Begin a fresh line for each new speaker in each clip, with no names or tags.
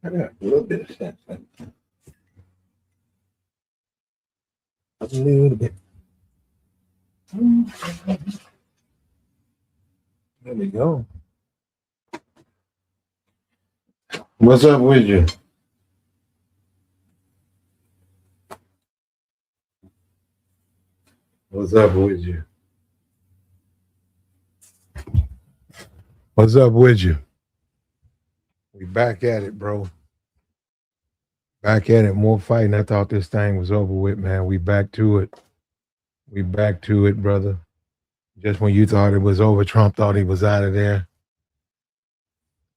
I got a little bit of sense. A little bit. There we go. What's up with you? What's up with you? What's up with you? We back at it, bro. Back at it. More fighting. I thought this thing was over with, man. We back to it. We back to it, brother. Just when you thought it was over, Trump thought he was out of there.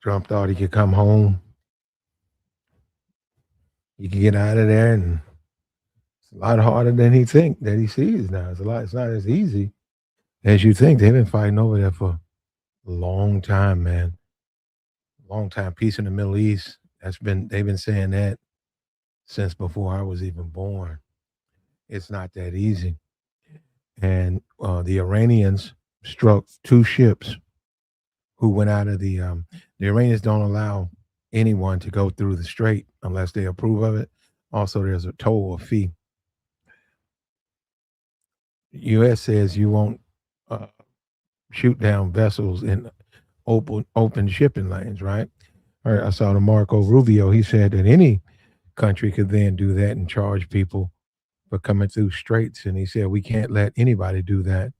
Trump thought he could come home. He could get out of there, and it's a lot harder than he sees now. It's not as easy as you think. They've been fighting over there for a long time, man. Long time. Peace in the Middle East. They've been saying that since before I was even born. It's not that easy. And the Iranians struck two ships who went out of the Iranians don't allow anyone to go through the strait unless they approve of it. Also, there's a toll, a fee. The U.S. says you won't shoot down vessels in open shipping lanes, right? I saw the Marco Rubio. He said that any country could then do that and charge people for coming through straits, and he said we can't let anybody do that.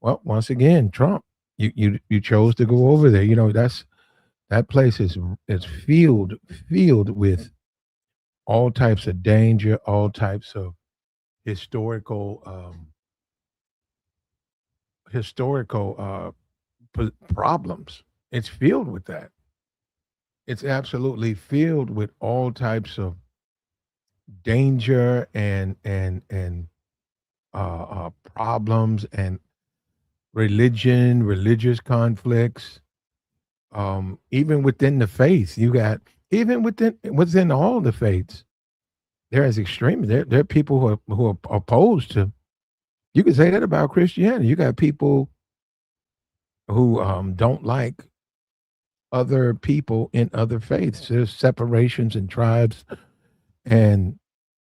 Well, once again, Trump, you chose to go over there. You know that place is filled with all types of danger, all types of historical problems. It's filled with that. It's absolutely filled with all types of danger and problems and religious conflicts. Even within the faith, you got even within all the faiths, there is extreme. There are people who are opposed to. You can say that about Christianity. You got people who don't like other people in other faiths. There's separations and tribes, and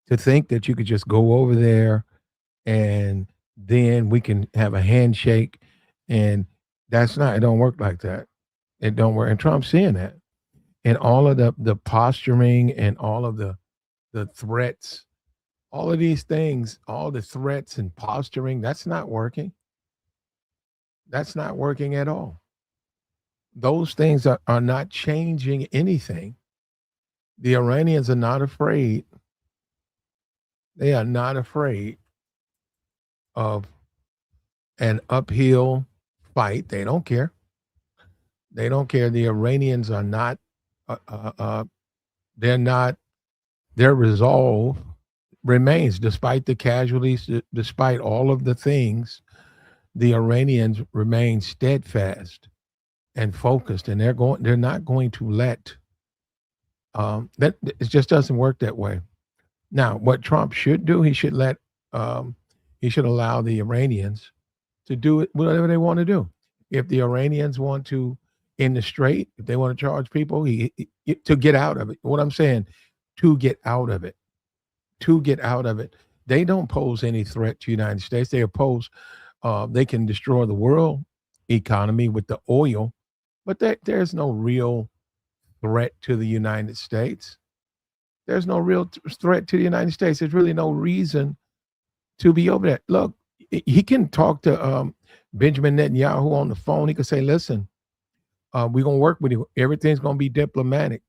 to think that you could just go over there and then we can have a handshake, and it don't work like that. It don't work. And Trump's seeing that. And all of the posturing and all of the threats, all of these things, all the threats and posturing, that's not working. That's not working at all. Those things are not changing anything. The Iranians are not afraid. They are not afraid of an uphill fight. They don't care. They don't care. The Iranians are not, they're not, their resolve remains despite the casualties, despite all of the things. The Iranians remain steadfast and focused, and they're not going to let, that it just doesn't work that way. Now, what Trump should do, he should allow the Iranians to do it, whatever they want to do. If the Iranians want to, in the strait, if they want to charge people, to get out of it. What I'm saying, to get out of it, they don't pose any threat to the United States. They they can destroy the world economy with the oil, but there's no real threat to the United States. There's no real threat to the United States. There's really no reason to be over there. Look, he can talk to Benjamin Netanyahu on the phone. He could say, listen, we're going to work with you. Everything's going to be diplomatic.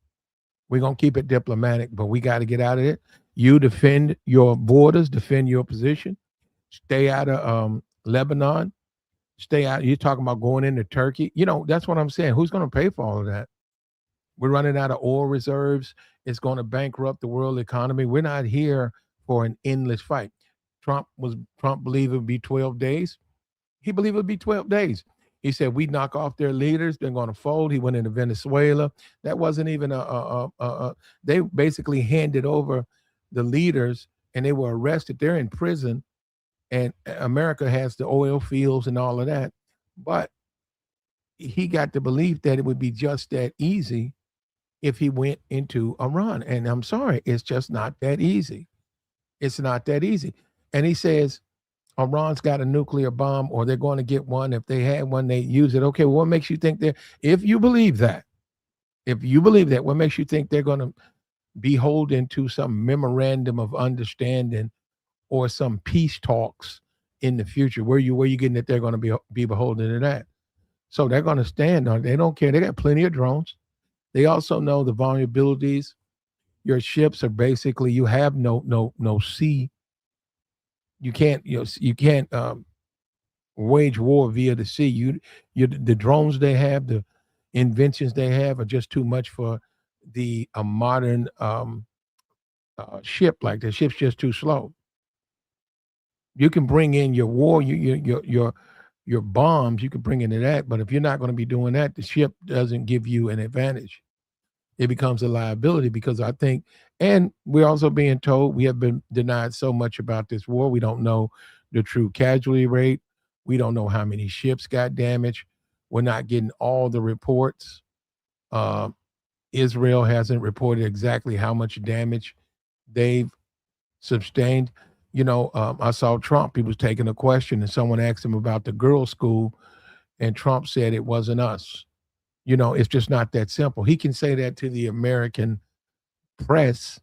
We're going to keep it diplomatic, but we got to get out of it. You defend your borders, defend your position. Stay out of Lebanon. Stay out. You're talking about going into Turkey. That's what I'm saying. Who's going to pay for all of that? We're running out of oil reserves. It's going to bankrupt the world economy. We're not here for an endless fight. Trump believed it would be 12 days. He believed it would be 12 days. He said we knock off their leaders, they're going to fold. He went into Venezuela. That wasn't even they basically handed over the leaders and they were arrested. They're in prison, and America has the oil fields and all of that. But he got the belief that it would be just that easy if he went into Iran. And I'm sorry, it's just not that easy. It's not that easy. And he says Iran's got a nuclear bomb or they're going to get one. If they had one, they use it. Okay, well, what makes you think they're, if you believe that, what makes you think they're going to be beholden to some memorandum of understanding or some peace talks in the future? Where you getting that they're going to be beholden to that? So they're going to stand on it. They don't care. They got plenty of drones. They also know the vulnerabilities. Your ships are basically, you have no sea. You can't wage war via the sea. The drones they have, the inventions they have are just too much for the modern ship. Like the ship's just too slow. You can bring in your war, your bombs. You can bring into that, but if you're not going to be doing that, the ship doesn't give you an advantage. It becomes a liability because I think, and we're also being told we have been denied so much about this war. We don't know the true casualty rate. We don't know how many ships got damaged. We're not getting all the reports. Israel hasn't reported exactly how much damage they've sustained. I saw Trump. He was taking a question, and someone asked him about the girls' school, and Trump said it wasn't us. It's just not that simple. He can say that to the American press,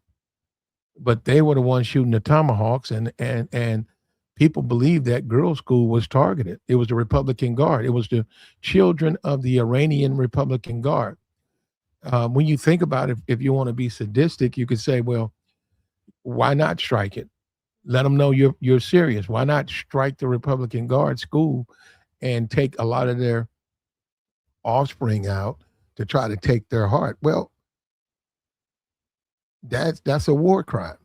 but they were the ones shooting the tomahawks, and people believe that girls' school was targeted. It was the Republican Guard. It was the children of the Iranian Republican Guard. When you think about it, if you want to be sadistic, you could say, well, why not strike it? Let them know you're serious. Why not strike the Republican Guard school and take a lot of their offspring out to try to take their heart? Well, that's a war crime.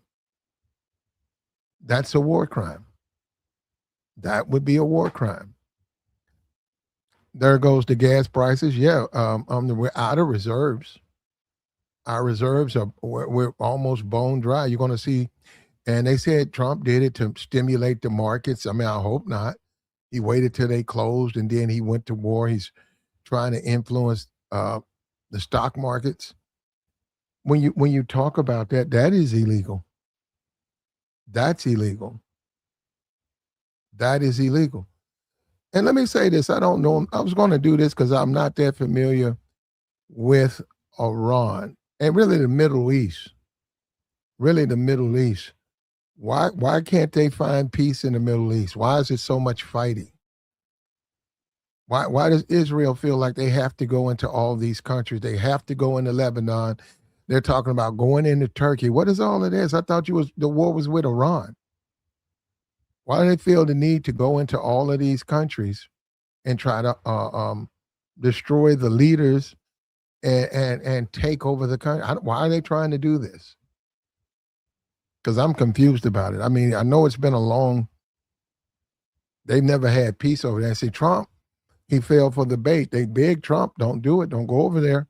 That's a war crime. That would be a war crime. There goes the gas prices. Yeah, we're out of reserves. Our reserves we're almost bone dry. You're going to see, and they said Trump did it to stimulate the markets. I mean, I hope not. He waited till they closed and then he went to war. He's trying to influence the stock markets. When you talk about that, that is illegal. That's illegal. That is illegal. And let me say this, I don't know, I was going to do this because I'm not that familiar with Iran and really the Middle East. Really the Middle East. Why can't they find peace in the Middle East? Why is it so much fighting? Why does Israel feel like they have to go into all these countries? They have to go into Lebanon. They're talking about going into Turkey. What is all of this? I thought the war was with Iran. Why do they feel the need to go into all of these countries and try to destroy the leaders and take over the country? Why are they trying to do this? Because I'm confused about it. I mean, I know it's been they've never had peace over there. See, Trump, he fell for the bait. They begged Trump, don't do it. Don't go over there.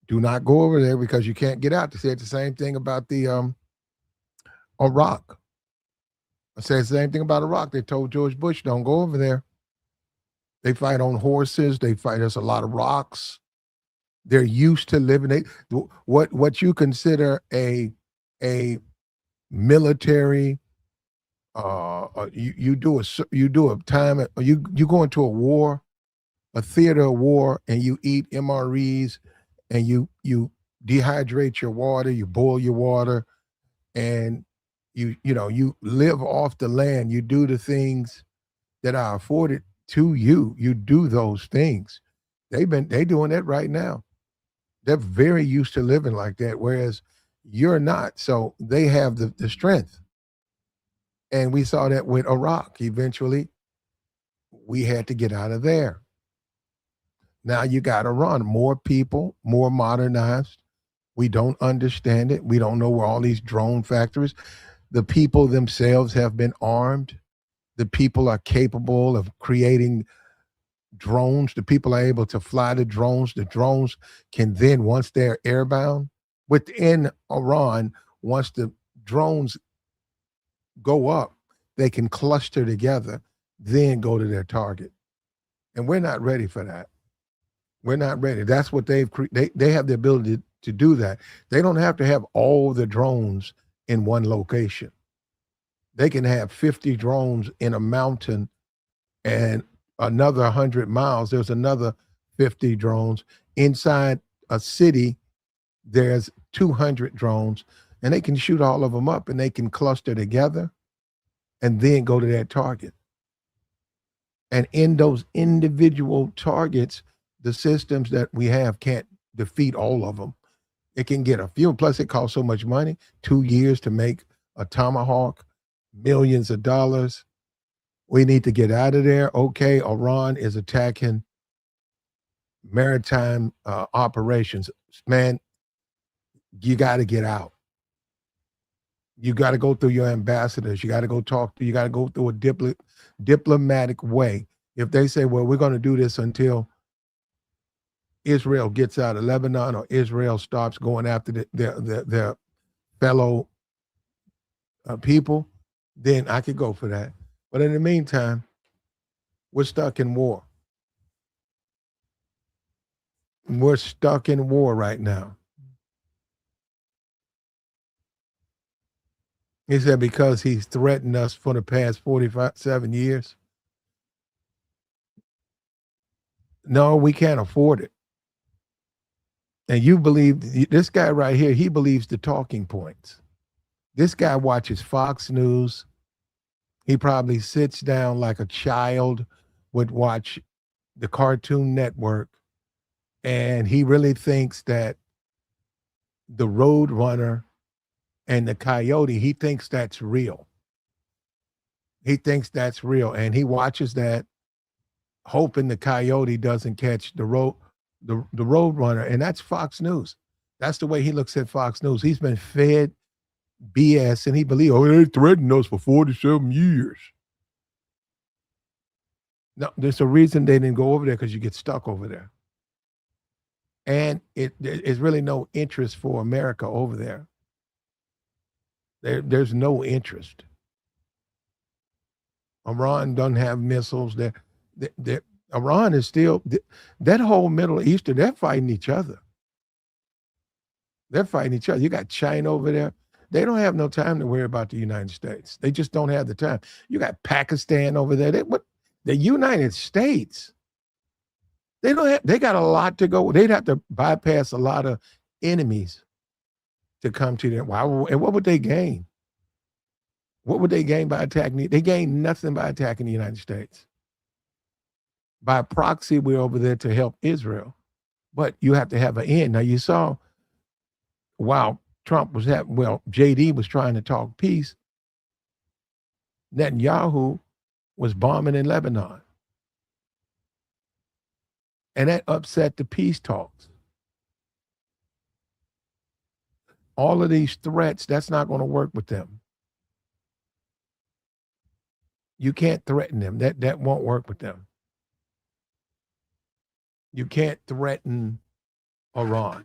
Do not go over there because you can't get out. They said the same thing about the Iraq. I said the same thing about Iraq. They told George Bush, don't go over there. They fight on horses. They fight. There's a lot of rocks. They're used to living. What you consider a military. You do a time. You go into a war, a theater of war, and you eat MREs, and you dehydrate your water. You boil your water, and you live off the land. You do the things that are afforded to you. You do those things. They doing that right now. They're very used to living like that, whereas you're not. So they have the strength. And we saw that with Iraq. Eventually, we had to get out of there. Now you got Iran, more people, more modernized. We don't understand it. We don't know where all these drone factories. The people themselves have been armed. The people are capable of creating drones. The people are able to fly the drones. The drones can then, once they're airbound within Iran, once the drones go up, they can cluster together, then go to their target. And we're not ready for that. We're not ready. That's what they have the ability to do that. They don't have to have all the drones in one location. They can have 50 drones in a mountain and another 100 miles. There's another 50 drones. Inside a city, there's 200 drones, and they can shoot all of them up and they can cluster together and then go to their target. And in those individual targets, the systems that we have can't defeat all of them. It can get a few. Plus, it costs so much money, 2 years to make a Tomahawk, millions of dollars. We need to get out of there. Okay, Iran is attacking maritime operations. Man, you got to get out. You got to go through your ambassadors. You got to go talk to, you got to go through a diplomatic way. If they say, well, we're going to do this until Israel gets out of Lebanon or Israel stops going after their fellow people, then I could go for that. But in the meantime, we're stuck in war. We're stuck in war right now. He said because he's threatened us for the past 47 years. No, we can't afford it. And you believe, this guy right here, he believes the talking points. This guy watches Fox News. He probably sits down like a child would watch the Cartoon Network. And he really thinks that the Road Runner and the Coyote, he thinks that's real. He thinks that's real. And he watches that, hoping the Coyote doesn't catch the Road Runner. And that's Fox News. That's the way he looks at Fox News. He's been fed BS, and he believes, oh, they threatened us for 47 years. No, there's a reason they didn't go over there, because you get stuck over there. And there's really no interest for America over there. There's no interest. Iran doesn't have missiles. Iran is still, that whole Middle Eastern, they're fighting each other. They're fighting each other. You got China over there. They don't have no time to worry about the United States. They just don't have the time. You got Pakistan over there. The United States, they got a lot to go. They'd have to bypass a lot of enemies to come to them. Wow. And what would they gain? What would they gain by attacking? They gain nothing by attacking the United States. By proxy, we're over there to help Israel. But you have to have an end. Now, you saw, while Trump was JD was trying to talk peace, Netanyahu was bombing in Lebanon. And that upset the peace talks. All of these threats, that's not going to work with them. You can't threaten them. That won't work with them. You can't threaten Iran.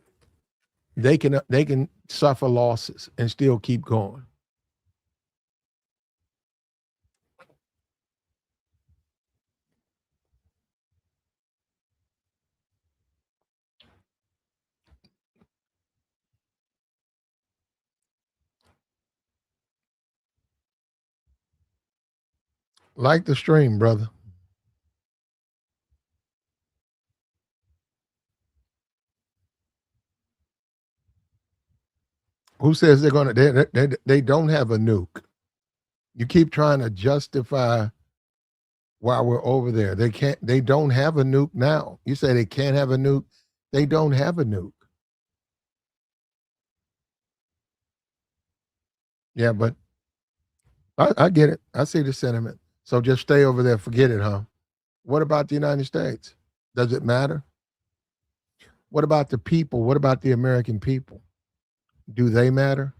They can suffer losses and still keep going. Like the stream, brother. Who says they're going to? They don't have a nuke. You keep trying to justify why we're over there. They can't. They don't have a nuke now. You say they can't have a nuke. They don't have a nuke. Yeah, but I get it. I see the sentiment. So just stay over there. Forget it, huh? What about the United States? Does it matter? What about the people? What about the American people? Do they matter?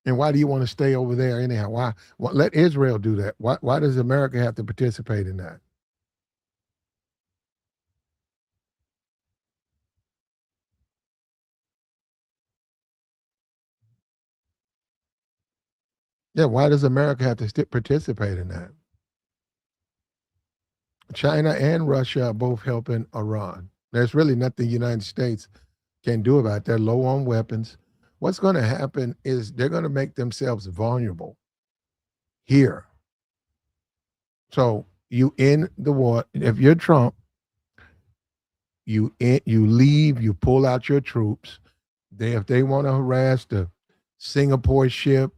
And why do you want to stay over there anyhow? Why? Let Israel do that. Why does America have to participate in that? Yeah, why does America have to participate in that? China and Russia are both helping Iran. There's really nothing the United States can do about it. They're low on weapons. What's going to happen is they're going to make themselves vulnerable here. So you end the war. If you're Trump, you leave, you pull out your troops. If they want to harass the Singapore ship,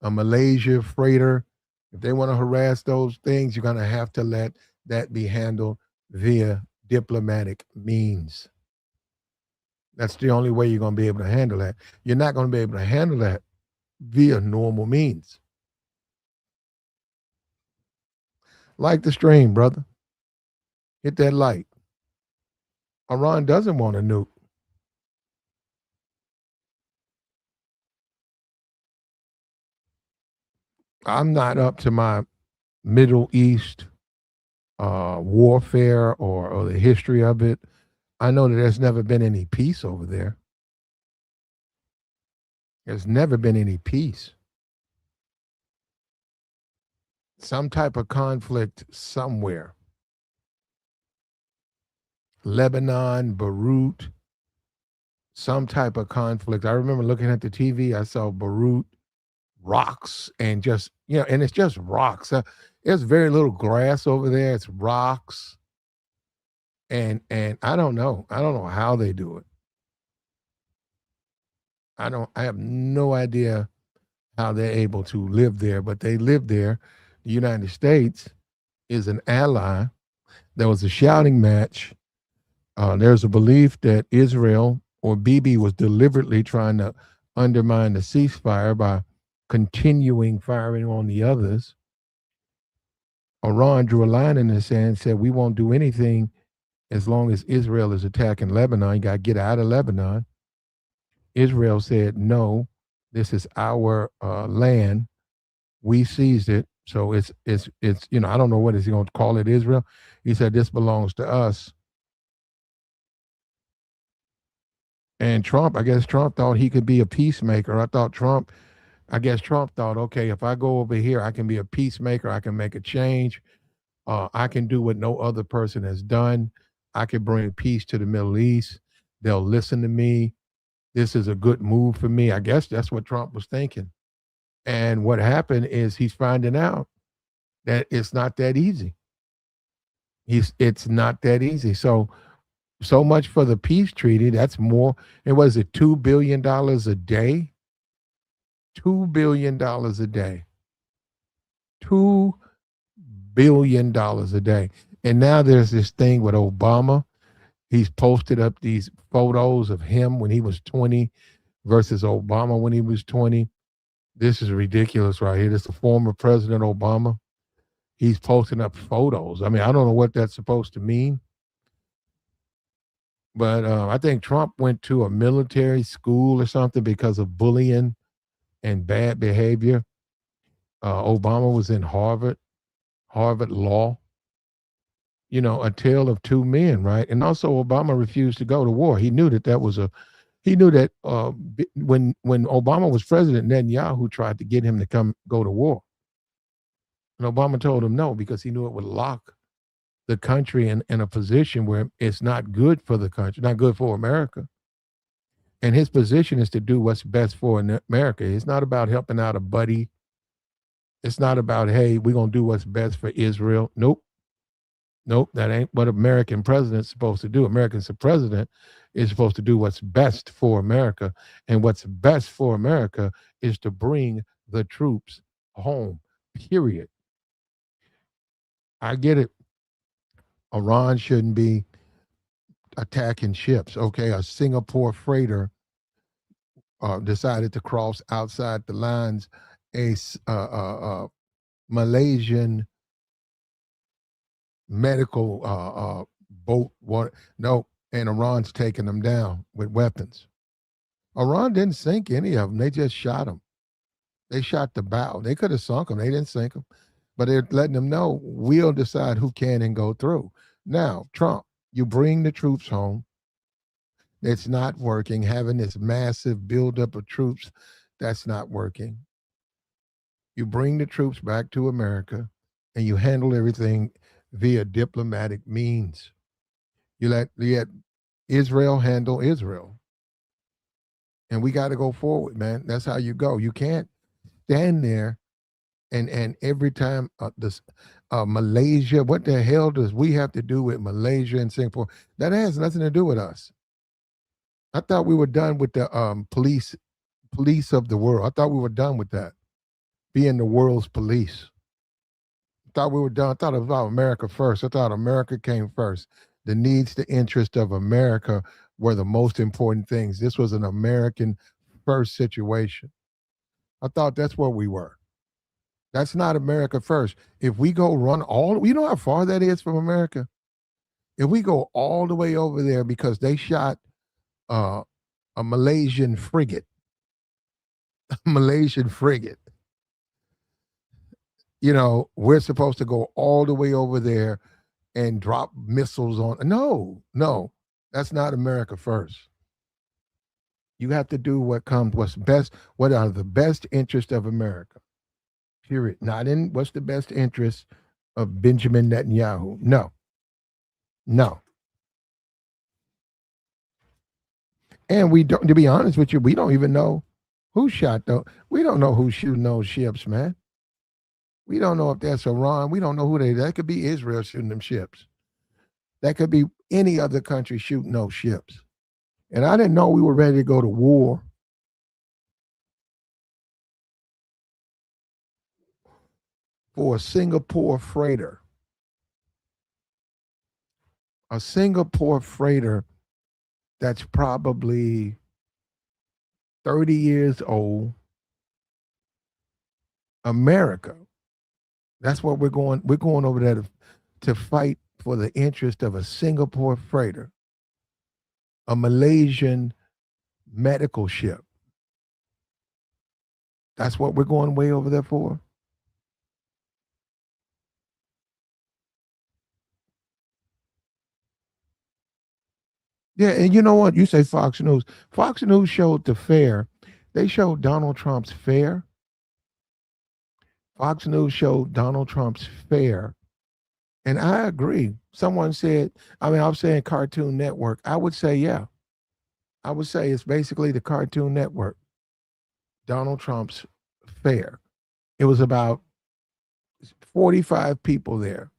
a Malaysia freighter, if they want to harass those things, you're going to have to let that be handled via diplomatic means. That's the only way you're going to be able to handle that. You're not going to be able to handle that via normal means. Like the stream, brother. Hit that like. Iran doesn't want a nuke. I'm not up to my Middle East warfare or the history of it. I know that there's never been any peace over there. There's never been any peace. Some type of conflict somewhere. Lebanon, Beirut, some type of conflict. I remember looking at the TV, I saw Beirut rocks and just, and it's just rocks. There's very little grass over there. It's rocks. And I don't know. I don't know how they do it. I have no idea how they're able to live there, but they live there. The United States is an ally. There was a shouting match. There's a belief that Israel or Bibi was deliberately trying to undermine the ceasefire by continuing firing on the others. Iran drew a line in the sand and said, we won't do anything as long as Israel is attacking Lebanon. You got to get out of Lebanon. Israel said, no, this is our land. We seized it. So it's I don't know what is he going to call it, Israel. He said, this belongs to us. And Trump, I guess Trump thought he could be a peacemaker. I guess Trump thought, okay, if I go over here, I can be a peacemaker. I can make a change. I can do what no other person has done. I can bring peace to the Middle East. They'll listen to me. This is a good move for me. I guess that's what Trump was thinking. And what happened is he's finding out that it's not that easy. It's not that easy. So much for the peace treaty. That's more. And was it $2 billion a day? $2 billion a day. $2 billion a day. And now there's this thing with Obama. He's posted up these photos of him when he was 20 versus Obama when he was 20. This is ridiculous right here. This is the former President Obama. He's posting up photos. I mean, I don't know what that's supposed to mean. But I think Trump went to a military school or something because of bullying and bad behavior. Obama was in Harvard Law. A tale of two men, right? And also, Obama refused to go to war. He knew that he knew that when Obama was president, Netanyahu tried to get him to go to war. And Obama told him no because he knew it would lock the country in a position where it's not good for the country, not good for America. And his position is to do what's best for America. It's not about helping out a buddy. It's not about, hey, we're going to do what's best for Israel. Nope. That ain't what American president's supposed to do. American's president is supposed to do what's best for America. And what's best for America is to bring the troops home, period. I get it. Iran shouldn't be attacking ships. Okay, a Singapore freighter decided to cross outside the lines. A Malaysian medical boat. No, and Iran's taking them down with weapons. Iran didn't sink any of them. They just shot them. They shot the bow. They could have sunk them. They didn't sink them. But they're letting them know we'll decide who can and go through. Now, Trump, you bring the troops home. It's not working. Having this massive buildup of troops, that's not working. You bring the troops back to America and you handle everything via diplomatic means. You let Israel handle Israel. And we got to go forward, man. That's how you go. You can't stand there and every time this Malaysia, what the hell does we have to do with Malaysia and Singapore? That has nothing to do with us. I thought we were done with the police of the world. I thought we were done with that, being the world's police. I thought we were done. I thought it was about America first. I thought America came first. The needs, the interest of America were the most important things. This was an American first situation. I thought that's where we were. That's not America first. If we go run you know how far that is from America? If we go all the way over there because they shot a Malaysian frigate, you know, we're supposed to go all the way over there and drop missiles on. No, that's not America first. You have to do what's best, what are the best interests of America. Period. Not in what's the best interest of Benjamin Netanyahu. No. And we don't, to be honest with you, we don't even know who shot those. We don't know who's shooting those ships, man. We don't know if that's Iran. We don't know who that could be Israel shooting them ships. That could be any other country shooting those ships. And I didn't know we were ready to go to war. For a Singapore freighter. A Singapore freighter that's probably 30 years old. America. That's what we're going. We're going over there to fight for the interest of a Singapore freighter, a Malaysian medical ship. That's what we're going way over there for. Yeah, and you know what? You say Fox News. Fox News showed the fair. They showed Donald Trump's fair. Fox News showed Donald Trump's fair. And I agree. Someone said, I was saying Cartoon Network. I would say, yeah. I would say it's basically the Cartoon Network. Donald Trump's fair. It was about 45 people there.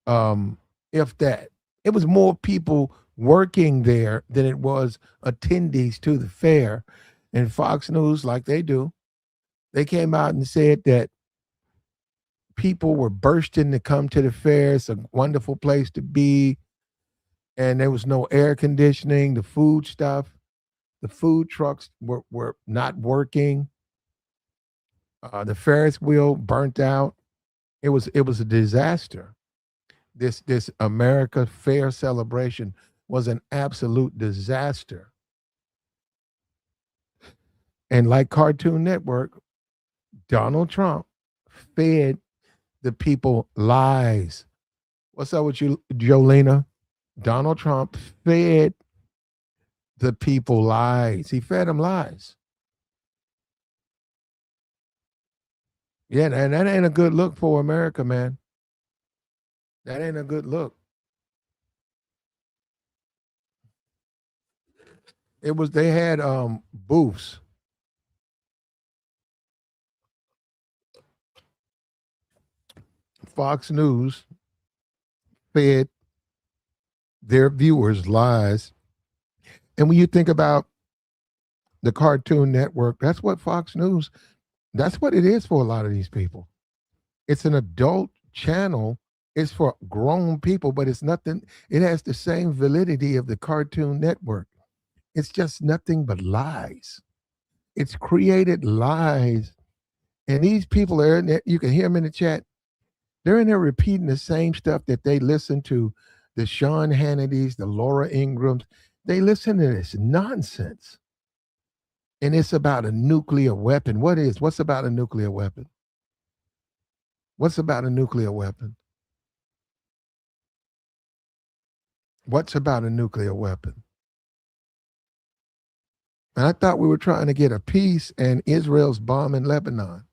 If that. It was more people working there than it was attendees to the fair. And Fox News, like they do, they came out and said that people were bursting to come to the fair. It's a wonderful place to be. And there was no air conditioning, the food trucks were not working. The Ferris wheel burnt out. It was a disaster. This America Fair celebration was an absolute disaster. And like Cartoon Network, Donald Trump fed the people lies. What's up with you, Jolena? Donald Trump fed the people lies. He fed them lies. Yeah, and that ain't a good look for America, man. That ain't a good look. They had booths. Fox News fed their viewers lies. And when you think about the Cartoon Network, that's what Fox News, that's what it is for a lot of these people. It's an adult channel. It's for grown people, but it's nothing. It has the same validity of the Cartoon Network. It's just nothing but lies. It's created lies. And these people are in there, you can hear them in the chat. They're in there repeating the same stuff that they listen to the Sean Hannitys, the Laura Ingrams, they listen to this nonsense. And it's about a nuclear weapon. What's about a nuclear weapon? What's about a nuclear weapon? What's about a nuclear weapon? And I thought we were trying to get a peace, and Israel's bombing Lebanon.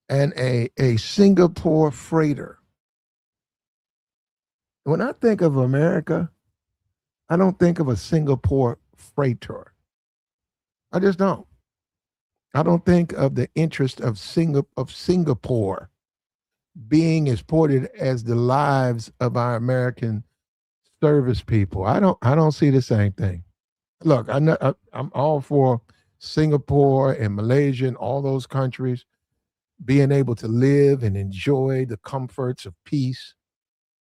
And a Singapore freighter. When I think of America, I don't think of a Singapore freighter. I just don't. I don't think of the interest of Singapore being exported as the lives of our American service people. I don't see the same thing. Look, I'm all for Singapore and Malaysia and all those countries being able to live and enjoy the comforts of peace,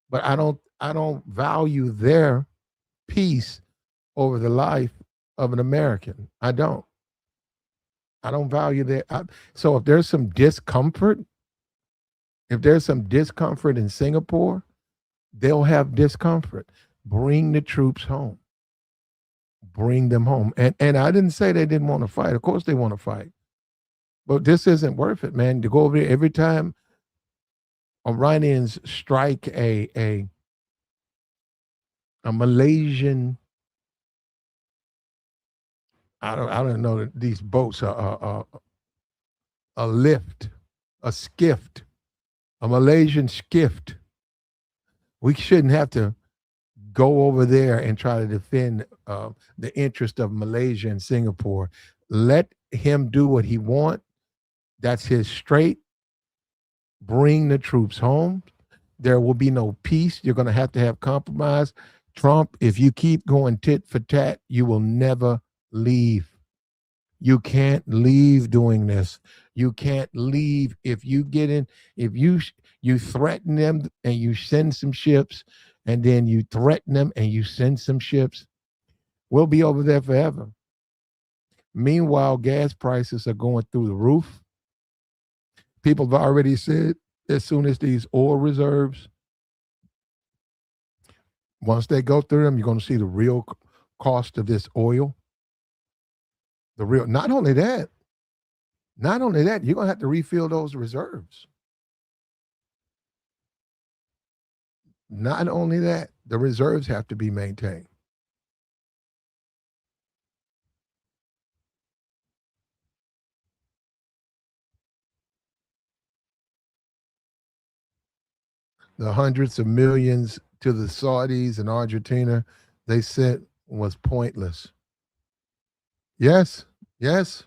but I don't value their peace over the life of an American. I don't value that. So if there's some discomfort, in Singapore, they'll have discomfort. Bring the troops home. Bring them home. And I didn't say they didn't want to fight. Of course they want to fight. But this isn't worth it, man. To go over there every time Iranians strike a Malaysian, I don't know, these boats are a lift, a skiff, a Malaysian skiff. We shouldn't have to go over there and try to defend the interest of Malaysia and Singapore. Let him do what he wants. That's his straight. Bring the troops home. There will be no peace. You're going to have compromise. Trump, if you keep going tit for tat, you will never leave. You can't leave doing this. You can't leave if you get in. If you threaten them and you send some ships, and then you threaten them and you send some ships, we'll be over there forever. Meanwhile, gas prices are going through the roof. People have already said as soon as these oil reserves, once they go through them, you're going to see the real cost of this oil. Not only that, you're going to have to refill those reserves. Not only that, the reserves have to be maintained. The hundreds of millions to the Saudis and Argentina they sent was pointless. Yes, yes.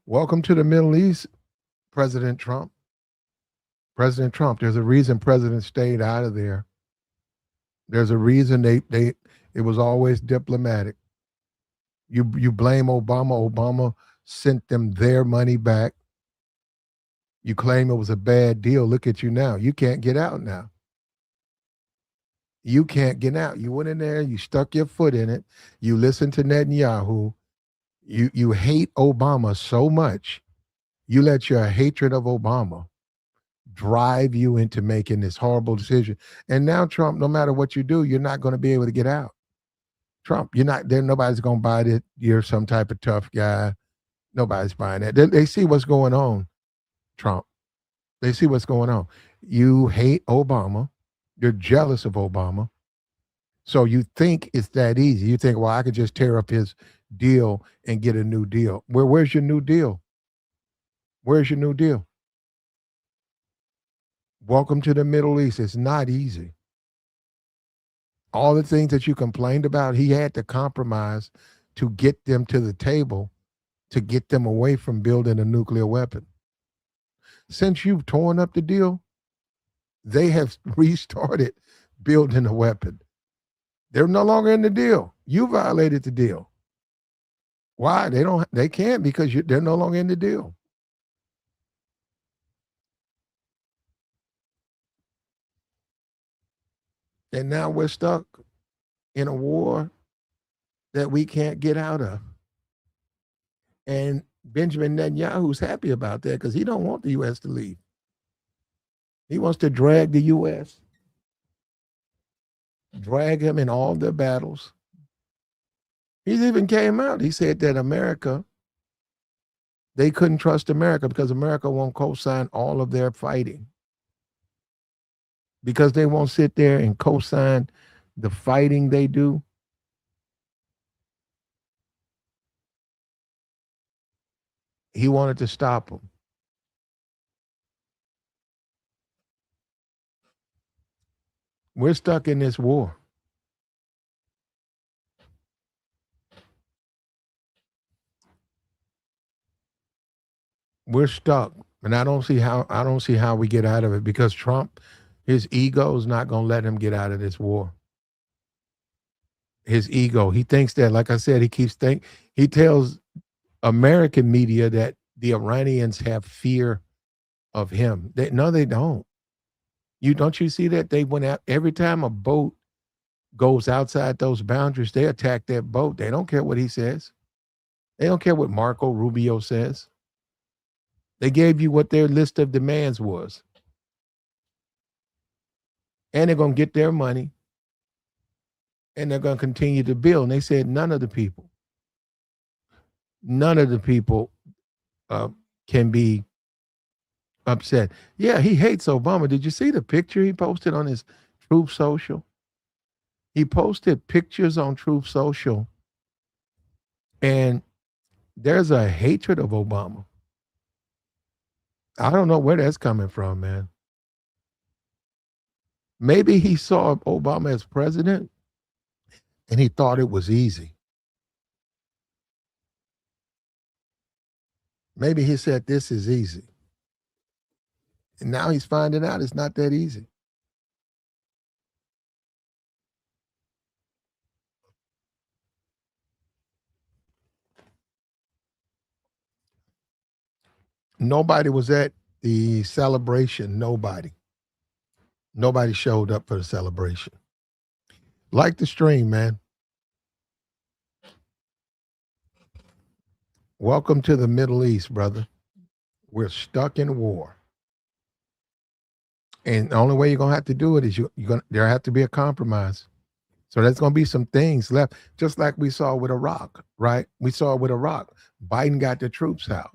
Welcome to the Middle East, President Trump. President Trump, there's a reason presidents stayed out of there. There's a reason it was always diplomatic. You blame Obama. Obama sent them their money back. You claim it was a bad deal. Look at you now. You can't get out now. You can't get out. You went in there, you stuck your foot in it. You listened to Netanyahu. You hate Obama so much. You let your hatred of Obama drive you into making this horrible decision. And now Trump, no matter what you do, you're not going to be able to get out. Trump, you're not there. Nobody's going to buy it. You're some type of tough guy. Nobody's buying that. They see what's going on, Trump. They see what's going on. You hate Obama. You're jealous of Obama. So you think it's that easy. You think, well, I could just tear up his deal and get a new deal. Where's your new deal? Where's your new deal? Welcome to the Middle East. It's not easy. All the things that you complained about, he had to compromise to get them to the table, to get them away from building a nuclear weapon. Since you've torn up the deal, they have restarted building a weapon. They're no longer in the deal. You violated the deal. Why? They can't because they're no longer in the deal. And now we're stuck in a war that we can't get out of. And Benjamin Netanyahu's happy about that because he don't want the U.S. to leave. He wants to drag the U.S., drag him in all their battles. He's even came out. He said that America, they couldn't trust America because America won't co-sign all of their fighting. Because they won't sit there and co-sign the fighting they do. He wanted to stop them. We're stuck in this war. We're stuck. And I don't see how we get out of it because Trump, his ego is not going to let him get out of this war. His ego. He thinks that, like I said, he tells American media that the Iranians have fear of him. No, they don't. Don't you see that they went out every time a boat goes outside those boundaries, they attack that boat. They don't care what he says. They don't care what Marco Rubio says. They gave you what their list of demands was. And they're going to get their money. And they're going to continue to build. And they said none of the people can be upset. Yeah, he hates Obama. Did you see the picture he posted on his Truth Social? He posted pictures on Truth Social, and there's a hatred of Obama. I don't know where that's coming from, man. Maybe he saw Obama as president and he thought it was easy. Maybe he said, this is easy. And now he's finding out it's not that easy. Nobody was at the celebration. Nobody showed up for the celebration. Like the stream, man. Welcome to the Middle East, brother. We're stuck in war. And the only way you're going to have to do it is there have to be a compromise. So there's going to be some things left, just like we saw with Iraq, right? We saw with Iraq. Biden got the troops out.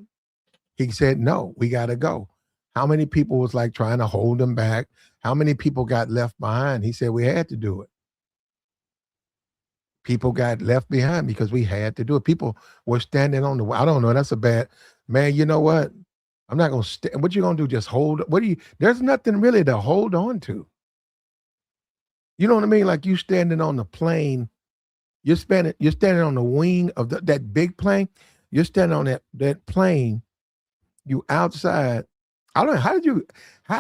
He said, no, we got to go. How many people was like trying to hold them back? How many people got left behind? He said we had to do it. People got left behind because we had to do it. People were standing on the, I don't know, that's a bad, man, you know what? I'm not going to, what you going to do? Just hold, there's nothing really to hold on to. You know what I mean? Like you standing on the plane, you're standing on the wing of that big plane. You're standing on that plane, you outside. I don't know, how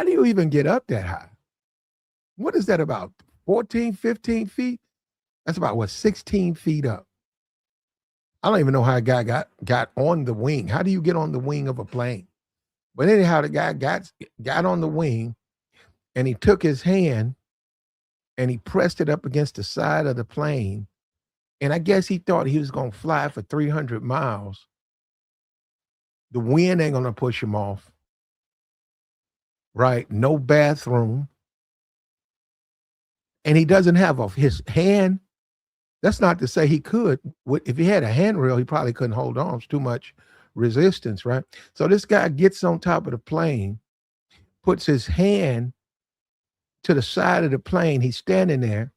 do you even get up that high? What is that about? 14, 15 feet? That's about what, 16 feet up. I don't even know how a guy got on the wing. How do you get on the wing of a plane? But anyhow, the guy got on the wing and he took his hand and he pressed it up against the side of the plane. And I guess he thought he was going to fly for 300 miles. The wind ain't going to push him off. Right? No bathroom. And he doesn't have his hand. That's not to say he could. If he had a handrail, he probably couldn't hold on. It's too much resistance, right? So this guy gets on top of the plane, puts his hand to the side of the plane. He's standing there,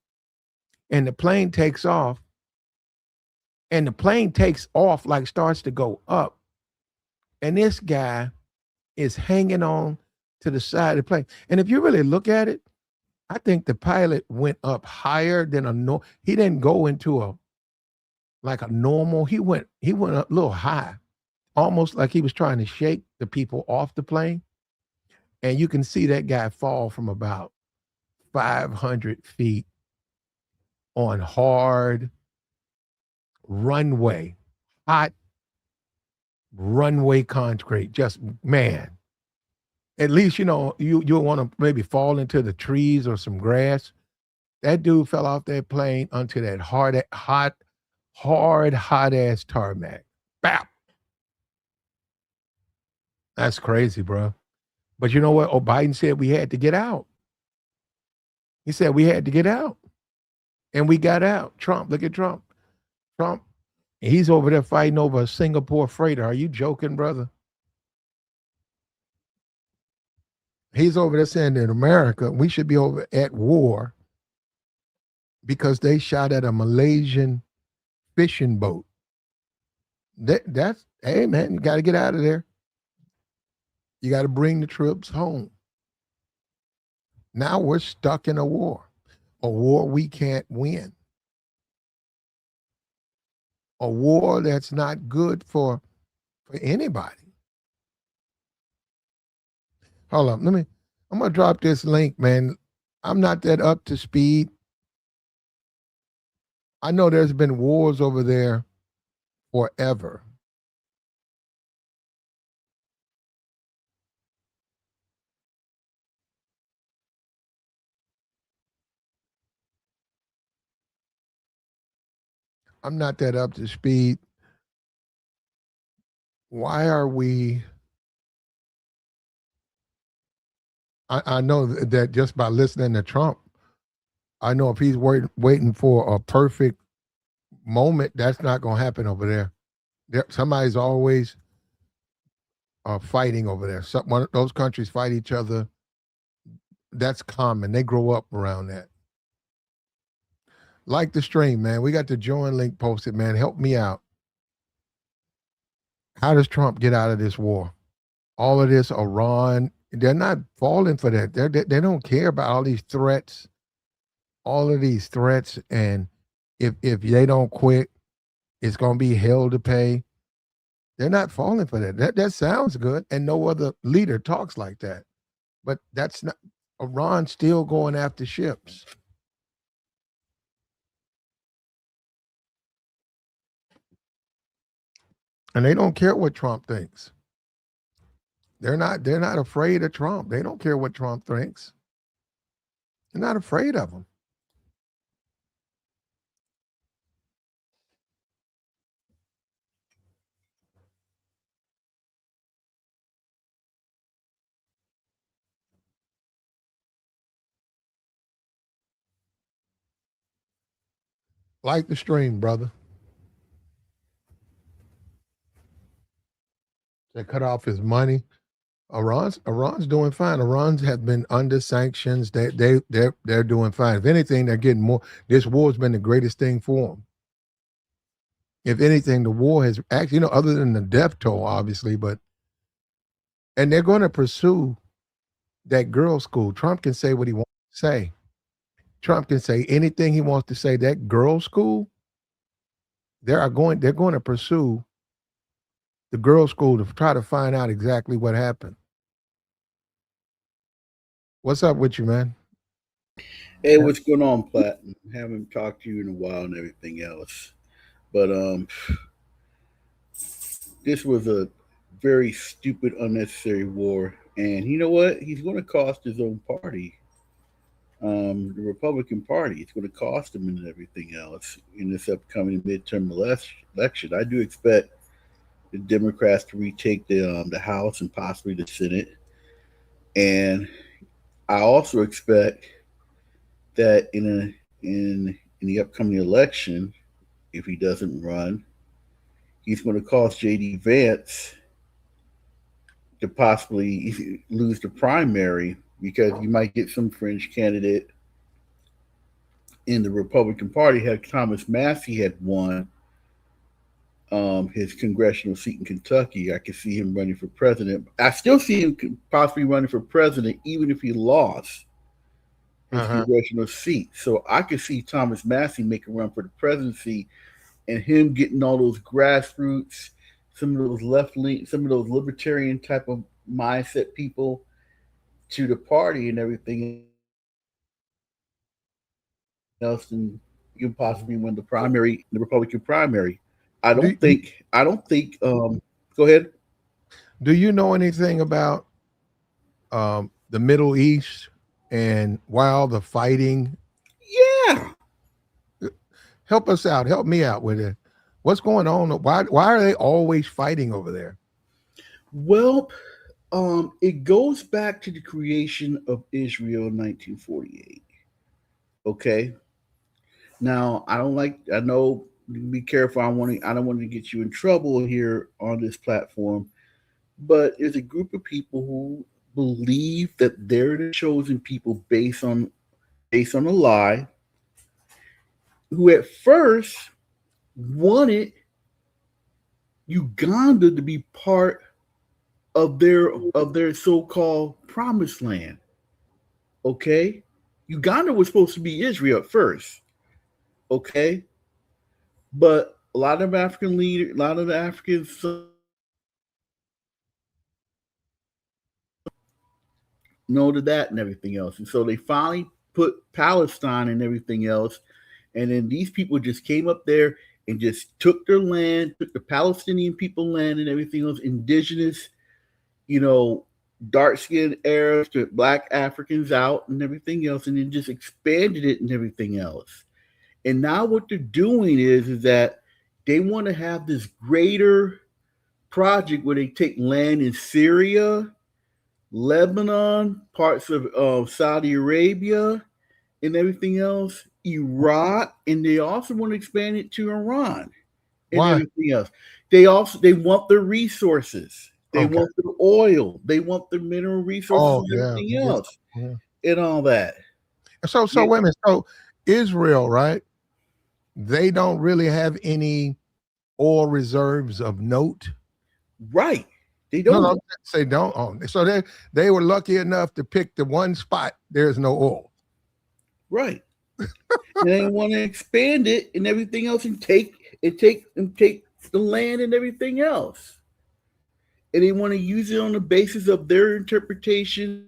and the plane takes off. And the plane takes off, like starts to go up. And this guy is hanging on to the side of the plane. And if you really look at it, I think the pilot went up higher than he didn't go into a normal. He went up a little high, almost like he was trying to shake the people off the plane. And you can see that guy fall from about 500 feet on hard runway, hot runway concrete. Just, man. At least, you'll want to maybe fall into the trees or some grass. That dude fell off that plane onto that hard ass tarmac. Bap. That's crazy, bro. But you know what? Oh, Biden said we had to get out. He said we had to get out. And we got out. Trump, look at Trump. Trump, he's over there fighting over a Singapore freighter. Are you joking, brother? He's over there saying that America, we should be over at war because they shot at a Malaysian fishing boat. That's, hey, man, you got to get out of there. You got to bring the troops home. Now we're stuck in a war we can't win, a war that's not good for anybody. Hold on, I'm gonna drop this link, man. I'm not that up to speed. I know there's been wars over there forever. I'm not that up to speed. Why are we? I know that just by listening to Trump, I know if he's waiting for a perfect moment, that's not going to happen over there. Somebody's always fighting over there. One of those countries fight each other. That's common. They grow up around that. Like the stream, man. We got the join link posted, man. Help me out. How does Trump get out of this war? All of this Iran, they're not falling for that. They don't care about all these threats, all of these threats. And if they don't quit, it's going to be hell to pay. They're not falling for that. That sounds good. And no other leader talks like that. But that's not, Iran's still going after ships. And they don't care what Trump thinks. They're not afraid of Trump. They don't care what Trump thinks. They're not afraid of him. Like the stream, brother. They cut off his money. Iran's doing fine. Iran's has been under sanctions. They're doing fine. If anything, they're getting more. This war's been the greatest thing for them. If anything, the war has actually, other than the death toll, obviously, and they're going to pursue that girls' school. Trump can say what he wants to say. Trump can say anything he wants to say. That girls' school, they're going to pursue the girls' school to try to find out exactly what happened. What's up with you, man?
Hey, what's going on, Platinum? Haven't talked to you in a while and everything else. But this was a very stupid, unnecessary war. And you know what? He's going to cost his own party, the Republican Party. It's going to cost him and everything else in this upcoming midterm election. I do expect the Democrats to retake the House and possibly the Senate. And I also expect that in the upcoming election, if he doesn't run, he's going to cost J.D. Vance to possibly lose the primary because you might get some fringe candidate in the Republican Party. Had Thomas Massey had won his congressional seat in Kentucky, I could see him running for president. I still see him possibly running for president even if he lost his congressional seat. So I could see Thomas Massey make a run for the presidency and him getting all those grassroots, some of those left lean, some of those libertarian type of mindset people to the party and everything else, and you can possibly win the primary, the Republican primary. I don't think. Go ahead.
Do you know anything about the Middle East and why all the fighting?
Yeah.
Help us out. Help me out with it. What's going on? Why are they always fighting over there?
Well, It goes back to the creation of Israel in 1948. Okay. Now, I don't like. I know. Be careful. I don't want to get you in trouble here on this platform. But there's a group of people who believe that they're the chosen people based on a lie. Who at first wanted Uganda to be part of their so-called promised land. Okay, Uganda was supposed to be Israel at first. Okay, but a lot of African leaders, a lot of the Africans know to that and everything else, and so they finally put Palestine and everything else, and then these people just came up there and just took their land, took the Palestinian people land and everything else, indigenous, you know, dark skinned Arabs to black Africans out and everything else, and then just expanded it and everything else. And now what they're doing is that they want to have this greater project where they take land in Syria, Lebanon, parts of Saudi Arabia, and everything else, Iraq, and they also want to expand it to Iran and
Why?
everything else. They want the resources. They
Okay.
want the oil. They want the mineral resources
Oh
and
yeah.
everything
Yeah.
else
Yeah.
and all that.
So
Yeah,
wait a minute. So Israel, right? They don't really have any oil reserves of note.
right. They
No, no,
don't.
say don't. Oh, so they were lucky enough to pick the one spot. There's no oil.
Right. And they want to expand it and everything else and take the land and everything else. And they want to use it on the basis of their interpretation.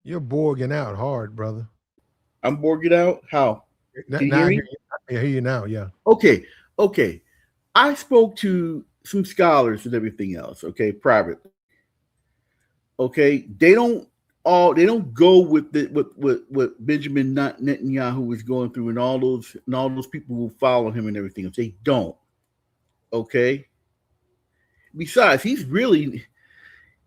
You're borging out hard, brother.
I'm borging out. How? Can you
Now
hear
I
me?
hear you. I hear you now. Yeah.
Okay. Okay. I spoke to some scholars and everything else, okay, privately. Okay. They don't go with the what Benjamin Netanyahu was going through and all those people who follow him and everything else. They don't. Okay. Besides, he's really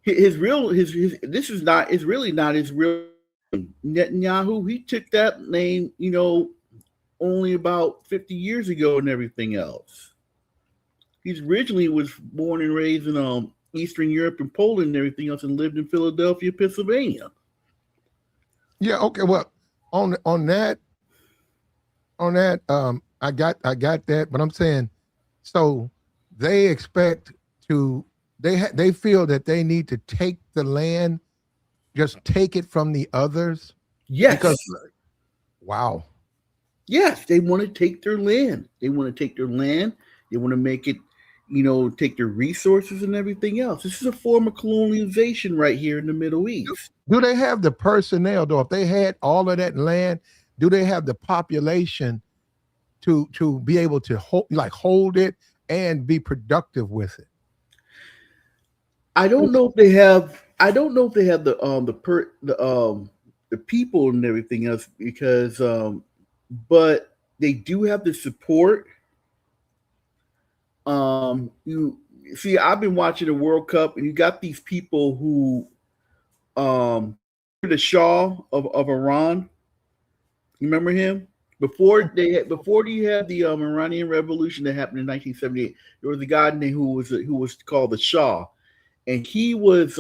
his real his this is not it's really not his real name. Netanyahu. He took that name, only about 50 years ago and everything else. He's originally was born and raised in Eastern Europe and Poland and everything else, and lived in Philadelphia, Pennsylvania.
Yeah. Okay. Well, on that, I got that, but I'm saying, so they expect to they feel that they need to take the land, just take it from the others because
Yes,
wow.
yes, they want to take their land. They want to take their land. They want to make it, take their resources and everything else. This is a form of colonialization right here in the Middle East.
Do they have the personnel though? If they had all of that land, do they have the population to be able to hold it and be productive with it?
I don't know if they have. I don't know if they have the people and everything else because, but they do have the support. You see, I've been watching the World Cup, and you got these people who, the Shah of Iran. You remember him? Before you had the Iranian Revolution that happened in 1978, there was a guy named who was called the Shah, and he was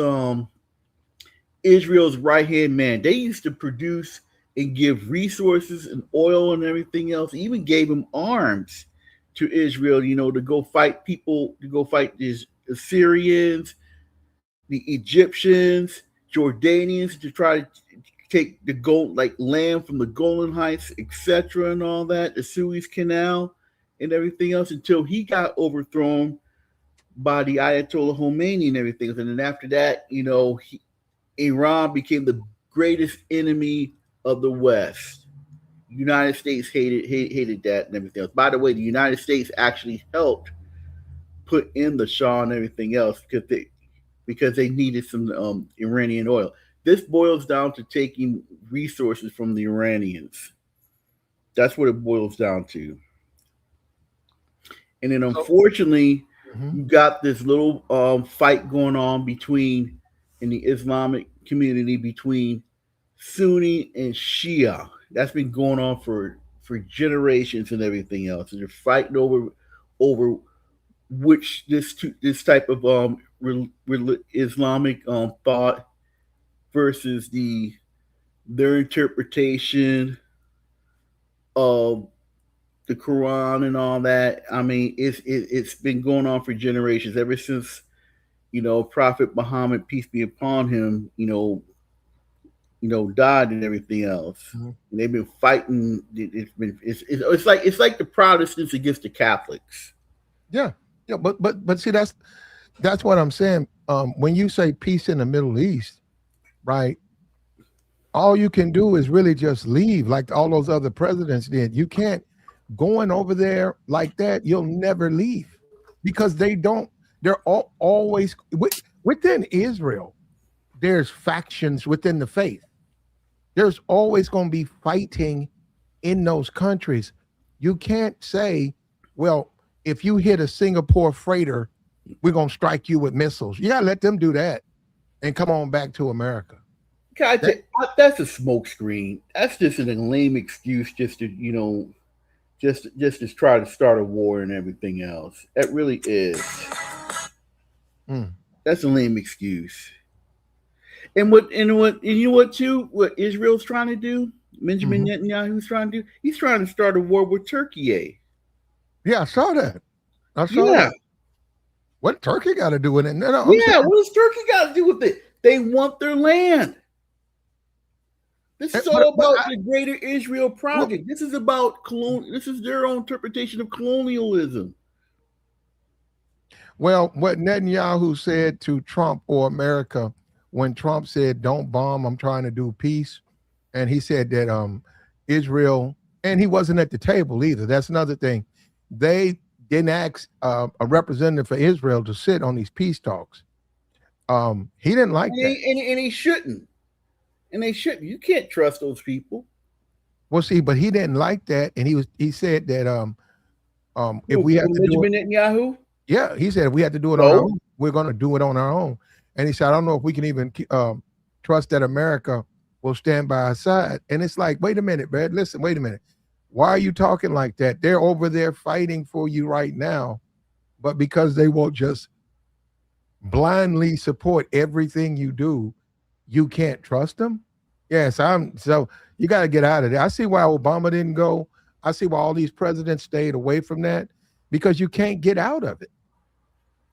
Israel's right hand man. They used to produce and give resources and oil and everything else. Even gave him arms to Israel, to go fight people, to go fight these Assyrians, the Egyptians, Jordanians, to try to take the gold, like land from the Golan Heights, etc., and all that, the Suez Canal, and everything else, until he got overthrown by the Ayatollah Khomeini and everything. And then after that, Iran became the greatest enemy of the West. United States hated that and everything else. By the way, the United States actually helped put in the Shah and everything else because they needed some Iranian oil. This boils down to taking resources from the Iranians. That's what it boils down to. And then
So,
unfortunately,
mhm.
you got this little fight going on between in the Islamic community between Sunni and Shia. That's been going on for generations and everything else. And they're fighting over which this type of Islamic thought versus their interpretation of the Quran and all that. I mean, it's been going on for generations ever since Prophet Muhammad, peace be upon him, died and everything else.
Mhm.
And they've been fighting. It's like the Protestants against the Catholics.
Yeah, yeah, but see, that's what I'm saying. When you say peace in the Middle East, right? All you can do is really just leave, like all those other presidents did. You can't going over there like that. You'll never leave because they don't. They're always within Israel. There's factions within the faith. There's always going to be fighting in those countries. You can't say, well, if you hit a Singapore freighter, we're going to strike you with missiles. You got to let them do that and come on back to America.
God,
That,
that's a smokescreen. That's just a lame excuse, just to just to try to start a war and everything else. That really is.
mm,
That's a lame excuse. And you know what too? What Israel's trying to do? Benjamin
hmm
Netanyahu's trying to do? He's trying to start a war with Turkey.
Yeah, I saw that. I saw
Yeah,
that. What Turkey got to do with it? No, no, I'm
yeah.
saying,
What does Turkey got to do with it? They want their land. This is all
but
about the Greater Israel
well,
Project. This is about This is their own interpretation of colonialism.
well, what Netanyahu said to Trump or America when Trump said, "Don't bomb, I'm trying to do peace," and he said that Israel, and he wasn't at the table either. That's another thing. They didn't ask a representative for Israel to sit on these peace talks. He didn't like that.
And he shouldn't. And they shouldn't. You can't trust those people.
Well, see, but he didn't like that, and he said that if
Who,
we have to do it,
Benjamin Netanyahu?
yeah, he said if we have to do it on our
No.
own, we're going to do it on our own. And he said, I don't know if we can even trust that America will stand by our side. And it's like, wait a minute, Brad, listen, wait a minute. Why are you talking like that? They're over there fighting for you right now, but because they won't just blindly support everything you do, you can't trust them. Yes, I'm so you got to get out of there. I see why Obama didn't go. I see why all these presidents stayed away from that because you can't get out of it.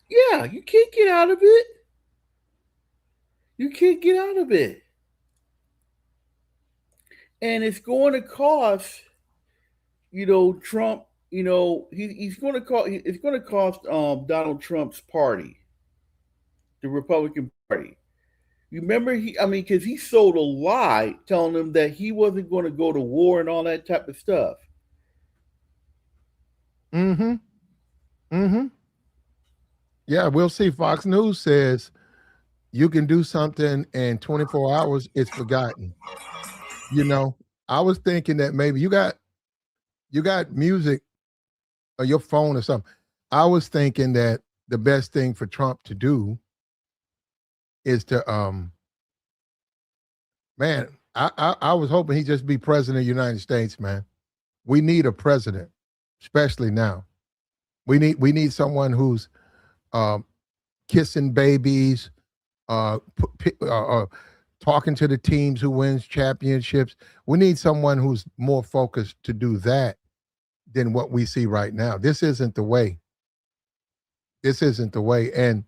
Yeah, you can't get out of it. You can't get out of it. And it's going to cost, Trump, he's going to cost, it's going to cost Donald Trump's party, the Republican Party. You remember because he sold a lie telling them that he wasn't going to go to war and all that type of stuff.
Mm-hmm. Mm-hmm. Yeah, we'll see. Fox News says you can do something in 24 hours, it's forgotten. You know, I was thinking that maybe you got music or your phone or something. I was thinking that the best thing for Trump to do is to man, I was hoping he'd just be president of the United States, man. We need a president, especially now. We need someone who's um kissing babies, talking to the teams who wins championships. We need someone who's more focused to do that than what we see right now. This isn't the way. This isn't the way. And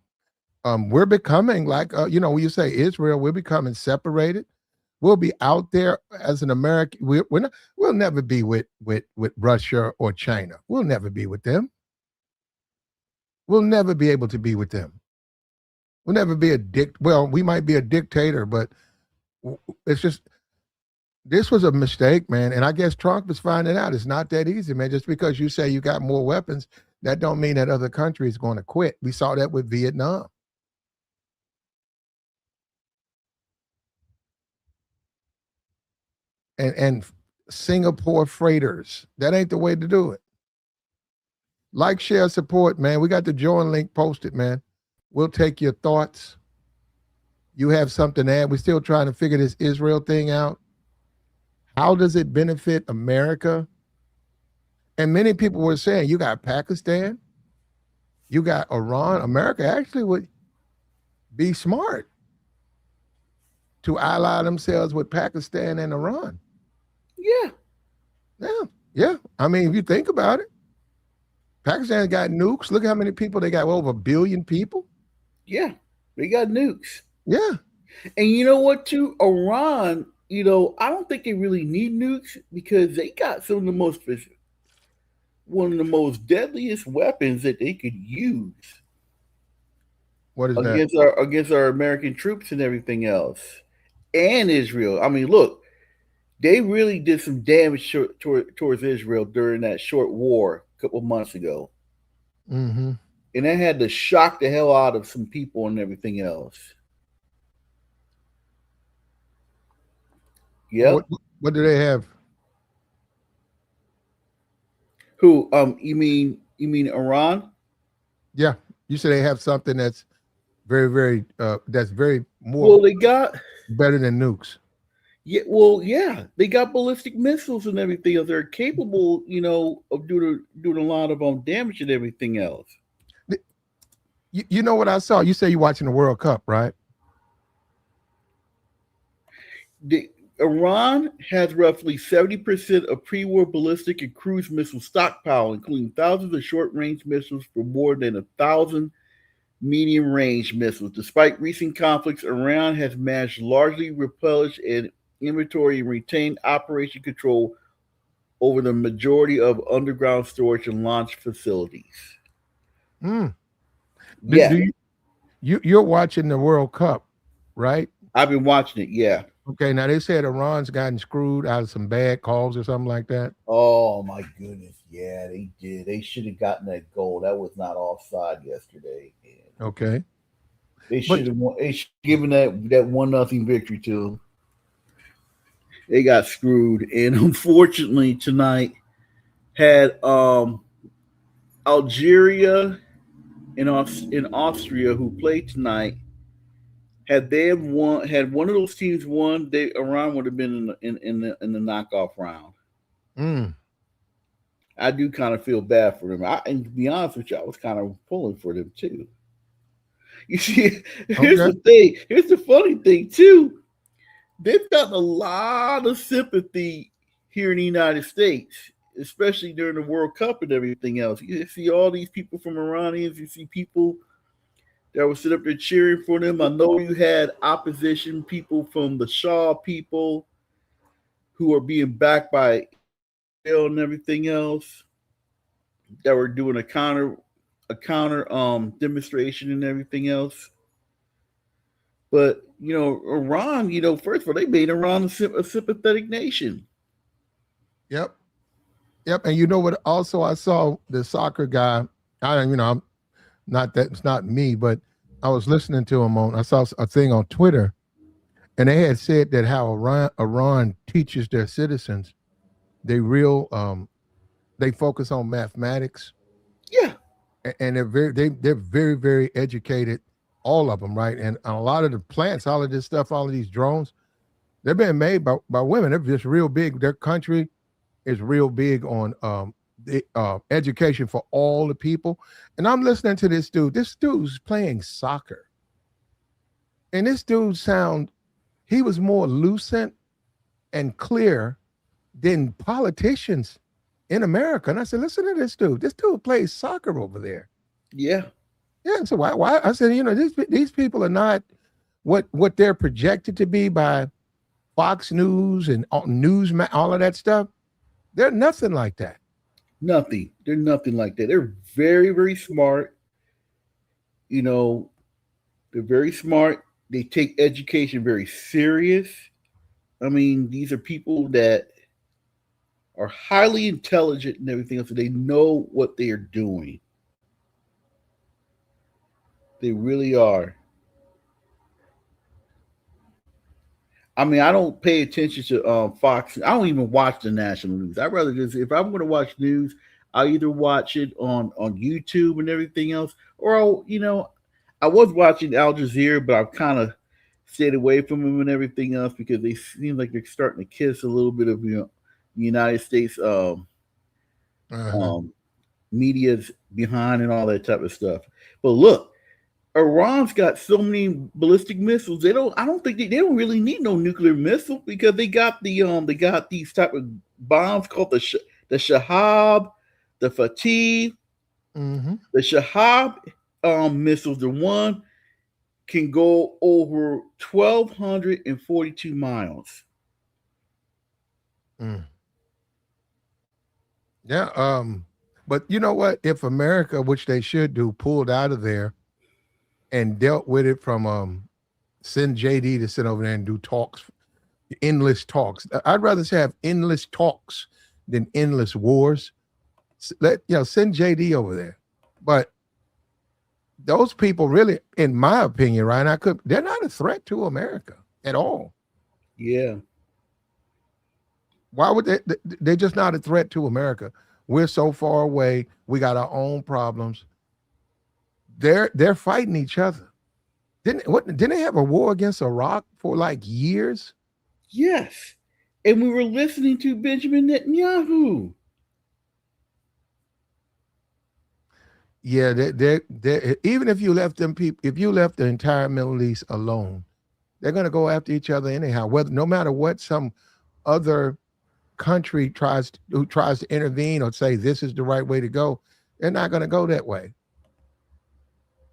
we're becoming like, when you say Israel, we're becoming separated. We'll be out there as an American. We'll never be with Russia or China. We'll never be with them. We'll never be able to be with them. We'll never be a well, we might be a dictator, but it's just this was a mistake, man. And I guess Trump is finding out it's not that easy, man. Just because you say you got more weapons, that don't mean that other country is going to quit. We saw that with Vietnam. And Singapore freighters. That ain't the way to do it. Like, share, support, man. We got the join link posted, man. We'll take your thoughts. You have something to add. We're still trying to figure this Israel thing out. How does it benefit America? And many people were saying, you got Pakistan, you got Iran. America actually would be smart to ally themselves with Pakistan and Iran.
Yeah.
Yeah. Yeah. I mean, if you think about it, Pakistan got nukes. Look how many people they got. Well, over 1 billion people.
Yeah. They got nukes.
Yeah.
And you know what, too? Iran, I don't think they really need nukes because they got one of the most deadliest weapons that they could use
What is that?
against our American troops and everything else, and Israel. I mean, look, they really did some damage towards Israel during that short war a couple months ago,
Mm-hmm.
and that had to shock the hell out of some people and everything else.
What
Yep.
what do they have?
Who? You mean Iran?
Yeah. You say they have something that's very, very that's very more
Well, they got
better than nukes.
yeah. Well, yeah, they got ballistic missiles and everything else. They're capable, of doing a lot of damage and everything else.
You know what I saw? You say you're watching the World Cup, right?
The, Iran has roughly 70% of pre-war ballistic and cruise missile stockpile, including thousands of short-range missiles for more than 1,000 medium-range missiles. Despite recent conflicts, Iran has managed to largely replenish and inventory and retain operation control over the majority of underground storage and launch facilities.
Mm. Do
Yeah,
you're watching the World Cup, right?
I've been watching it. Yeah.
Okay, now they said Iran's gotten screwed out of some bad calls or something like that.
Oh my goodness. Yeah, they did. They should have gotten that goal. That was not offside yesterday. And
Okay,
they
but
should have won. They should have given that 1-0 victory to them. They got screwed, and unfortunately tonight had Algeria in Austria who played tonight. Had one of those teams won, Iran would have been in the knockoff round.
mm,
I do kind of feel bad for them. And to be honest with you, I was kind of pulling for them too. You see, here's
okay,
the thing. Here's the funny thing too. They've gotten a lot of sympathy here in the United States, especially during the World Cup and everything else. You see all these people from Iranians. You see people that were sit up there cheering for them. I know you had opposition people from the Shaw people who are being backed by Israel and everything else that were doing a counter demonstration and everything else. But Iran, first of all, they made Iran a sympathetic nation.
yep, yep. And you know what? Also, I saw the soccer guy. I'm not that it's not me, but I was listening to him on. I saw a thing on Twitter, and they had said that how Iran teaches their citizens they focus on mathematics,
Yeah,
and they're very, very educated, all of them, right? And a lot of the plants, all of this stuff, all of these drones, they're being made by women. They're just real big. Their country is real big on education for all the people. And I'm listening to this dude. This dude's playing soccer, and this dude he was more lucid and clear than politicians in America. And I said, listen to this dude. This dude plays soccer over there.
yeah,
Yeah. So why? I said, these people are not what they're projected to be by Fox News and all of that stuff. They're nothing like that.
nothing. They're nothing like that. They're very, very smart. You know, they're very smart. They take education very serious. I mean, these are people that are highly intelligent and everything else. So they know what they are doing. They really are. I mean, I don't pay attention to Fox. I don't even watch the national news. I rather just if I'm going to watch news, I'll either watch it on YouTube and everything else, or I was watching Al Jazeera, but I've kind of stayed away from them and everything else because they seem like they're starting to kiss a little bit of the United States
Uh-huh.
um, media's behind and all that type of stuff. But look, Iran's got so many ballistic missiles. I don't think they don't really need no nuclear missile because they got these type of bombs called the Shahab, the Fatih,
Mm-hmm.
the Shahab missiles. The one can go over 1,242 miles.
Mm. Yeah. But you know what? If America, which they should do, pulled out of there and dealt with it from send JD to sit over there and do talks, endless talks. I'd rather have endless talks than endless wars. Send JD over there. But those people really, in my opinion, Ryan, they're not a threat to America at all.
Yeah.
Why would they? They're just not a threat to America. We're so far away. We got our own problems. They're fighting each other. Didn't they have a war against Iraq for like years?
Yes. And we were listening to Benjamin Netanyahu.
Yeah, they even if you left them people, if you left the entire Middle East alone, they're going to go after each other anyhow. Whether no matter what some other country who tries to intervene or say this is the right way to go, they're not going to go that way.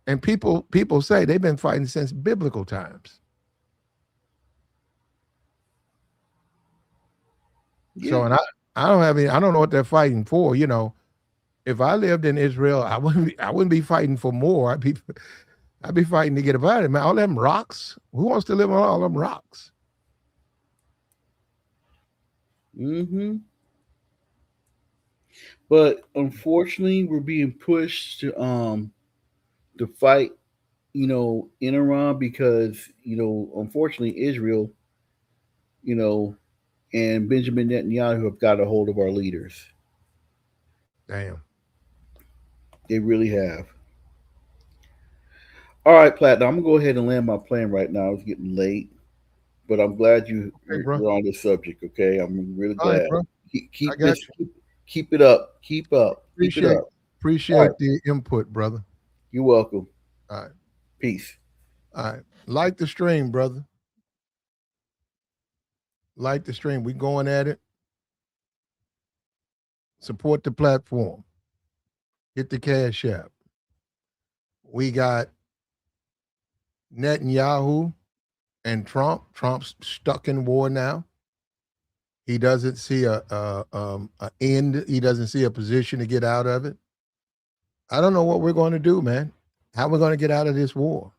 And people say they've been fighting since biblical times.
Yeah.
So, and I don't have any. I don't know what they're fighting for. If I lived in Israel, I wouldn't be fighting for more. I'd be fighting to get about it, man. All them rocks. Who wants to live on all them rocks?
Mm-hmm. But unfortunately, we're being pushed to fight, in Iran because unfortunately, Israel, you know, and Benjamin Netanyahu have got a hold of our leaders.
Damn.
They really have. All right, Platinum. I'm gonna go ahead and land my plane right now. It's getting late, but I'm glad
Okay, bro.
you're on this subject. Okay, I'm really
All right,
glad.
bro. I
Keep
got
this.
you.
Keep it up. Keep up. Keep it
Appreciate
up. All right.
appreciate the input, brother.
You're welcome.
All right.
Peace.
All right. Like the stream, brother. Like the stream. We going at it. Support the platform. Hit the cash app. We got Netanyahu and Trump. Trump's stuck in war now. He doesn't see a end. He doesn't see a position to get out of it. I don't know what we're going to do, man. How we're going to get out of this war?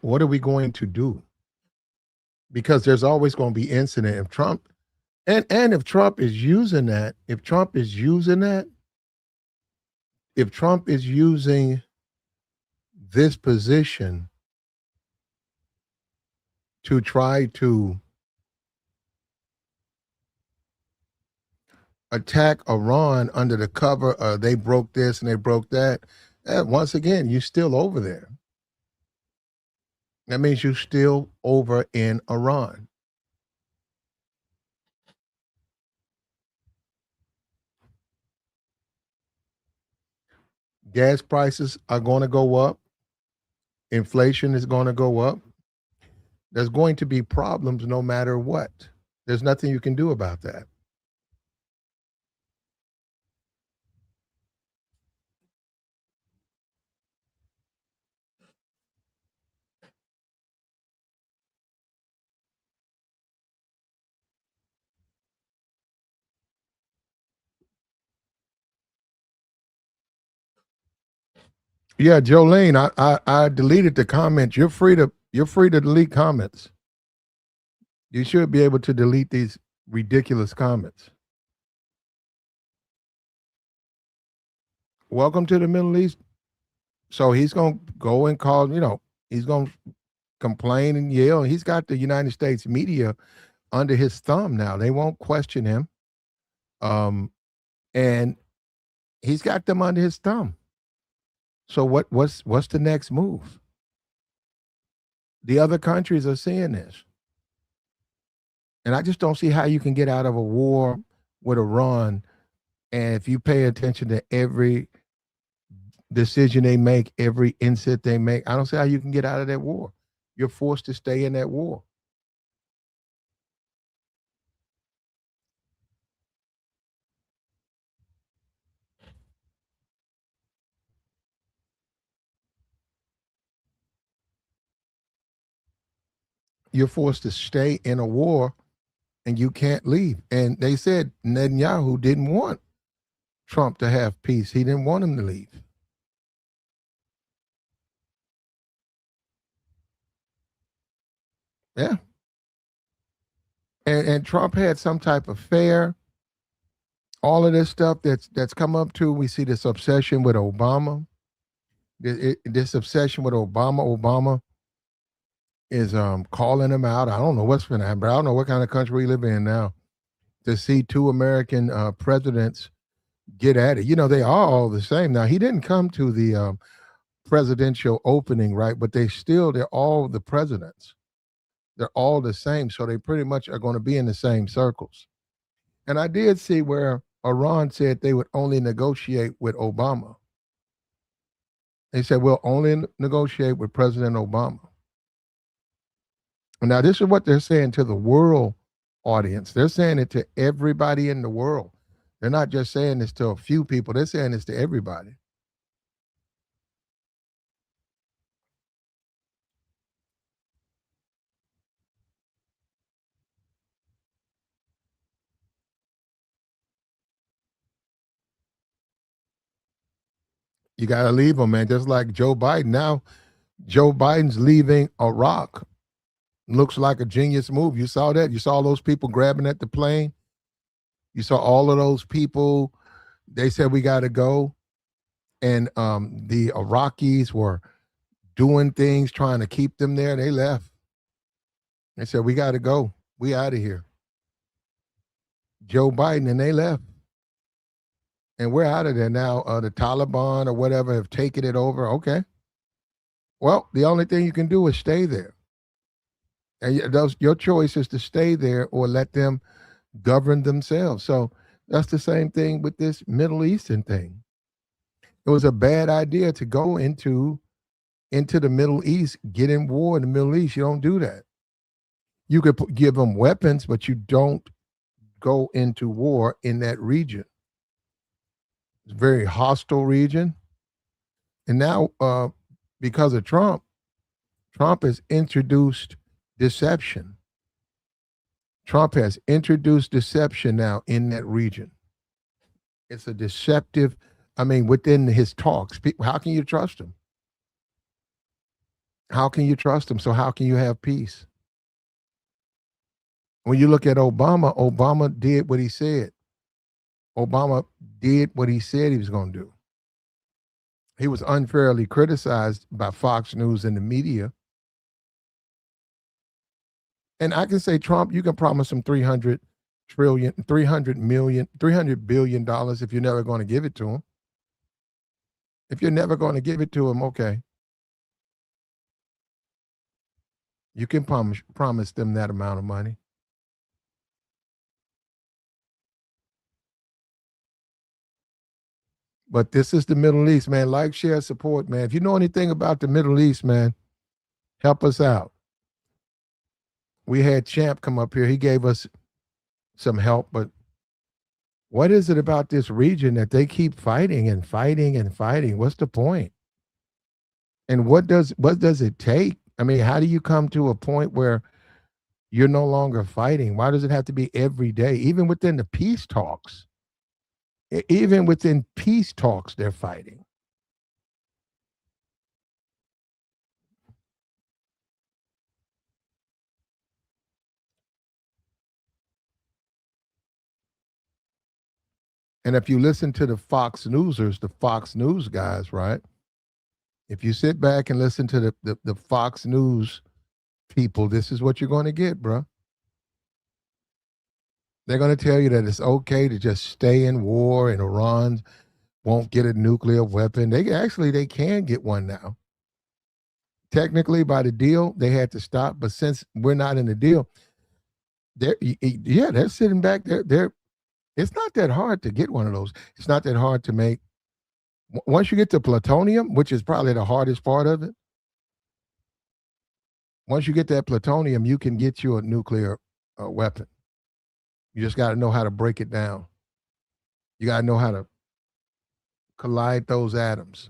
What are we going to do? Because there's always going to be incident. If Trump and if Trump is using that, if Trump is using that, if Trump is using this position to try to attack Iran under the cover of they broke this and they broke that, once again, you're still over there. That means you're still over in Iran. Gas prices are going to go up. Inflation is going to go up. There's going to be problems no matter what. There's nothing you can do about that. Yeah, Jolene, I deleted the comments. You're free to delete comments. You should be able to delete these ridiculous comments. welcome to the Middle East. So he's gonna go and call, he's gonna complain and yell. He's got the United States media under his thumb now. They won't question him. Um, and he's got them under his thumb. So what's the next move? The other countries are seeing this. And I just don't see how you can get out of a war with Iran. And if you pay attention to every decision they make, every incident they make, I don't see how you can get out of that war. You're forced to stay in that war. You're forced to stay in a war and you can't leave. And they said Netanyahu didn't want Trump to have peace. He didn't want him to leave. Yeah. And Trump had some type of fair, all of this stuff that's come up to. We see this obsession with Obama. This obsession with Obama. Obama is calling him out. I don't know what's going to happen, but I don't know what kind of country we live in now to see two American presidents get at it. They are all the same. Now, he didn't come to the presidential opening, right? But they're all the presidents. They're all the same. So they pretty much are going to be in the same circles. And I did see where Iran said they would only negotiate with Obama. They said, we'll only negotiate with President Obama. Now, this is what they're saying to the world audience. They're saying it to everybody in the world. They're not just saying this to a few people, they're saying this to everybody. You got to leave them, man. Just like Joe Biden. Now, Joe Biden's leaving Iraq. Looks like a genius move. You saw that? You saw those people grabbing at the plane? You saw all of those people. They said, we got to go. And the Iraqis were doing things, trying to keep them there. They left. They said, we got to go. We out of here. Joe Biden, and they left. And we're out of there now. The Taliban or whatever have taken it over. Okay. Well, the only thing you can do is stay there. And your choice is to stay there or let them govern themselves. So that's the same thing with this Middle Eastern thing. It was a bad idea to go into the Middle East, get in war in the Middle East. You don't do that. You could give them weapons, but you don't go into war in that region. It's a very hostile region. And now, because of Trump, Trump has introduced deception. Trump has introduced deception now in that region. It's a deceptive, within his talks. How can you trust him? How can you trust him? So how can you have peace? When you look at Obama, Obama did what he said. Obama did what he said he was going to do. He was unfairly criticized by Fox News and the media. And I can say, Trump, you can promise him 300 billion dollars if you're never going to give it to him. If you're never going to give it to him, okay. You can promise them that amount of money. But this is the Middle East, man. Like, share, support, man. If you know anything about the Middle East, man, help us out. We had Champ come up here. He gave us some help, but what is it about this region that they keep fighting and fighting and fighting? What's the point? And what does it take? How do you come to a point where you're no longer fighting? Why does it have to be every day? Even within the peace talks, even within peace talks, they're fighting. And if you listen to the Fox Newsers, the Fox News guys, right? If you sit back and listen to the Fox News people, this is what you're going to get, bro. They're going to tell you that it's okay to just stay in war and Iran won't get a nuclear weapon. They can get one now. Technically, by the deal, they had to stop, but since we're not in the deal, they're sitting back. They're It's not that hard to get one of those. It's not that hard to make. Once you get to plutonium, which is probably the hardest part of it, once you get that plutonium, you can get you a nuclear weapon. You just got to know how to break it down. You got to know how to collide those atoms.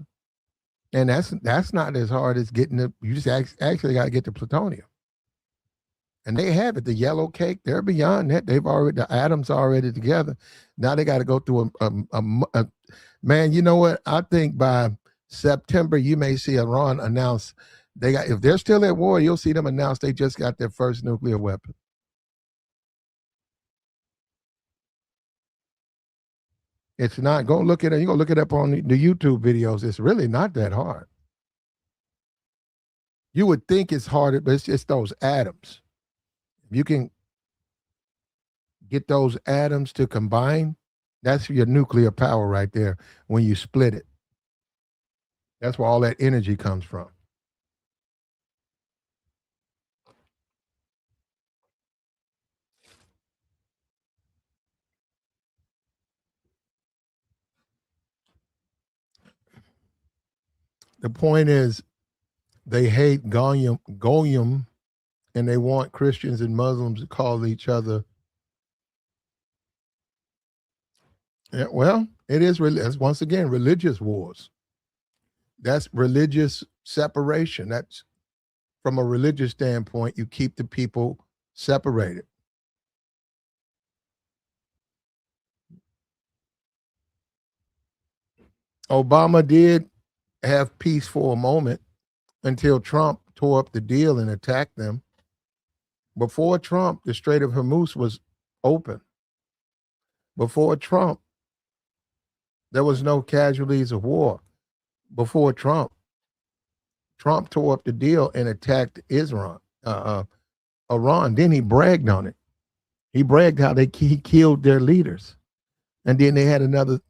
And that's not as hard as getting the. You just actually got to get the plutonium. And they have it. The yellow cake, they're beyond that. The atoms are already together. Now they got to go through a man. You know what? I think by September you may see Iran announce if they're still at war, you'll see them announce they just got their first nuclear weapon. It's not. Go look at it. You go look it up on the YouTube videos. It's really not that hard. You would think it's harder, but it's those atoms. If you can get those atoms to combine, that's your nuclear power right there when you split it. That's where all that energy comes from. The point is, they hate Goyim, and they want Christians and Muslims to call each other. Yeah, well, it is once again religious wars. That's religious separation. That's from a religious standpoint, you keep the people separated. Obama did have peace for a moment until Trump tore up the deal and attacked them. Before Trump, the Strait of Hormuz was open. Before Trump, there was no casualties of war. Before Trump tore up the deal and attacked Iran. Then he bragged on it. He bragged how he killed their leaders. And then they had another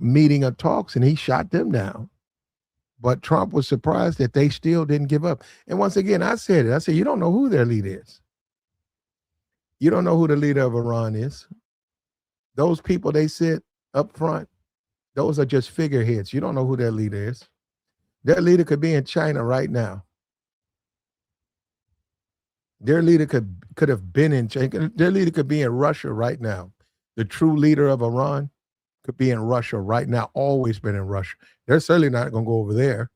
meeting of talks and he shot them down. But Trump was surprised that they still didn't give up. And once again, I said, you don't know who their leader is. You don't know who the leader of Iran is. Those people they sit up front, those are just figureheads. You don't know who their leader is. Their leader could be in China right now. Their leader could have been in China. Their leader could be in Russia right now. The true leader of Iran could be in Russia right now, always been in Russia. They're certainly not going to go over there.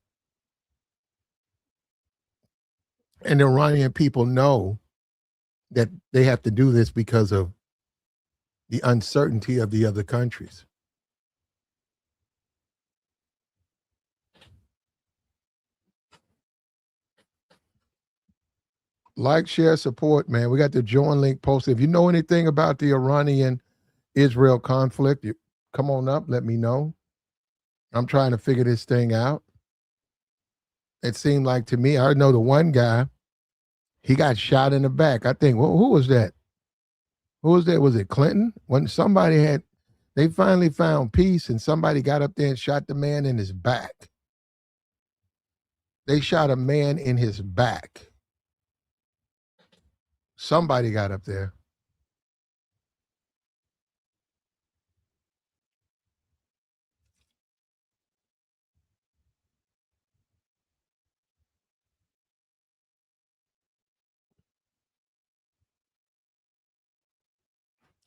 And the Iranian people know that they have to do this because of the uncertainty of the other countries. Like, share, support, man. We got the join link posted. If you know anything about the Iranian-Israel conflict, you come on up, let me know. I'm trying to figure this thing out. It seemed like to me, I know the one guy, he got shot in the back. I think, well, who was that? Who was that? Was it Clinton? When they finally found peace and somebody got up there and shot the man in his back. They shot a man in his back. Somebody got up there.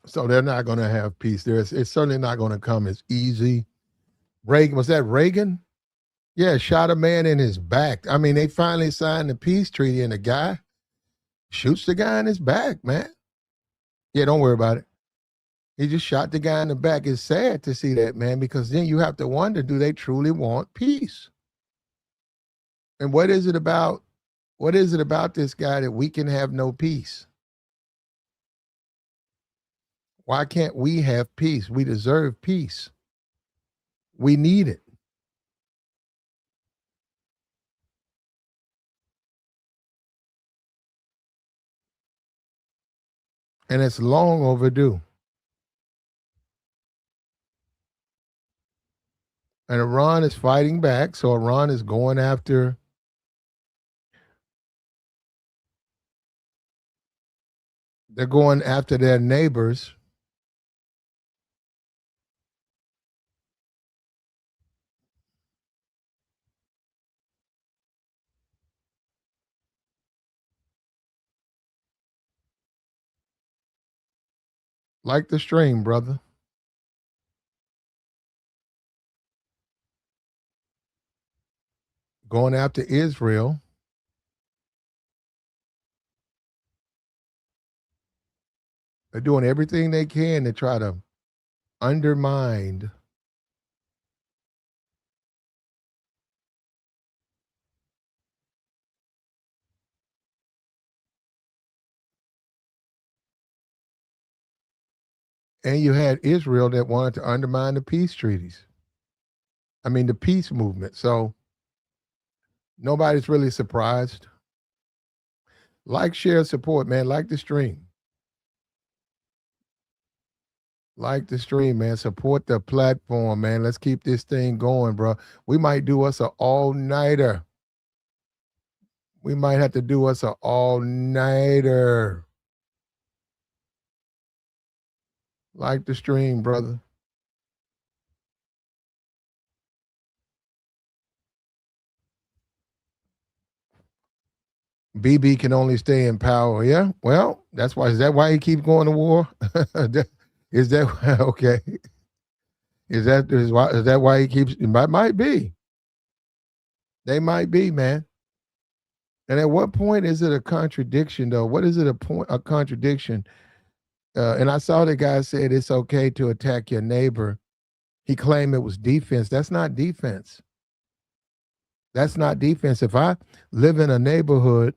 So they're not going to have peace. It's certainly not going to come as easy. Reagan, was that Reagan? Yeah, shot a man in his back. I mean, they finally signed the peace treaty and the guy shoots the guy in his back, man. Yeah, don't worry about it. He just shot the guy in the back. It's sad to see that, man, because then you have to wonder, do they truly want peace? And what is it about this guy that we can have no peace? Why can't we have peace? We deserve peace. We need it. And it's long overdue. And Iran is fighting back. So Iran is going after their neighbors. Like the stream, brother. Going after Israel. They're doing everything they can to try to undermine. And you had Israel that wanted to undermine the peace treaties. I mean, the peace movement. So nobody's really surprised. Like, share, support, man. Like the stream. Like the stream, man. Support the platform, man. Let's keep this thing going, bro. We might do us an all-nighter. We might have to do us an all-nighter. Like the stream, brother. BB can only stay in power. Yeah. Well, that's why. Is that why he keeps going to war? Is that okay? Is that why he keeps? It might be. They might be, man. And at what point is it a contradiction, though? What is it a contradiction? And I saw the guy said it's okay to attack your neighbor. He claimed it was defense. That's not defense. That's not defense. If I live in a neighborhood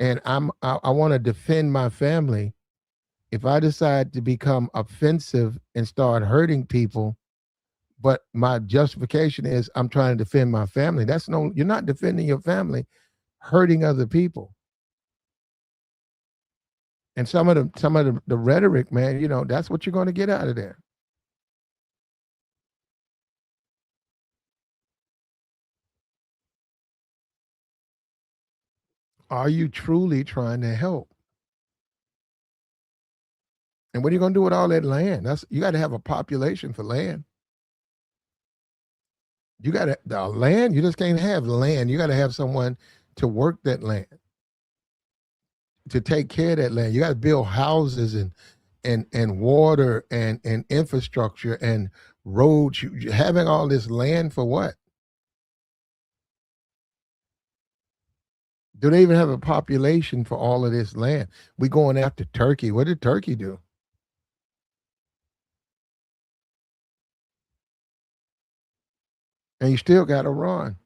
and I want to defend my family, if I decide to become offensive and start hurting people, but my justification is I'm trying to defend my family, you're not defending your family, hurting other people. And some of the rhetoric, man, that's what you're going to get out of there. Are you truly trying to help? And what are you going to do with all that land? You got to have a population for land. You got to the land. You just can't have land. You got to have someone to work that land, to take care of that land. You got to build houses and water and infrastructure and roads. Having all this land for what? Do they even have a population for all of this land? We going after Turkey. What did Turkey do? And you still got Iran.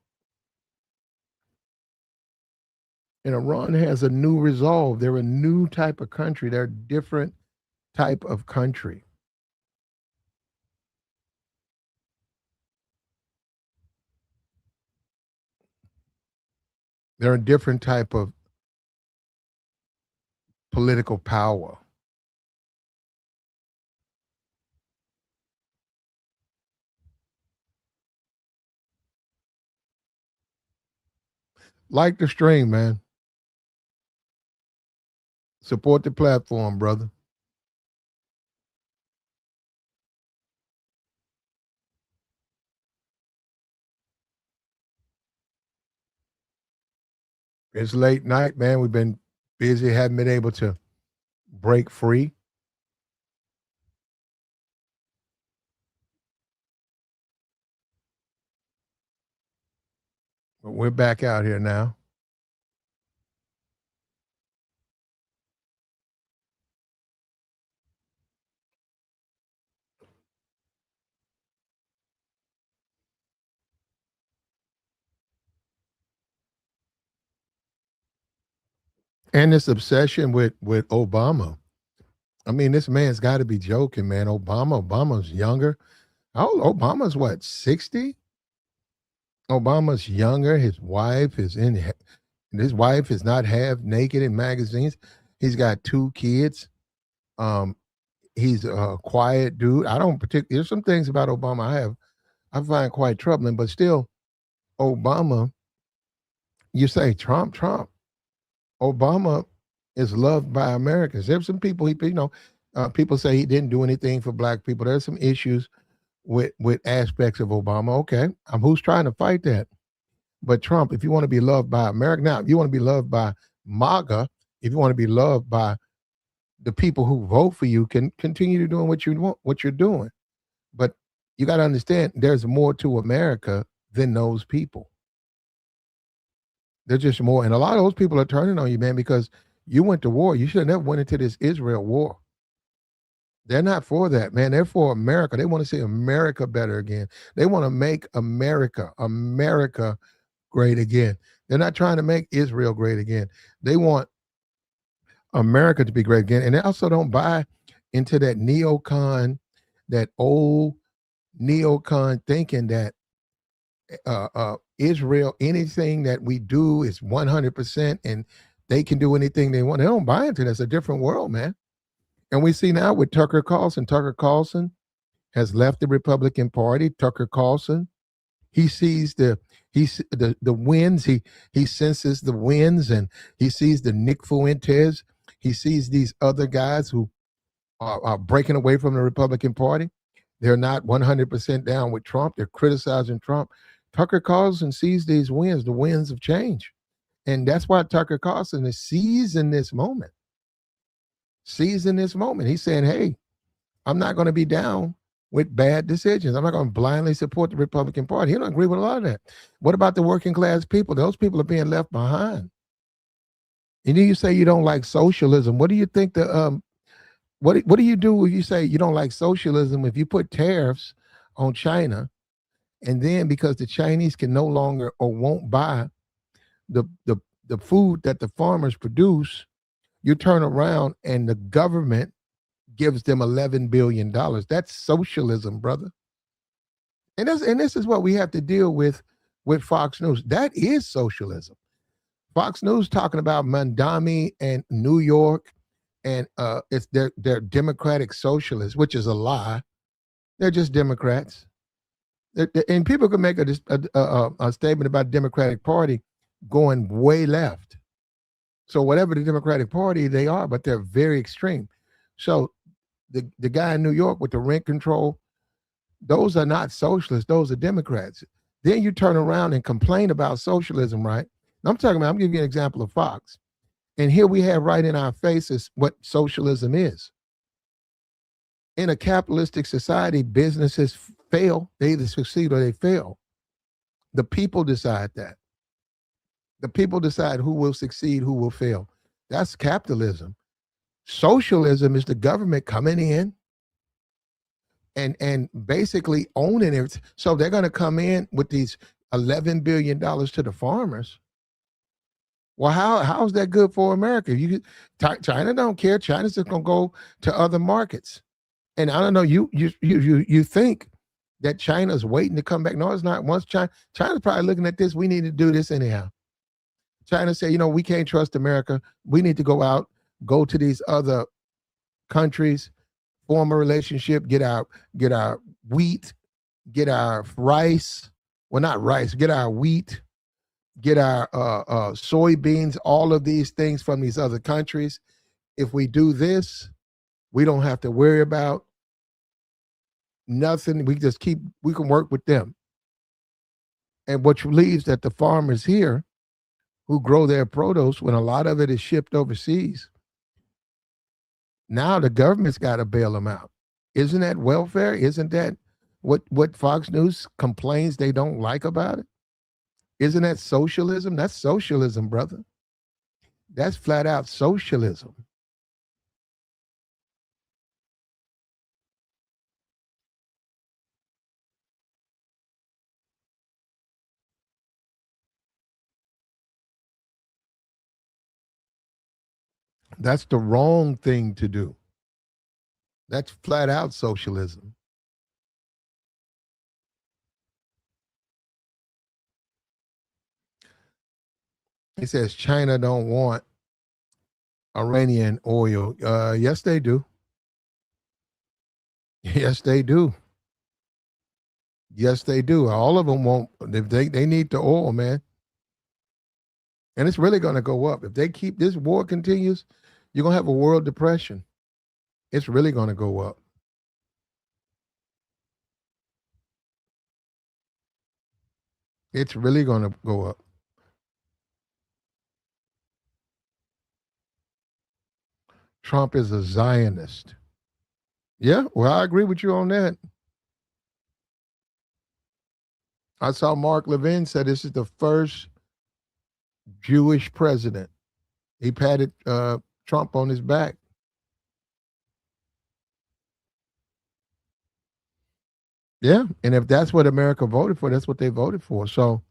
And Iran has a new resolve. They're a new type of country. They're a different type of country. They're a different type of political power. Like the stream, man. Support the platform, brother. It's late night, man. We've been busy, haven't been able to break free. But we're back out here now. And this obsession with Obama. I mean, this man's got to be joking, man. Obama's younger. Oh, Obama's what, 60? Obama's younger. His wife is not half naked in magazines. He's got two kids. Um, he's a quiet dude. I don't particularly. There's some things about Obama I find quite troubling, but still, Obama. You say Trump. Obama is loved by Americans. There's some people people say he didn't do anything for black people. There's some issues with aspects of Obama. Okay, who's trying to fight that? But Trump, if you want to be loved by America, now if you want to be loved by MAGA, if you want to be loved by the people who vote for you, can continue doing what you want, what you're doing. But you got to understand, there's more to America than those people. There's just more, and a lot of those people are turning on you, man, because you went to war. You should have never went into this Israel war. They're not for that, man. They're for America. They want to see America better again. They want to make America great again. They're not trying to make Israel great again. They want America to be great again. And they also don't buy into that neocon, that old neocon thinking that Israel, anything that we do is 100% and they can do anything they want. They don't buy into that. It's a different world, man. And we see now with Tucker Carlson. Tucker Carlson has left the Republican Party. Tucker Carlson, he sees the winds. He senses the winds, and he sees the Nick Fuentes. He sees these other guys who are breaking away from the Republican Party. They're not 100% down with Trump. They're criticizing Trump. Tucker Carlson sees these winds, the winds of change. And that's why Tucker Carlson is seizing this moment. Seizing this moment. He's saying, hey, I'm not going to be down with bad decisions. I'm not going to blindly support the Republican Party. He don't agree with a lot of that. What about the working class people? Those people are being left behind. And then you say you don't like socialism. What do you think what do you do when you say you don't like socialism if you put tariffs on China, and then because the Chinese can no longer or won't buy the the the food that the farmers produce, you turn around and the government gives them $11 billion. That's socialism, brother. And this is what we have to deal with Fox News. That is socialism. Fox News talking about Mandami and New York, and it's they're democratic socialists, which is a lie. They're just Democrats. And people can make a statement about the Democratic Party going way left. So whatever the Democratic Party they are, but they're very extreme. So the guy in New York with the rent control, those are not socialists. Those are Democrats. Then you turn around and complain about socialism, right? I'm giving you an example of Fox. And here we have right in our faces what socialism is. In a capitalistic society, businesses fail. They either succeed or they fail. The people decide that. The people decide who will succeed, who will fail. That's capitalism. Socialism is the government coming in and basically owning it. So they're going to come in with these $11 billion to the farmers. Well, how is that good for America? China don't care. China's just going to go to other markets. And I don't know. You think that China's waiting to come back? No, it's not. Once China's probably looking at this. We need to do this anyhow. China said, we can't trust America. We need to go to these other countries, form a relationship, get our wheat, get our rice. Well, not rice. Get our wheat, get our soybeans. All of these things from these other countries. If we do this, we don't have to worry about nothing. We can work with them. And which leaves that the farmers here who grow their produce, when a lot of it is shipped overseas, now the government's got to bail them out. Isn't that welfare? Isn't that what Fox News complains they don't like about it? Isn't that socialism? That's socialism, brother. That's flat out socialism. That's the wrong thing to do. That's flat out socialism. He says China don't want Iranian oil. Yes, they do. Yes, they do. Yes, they do. All of them won't. They need the oil, man, and it's really going to go up if they keep this war continues. You're going to have a world depression. It's really going to go up. It's really going to go up. Trump is a Zionist. Yeah, well, I agree with you on that. I saw Mark Levin said this is the first Jewish president. He patted Trump on his back. Yeah, and if that's what America voted for, that's what they voted for. So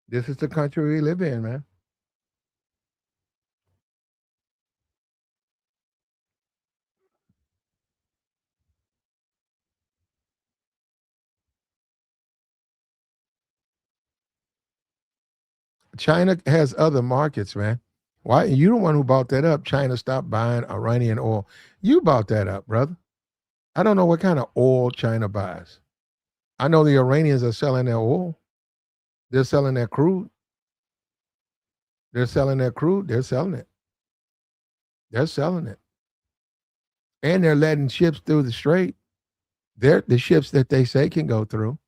this is the country we live in, man. China has other markets, man. Why you the one who brought that up? China stopped buying Iranian oil. You brought that up, brother. I don't know what kind of oil China buys. I know the Iranians are selling their oil. They're selling their crude. They're selling their crude. They're selling it. They're selling it. And they're letting ships through the strait. They're the ships that they say can go through.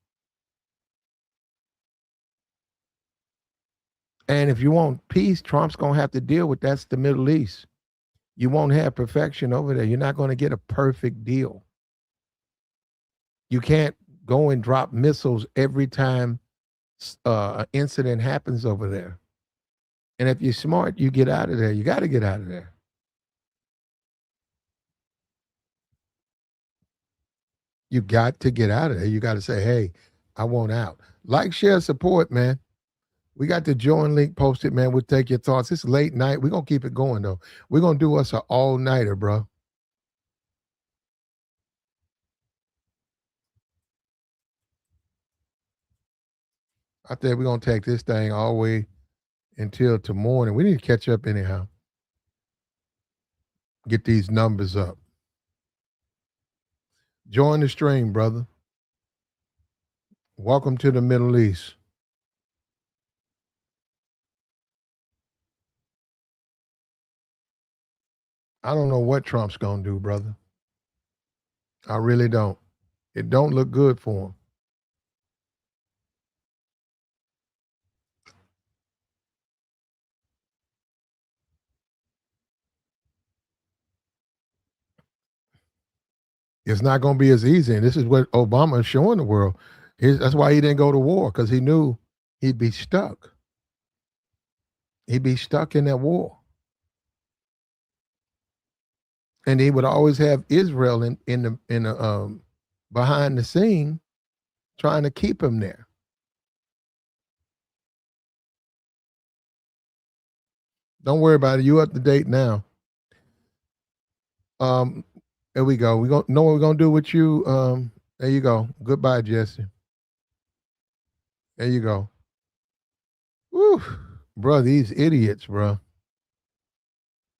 And if you want peace, Trump's gonna have to deal with that's the Middle East. You won't have perfection over there. You're not going to get a perfect deal. You can't go and drop missiles every time an incident happens over there. And if you're smart, you get out of there. You got to get out of there. You got to get out of there. You got to say, hey, I want out. Like, share, support, man. We got the join link posted, man. We'll take your thoughts. It's late night. We're going to keep it going, though. We're going to do us an all-nighter, bro. I think we're going to take this thing all the way until tomorrow morning. We need to catch up anyhow. Get these numbers up. Join the stream, brother. Welcome to the Middle East. I don't know what Trump's going to do, brother. I really don't. It don't look good for him. It's not going to be as easy. And this is what Obama is showing the world. That's why he didn't go to war, because he knew he'd be stuck. He'd be stuck in that war. And he would always have Israel in the behind the scene trying to keep him there. Don't worry about it. You up to date now. There we go. We gonna know what we're gonna do with you. There you go. Goodbye, Jesse. There you go. Woo, bro. These idiots, bro.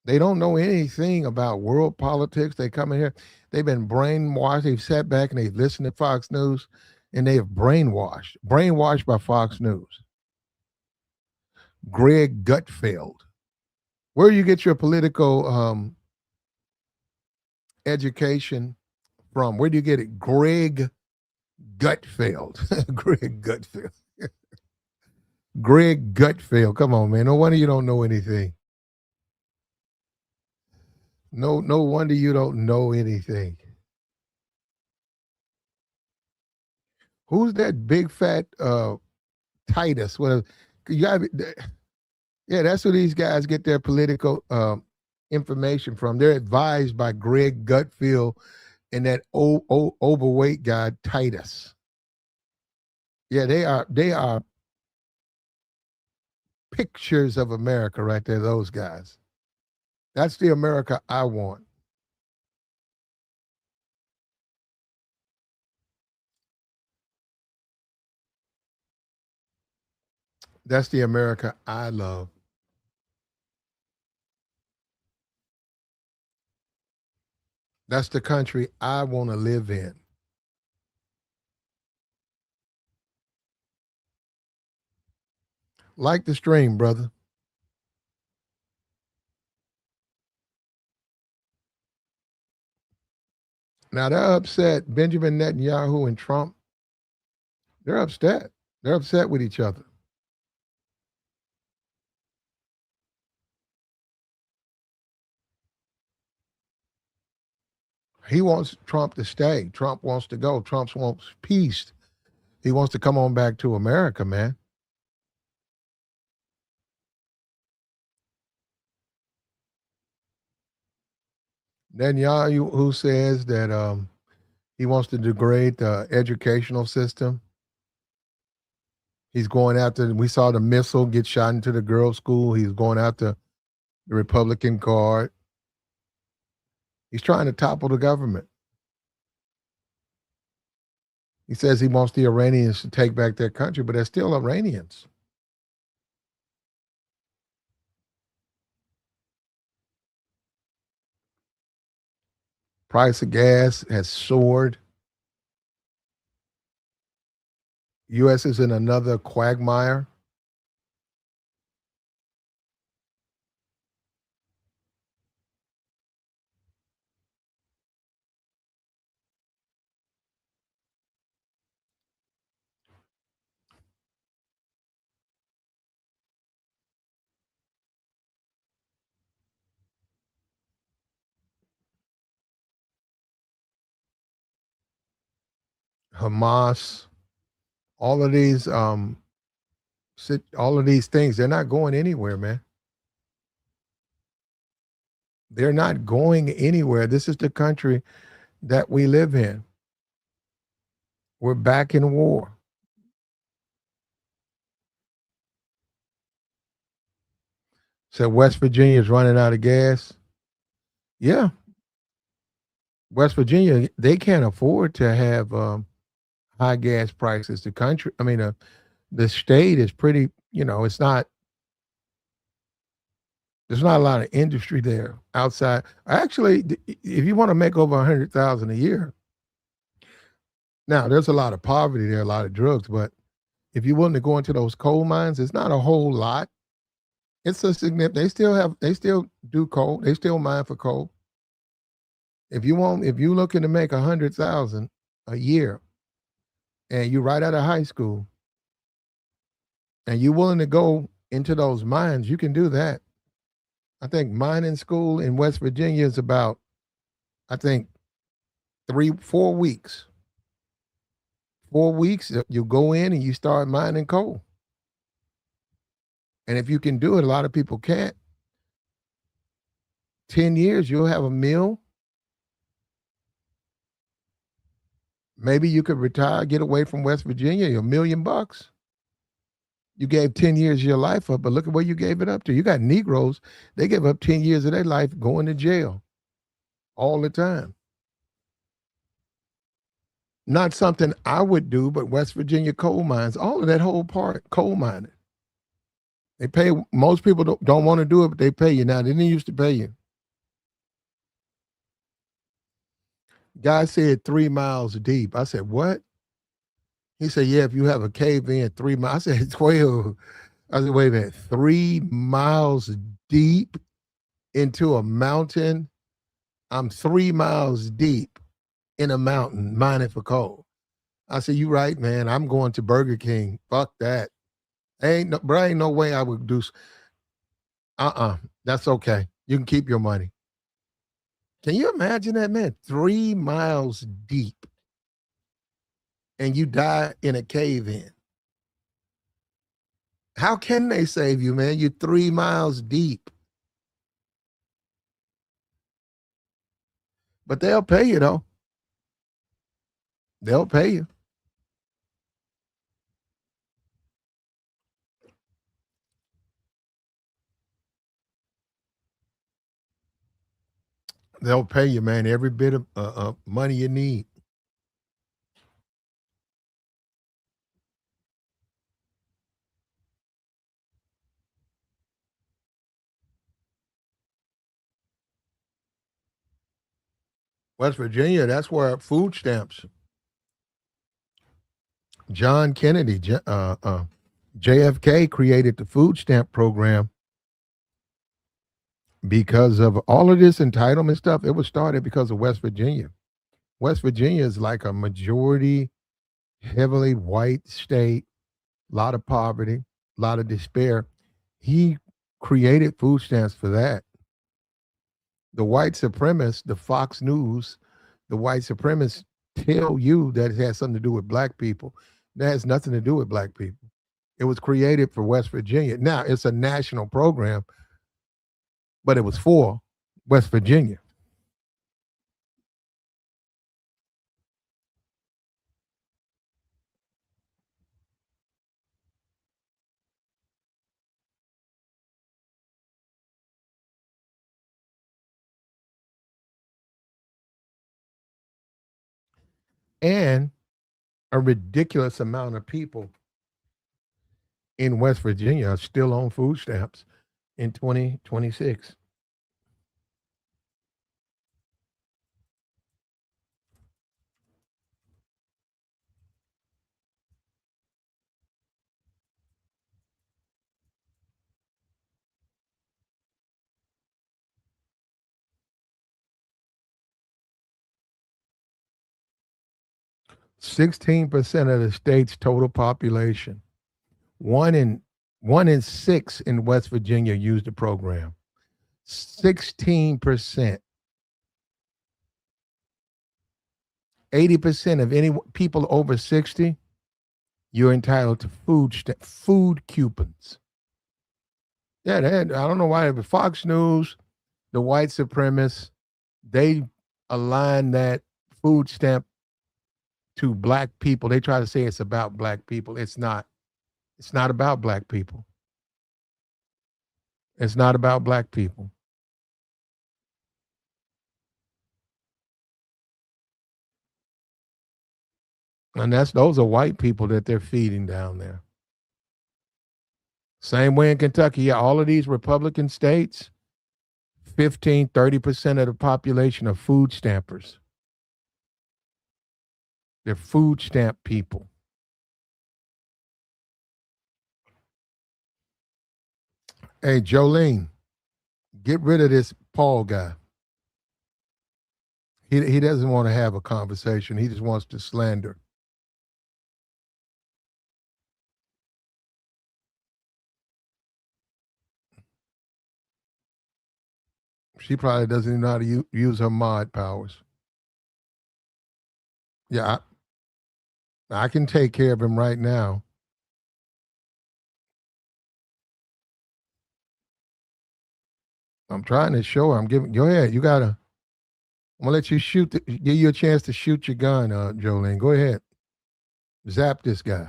They don't know anything about world politics. They come in here. They've been brainwashed. They've sat back and they've listened to Fox News, and they have brainwashed by Fox News. Greg Gutfeld. Where do you get your political education from? Where do you get it? Greg Gutfeld. Greg Gutfeld. Greg Gutfeld. Come on, man. No wonder you don't know anything. No wonder you don't know anything. Who's that big fat Titus? Whatever. You got yeah, that's where these guys get their political information from. They're advised by Greg Gutfeld and that overweight guy Titus. Yeah, they are pictures of America right there, those guys. That's the America I want. That's the America I love. That's the country I want to live in. Like the stream, brother. Now they're upset. Benjamin Netanyahu and Trump, they're upset. They're upset with each other. He wants Trump to stay. Trump wants to go. Trump wants peace. He wants to come on back to America, man. Netanyahu, who says that he wants to degrade the educational system. He's going after, we saw the missile get shot into the girls' school. He's going after the Republican Guard. He's trying to topple the government. He says he wants the Iranians to take back their country, but they're still Iranians. Price of gas has soared. U.S. is in another quagmire. Hamas, all of these, all of these things, they're not going anywhere, man. They're not going anywhere. This is the country that we live in. We're back in war. So West Virginia is running out of gas. Yeah, West Virginia, they can't afford to have high gas prices. The country, I mean, the state is pretty. It's not. There's not a lot of industry there outside. Actually, if you want to make over 100,000 a year, now there's a lot of poverty there, a lot of drugs. But if you're willing to go into those coal mines, it's not a whole lot. It's a significant. They still do coal. They still mine for coal. If you're looking to make 100,000 a year, and you're right out of high school, and you're willing to go into those mines, you can do that. I think mining school in West Virginia is about, I think, 4 weeks. 4 weeks, you go in and you start mining coal. And if you can do it, a lot of people can't. 10 years, you'll have a mill. Maybe you could retire, get away from West Virginia, $1 million. You gave 10 years of your life up, but look at where you gave it up to. You got Negroes, they give up 10 years of their life going to jail all the time. Not something I would do, but West Virginia coal mines, all of that whole part, coal mining. They pay, most people don't want to do it, but they pay you. Now, they didn't used to pay you. Guy said 3 miles deep. I said, what? He said, yeah, if you have a cave in 3 miles. I said, 12. I said, wait a minute, 3 miles deep into a mountain? I'm 3 miles deep in a mountain mining for coal. I said, you right, man. I'm going to Burger King. Fuck that. Ain't no way I would do. That's okay. You can keep your money. Can you imagine that, man? 3 miles deep, and you die in a cave in. How can they save you, man? You're 3 miles deep. But they'll pay you, though. They'll pay you. They'll pay you, man, every bit of money you need. West Virginia, that's where food stamps. John Kennedy, JFK created the food stamp program because of all of this entitlement stuff. It was started because of West Virginia. West Virginia is like a majority, heavily white state, a lot of poverty, a lot of despair. He created food stamps for that. The white supremacists, the Fox News, the white supremacists tell you that it has something to do with black people. That has nothing to do with black people. It was created for West Virginia. Now it's a national program, but it was for West Virginia. And a ridiculous amount of people in West Virginia are still on food stamps in 2026. 16% of the state's total population. One in 6 in West Virginia use the program. 16%. 80% of any people over 60, you're entitled to food coupons. Yeah, I don't know why, but Fox News, the white supremacists, they align that food stamp to black people. They try to say it's about black people. It's not. It's not about black people. It's not about black people. And those are white people that they're feeding down there. Same way in Kentucky. Yeah, all of these Republican states, 15-30% of the population are food stampers. They're food stamp people. Hey, Jolene, get rid of this Paul guy. He doesn't want to have a conversation. He just wants to slander. She probably doesn't even know how to use her mod powers. Yeah, I can take care of him right now. I'm trying to show her. I'm giving. Go ahead. You gotta. I'm gonna let you shoot. Give you a chance to shoot your gun, Jolene. Go ahead. Zap this guy.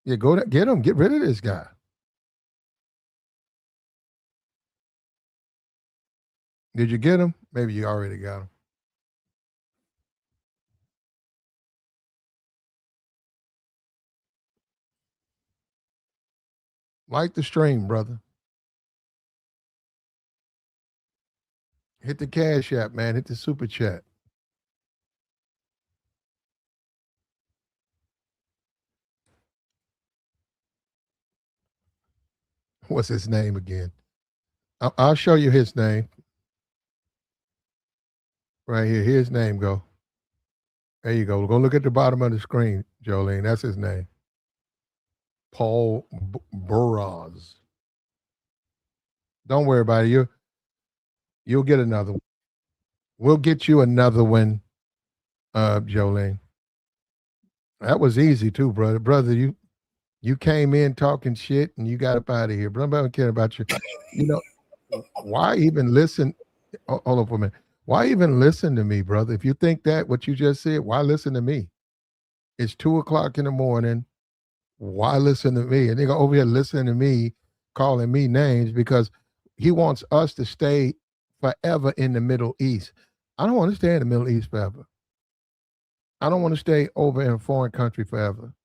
Yeah, get him. Get rid of this guy. Did you get him? Maybe you already got him. Like the stream, brother. Hit the cash app, man. Hit the super chat. What's his name again? I'll show you his name right here. Here's his name. Go. There you go. Go look at the bottom of the screen, Jolene. That's his name. Paul Burrows. Don't worry about it. You'll get another one. We'll get you another one, Jolene. That was easy too, brother. Brother, you came in talking shit and you got up out of here. But nobody care about you. You know, why even listen? Hold on for a minute. Why even listen to me, brother? If you think that what you just said, why listen to me? It's 2:00 in the morning. Why listen to me? And they go over here listening to me, calling me names because he wants us to stay forever in the Middle East. I don't want to stay in the Middle East forever. I don't want to stay over in a foreign country forever.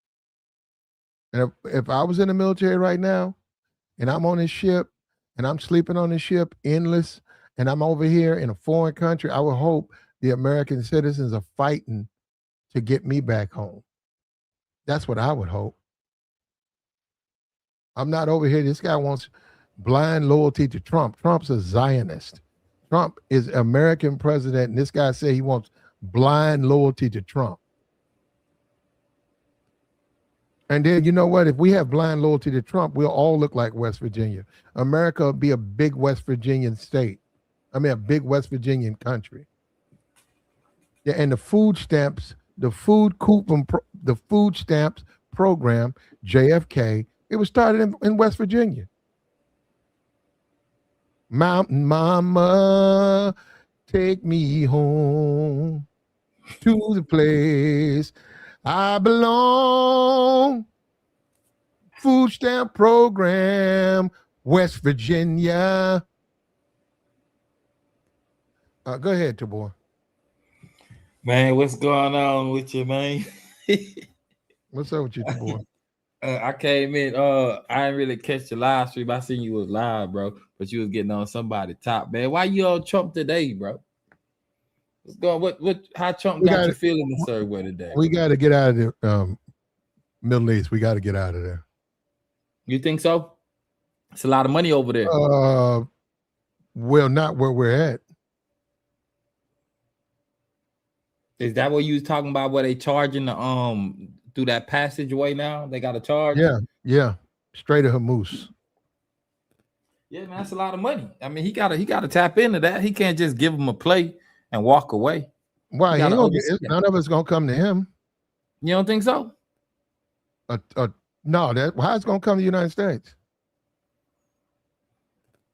And if I was in the military right now and I'm on this ship and I'm sleeping on the ship endless, and I'm over here in a foreign country, I would hope the American citizens are fighting to get me back home. That's what I would hope. I'm not over here. This guy wants blind loyalty to Trump. Trump's a Zionist. Trump is American president, and this guy said he wants blind loyalty to Trump. And then you know what? If we have blind loyalty to Trump, we'll all look like West Virginia. America will be a big West Virginian state. I mean, a big West Virginian country. Yeah, and the food stamps, the food coupon, the food stamps program, JFK, it was started in West Virginia. Mountain Mama, take me home to the place I belong. Food stamp program, West Virginia. Go ahead, Tabor.
Man, what's going on with you, man?
What's up with you, Tabor?
I came in. I didn't really catch the live stream. I seen you was live, bro, but you was getting on somebody's top, man. Why you on Trump today, bro? What's going? What? How Trump got you feeling a certain way today?
We got to get out of the Middle East. We got to get out of there.
You think so? It's a lot of money over there.
Well, not where we're at.
Is that what you was talking about? Where they charging the through that passageway now? They got to charge.
Yeah, straight to Hormuz.
Yeah, man, that's a lot of money. I mean, he gotta tap into that. He can't just give him a play and walk away.
Why? None of us gonna come to him.
You don't think so?
No. How's it gonna come to the United States?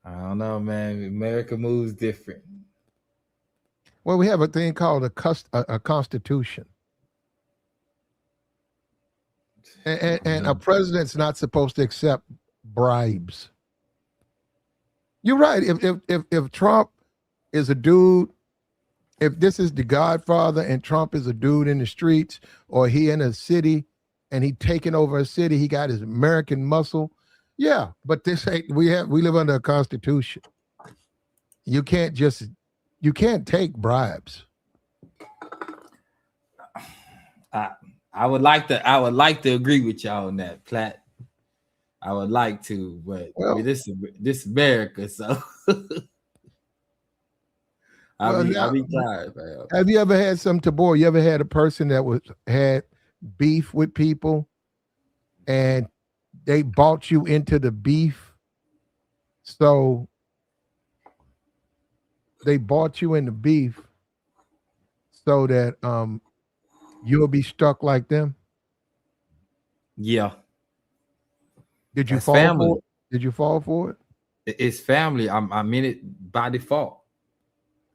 I don't know, man. America moves different.
Well, we have a thing called a constitution. And a president's not supposed to accept bribes. You're right. If Trump is a dude, if this is the Godfather and Trump is a dude in the streets, or he in a city and he taking over a city, he got his American muscle. Yeah, but this ain't. We live under a constitution. You can't take bribes.
I would like to agree with y'all on that, Platt. I would like to, but this is America, so I'll be tired, man.
Have you ever had some Tabor? You ever had a person that had beef with people and they bought you into the beef? So they bought you in the beef so that you'll be stuck like them?
Yeah.
Did you fall for it? Did you fall for it?
It's family. I'm in it by default.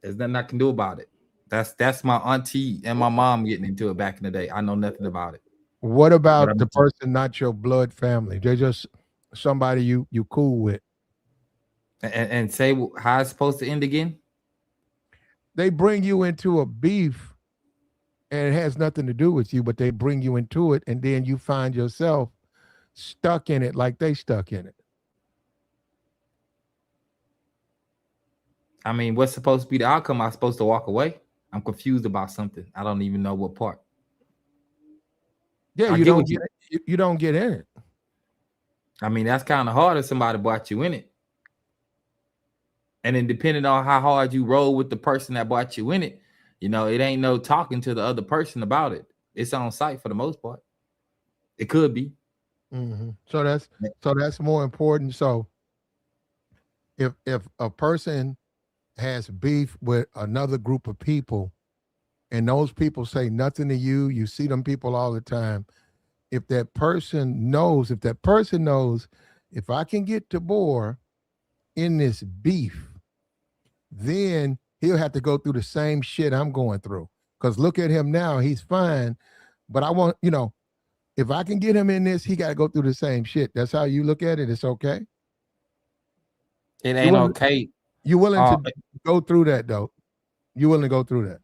There's nothing I can do about it. That's my auntie and my mom getting into it back in the day. I know nothing about it.
What about the person not your blood family? They're just somebody you cool with.
And say how it's supposed to end again?
They bring you into a beef and it has nothing to do with you, but they bring you into it, and then you find yourself stuck in it like they stuck in it.
I mean, what's supposed to be the outcome? I'm supposed to walk away? I'm confused about something. I don't even know what part.
Yeah, you don't get in it.
I mean, that's kind of hard if somebody brought you in it. And then depending on how hard you roll with the person that brought you in it, it ain't no talking to the other person about it. It's on site for the most part. It could be.
Mm-hmm. So that's more important. So if a person has beef with another group of people and those people say nothing to you, you see them people all the time. If that person knows, if I can get Tabor in this beef, then he'll have to go through the same shit I'm going through. Because look at him now, he's fine. But I want, if I can get him in this, he got to go through the same shit. That's how you look at it. It's okay.
It ain't okay.
You willing to go through that though? You willing to go through that?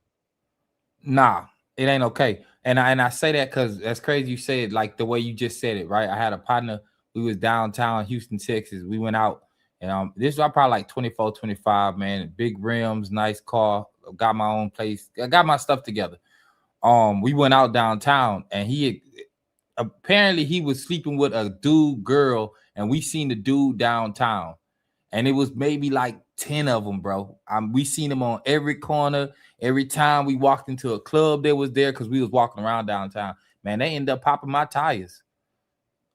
Nah, it ain't okay. And I say that because that's crazy. You say it like the way you just said it, right? I had a partner. We was downtown Houston, Texas. We went out And this was probably like 24, 25, man. Big rims, nice car. Got my own place. I got my stuff together. We went out downtown, and apparently he was sleeping with a girl, and we seen the dude downtown, and it was maybe like 10 of them, bro. We seen them on every corner. Every time we walked into a club, they was there because we was walking around downtown. Man, they ended up popping my tires.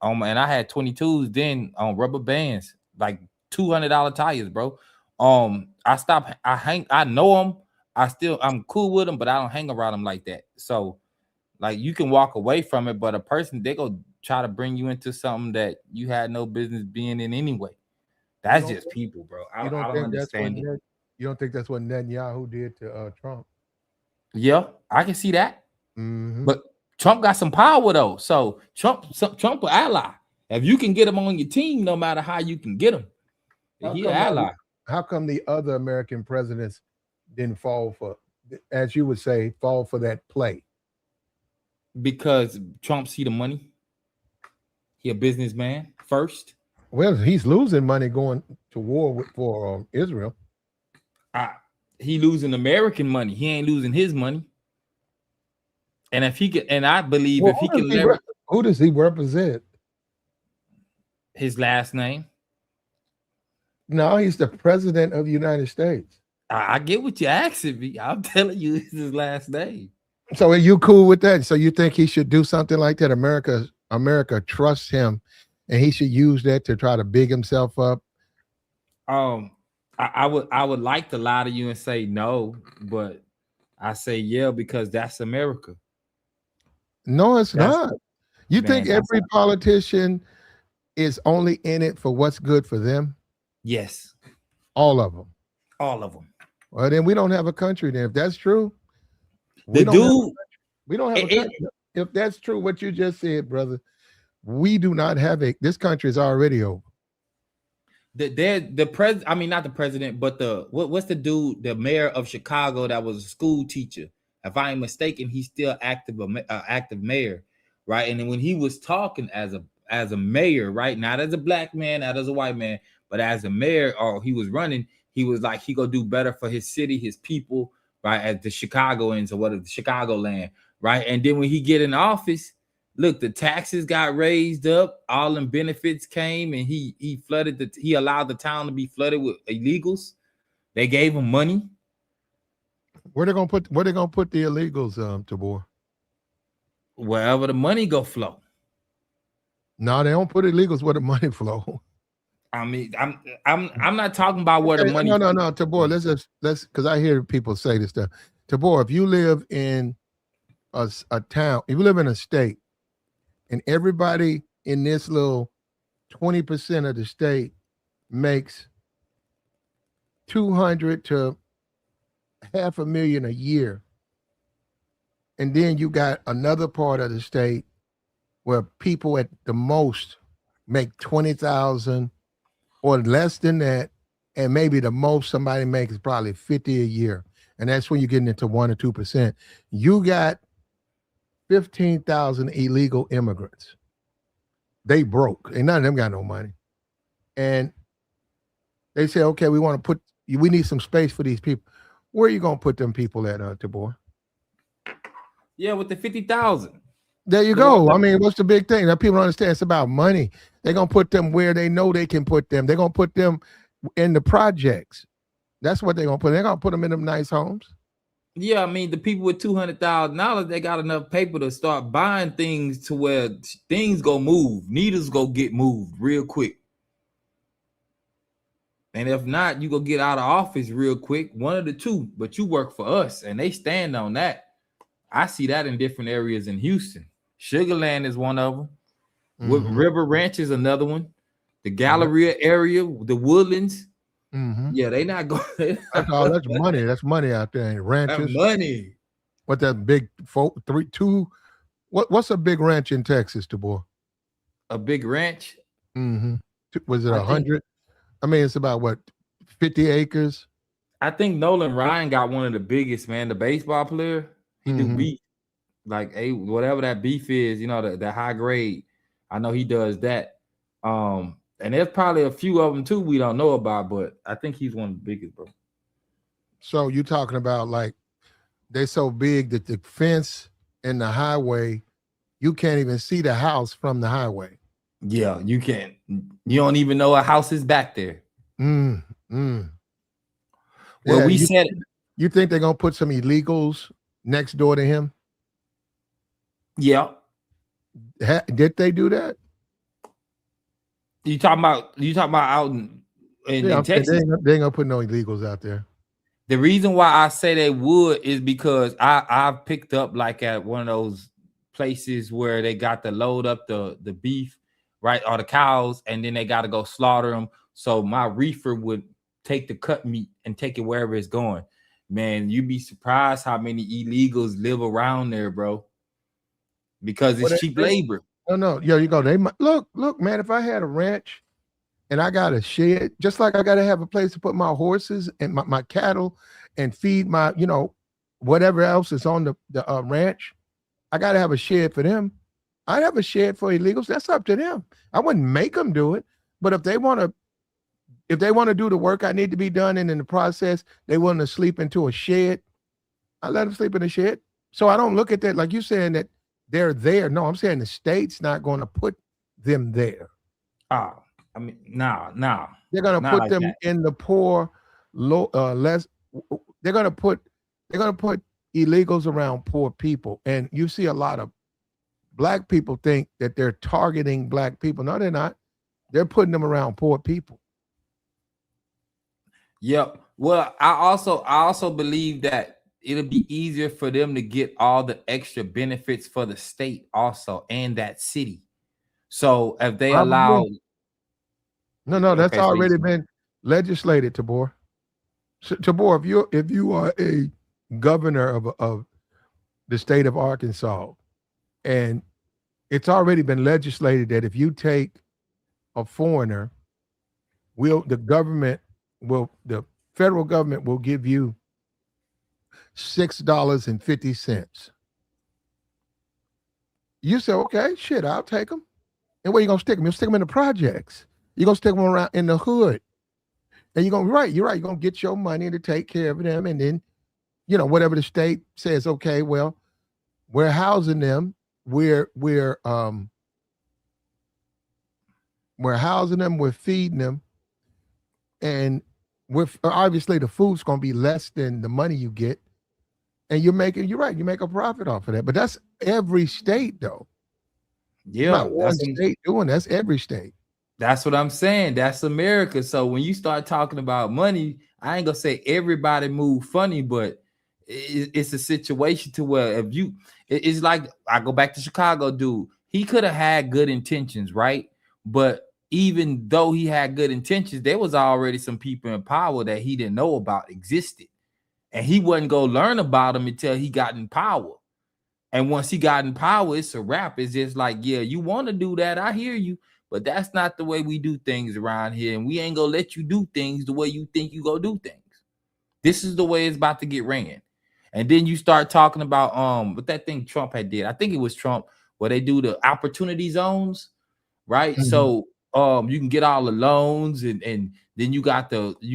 And I had 22s then on rubber bands, like $200 tires, bro. I stopped. I know them. I'm cool with them, but I don't hang around them like that. So, like, you can walk away from it, but a person, they go try to bring you into something that you had no business being in anyway. That's just people, bro. I don't understand it.
You don't think that's what Netanyahu did to Trump?
Yeah, I can see that.
Mm-hmm.
But Trump got some power though. So Trump an ally. If you can get him on your team, no matter how you can get him, he's an ally.
How come the other American presidents didn't fall for, as you would say, fall for that play?
Because Trump see the money. He a businessman first.
Well, he's losing money going to war for Israel.
He losing American money. He ain't losing his money. And if he can, and I believe if he can leverage,
who does he represent?
His last name.
No, he's the president of the United States.
I get what you're asking me. I'm telling you, it's his last name.
So are you cool with that? So you think he should do something like that? America trusts him, and he should use that to try to big himself up.
I would like to lie to you and say no, but I say yeah because that's America.
No, it's not. You think every politician is only in it for what's good for them?
Yes.
All of them.
All of them.
Well, then we don't have a country. Then, if that's true,
we don't
have a country. If that's true, what you just said, brother, we do not have this country is already over.
The president, I mean, not the president, but what's the dude, the mayor of Chicago that was a school teacher? If I ain't mistaken, he's still active mayor, right? And then when he was talking as a mayor, right, not as a black man, not as a white man, but as a mayor, or he was running, he was like he gonna do better for his city, his people, right? As the Chicagoans or what the Chicagoland, right? And then when he get in office, look, the taxes got raised up, all them benefits came, and he allowed the town to be flooded with illegals. They gave him money.
Where they gonna put the illegals, Tabor?
Wherever the money go flow.
No, they don't put illegals where the money flow.
I mean, I'm not talking about where the money.
No, Tabor. Let's because I hear people say this stuff. Tabor, if you live in a town, if you live in a state, and everybody in this little 20% of the state makes $200,000 to $500,000 a year, and then you got another part of the state where people at the most make $20,000 or less than that, and maybe the most somebody makes is probably $50,000 a year, and that's when you're getting into 1 or 2%. You got 15,000 illegal immigrants. They broke. And none of them got no money. And they say, okay, we need some space for these people. Where are you going to put them people at, Tabor?
Yeah, with the 50,000.
There you go. I mean, what's the big thing? That people don't understand. It's about money. They're going to put them where they know they can put them. They're going to put them in the projects. That's what they're going to put. They're going to put them in them nice homes.
Yeah, I mean, the people with $200,000, they got enough paper to start buying things to where things go move. Needles go get moved real quick. And if not, you go get out of office real quick. One of the two, but you work for us, and they stand on that. I see that in different areas in Houston. Sugarland is one of them. Mm-hmm. River Ranch is another one. The Galleria area, the Woodlands.
Mm-hmm.
Yeah, they not going.
That's money. That's money out there in ranches.
That's money.
What that big what's a big ranch in Texas, Tabor?
A big ranch?
Mm-hmm. Was it 100? I mean, it's about what, 50 acres?
I think Nolan Ryan got one of the biggest, man. The baseball player. He do beef. Like whatever that beef is, you know, the high grade. I know he does that. And there's probably a few of them too we don't know about, but I think he's one of the biggest, bro.
So you talking about like they're so big that the fence and the highway, you can't even see the house from the highway.
Yeah, you can't. You don't even know a house is back there.
Well,
Yeah, we said it.
You think they're gonna put some illegals next door to him?
Yeah.
Did they do that?
You talking about out in Texas?
They ain't gonna put no illegals out there.
The reason why I say they would is because I've picked up like at one of those places where they got to load up the beef, right, or the cows, and then they got to go slaughter them. So my reefer would take the cut meat and take it wherever it's going. Man, you'd be surprised how many illegals live around there, bro. Because it's cheap labor.
No, yeah, you go. They might look, man. If I had a ranch and I got a shed, just like I got to have a place to put my horses and my cattle and feed my, whatever else is on the ranch, I got to have a shed for them. I'd have a shed for illegals. That's up to them. I wouldn't make them do it, but if they want to do the work I need to be done, and in the process they want to sleep into a shed, I let them sleep in a shed. So I don't look at that like you saying that they're there. No, I'm saying the state's not going to put them there.
I mean, no.
They're going to put like them in the poor, less. They're going to put illegals around poor people, and you see a lot of black people think that they're targeting black people. No, they're not. They're putting them around poor people.
Yep. Well, I also believe that it'll be easier for them to get all the extra benefits for the state also and that city. So if they allow,
no, that's already been legislated, Tabor. So, Tabor, if you are a governor of the state of Arkansas, and it's already been legislated that if you take a foreigner, the federal government will give you $6.50. You say, okay, shit, I'll take them. And where you gonna stick them? You'll stick them in the projects. You're gonna stick them around in the hood. And you're gonna you're right. You're gonna get your money to take care of them, and then, whatever the state says, okay, well, we're housing them. We're housing them. We're feeding them, and obviously the food's gonna be less than the money you get. And you're right, you make a profit off of that. But that's every state, though.
Yeah,
not one state doing that's every state.
That's what I'm saying. That's America. So when you start talking about money, I ain't gonna say everybody move funny, but it's a situation to where it's like, I go back to Chicago, dude. He could have had good intentions, right? But even though he had good intentions, there was already some people in power that he didn't know about existed. And he wasn't going to learn about them until he got in power. And once he got in power, it's a wrap. It's just like, yeah, you want to do that. I hear you. But that's not the way we do things around here. And we ain't going to let you do things the way you think you go do things. This is the way it's about to get ran. And then you start talking about what that thing Trump had did. I think it was Trump, where they do the opportunity zones, right? Mm-hmm. So you can get all the loans, and then you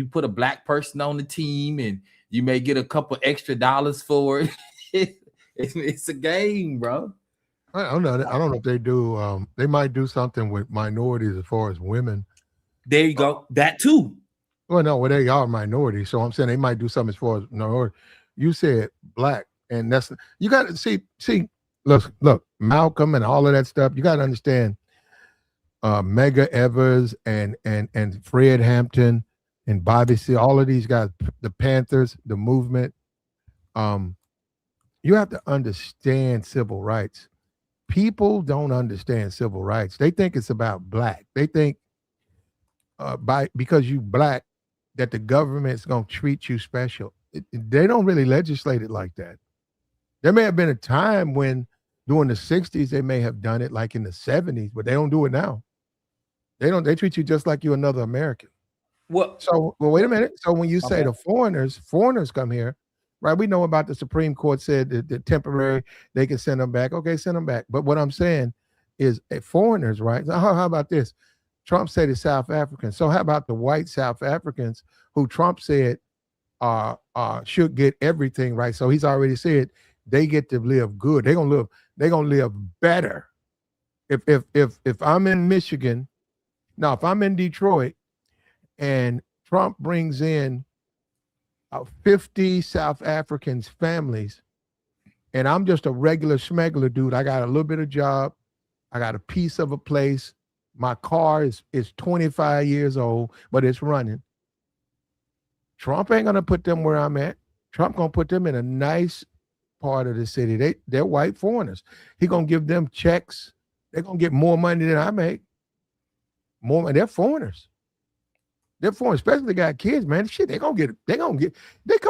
put a black person on the team, and you may get a couple extra dollars for it. It's a game, bro.
I don't know if they do. They might do something with minorities as far as women.
There you go. That too.
Well, they are minorities, so I'm saying they might do something as far as minority. You said black, and that's, you got to see. Look, Malcolm and all of that stuff. You got to understand. Medgar Evers and Fred Hampton and Bobby C. All of these guys, the Panthers, the movement. You have to understand civil rights. People don't understand civil rights. They think it's about black. They think because you black that the government's going to treat you special. They don't really legislate it like that. There may have been a time when during the 60s they may have done it, like in the 70s, but they don't do it now. They treat you just like you're another American. Well, wait a minute. So when you say the foreigners come here, right? We know about the Supreme Court said that the temporary, they can send them back. Okay, send them back. But what I'm saying is foreigners, right? How about this? Trump said it's South Africans. So how about the white South Africans who Trump said should get everything right? So he's already said they get to live good. They're gonna live better. If I'm in Michigan, now if I'm in Detroit and Trump brings in 50 South Africans families, and I'm just a regular smuggler dude. I got a little bit of job. I got a piece of a place. My car is 25 years old, but it's running. Trump ain't gonna put them where I'm at. Trump gonna put them in a nice part of the city. They're white foreigners. He gonna give them checks. They're gonna get more money than I make. More money. They're foreigners. They're foreigners, especially they got kids, man. Shit, they come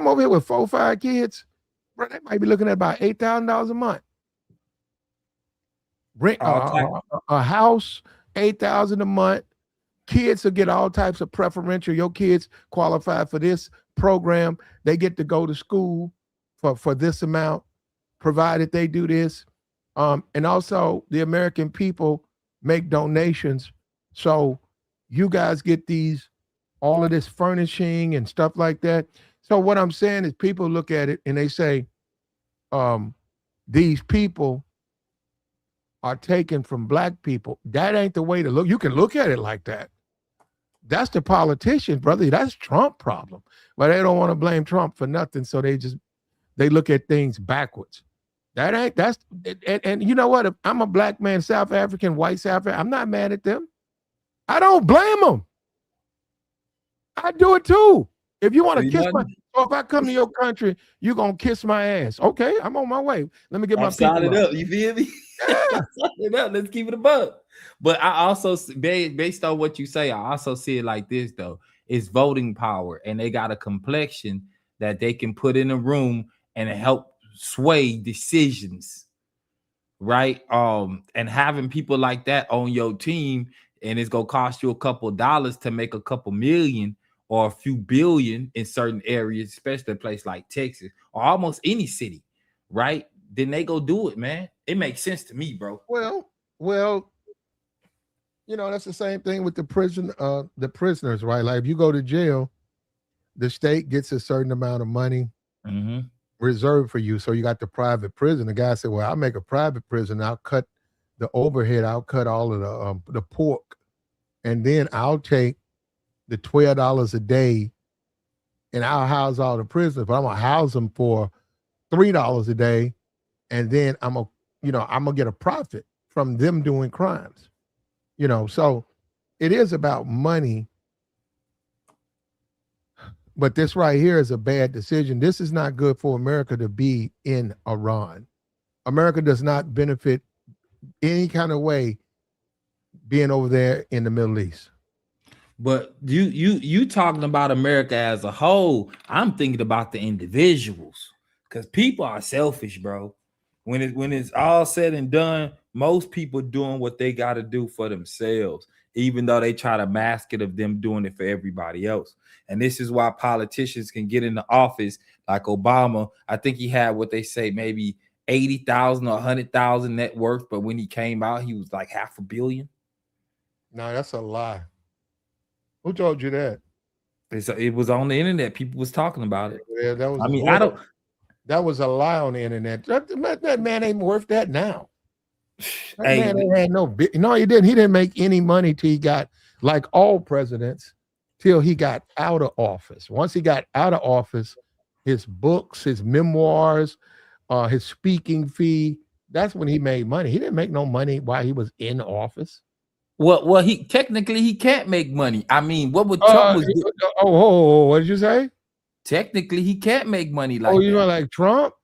over here with 4 or 5 kids. Bro, they might be looking at about $8,000 a month. Rent a house, $8,000 a month. Kids will get all types of preferential. Your kids qualify for this program. They get to go to school for this amount, provided they do this. And also the American people make donations. So you guys get all of this furnishing and stuff like that. So what I'm saying is people look at it and they say, these people are taken from black people. That ain't the way to look. You can look at it like that. That's the politician, brother. That's Trump problem. But they don't want to blame Trump for nothing. So they look at things backwards. And you know what? If I'm a black man, South African, white South African, I'm not mad at them. I don't blame them. I do it too. If you want to kiss if I come to your country, you're going to kiss my ass. Okay, I'm on my way. Let me get my
people up. You feel me? Yeah. Let's keep it above. But I also, based on what you say, I also see it like this, though. It's voting power, and they got a complexion that they can put in a room and help sway decisions, right? And having people like that on your team, and it's going to cost you a couple dollars to make a couple million or a few billion in certain areas, especially a place like Texas or almost any city, right? Then they go do it, man. It makes sense to me, bro.
Well, you know, that's the same thing with the prisoners, right? Like if you go to jail, the state gets a certain amount of money reserved for you. So you got the private prison. The guy said, well, I'll make a private prison. I'll cut the overhead. I'll cut all of the pork. And then I'll take the $12 a day and I'll house all the prisoners, but I'm gonna house them for $3 a day. And then I'm gonna get a profit from them doing crimes. You know, so it is about money. But this right here is a bad decision. This is not good for America to be in Iran. America does not benefit any kind of way being over there in the Middle East.
But you talking about America as a whole. I'm thinking about the individuals, because people are selfish, bro. When it's all said and done, most people doing what they got to do for themselves, even though they try to mask it of them doing it for everybody else. And this is why politicians can get into office like Obama. I think he had what they say maybe 80,000 or 100,000 net worth, but when he came out, he was like $500 million.
No, that's a lie. Who told you that?
It was on the internet. People was talking about it.
Yeah, that was. That was a lie on the internet. That man ain't worth that now. That man ain't had no. No, he didn't. He didn't make any money till he got, like all presidents, till he got out of office. Once he got out of office, his books, his memoirs, his speaking fee, that's when he made money. He didn't make no money while he was in office.
Well, he technically he can't make money. I mean, what would Trump was doing?
What did you say?
Technically, he can't make money like
you know, like Trump?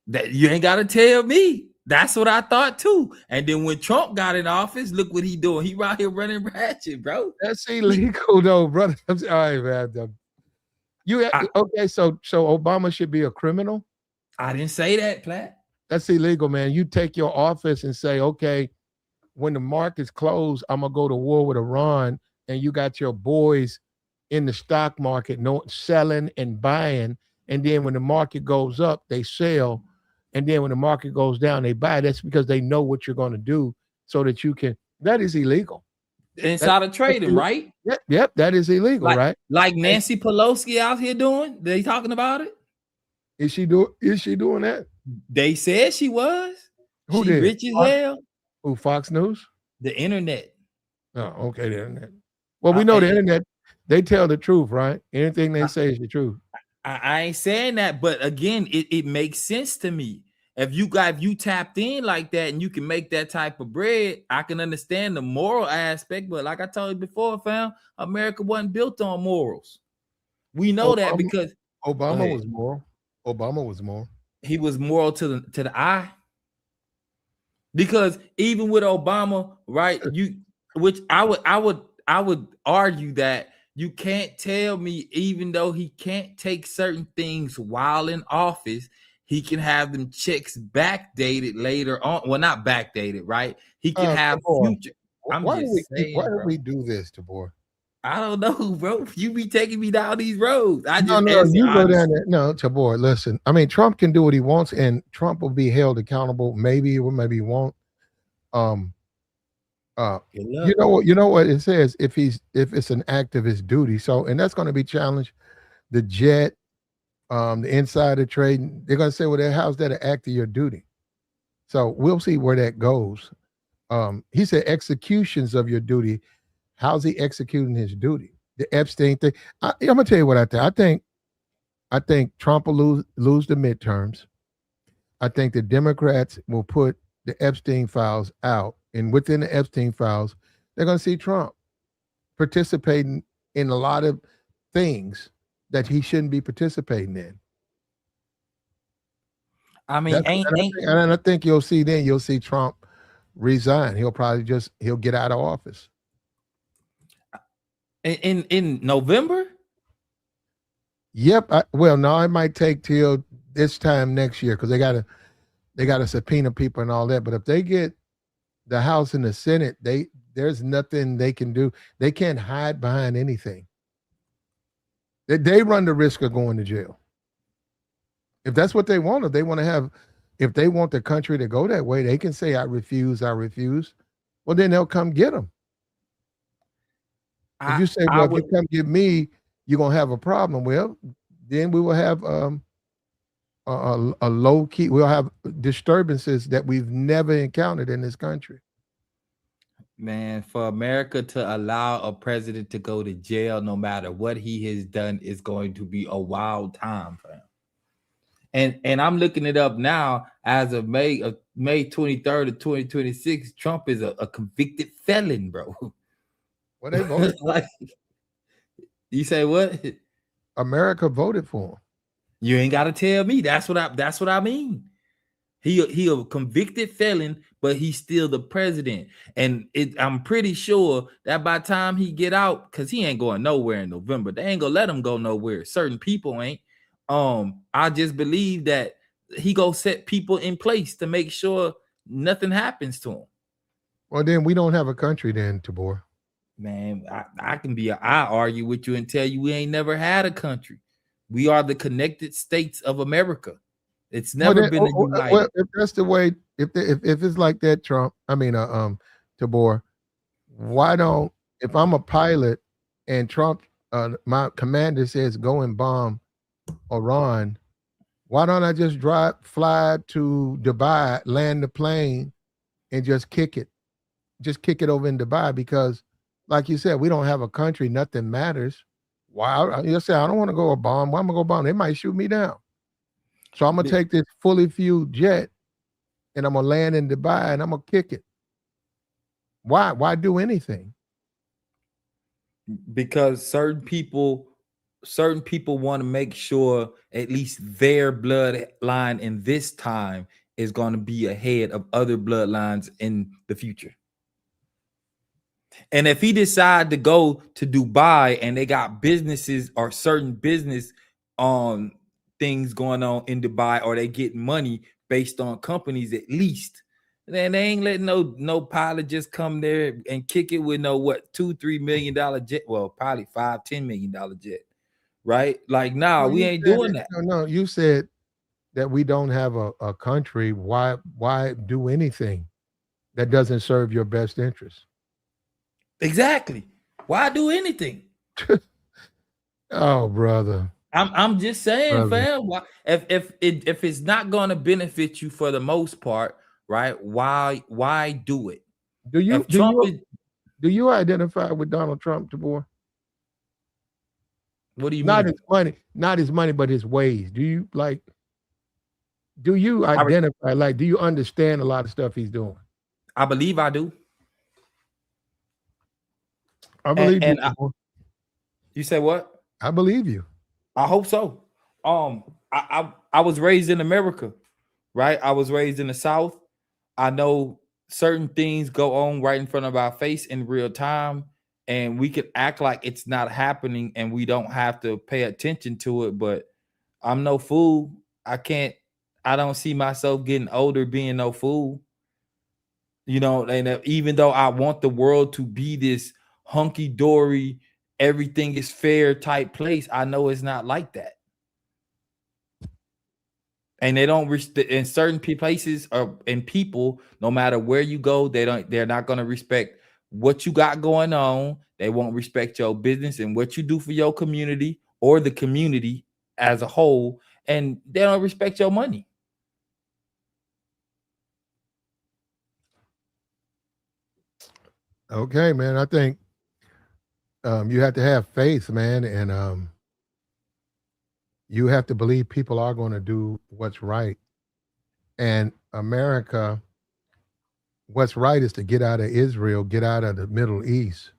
That you ain't gotta tell me. That's what I thought too. And then when Trump got in office, look what he doing. He right here running ratchet, bro.
That's illegal, though, brother. All right, man. Okay? So Obama should be a criminal?
I didn't say that, Platt.
That's illegal, man. You take your office and say, okay, when the market's closed, I'm gonna go to war with Iran, and you got your boys in the stock market selling and buying, and then when the market goes up, they sell, and then when the market goes down, they buy. That's because they know what you're going to do, so that you can. That is illegal.
Insider trading, right?
Yep, that is illegal, right?
Like Nancy Pelosi out here doing. They talking about it.
Is she doing that?
They said she was.
Who
she
did?
rich as hell.
Who, Fox News?
The internet.
Oh, okay, the internet. Well, we know the internet, they tell the truth, right? Anything they say is the truth.
I ain't saying that, but again, it makes sense to me. If you tapped in like that and you can make that type of bread, I can understand the moral aspect. But like I told you before, fam, America wasn't built on morals. We know that because
Obama was moral. Obama was moral.
He was moral to the eye. Because even with Obama, right? Which I would argue that you can't tell me, even though he can't take certain things while in office, he can have them checks backdated later on. Well, not backdated, right? He can have future.
Why do we do this, Tabor?
I don't know, bro. You be taking me down these roads.
No, you go down there. No, Tabor, listen. I mean, Trump can do what he wants, and Trump will be held accountable. Maybe or maybe he won't. You know what it says, if it's an act of his duty. So, and that's going to be challenged. The jet, the insider trading, they're going to say, well, how's that an act of your duty? So we'll see where that goes. He said executions of your duty. How's he executing his duty? The Epstein thing. I'm gonna tell you what I think. I think Trump will lose the midterms. I think the Democrats will put the Epstein files out, and within the Epstein files, they're going to see Trump participating in a lot of things that he shouldn't be participating in.
I mean,
and I think you'll see Trump resign. He'll get out of office
in November.
Yep. Well, no, it might take till this time next year because they got to subpoena people and all that. But if they get the House and the Senate, there's nothing they can do. They can't hide behind anything. They run the risk of going to jail. If that's what they want, if they want the country to go that way, they can say, I refuse. Well, then they'll come get them. If you say, well, if you come get me, you're going to have a problem. Well, then we will have a low key, we'll have disturbances that we've never encountered in this country.
Man, for America to allow a president to go to jail, no matter what he has done, is going to be a wild time for him. And I'm looking it up now. As of May 23rd of 2026, Trump is a convicted felon, bro.
What they voted for?
You say what?
America voted for him.
You ain't got to tell me. That's what I mean. He a convicted felon, but he's still the president. And I'm pretty sure that by the time he get out, because he ain't going nowhere in November, they ain't gonna let him go nowhere. Certain people ain't. I just believe that he go set people in place to make sure nothing happens to him.
Well, then we don't have a country then, Tabor.
Man, I argue with you and tell you we ain't never had a country. We are the Connected States of America. It's never been a united.
Well, if that's the way, if it's like that, Trump, Tabor, why don't, if I'm a pilot and Trump, my commander says go and bomb Iran, why don't I just fly to Dubai, land the plane, and just kick it over in Dubai? Because, like you said, we don't have a country. Nothing matters. Why? You say I don't want to go a bomb. Why am I going to bomb? They might shoot me down. So I'm gonna take this fully fueled jet, and I'm gonna land in Dubai, and I'm gonna kick it. Why? Why do anything?
Because certain people want to make sure at least their bloodline in this time is going to be ahead of other bloodlines in the future. And if he decide to go to Dubai and they got businesses or certain business things going on in Dubai, or they get money based on companies at least, then they ain't letting no pilot just come there and kick it with $2-3 million jet. Well, probably $5-10 million jet, right? Like, nah, we ain't doing that.
No, you said that we don't have a country. Why do anything that doesn't serve your best interest?
Exactly. Why do anything?
Oh, brother.
I'm just saying,
Brother.
fam. Why, if it's not going to benefit you for the most part, right? Why do it?
Do you
If Trump is,
do you identify with Donald Trump, Tabor?
what do you
Not
mean?
his money, but his ways. Do you
I
identify, do you understand a lot of stuff he's doing?
I believe I do.
I believe
And
you.
You say what?
I believe you.
I hope so. I was raised in America, right? I was raised in the South. I know certain things go on right in front of our face in real time, and we could act like it's not happening and we don't have to pay attention to it. But I'm no fool. I don't see myself getting older being no fool. You know, and even though I want the world to be this hunky-dory, everything is fair type place, I know it's not like that. And they don't in certain places or in people, no matter where you go, they're not going to respect what you got going on. They won't respect your business and what you do for your community or the community as a whole, and they don't respect your money.
Okay, man. I think you have to have faith, man, and you have to believe people are going to do what's right. And America, what's right is to get out of Israel, get out of the Middle East,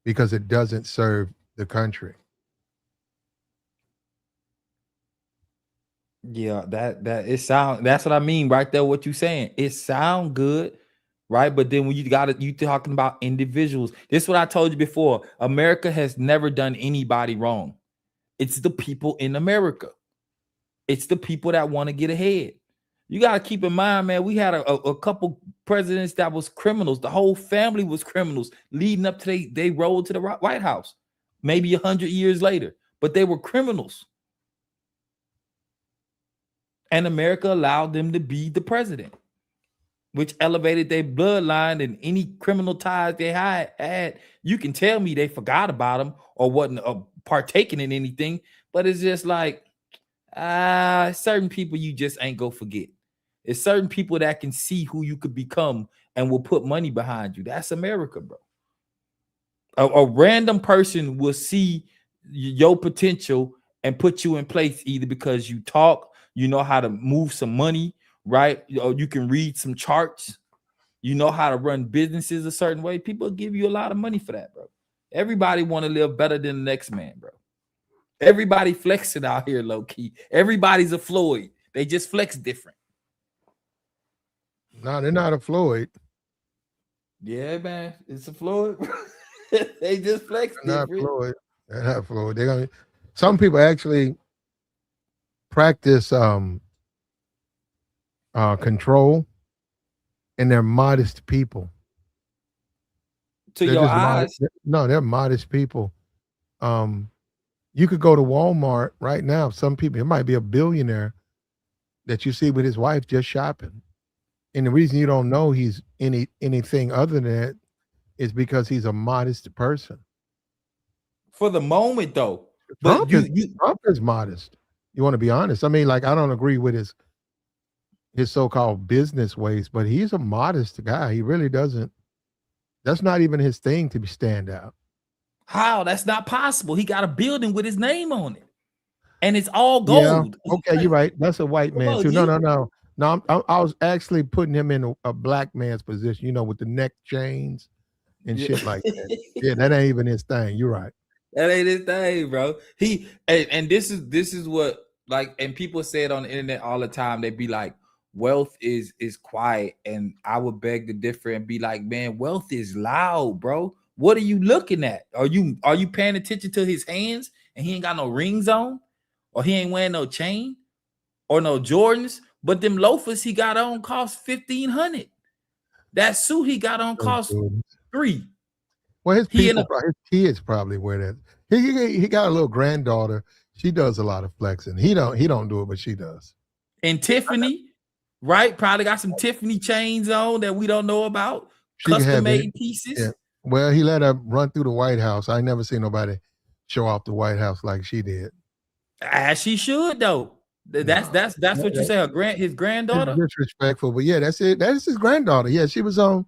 because it doesn't serve the country.
Yeah, that's what I mean right there. What you saying? It sound good, right? But then when you talking about individuals. This is what I told you before. America has never done anybody wrong. It's the people in America. It's the people that want to get ahead. You got to keep in mind, man, we had a couple presidents that was criminals. The whole family was criminals leading up to they rolled to the White House, maybe 100 years later, but they were criminals. And America allowed them to be the president, which elevated their bloodline, and any criminal ties they had. You can tell me they forgot about them or wasn't partaking in anything, but it's just like, certain people you just ain't go forget. It's certain people that can see who you could become and will put money behind you. That's America, bro. A random person will see your potential and put you in place either because you talk, you know how to move some money, right? Or you can read some charts, you know how to run businesses a certain way. People give you a lot of money for that, bro. Everybody want to live better than the next man, bro. Everybody flexing out here, low key. Everybody's a Floyd. They just flex different.
No, they're not a Floyd.
Yeah, man, it's a Floyd. They just flex different.
Not Floyd. They're not Floyd. Some people actually practice control, and they're modest people.
To your eyes,
they're modest people. You could go to Walmart right now. Some people, it might be a billionaire that you see with his wife just shopping. And the reason you don't know he's anything other than that is because he's a modest person.
For the moment, though.
Trump is modest. You want to be honest. I mean, like, I don't agree with his so-called business ways, but he's a modest guy. He really doesn't. That's not even his thing to be stand out.
How? That's not possible. He got a building with his name on it, and it's all gold.
Yeah. Okay, you're right. That's a white man too. No. I was actually putting him in a black man's position. You know, with the neck chains and shit like that. Yeah, that ain't even his thing. You're right.
That ain't his thing, bro. And this is what, like, and people say it on the internet all the time. They be like, wealth is quiet, and I would beg to differ and be like, man, wealth is loud, bro. What are you looking at? Are you paying attention to his hands and he ain't got no rings on, or he ain't wearing no chain or no Jordans? But them loafers he got on cost $1,500. That suit he got on cost $3,000.
Well, his kids probably wear that. He got a little granddaughter. She does a lot of flexing. He don't do it, but she does.
And Tiffany, right? Probably got some Tiffany chains on that we don't know about. Custom made pieces.
Yeah. Well, he let her run through the White House. I never seen nobody show off the White House like she did.
As she should though. That's what you say. His granddaughter.
It's disrespectful, but yeah, that's it. That's his granddaughter. Yeah, she was on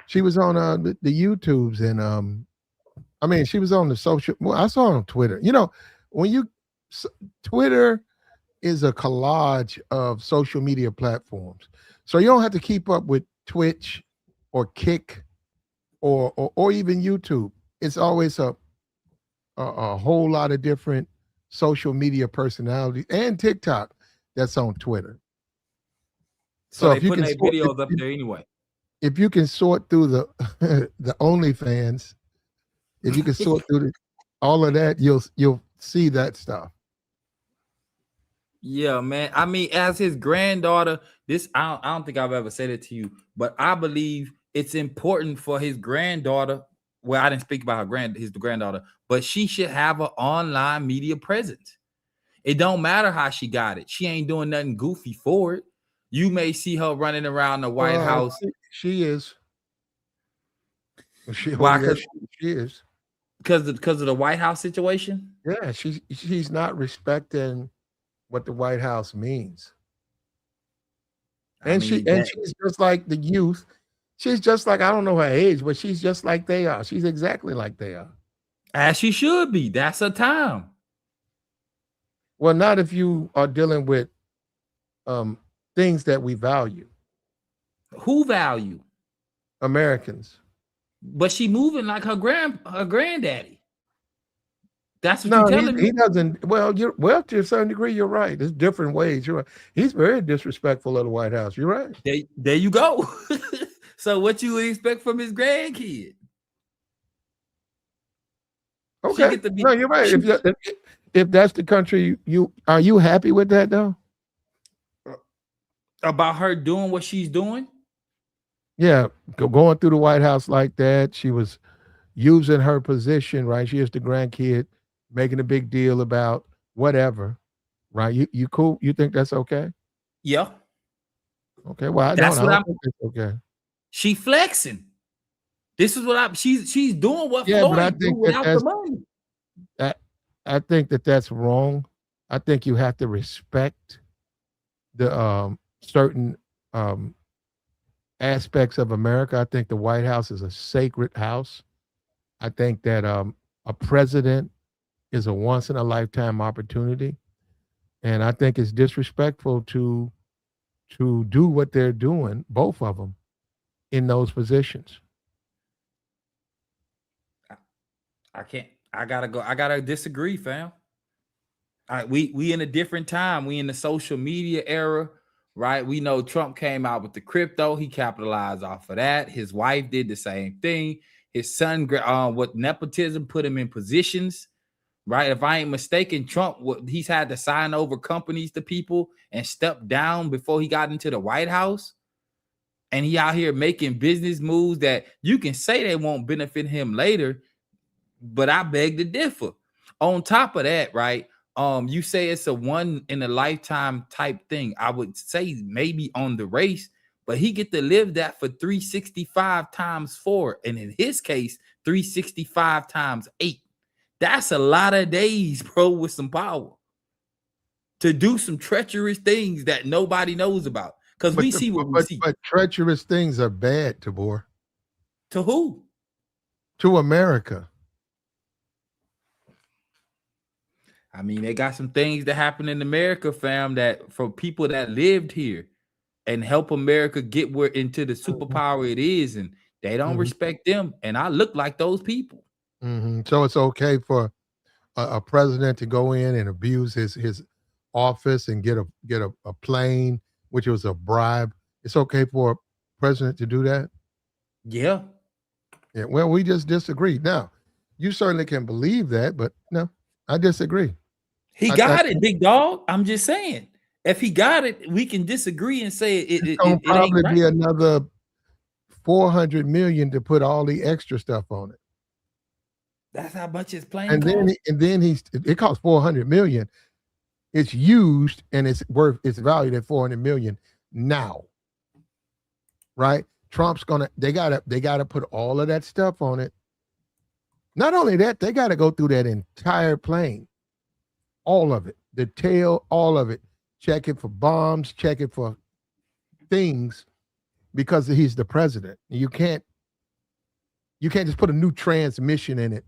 the YouTubes and I mean, she was on the social. Well, I saw her on Twitter. You know, Twitter is a collage of social media platforms, so you don't have to keep up with Twitch or Kick or even YouTube. It's always a whole lot of different social media personalities and TikTok that's on Twitter.
So if you can sort videos up there anyway.
If you can sort through the the OnlyFans, if you can sort through all of that, you'll see that stuff.
Yeah, man. I mean, as his granddaughter, I don't think I've ever said it to you, but I believe it's important for his granddaughter. Well, I didn't speak about his granddaughter, but she should have an online media presence. It don't matter how she got it. She ain't doing nothing goofy for it. You may see her running around the White House.
She is.
Why?
She is.
Because of the White House situation?
Yeah, she's not respecting what the White House means. And she's just like the youth. She's just like, I don't know her age, but she's just like they are. She's exactly like they are.
As she should be. That's her time.
Well, not if you are dealing with things that we value.
Who value?
Americans.
But she moving like her granddaddy. That's what you're telling me.
He doesn't. Well, to a certain degree, you're right. There's different ways. You're right. He's very disrespectful of the White House. You're right.
There you go. So what you expect from his grandkid?
Okay. No, you're right. If that's the country are you happy with that though?
About her doing what she's doing?
Yeah, going through the White House like that. She was using her position, right? She is the grandkid, making a big deal about whatever, right? You cool? You think that's okay?
Yeah.
Okay. Well, I don't think that's okay.
She flexing. This is what she's doing what
Floyd
do without the money.
I think that's wrong. I think you have to respect the certain aspects of America. I think the White House is a sacred house. I think that a president is a once in a lifetime opportunity. And I think it's disrespectful to do what they're doing, both of them, in those positions.
I gotta disagree, fam. All right, we in a different time. We in the social media era, right? We know Trump came out with the crypto. He capitalized off of that. His wife did the same thing. His son, with nepotism, put him in positions, right? If I ain't mistaken, Trump, he's had to sign over companies to people and step down before he got into the White House. And he out here making business moves that you can say they won't benefit him later, but I beg to differ. On top of that, right? You say it's a one in a lifetime type thing. I would say maybe on the race, but he get to live that for 365 times 4. And in his case, 365 times 8. That's a lot of days, bro, with some power to do some treacherous things that nobody knows about. Because we see what we see.
But treacherous things are bad, Tabor.
To who?
To America.
I mean, they got some things that happen in America, fam, that for people that lived here and help America get into the superpower it is, and they don't respect them. And I look like those people.
So it's okay for a president to go in and abuse his office and get a plane, which was a bribe. It's okay for a president to do that?
Yeah.
Yeah. Well, we just disagree. Now, you certainly can believe that, but no, I disagree.
He got it, big dog. I'm just saying. If he got it, we can disagree and say it
probably
ain't right.
Be another $400 million to put all the extra stuff on it.
That's how much his plane
cost. And then it costs $400 million. It's used and it's valued at $400 million now. Right? Trump's gonna. They gotta put all of that stuff on it. Not only that, they got to go through that entire plane, all of it, the tail, all of it. Check it for bombs, check it for things, because he's the president. You can't just put a new transmission in it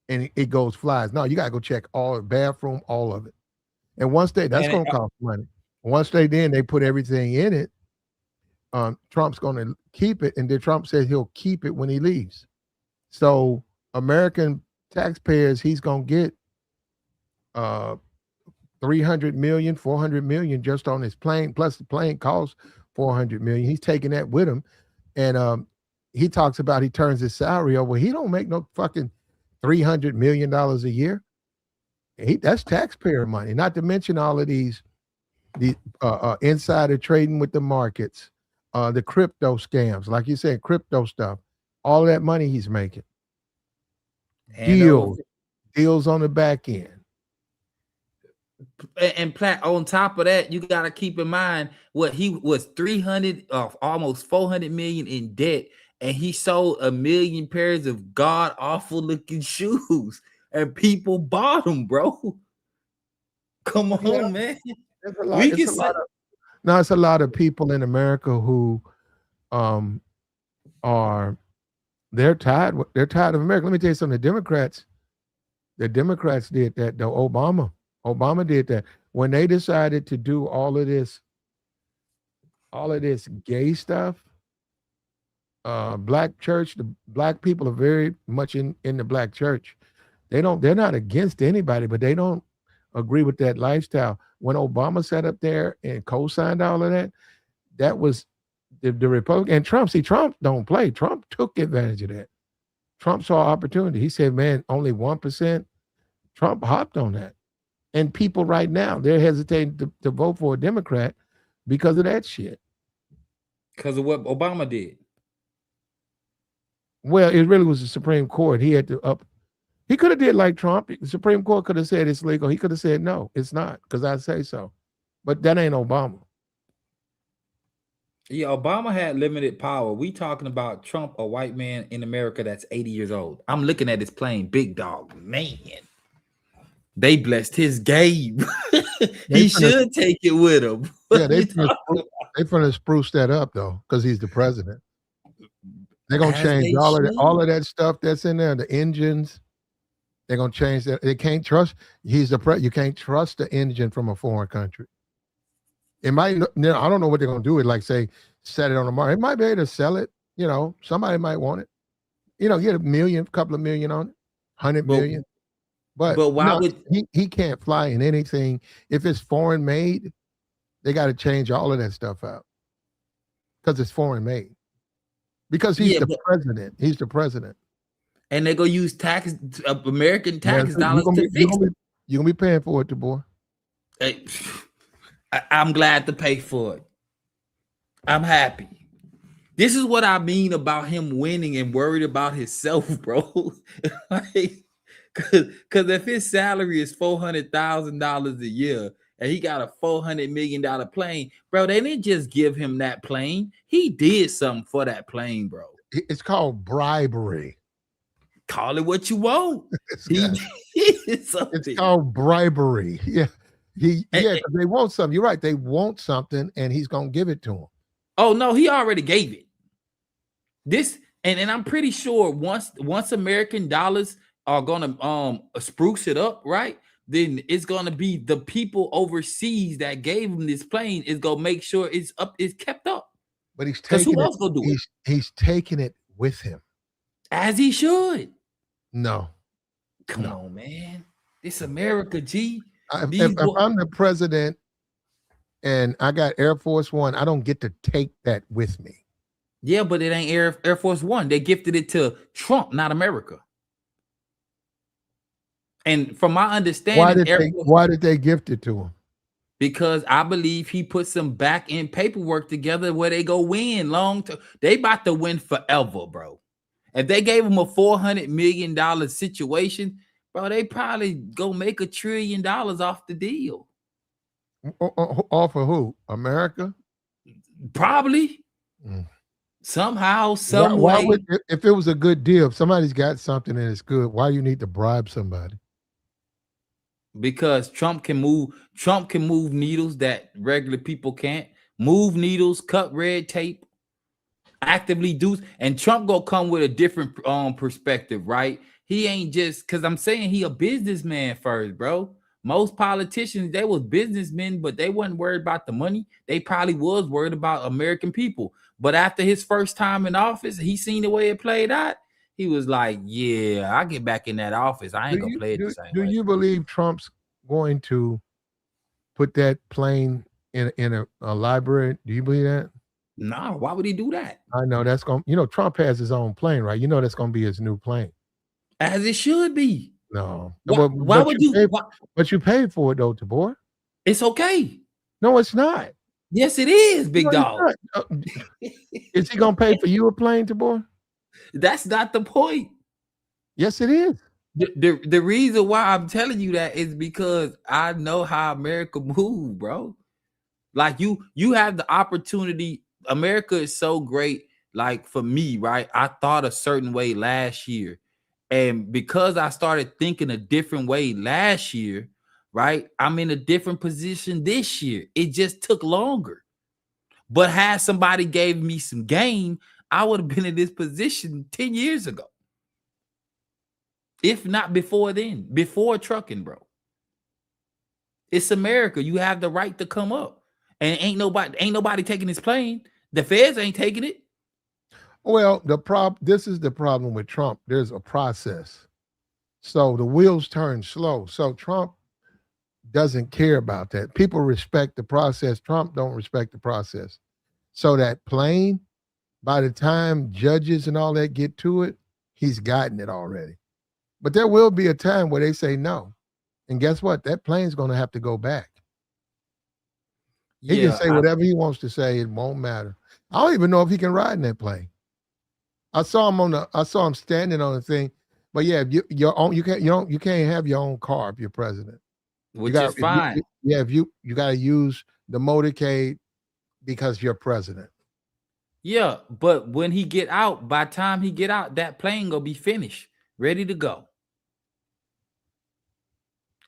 and it goes flies. No, you got to go check all the bathroom, all of it. And once that's going to cost money. Once they put everything in it, Trump's going to keep it, and then Trump says he'll keep it when he leaves. So American taxpayers, he's going to get 300 million, 400 million just on his plane, plus the plane costs 400 million. He's taking that with him. And he talks about he turns his salary over. He don't make no fucking $300 million a year. That's taxpayer money, not to mention all of the insider trading with the markets, the crypto scams, like you said, crypto stuff, all that money he's making. Deals on the back end.
And on top of that, you got to keep in mind what he was 300 almost 400 million in debt, and he sold 1 million pairs of god awful looking shoes, and people bought them, bro. Come on, man.
It's a lot of people in America who they're tired of America. Let me tell you something. The Democrats did that, though. Obama did that when they decided to do all of this gay stuff. Black church, the black people are very much in the black church. They're not against anybody, but they don't agree with that lifestyle. When Obama sat up there and co-signed all of that, that was the Republican. And Trump don't play. Trump took advantage of that. Trump saw opportunity. He said, man, only 1%. Trump hopped on that. And people right now, they're hesitating to vote for a Democrat because of that shit.
Because of what Obama did.
Well, it really was the Supreme Court. He had to he could have did like Trump. The Supreme Court could have said it's legal. He could have said, no, it's not, because I say so. But that ain't Obama.
Yeah, Obama had limited power. We talking about Trump, a white man in America that's 80 years old. I'm looking at his plane, big dog, man. They blessed his game. He should take it with him.
Yeah, they finna spruce that up though, because he's the president. They're gonna change all of that stuff that's in there, the engines. They're gonna change that. They can't trust. He's the you can't trust the engine from a foreign country. It might. I don't know what they're gonna do. It like say set it on the market. It might be able to sell it. Somebody might want it. Get a couple of million on it, 100 million. But why would he can't fly in anything if it's foreign made? They got to change all of that stuff out because it's foreign made. Because he's the president. He's the president.
And they're gonna use American tax dollars to fix it.
You're gonna be paying for it, too, boy.
Hey, I'm glad to pay for it. I'm happy. This is what I mean about him winning and worried about himself, bro. Because if his salary is $400,000 a year and he got a $400 million plane, bro, they didn't just give him that plane. He did something for that plane, bro.
It's called bribery.
Call it what you want. It's
called bribery. Yeah. Because they want something. You're right. They want something, and he's gonna give it to them.
Oh no, he already gave it. This and I'm pretty sure once American dollars are gonna spruce it up, right? Then it's gonna be the people overseas that gave him this plane is gonna make sure it's kept up.
But he's taking
who else gonna do it?
He's taking it with him.
As he should.
No.
Come on, man. It's America, G.
If I'm the president and I got Air Force One, I don't get to take that with me.
Yeah, but it ain't Air Force One. They gifted it to Trump, not America. And from my understanding,
why did they gift it to him?
Because I believe he put some back end paperwork together where they go win long term. They about to win forever, bro. If they gave him a $400 million situation, bro, they probably go make $1 trillion off the deal.
Off of who? America?
Probably. Somehow,
Why
some
would
way,
if it was a good deal, if somebody's got something and it's good, why you need to bribe somebody?
because Trump can move needles that regular people can't. Move needles, cut red tape, actively do, and Trump gonna come with a different perspective, right? He ain't just because I'm saying he a businessman first, bro. Most politicians, they was businessmen, but they wasn't worried about the money. They probably was worried about American people. But after his first time in office, he seen the way it played out. He was like, "Yeah, I get back in that office. I
Do
ain't gonna
you
play it the
do,
same
do
way."
you believe Trump's going to put that plane in a library? Do you believe that?
Nah, why would he do that?
I know that's going. Trump has his own plane, right? You know that's going to be his new plane.
As it should be.
No,
Why would you?
but you paid for it though, Tabor.
It's okay.
No, it's not.
Yes, it is, big
No, it's
dog.
not. Is he gonna pay for you a plane, Tabor?
That's not the point.
Yes, it is.
The reason why I'm telling you that is because I know how America moves, bro. Like you have the opportunity. America is so great. Like for me, right? I thought a certain way last year. And because I started thinking a different way last year, right? I'm in a different position this year. It just took longer. But had somebody gave me some game, I would have been in this position 10 years ago. If not before then, before trucking, bro. It's America. You have the right to come up. And ain't nobody taking this plane. The feds ain't taking it.
Well, this is the problem with Trump. There's a process. So the wheels turn slow. So Trump doesn't care about that. People respect the process. Trump don't respect the process. So that plane, by the time judges and all that get to it, he's gotten it already. But there will be a time where they say no. And guess what? That plane's going to have to go back. He can say whatever he wants to say. It won't matter. I don't even know if he can ride in that plane. I saw him standing on the thing. But yeah, you can't have your own car if you're president.
Which is fine.
You got to use the motorcade because you're president.
Yeah, but when he get out, by the time he get out, that plane gonna be finished, ready to go.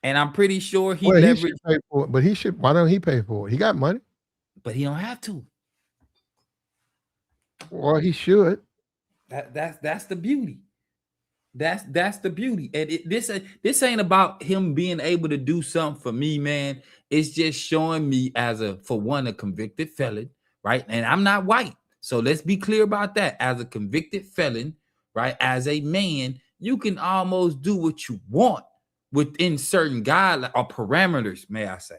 And I'm pretty sure he
should pay for it, but why don't he pay for it? He got money.
But he don't have to.
Well, he should.
That's the beauty. That's the beauty. And this ain't about him being able to do something for me, man. It's just showing me as a convicted felon, right? And I'm not white. So let's be clear about that. As a convicted felon, right? As a man, you can almost do what you want within certain guidelines or parameters, may I say.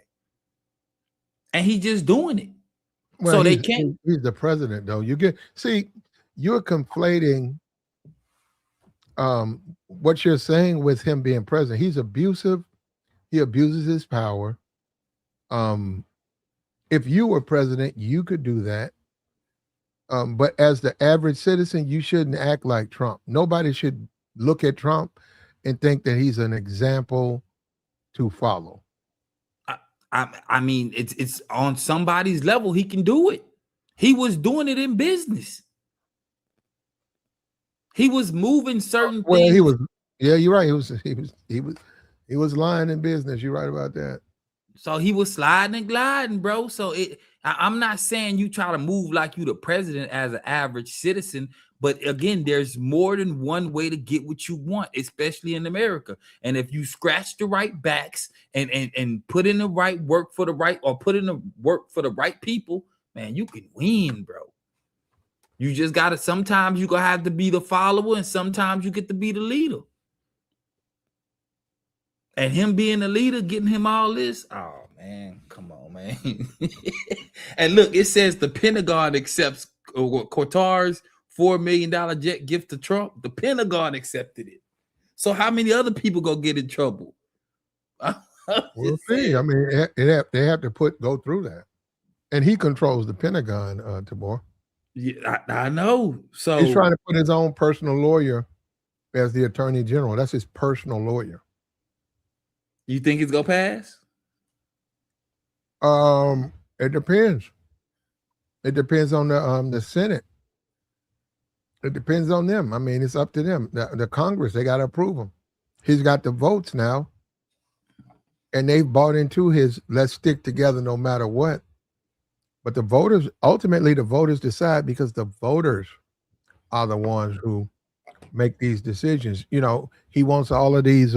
And he's just doing it.
Well, so they can't. He's the president, though. You're conflating what you're saying with him being president. He's abusive. He abuses his power. If you were president, you could do that. But as the average citizen, you shouldn't act like Trump. Nobody should look at Trump and think that he's an example to follow.
I mean, it's on somebody's level. He can do it. He was doing it in business. He was moving certain things.
He was. Yeah, you're right. He was lying in business. You're right about that.
So he was sliding and gliding, bro. So I'm not saying you try to move like you the president as an average citizen, but again, there's more than one way to get what you want, especially in America. And if you scratch the right backs and put in the right work for the right, or put in the work for the right people, man, you can win, bro. You just gotta, sometimes you gonna have to be the follower, and sometimes you get to be the leader. And him being the leader, getting him all this, oh man, come on, man. And look, it says the Pentagon accepts Qatar's $4 million jet gift to Trump. The Pentagon accepted it. So how many other people gonna get in trouble?
We'll see. I mean, they have to go through that, and he controls the Pentagon, Tabor.
Yeah, I know. So
he's trying to put his own personal lawyer as the attorney general. That's his personal lawyer.
You think it's gonna pass?
It depends. It depends on the Senate. It depends on them. I mean, it's up to them. The Congress, they got to approve him. He's got the votes now, and they've bought into his let's stick together no matter what. But the voters, ultimately, the voters decide because the voters are the ones who make these decisions. You know, he wants all of these,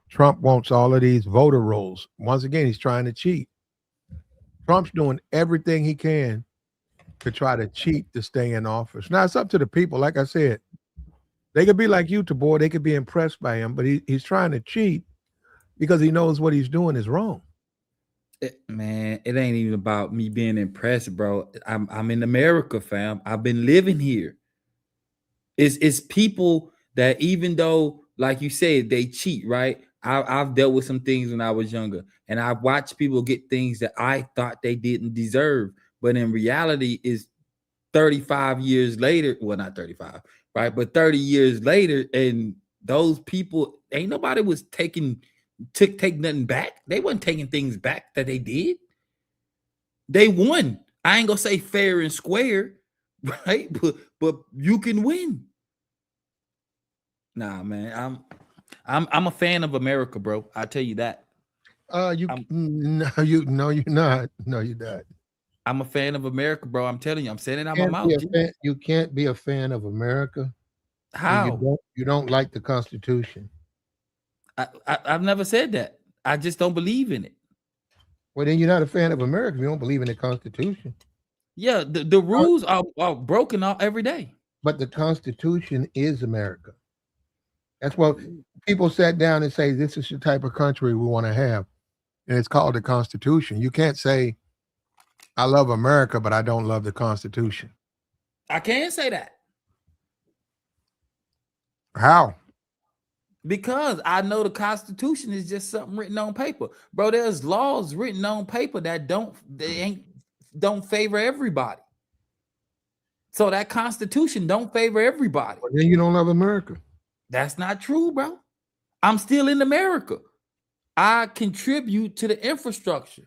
Trump wants all of these voter rolls. Once again, he's trying to cheat. Trump's doing everything he can to try to cheat to stay in office. Now, it's up to the people. Like I said, they could be like you, Tabor. They could be impressed by him, but he's trying to cheat because he knows what he's doing is wrong.
Man, it ain't even about me being impressed, bro. I'm in America, fam. I've been living here. It's people that, even though, like you said, they cheat, right? I've dealt with some things when I was younger, and I've watched people get things that I thought they didn't deserve, but in reality, is 35 years later. Well, not 35, right? But 30 years later, and those people, ain't nobody was take nothing back. They wasn't taking things back that they did. They won. I ain't gonna say fair and square, right? But you can win. Nah, man, I'm a fan of America, bro. I tell you that.
No, you're not. No, you're not.
I'm a fan of America, bro. I'm telling you, I'm saying it out my mouth.
You can't be a fan of America.
How?
You don't like the Constitution.
I've never said that. I just don't believe in it.
Well, then you're not a fan of America. You don't believe in the Constitution.
Yeah, the rules are broken every day.
But the Constitution is America. That's what people sat down and say, this is the type of country we want to have. And it's called the Constitution. You can't say, I love America, but I don't love the Constitution.
I can't say that.
How?
Because I know the Constitution is just something written on paper. Bro, there's laws written on paper that don't favor everybody. So that Constitution don't favor everybody.
Well, then you don't love America.
That's not true, bro. I'm still in America. I contribute to the infrastructure.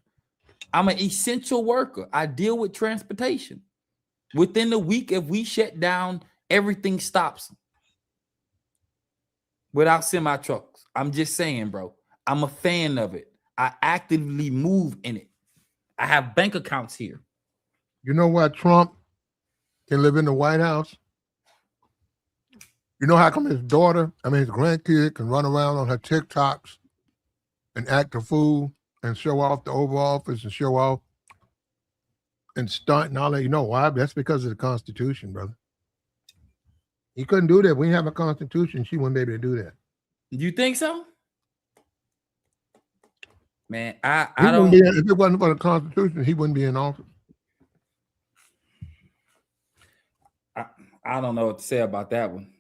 I'm an essential worker. I deal with transportation. Within the week, if we shut down, everything stops without semi trucks. I'm just saying, bro. I'm a fan of it. I actively move in it. I have bank accounts here.
You know why Trump can live in the White House? You know how come his grandkid can run around on her TikToks and act a fool and show off the Oval Office and show off and stunt and all that? You know why? That's because of the Constitution, brother. He couldn't do that. We didn't have a Constitution. She wouldn't be able to do that.
You think so? Man, I
If
don't.
it wasn't for the Constitution, he wouldn't be in office.
I don't know what to say about that one.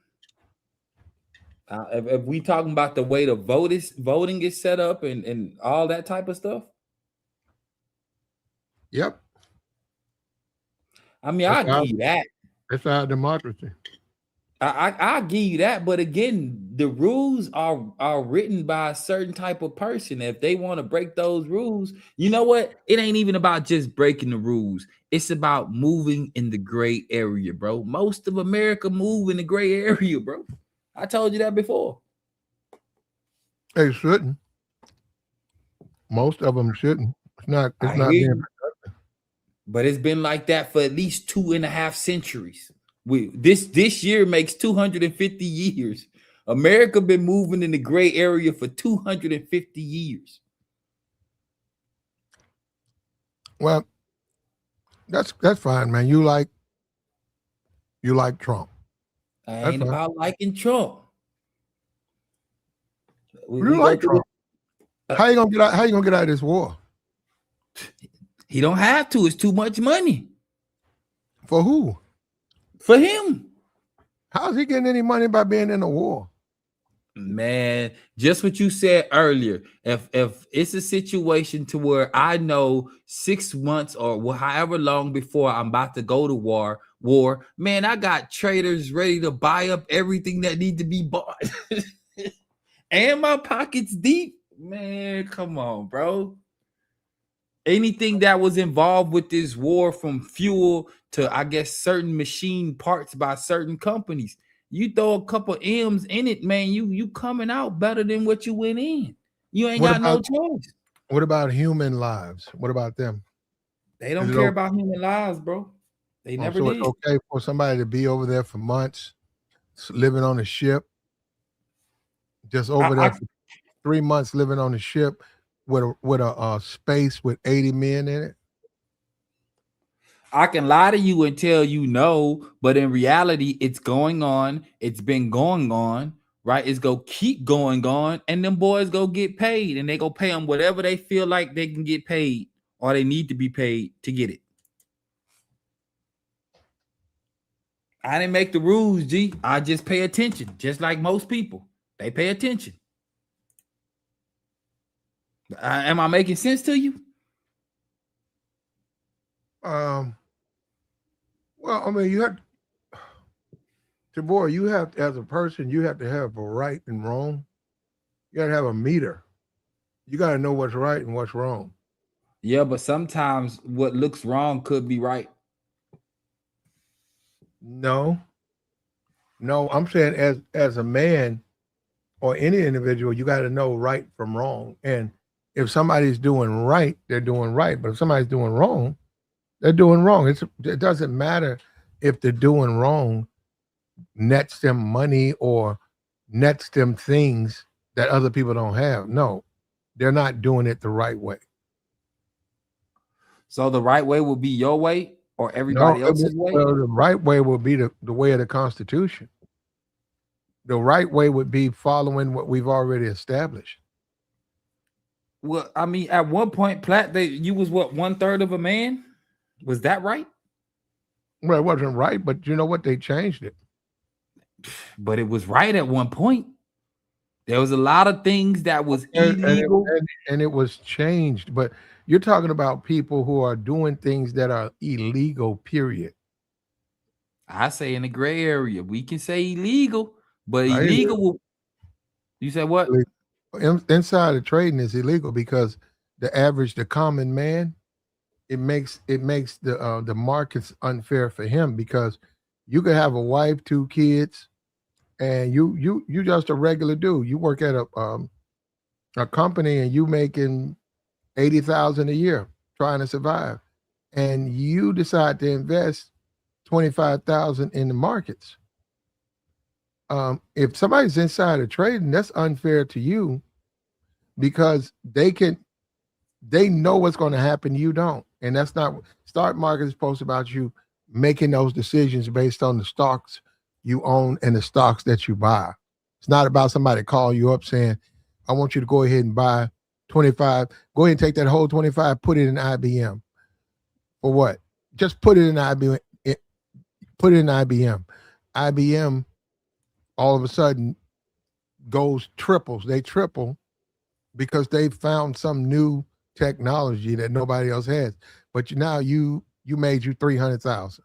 If we talking about the way the voting is set up and all that type of stuff.
Yep.
I mean, I'll give you that.
That's our democracy.
I'll give you that, but again, the rules are written by a certain type of person. If they want to break those rules, you know what? It ain't even about just breaking the rules. It's about moving in the gray area, bro. Most of America move in the gray area, bro. I told you that before.
They shouldn't. Most of them shouldn't. It's not being productive.
But it's been like that for at least 2.5 centuries. This year makes 250 years. America been moving in the gray area for 250 years.
Well, that's fine, man. You like Trump.
I ain't about liking Trump.
You like Trump. How you gonna get out of this war?
He don't have to. It's too much money.
For who?
For him.
How's he getting any money by being in a war?
Man, just what you said earlier. If it's a situation to where I know 6 months or however long before I'm about to go to war, man, I got traders ready to buy up everything that need to be bought. And my pockets deep. Man, come on, bro. anything that was involved with this war, from fuel to, I guess, certain machine parts by certain companies, you throw a couple M's in it, man, you coming out better than what you went in. You ain't got no choice.
What about human lives? What about them?
They don't care about human lives, bro. They never did.
It's okay for somebody to be over there for months, living on a ship, just over there for 3 months, living on a ship with a space with 80 men in it?
I can lie to you and tell you no, but in reality, it's going on. It's been going on, right? It's gonna keep going on, and them boys go get paid, and they go pay them whatever they feel like they can get paid, or they need to be paid to get it. I didn't make the rules, G. I just pay attention, just like most people. They pay attention. Am I making sense to you?
Well, I mean, you have to, boy, you have to, as a person, you have to have a right and wrong. You got to have a meter. You got to know what's right and what's wrong.
Yeah, but sometimes what looks wrong could be right.
No, I'm saying as a man or any individual, you got to know right from wrong. And if somebody's doing right, they're doing right. But if somebody's doing wrong, they're doing wrong. It doesn't matter if they're doing wrong nets them money or nets them things that other people don't have. No, they're not doing it the right way.
So the right way will be your way or everybody else's way?
Well, the right way will be the way of the Constitution. The right way would be following what we've already established.
Well, I mean, at one point, Platt, you was what, 1/3 of a man? Was that right?
Well, it wasn't right, but you know what? They changed it.
But it was right at one point. There was a lot of things that was illegal.
And it was changed. But you're talking about people who are doing things that are illegal, period.
I say in the gray area. We can say illegal, but illegal. You said what?
Insider trading is illegal because the common man, it makes the markets unfair for him, because you could have a wife, 2 kids, and you just a regular dude. You work at a company and you making $80,000 a year trying to survive, and you decide to invest $25,000 in the markets. If somebody's insider trading, that's unfair to you, because they know what's going to happen. You don't. And that's not, stock market is supposed to be about you making those decisions based on the stocks you own and the stocks that you buy. It's not about somebody calling you up saying, I want you to go ahead and buy 25, go ahead and take that whole 25, put it in IBM. For what? Just put it in IBM. Put it in IBM. IBM all of a sudden triples. They triple because they found some new technology that nobody else has. But now you made you 300,000.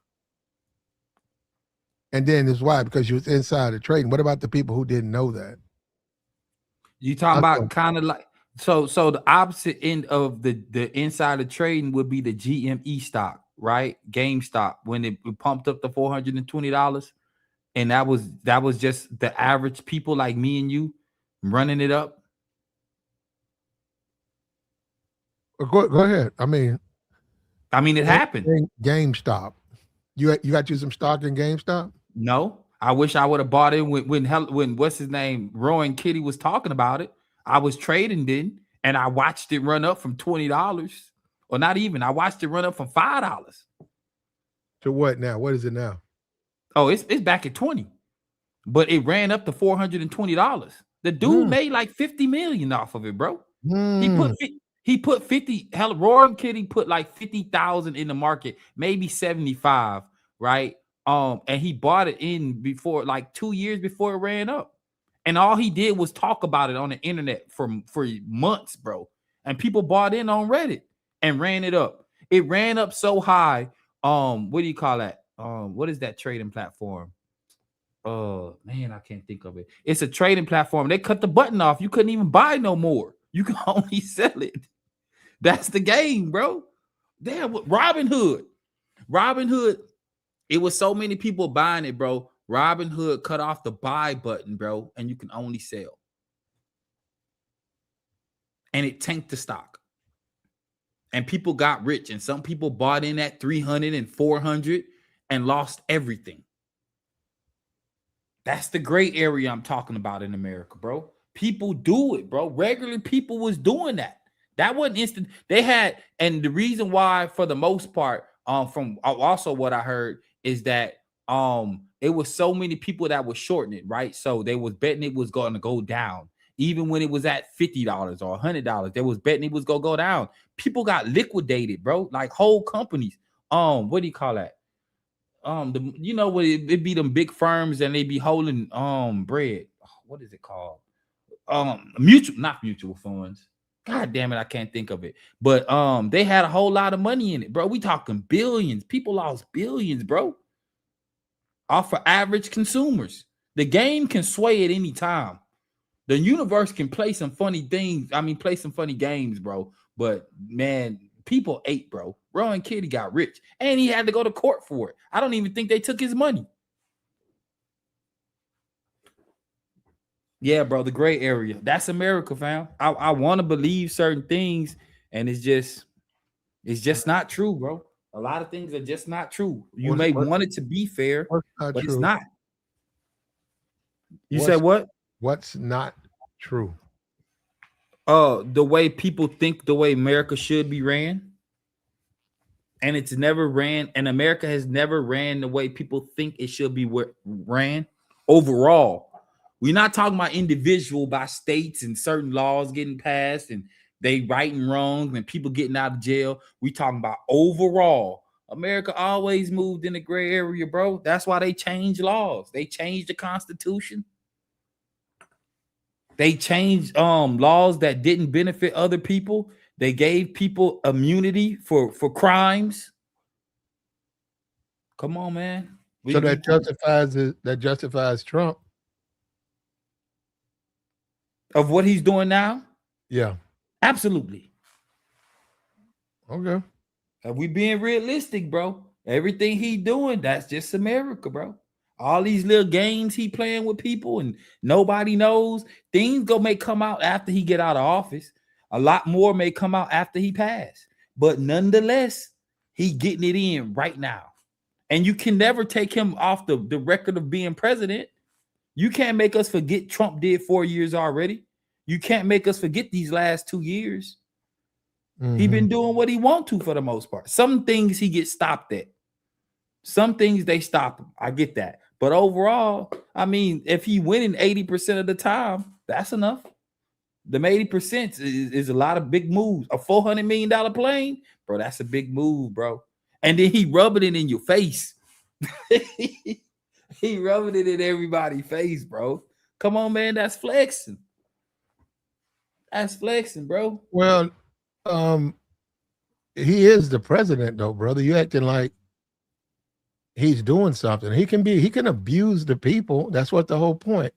And then it's why? Because you was insider trading. What about the people who didn't know that?
You talking about kind of like, so the opposite end of the insider trading would be the GME stock, right? GameStop, when it pumped up to $420, and that was just the average people like me and you running it up.
Go ahead. I mean,
it happened.
GameStop. You got you some stock in GameStop?
No, I wish I would have bought it when what's his name, Rowan Kitty was talking about it. I was trading then, and I watched it run up from $20, or not even. I watched it run up from $5
to what now? What is it now?
Oh, it's back at 20, but it ran up to $420. The dude made like 50 million off of it, bro. He put 50. Hell, Roaring Kitty put like 50,000 in the market, maybe 75, right? And he bought it in before, like 2 years before it ran up, and all he did was talk about it on the internet for months, bro. And people bought in on Reddit and ran it up. It ran up so high. What do you call that? What is that trading platform? Man, I can't think of it. It's a trading platform. They cut the button off. You couldn't even buy no more. You can only sell it. That's the game, bro. Damn, Robin Hood. It was so many people buying it, bro. Robin Hood cut off the buy button, bro, and you can only sell. And it tanked the stock. And people got rich, and some people bought in at 300 and 400 and lost everything. That's the gray area I'm talking about in America, bro. People do it, bro. Regular people was doing that. That wasn't instant. They had, and the reason why, for the most part, from also what I heard is that it was so many people that was shorting it, right? So they was betting it was going to go down. Even when it was at $50 or $100, they was betting it was going to go down. People got liquidated, bro. Like whole companies. What do you call that? You know what, it be them big firms and they be holding bread. What is it called? Not mutual funds. God damn it, I can't think of it. But they had a whole lot of money in it, bro. We talking billions. People lost billions, bro. Off for average consumers. The game can sway at any time. The universe can play some funny things. I mean, play some funny games, bro. But man, people ate, bro. Rowan Kitty got rich, and he had to go to court for it. I don't even think they took his money. Yeah, bro, the gray area. That's America, fam. I want to believe certain things, and it's just not true, bro. A lot of things are just not true. You may want it to be fair, but it's not. You said what?
What's not true?
The way people think the way America should be ran. And it's never ran, and America has never ran the way people think it should be ran overall. We're not talking about individual by states and certain laws getting passed and they righting wrongs and people getting out of jail. We talking about overall. America always moved in the gray area, bro. That's why they changed laws. They changed the Constitution. They changed laws that didn't benefit other people. They gave people immunity for crimes. Come on, man.
So that justifies Trump.
Of what he's doing now?
Yeah.
Absolutely.
Okay.
Are we being realistic, bro? Everything he doing, that's just America, bro. All these little games he playing with people and nobody knows. Things may come out after he get out of office. A lot more may come out after he passed. But nonetheless, he getting it in right now. And you can never take him off the record of being president. You can't make us forget Trump did 4 years already. You can't make us forget these last 2 years. Mm-hmm. He been doing what he want to for the most part. Some things he gets stopped at. Some things they stop him. I get that. But overall, I mean, if he winning 80% of the time, that's enough. The 80% is a lot of big moves. A $400 million plane, bro, that's a big move, bro. And then he rubbing it in your face. He rubbing it in everybody's face, bro. Come on, man, that's flexing. That's flexing, bro.
Well, he is the president, though, brother. You acting like he's doing something. He can abuse the people. That's what the whole point.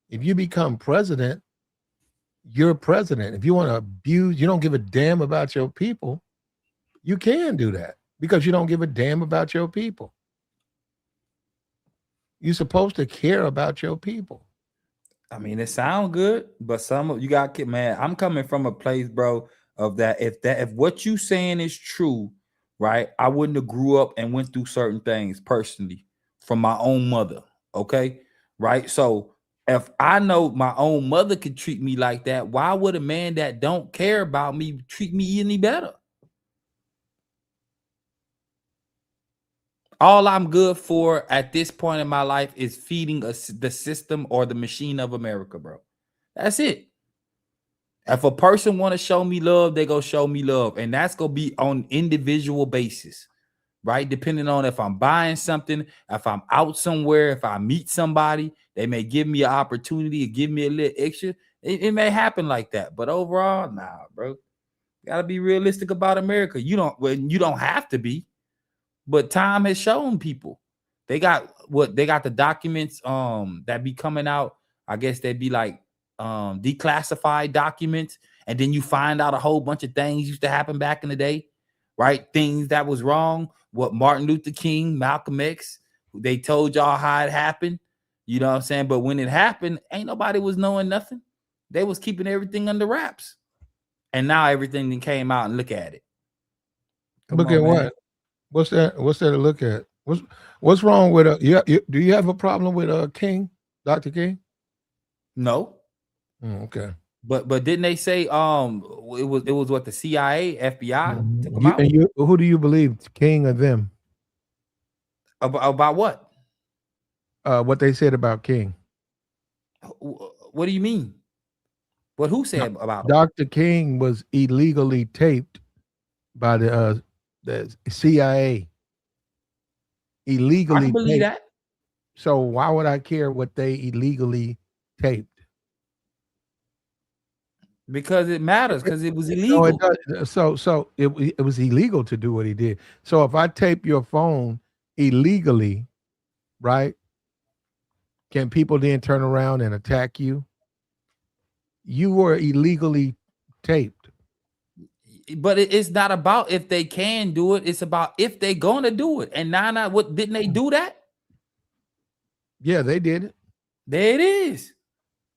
If you become president, you're president. If you want to abuse, you don't give a damn about your people, you can do that because you don't give a damn about your people. You're supposed to care about your people.
I mean, it sounds good, but some of you got, man, I'm coming from a place, bro, of that. If what you saying is true, right? I wouldn't have grew up and went through certain things personally from my own mother. Okay. Right. So if I know my own mother could treat me like that, why would a man that don't care about me treat me any better? All I'm good for at this point in my life is feeding the system or the machine of America, bro. That's it. If a person want to show me love, they go show me love. And that's going to be on individual basis, right? Depending on if I'm buying something, if I'm out somewhere, if I meet somebody, they may give me an opportunity to give me a little extra. It may happen like that. But overall, nah, bro. You got to be realistic about America. You don't have to be. But time has shown people. They got the documents that be coming out. I guess they'd be like declassified documents, And then you find out a whole bunch of things used to happen back in the day, right? Things that was wrong. What Martin Luther King, Malcolm X, they told y'all how it happened. You know what I'm saying? But when it happened, ain't nobody was knowing nothing. They was keeping everything under wraps. And now everything came out and look at it.
Look at what? What's that? What's there to look at? What's wrong with do you have a problem with King, Dr. King?
No.
Okay.
But didn't they say it was what, the CIA, FBI took them out?
And who do you believe, King or them?
About what?
What they said about King.
What do you mean? What who said about him?
Dr. King was illegally taped by the CIA. Illegally.
I can believe that.
So why would I care what they illegally taped?
Because it matters, because it was illegal.
So it was illegal to do what he did. So if I tape your phone illegally, right? Can people then turn around and attack you? You were illegally taped.
But it's not about if they can do it. It's about if they're going to do it. And now, what didn't they do that?
Yeah, they did it.
There it is.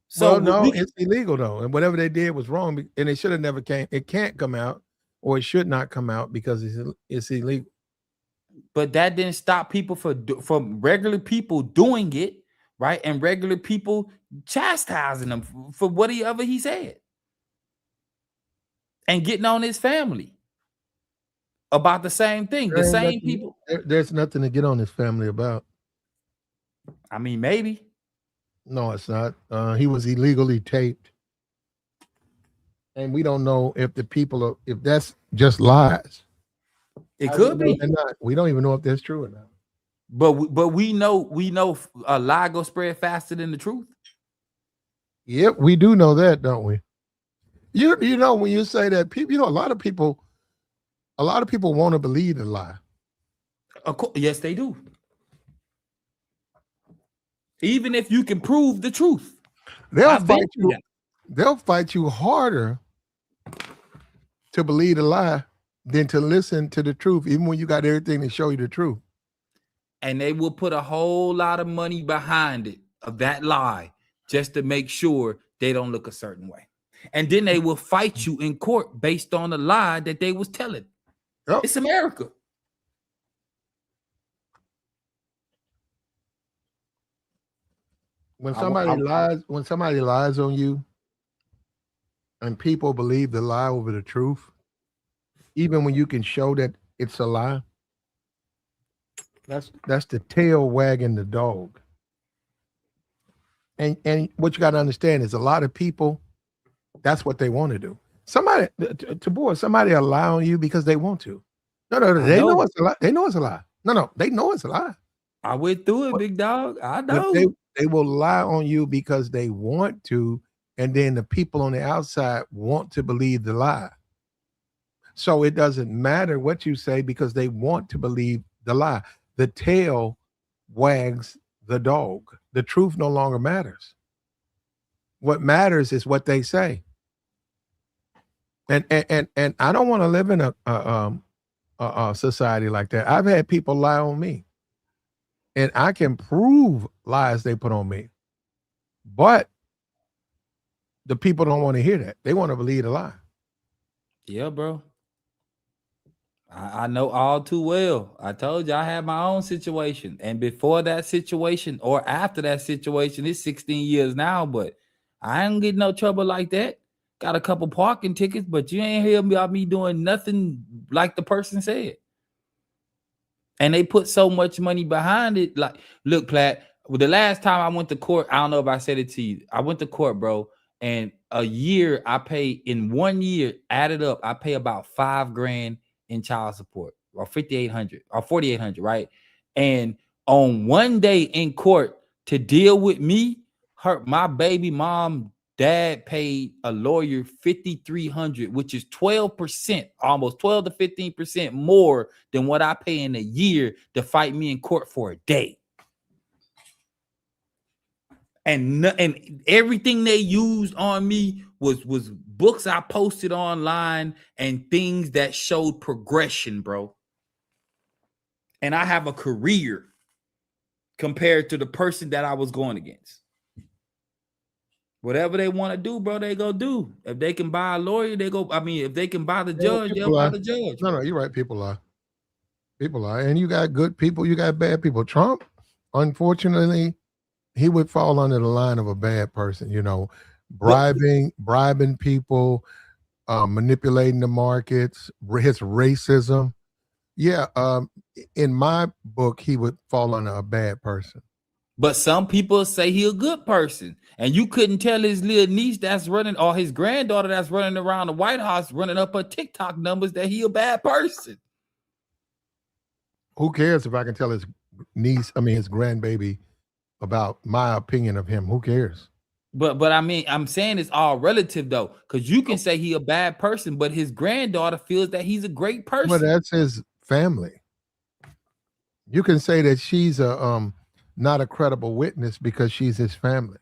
So
no, it's illegal though, and whatever they did was wrong, and it should have never came. It can't come out, or it should not come out because it's illegal.
But that didn't stop people from regular people doing it, right? And regular people chastising them for whatever he said, and getting on his family about the same thing. The same people.
There's nothing to get on his family about.
I mean, maybe.
No, it's not. He was illegally taped. And we don't know if if that's just lies.
It could be.
We don't even know if that's true or not.
But we know a lie goes spread faster than the truth.
Yep, we do know that, don't we? You know, when you say that, people, a lot of people want to believe the lie.
Of course, yes, they do. Even if you can prove the truth,
they'll fight you harder to believe the lie than to listen to the truth, even when you got everything to show you the truth.
And they will put a whole lot of money behind it of that lie just to make sure they don't look a certain way. And then they will fight you in court based on the lie that they was telling. Yep. It's America.
When somebody lies on you and people believe the lie over the truth, even when you can show that it's a lie, that's the tail wagging the dog. And what you got to understand is a lot of people, that's what they want to do. Somebody will lie on you because they want to. No, they know it's a lie. They know it's a lie. No, they know it's a lie.
I went through it, big dog. I know.
They will lie on you because they want to, and then the people on the outside want to believe the lie. So it doesn't matter what you say because they want to believe the lie. The tail wags the dog. The truth no longer matters. What matters is what they say. And I don't want to live in a society like that. I've had people lie on me. And I can prove lies they put on me. But the people don't want to hear that. They want to believe the lie.
Yeah, bro. I know all too well. I told you I had my own situation. And before that situation or after that situation, it's 16 years now, but I ain't getting no trouble like that. Got a couple parking tickets, but you ain't hear about me doing nothing like the person said. And they put so much money behind it. Like, look, Platt, the last time I went to court, I don't know if I said it to you. I went to court, bro. And a year I pay in 1 year, added up, I pay about $5,000 in child support, or $5,800 or $4,800, right? And on one day in court to deal with me, my baby mom, dad paid a lawyer $5,300, which is 12%, almost 12 to 15% more than what I pay in a year to fight me in court for a day. And everything they used on me was books I posted online and things that showed progression, bro. And I have a career compared to the person that I was going against. Whatever they want to do, bro, they go do. If they can buy a lawyer, they go. I mean, if they can buy the judge, they'll buy the judge.
No, you're right. People are. And you got good people, you got bad people. Trump, unfortunately, he would fall under the line of a bad person, bribing people, manipulating the markets, his racism. Yeah, in my book, he would fall under a bad person.
But some people say he a good person, and you couldn't tell his little niece that's running, or his granddaughter that's running around the White House, running up her TikTok numbers, that he a bad person.
Who cares if I can tell his grandbaby about my opinion of him? Who cares?
But I mean, I'm saying it's all relative though, because you can say he a bad person, but his granddaughter feels that he's a great person.
But that's his family. You can say that she's a not a credible witness because she's his family.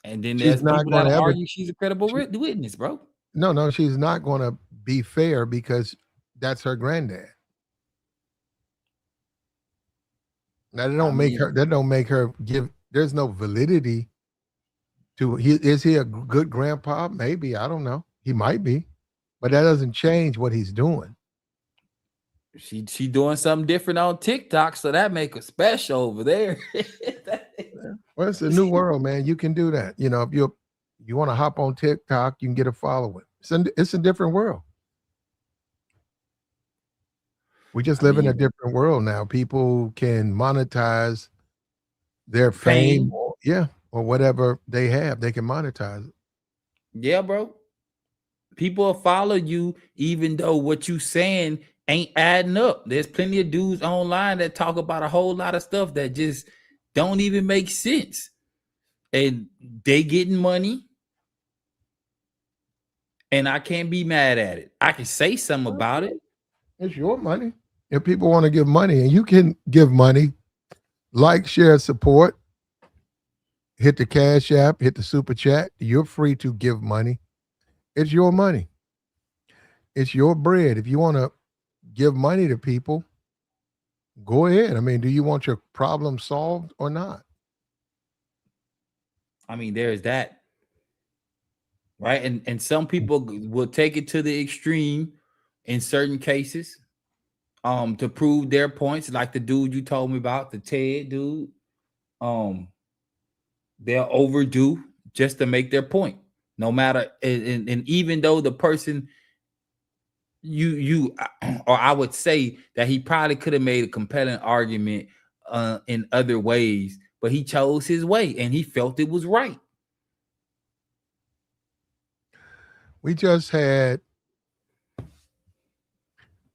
And then there's people that argue she's a credible witness, bro.
No, she's not going to be fair because that's her granddad. Now that don't make her give. There's no validity to. Is he a good grandpa? Maybe, I don't know. He might be, but that doesn't change what he's doing.
She doing something different on TikTok, so that make her special over there.
Well, it's a new world, man. You can do that. If you want to hop on TikTok, you can get a following. It's a different world. We just live in a different world now. People can monetize their fame, or whatever they have. They can monetize it.
Yeah, bro. People will follow you even though what you saying ain't adding up. There's plenty of dudes online that talk about a whole lot of stuff that just don't even make sense. And they getting money. And I can't be mad at it. I can say something about it.
It's your money. If people want to give money, and you can give money, like, share, support, hit the Cash App, hit the Super Chat. You're free to give money. It's your money. It's your bread. If you want to give money to people, go ahead. I mean, do you want your problem solved or not?
I mean, there's that. Right. And some people will take it to the extreme in certain cases to prove their points, like the dude you told me about, the TED dude. They'll overdo just to make their point, no matter. And even though the person or I would say that he probably could have made a compelling argument in other ways, but he chose his way and he felt it was right.
We just had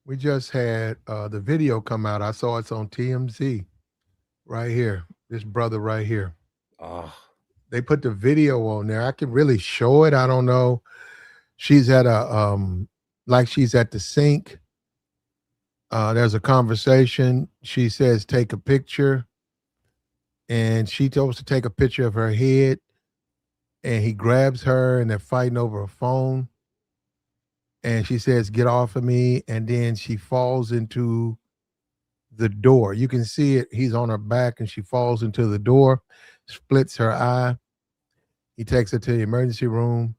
the video come out. I saw it's on TMZ right here. This brother right here.
Oh.
They put the video on there. I can really show it. I don't know. She's at she's at the sink. There's a conversation. She says, take a picture. And she told us to take a picture of her head. And he grabs her and they're fighting over a phone. And she says, get off of me. And then she falls into the door. You can see it. He's on her back and she falls into the door, splits her eye. He takes her to the emergency room.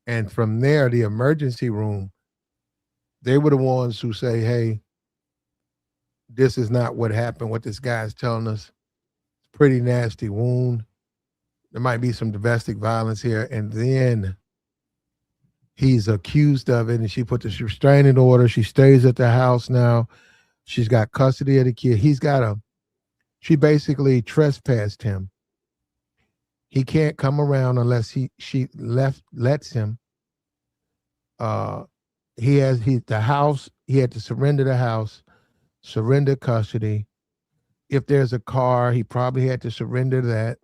And from there, the emergency room, they were the ones who say, hey, this is not what happened. What this guy is telling us. It's a pretty nasty wound. There might be some domestic violence here. And then he's accused of it. And she put the restraining order. She stays at the house now. She's got custody of the kid. She basically trespassed him. He can't come around unless she lets him. He had to surrender the house, surrender custody. If there's a car, he probably had to surrender that.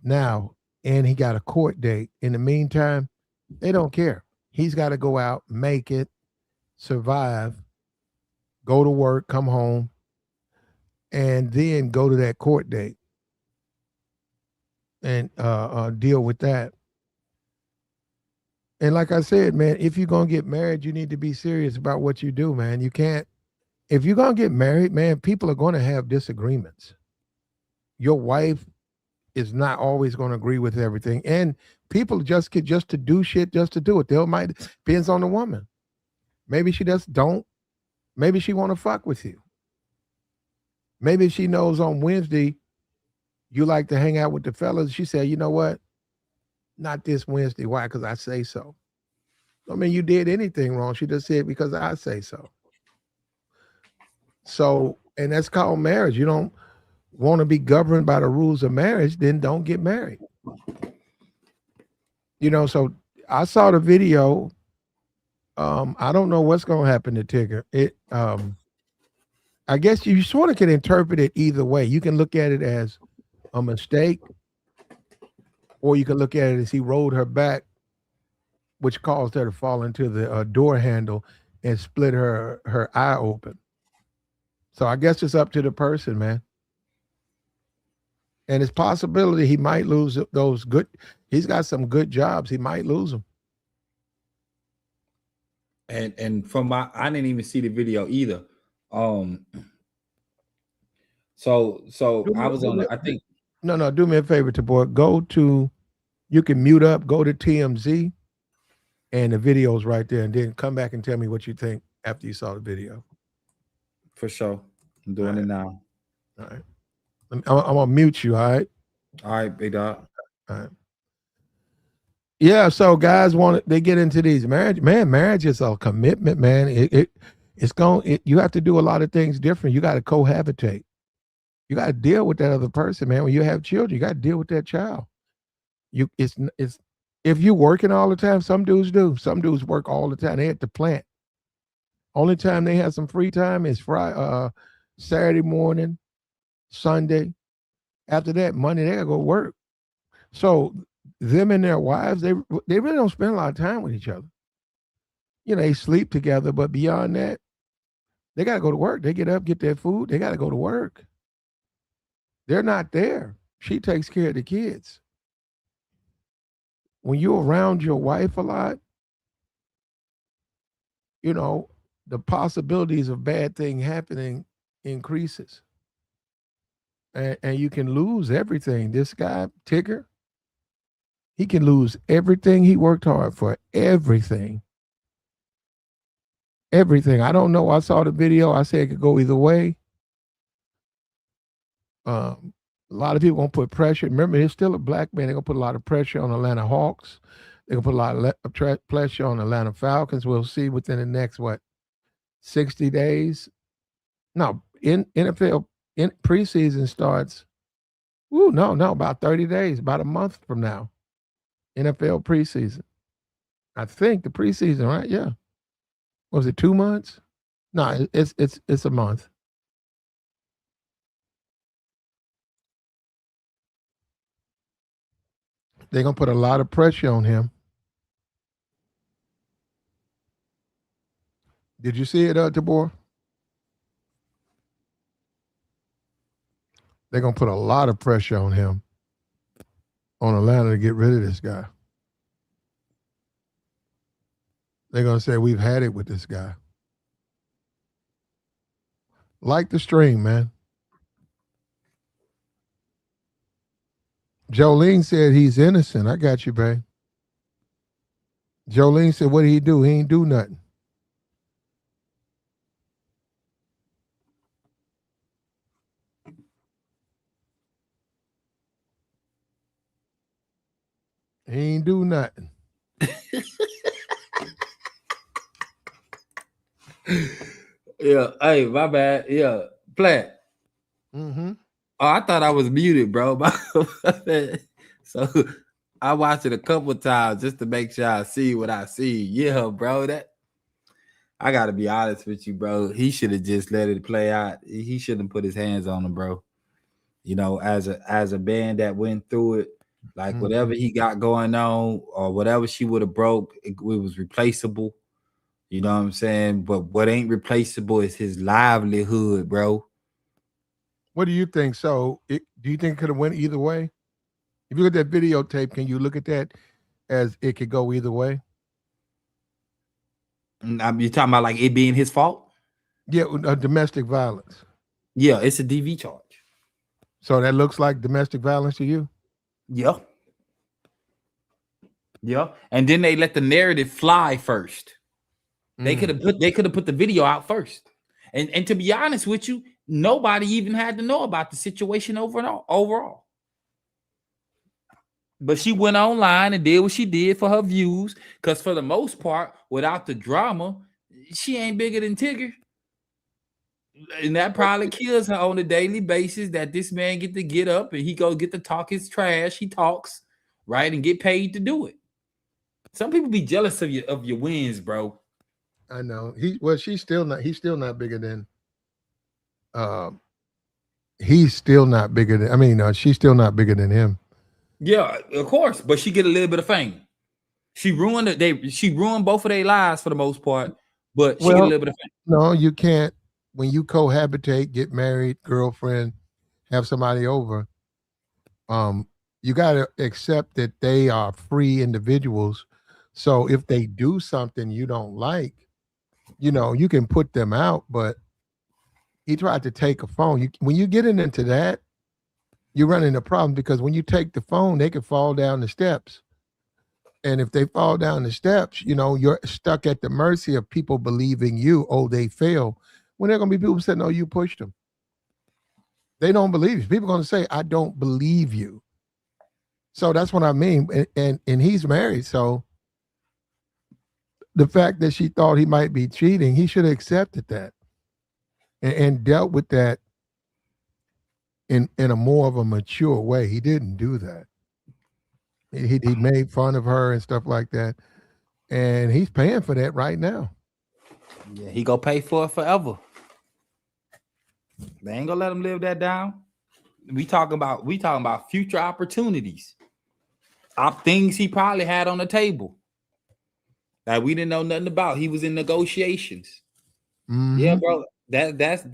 Now, and he got a court date. In the meantime, they don't care. He's got to go out, make it, survive, go to work, come home, and then go to that court date. and deal with that. And like I said, man, if you're gonna get married, you need to be serious about what you do, man. You can't. If you're gonna get married, man, people are gonna have disagreements. Your wife is not always gonna agree with everything, and people just get just to do shit just to do it. They might depends on the woman. Maybe she just don't. Maybe she want to fuck with you. Maybe she knows on Wednesday you like to hang out with the fellas. She said, you know what? Not this Wednesday. Why? Because I say so. I mean, you did anything wrong. She just said because I say so. So, and that's called marriage. You don't want to be governed by the rules of marriage, then don't get married. You know, so I saw the video. I don't know what's gonna happen to Tigger. I guess you sort of can interpret it either way. You can look at it as a mistake, or you can look at it as he rolled her back, which caused her to fall into the door handle and split her eye open. So I guess it's up to the person, man. And it's possibility he might lose those good. He's got some good jobs. He might lose them.
And from I didn't even see the video either. So I was on. I think.
No. Do me a favor, Tabor. Go to. You can mute up. Go to TMZ, and the video's right there. And then come back and tell me what you think after you saw the video.
For sure, I'm doing it now.
All right. I'm gonna mute you. All right.
All right, big dog.
All right. Yeah. So guys they get into these marriage. Man, marriage is a commitment, man. You have to do a lot of things different. You got to cohabitate. You got to deal with that other person, man. When you have children, you got to deal with that child. It's if you're working all the time, some dudes do. Some dudes work all the time. They at the plant. Only time they have some free time is Friday, Saturday morning, Sunday. After that, Monday, they gotta go work. So them and their wives, they really don't spend a lot of time with each other. You know, they sleep together, but beyond that, they gotta go to work. They get up, get their food, they gotta go to work. They're not there. She takes care of the kids. When you're around your wife a lot, you know, the possibilities of bad thing happening increases. And you can lose everything. This guy, Tigger, he can lose everything he worked hard for. Everything. Everything. I don't know. I saw the video. I said it could go either way. A lot of people gonna put pressure. Remember, he's still a black man. They're gonna put a lot of pressure on Atlanta Hawks. They're gonna put a lot of pressure on Atlanta Falcons. We'll see within the next 60 days. No, in NFL in preseason starts. About 30 days, about a month from now. NFL preseason. I think the preseason, right? Yeah. Was it 2 months? No, it's a month. They're gonna put a lot of pressure on him. Did you see it, Tabor? They're gonna put a lot of pressure on him, on Atlanta, to get rid of this guy. They're gonna say we've had it with this guy. Like the stream, man. Jolene said he's innocent. I got you, babe. Jolene said, what did he do? He ain't do nothing. He ain't do nothing.
Yeah, hey, my bad. Yeah, Plat.
Mm-hmm.
Oh, I thought I was muted, bro. So I watched it a couple times just to make sure I see what I see. Yeah, bro. That I gotta be honest with you, bro. He should have just let it play out. He shouldn't put his hands on him, bro. You know, as a band that went through it, like whatever he got going on or whatever she would have broke, it was replaceable. You know what I'm saying? But what ain't replaceable is his livelihood, bro.
What do you think? So, do you think it could have went either way? If you look at that videotape, can you look at that as it could go either way?
You're talking about like it being his fault?
Yeah, domestic violence.
Yeah, it's a DV charge.
So that looks like domestic violence to you?
Yeah. Yeah. And then they let the narrative fly first. They could have put the video out first. And to be honest with you, nobody even had to know about the situation overall. But she went online and did what she did for her views. Because for the most part, without the drama, she ain't bigger than Tigger. And that probably kills her on a daily basis that this man get up and he go get to talk his trash. He talks, right, and get paid to do it. Some people be jealous of your wins, bro.
I know. He's still not bigger than he's still not bigger than she's still not bigger than him.
Yeah, of course, but she get a little bit of fame. She ruined both of their lives for the most part, but she get a little bit of fame.
No, you can't. When you cohabitate, get married, girlfriend, have somebody over, you got to accept that they are free individuals. So if they do something you don't like, you can put them out. But he tried to take a phone. When you get into that, you run into problems because when you take the phone, they can fall down the steps. And if they fall down the steps, you're stuck at the mercy of people believing you, they fail. When there are going to be people saying, no, you pushed them. They don't believe you. People are going to say, I don't believe you. So that's what I mean. And he's married. So the fact that she thought he might be cheating, he should have accepted that and dealt with that in a more of a mature way. He didn't do that. He made fun of her and stuff like that. And he's paying for that right now.
Yeah, he gonna pay for it forever. They ain't gonna let him live that down. We talking about future opportunities. Things he probably had on the table that we didn't know nothing about. He was in negotiations. Mm-hmm. Yeah, bro. That's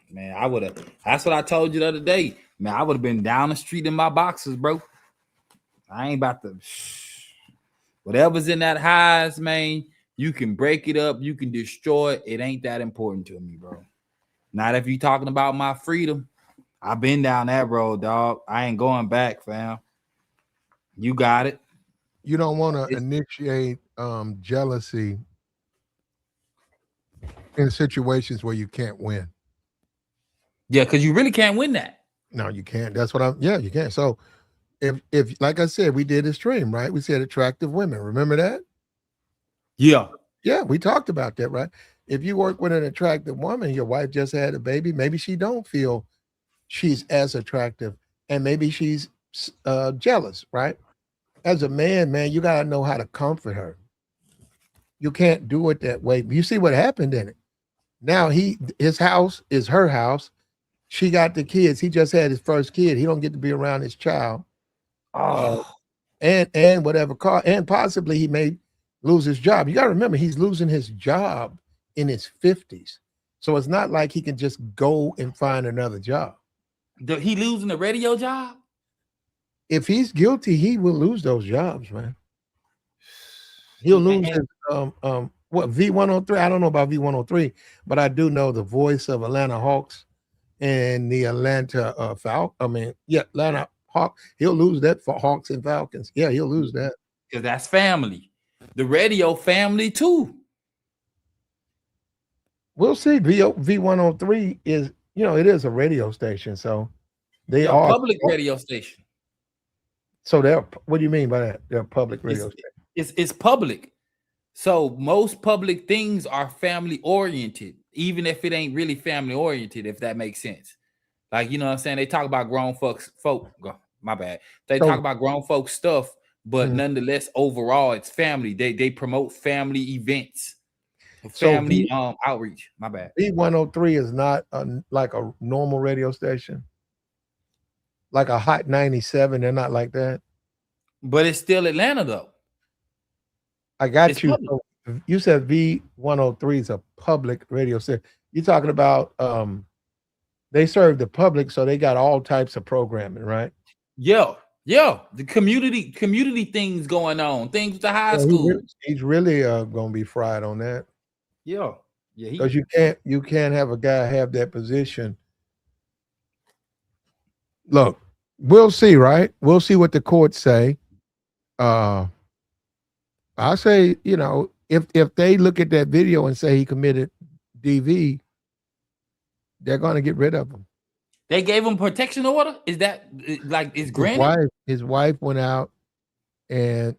man. That's what I told you the other day. Man, I would have been down the street in my boxes, bro. I ain't about to. Whatever's in that highs, man. You can break it up. You can destroy it. It ain't that important to me, bro. Not if you talking about my freedom. I've been down that road, dog. I ain't going back, fam. You got it.
You don't want to initiate jealousy in situations where you can't win.
Yeah, because you really can't win that.
No, you can't. That's what you can't. So if like I said, we did a stream, right? We said attractive women. Remember that?
Yeah.
Yeah, we talked about that, right? If you work with an attractive woman, your wife just had a baby, maybe she don't feel she's as attractive, and maybe she's jealous, right? As a man, you got to know how to comfort her. You can't do it that way. You see what happened in it. Now his house is her house. She got the kids. He just had his first kid. He don't get to be around his child. And whatever car, and possibly he may lose his job. You got to remember, he's losing his job in his 50s. So it's not like he can just go and find another job.
He losing the radio job?
If he's guilty, he will lose those jobs, man. He'll lose his V103. I don't know about V103, but I do know the voice of Atlanta Hawks and the Atlanta Atlanta Hawk. He'll lose that for Hawks and Falcons. Yeah, he'll lose that.
Because that's family. The radio family too.
We'll see. V103 is, it is a radio station. So they are
public radio station.
So what do you mean by that? They're a public radio station.
It's public. So most public things are family oriented, even if it ain't really family oriented, if that makes sense. Like, you know what I'm saying? They talk about grown folks. My bad. They talk about grown folks stuff, but nonetheless, overall, it's family. They promote family events, family outreach. My bad.
V103 is not like a normal radio station, like a Hot 97. They're not like that.
But it's still Atlanta, though.
I got you. So you said V103 is a public radio station. You're talking about they serve the public, so they got all types of programming, right?
Yeah. Yeah, the community things going on, things with the high school.
He's really gonna be fried on that.
Yeah,
Because you can't have a guy have that position. Look, we'll see, right? We'll see what the courts say. I say, if they look at that video and say he committed DV, they're going to get rid of him.
They gave him protection order. Is that like is granted?
His wife went out, and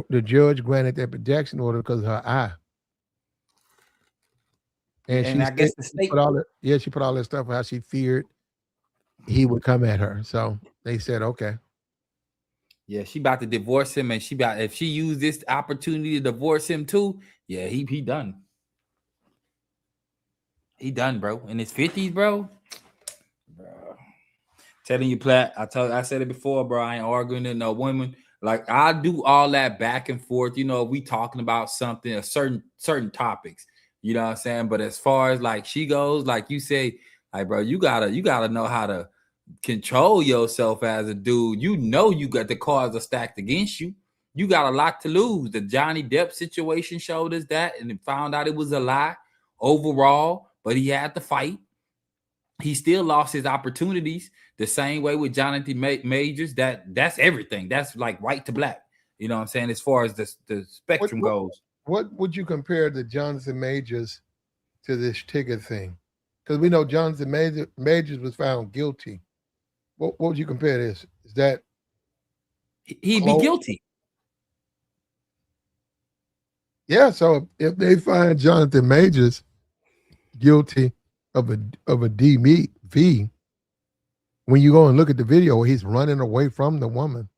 the judge granted that protection order because of her eye. And
I guess the state
she put all that stuff how she feared he would come at her. So they said, okay.
Yeah, she about to divorce him, and if she used this opportunity to divorce him too, yeah, he done. He done, bro. In his 50s, bro. Telling you, Platt. I said it before, bro. I ain't arguing with no women. Like, I do all that back and forth. We talking about something, a certain topics. You know what I'm saying? But as far as like she goes, like you say, like, bro, you gotta know how to control yourself as a dude. You got the cards are stacked against you. You got a lot to lose. The Johnny Depp situation showed us that, and found out it was a lie overall. But he had to fight. He still lost his opportunities. The same way with Jonathan Majors. That's everything. That's like white to black. You know what I'm saying? As far as the spectrum goes.
What would you compare the Jonathan Majors to this Tigger thing? Because we know Jonathan Majors was found guilty. What would you compare this? Is that
he'd be guilty?
Yeah. So if they find Jonathan Majors guilty of a DV, when you go and look at the video where he's running away from the woman,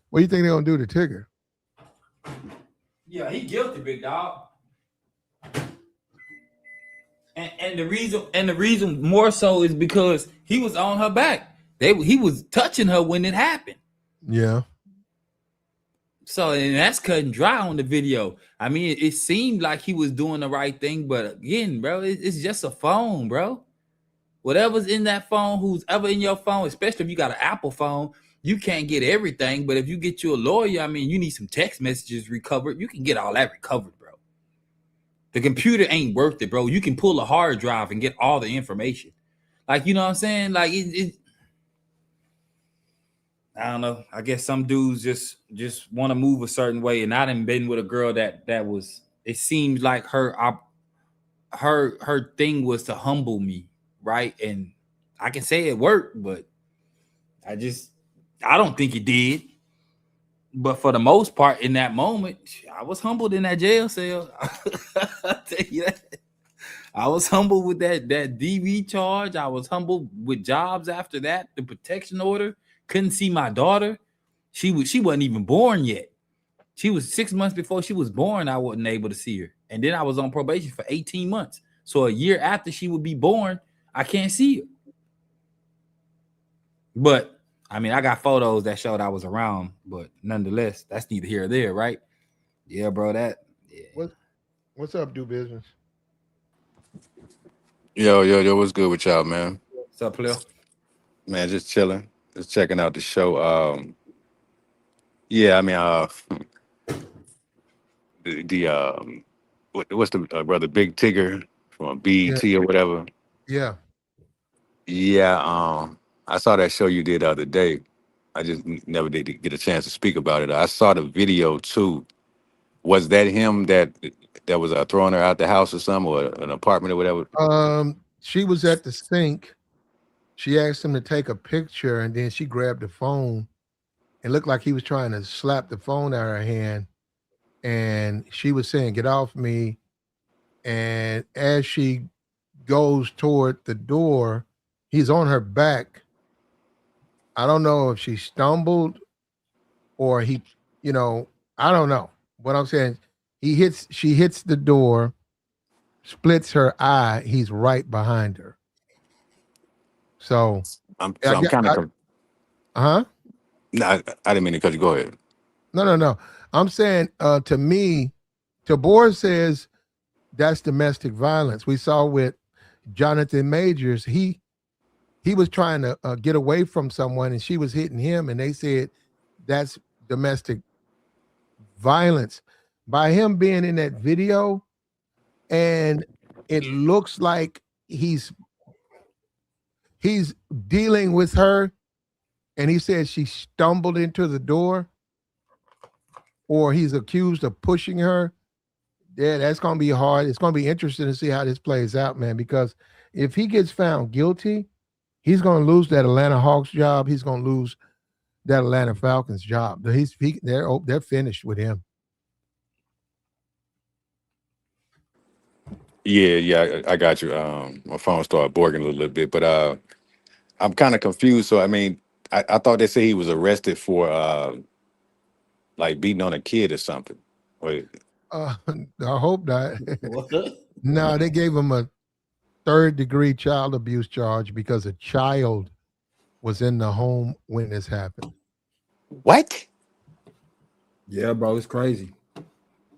what do you think they're gonna do to Tigger?
Yeah, he guilty, big dog. And the reason more so is because he was on her back. He was touching her when it happened.
Yeah.
So, and that's cut and dry on the video. I mean, it seemed like he was doing the right thing, but again, bro, it's just a phone, bro. Whatever's in that phone, who's ever in your phone, especially if you got an Apple phone, you can't get everything. But if you get you a lawyer, I mean, you need some text messages recovered. You can get all that recovered, bro. The computer ain't worth it, bro. You can pull a hard drive and get all the information. Like, you know what I'm saying? Like, I don't know. I guess some dudes just want to move a certain way. And I done been with a girl that was, it seemed like her thing was to humble me, right? And I can say it worked, but I don't think it did. But for the most part, in that moment, I was humbled in that jail cell. I'll tell you that. I was humbled with that DV charge. I was humbled with jobs after that, the protection order. Couldn't see my daughter. She wasn't even born yet. She was 6 months before she was born. I wasn't able to see her. And then I was on probation for 18 months. So a year after she would be born, I can't see her. But I mean, I got photos that showed I was around, but nonetheless, that's neither here or there, right? Yeah, bro. Yeah.
What's up, do business?
Yo, what's good with y'all, man?
What's up, player?
Man, just chilling, just checking out the show. Yeah, I mean, what's the brother Big Tigger from BET or whatever?
Yeah.
Yeah, I saw that show you did the other day. I just never did get a chance to speak about it. I saw the video too. Was that him that was throwing her out the house or something, or an apartment or whatever?
She was at the sink. She asked him to take a picture, and then she grabbed the phone. It looked like he was trying to slap the phone out of her hand, and she was saying, "Get off me." And as she goes toward the door, he's on her back. I don't know if she stumbled or I don't know. What I'm saying, she hits the door, splits her eye. He's right behind her. So
I'm kind of.
No,
I didn't mean to cut you. Go ahead.
No. I'm saying, to me, Tabor says that's domestic violence. We saw with Jonathan Majors, he was trying to get away from someone, and she was hitting him, and they said that's domestic violence. By him being in that video, and it looks like he's dealing with her, and he says she stumbled into the door, or he's accused of pushing her. Yeah, that's going to be hard. It's going to be interesting to see how this plays out, man, because if he gets found guilty, he's going to lose that Atlanta Hawks job. He's going to lose that Atlanta Falcons job. They're finished with him.
Yeah, I got you. My phone started borging a little bit, but I'm kind of confused. So I mean, I thought they said he was arrested for like beating on a kid or something. Wait,
I hope not.
What?
No, they gave him a third-degree child abuse charge because a child was in the home when this happened.
what?
Yeah, bro, it's crazy.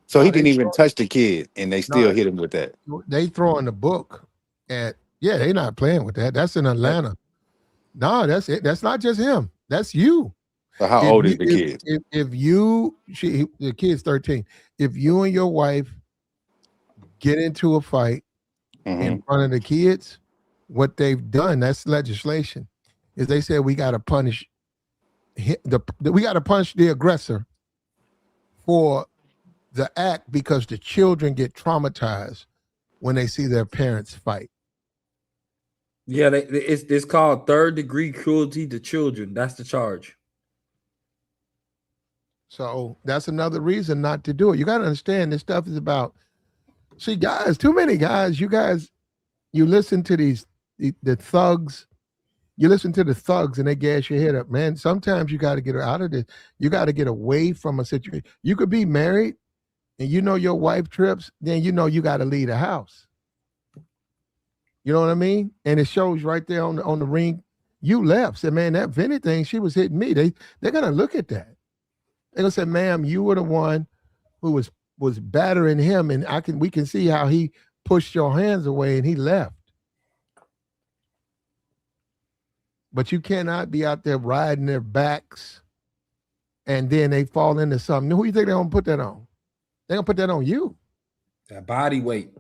So
No,
he
they
didn't even
throw-
touch the kid, and they still
No.
hit him with that.
They throwing the book at, yeah, they're not playing with that. That's in Atlanta. No, that's it. That's not just him. That's you.
So how old is the kid?
The kid's 13. If you and your wife get into a fight in front of the kids, what they've done, that's legislation, is they said we got to punish the aggressor for the act, because the children get traumatized when they see their parents fight.
Yeah, it's called third-degree cruelty to children. That's the charge.
So that's another reason not to do it. You got to understand, this stuff is about, see, guys, too many guys, you listen to the thugs, you listen to the thugs and they gas your head up, man. Sometimes you got to get out of this. You got to get away from a situation. You could be married and you know your wife trips, then you know you got to leave the house. You know what I mean? And it shows right there on the ring. You left. Said, man, if anything, she was hitting me. They're gonna look at that. They're gonna say, ma'am, you were the one who was battering him, and we can see how he pushed your hands away and he left. But you cannot be out there riding their backs and then they fall into something. Who do you think they're gonna put that on? They're gonna put that on you.
That body weight.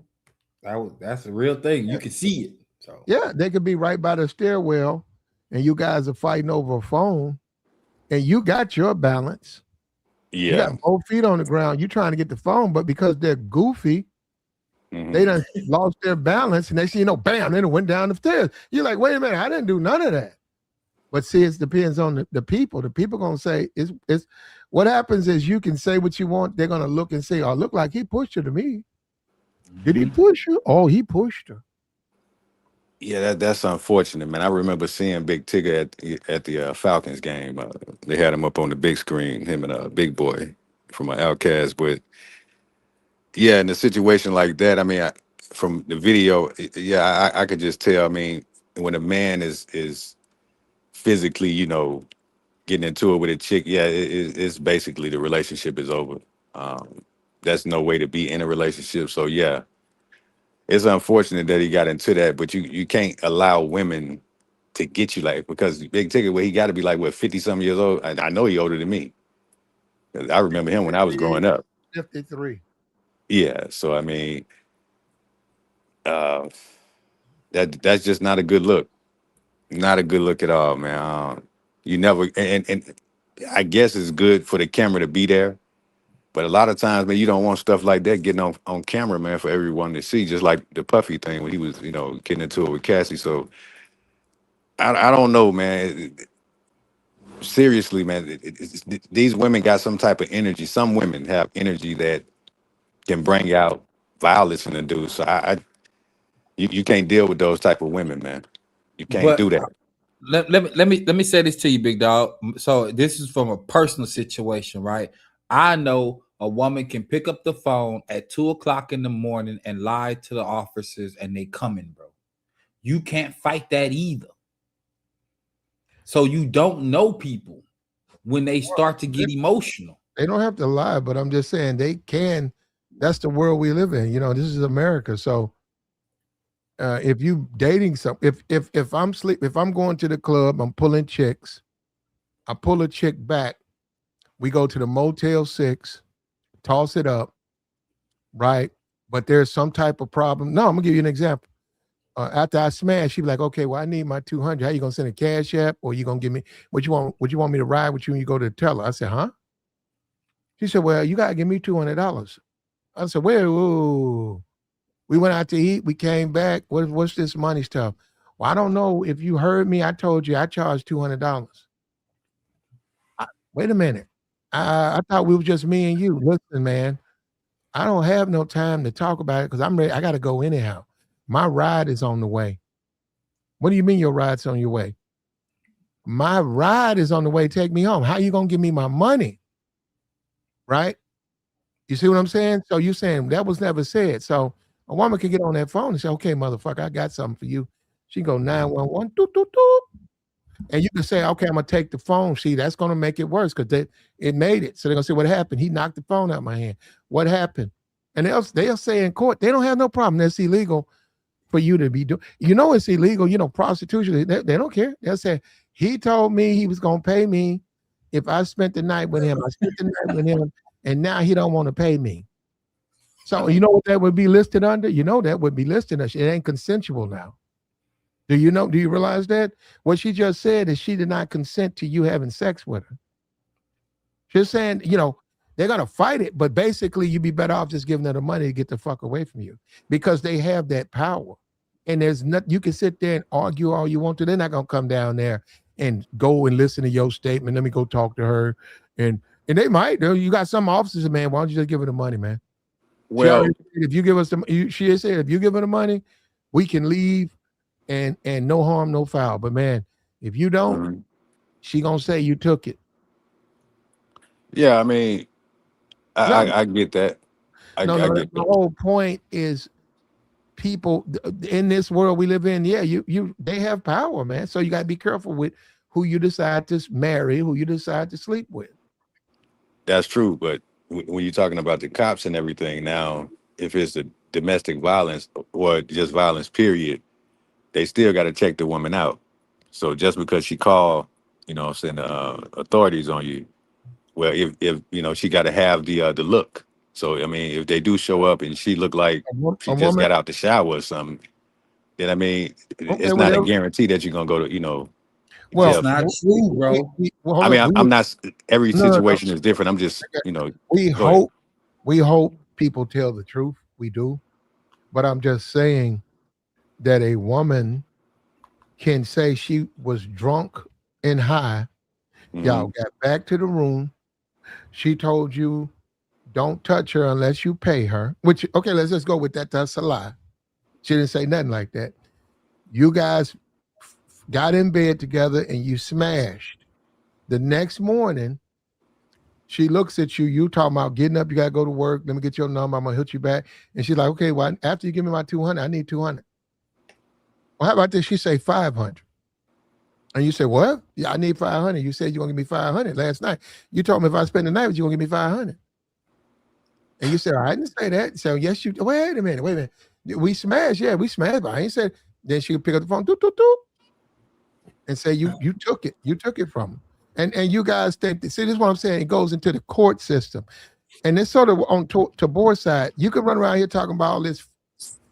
That's a real thing. You can see it. So
yeah, they could be right by the stairwell and you guys are fighting over a phone and you got your balance.
Yeah.
You got both feet on the ground. You're trying to get the phone, but because they're goofy, they done lost their balance and they see, bam, then it went down the stairs. You're like, wait a minute, I didn't do none of that. But see, it depends on the people. The people gonna say it's what happens is you can say what you want. They're gonna look and say, "Oh, look like he pushed her to me." Did he push her? Oh, he pushed her.
Yeah, that's unfortunate, man. I remember seeing Big Tigger at the Falcons game. They had him up on the big screen, him and Big Boy from Outcast. But yeah, in a situation like that, I mean, from the video, I could just tell. I mean, when a man is physically, getting into it with a chick, yeah, it's basically the relationship is over. That's no way to be in a relationship. So yeah, it's unfortunate that he got into that, but you can't allow women to get you, like, because Big Ticket, where he got to be like, what, 50 some years old. I know he older than me. I remember him when I was growing up.
53.
Yeah, so I mean, that's just not a good look. Not a good look at all, man. You never, and I guess it's good for the camera to be there, but a lot of times, man, you don't want stuff like that getting on camera, man, for everyone to see. Just like the Puffy thing when he was, getting into it with Cassie. So I don't know, man. Seriously, man, these women got some type of energy. Some women have energy that can bring out violence in the dude. So you can't deal with those type of women, man. You can't do that.
Let me say this to you, big dog. So this is from a personal situation, right? I know a woman can pick up the phone at 2:00 in the morning and lie to the officers, and they coming, bro. You can't fight that either. So you don't know people when they start to get emotional.
They don't have to lie, but I'm just saying they can. That's the world we live in. This is America. So if you dating if I'm going to the club, I'm pulling chicks, I pull a chick back We go to the Motel 6, toss it up, right? But there's some type of problem. No, I'm gonna give you an example. After I smash, she'd be like, okay, well, I need my 200. How you gonna send a cash app, or you gonna give me what you want? What you want me to ride with you when you go to the teller? I said, huh? She said, well, you gotta give me $200. I said, well, ooh. We went out to eat. We came back. What's this money stuff? Well, I don't know if you heard me. I told you I charged $200. Wait a minute. I thought we were just me and you. Listen, man, I don't have no time to talk about it because I'm ready. I got to go anyhow. My ride is on the way. What do you mean your ride's on your way? My ride is on the way. Take me home. How you going to give me my money? Right? You see what I'm saying? So you saying that was never said. So a woman can get on that phone and say, okay, motherfucker, I got something for you. She go 911, doop, doop, doop. And you can say, okay, I'm going to take the phone. See, that's going to make it worse because it made it. So they're going to say, what happened? He knocked the phone out of my hand. What happened? And they'll say in court, they don't have no problem. That's illegal for you to be doing. You know it's illegal. You know, prostitution, they don't care. They'll say, he told me he was going to pay me if I spent the night with him. I spent the night with him, and now he don't want to pay me. So you know what that would be listed under? You know that would be listed as it ain't consensual now. Do you know? Do you realize that? What she just said is she did not consent to you having sex with her. She's saying, you know, they're gonna fight it, but basically you'd be better off just giving her the money to get the fuck away from you because they have that power. And there's nothing you can sit there and argue all you want to. They're not gonna come down there and go and listen to your statement. Let me go talk to her. And they might. You got some officers, man. Why don't you just give her the money, man?
Well,
if you give us the, she said, if you give her the money, we can leave. And no harm, no foul. But man, if you don't, she gonna say you took it.
Yeah, I mean, I get that. I get
The
that.
whole point is people in this world we live in. Yeah, they have power, man. So you gotta be careful with who you decide to marry, who you decide to sleep with.
That's true, but when you're talking about the cops and everything now, if it's a domestic violence or just violence, period, they still got to check the woman out. So just because she called, saying authorities on you, well, if you know, she got to have the look. So I mean, if they do show up and she look like she just got out the shower or something, then I mean, it's not a guarantee that you're gonna go to
Well,
jail.
it's not true, bro.
I mean, I'm not. Every situation is different. I'm just
we hope people tell the truth. We do, but I'm just saying that a woman can say she was drunk and high. Y'all got back to the room. She told you, don't touch her unless you pay her. Which, okay, let's just go with that. That's a lie. She didn't say nothing like that. You guys got in bed together and you smashed. The next morning, she looks at you. You talking about getting up. You got to go to work. Let me get your number. I'm going to hit you back. And she's like, okay, well, after you give me my 200, I need 200. Well, how about this? She say 500. And you say, what? Yeah, I need 500. You said you're going to give me 500 last night. You told me if I spend the night, you're going to give me 500. And you said, I didn't say that. So, yes, you, wait a minute. We smashed. Yeah, we smashed. But I ain't said, then she would pick up the phone, doop, doop, doop, and say, you took it. You took it from her. And you guys think, see, this is what I'm saying. It goes into the court system. And it's sort of on Tabor's side. You can run around here talking about all this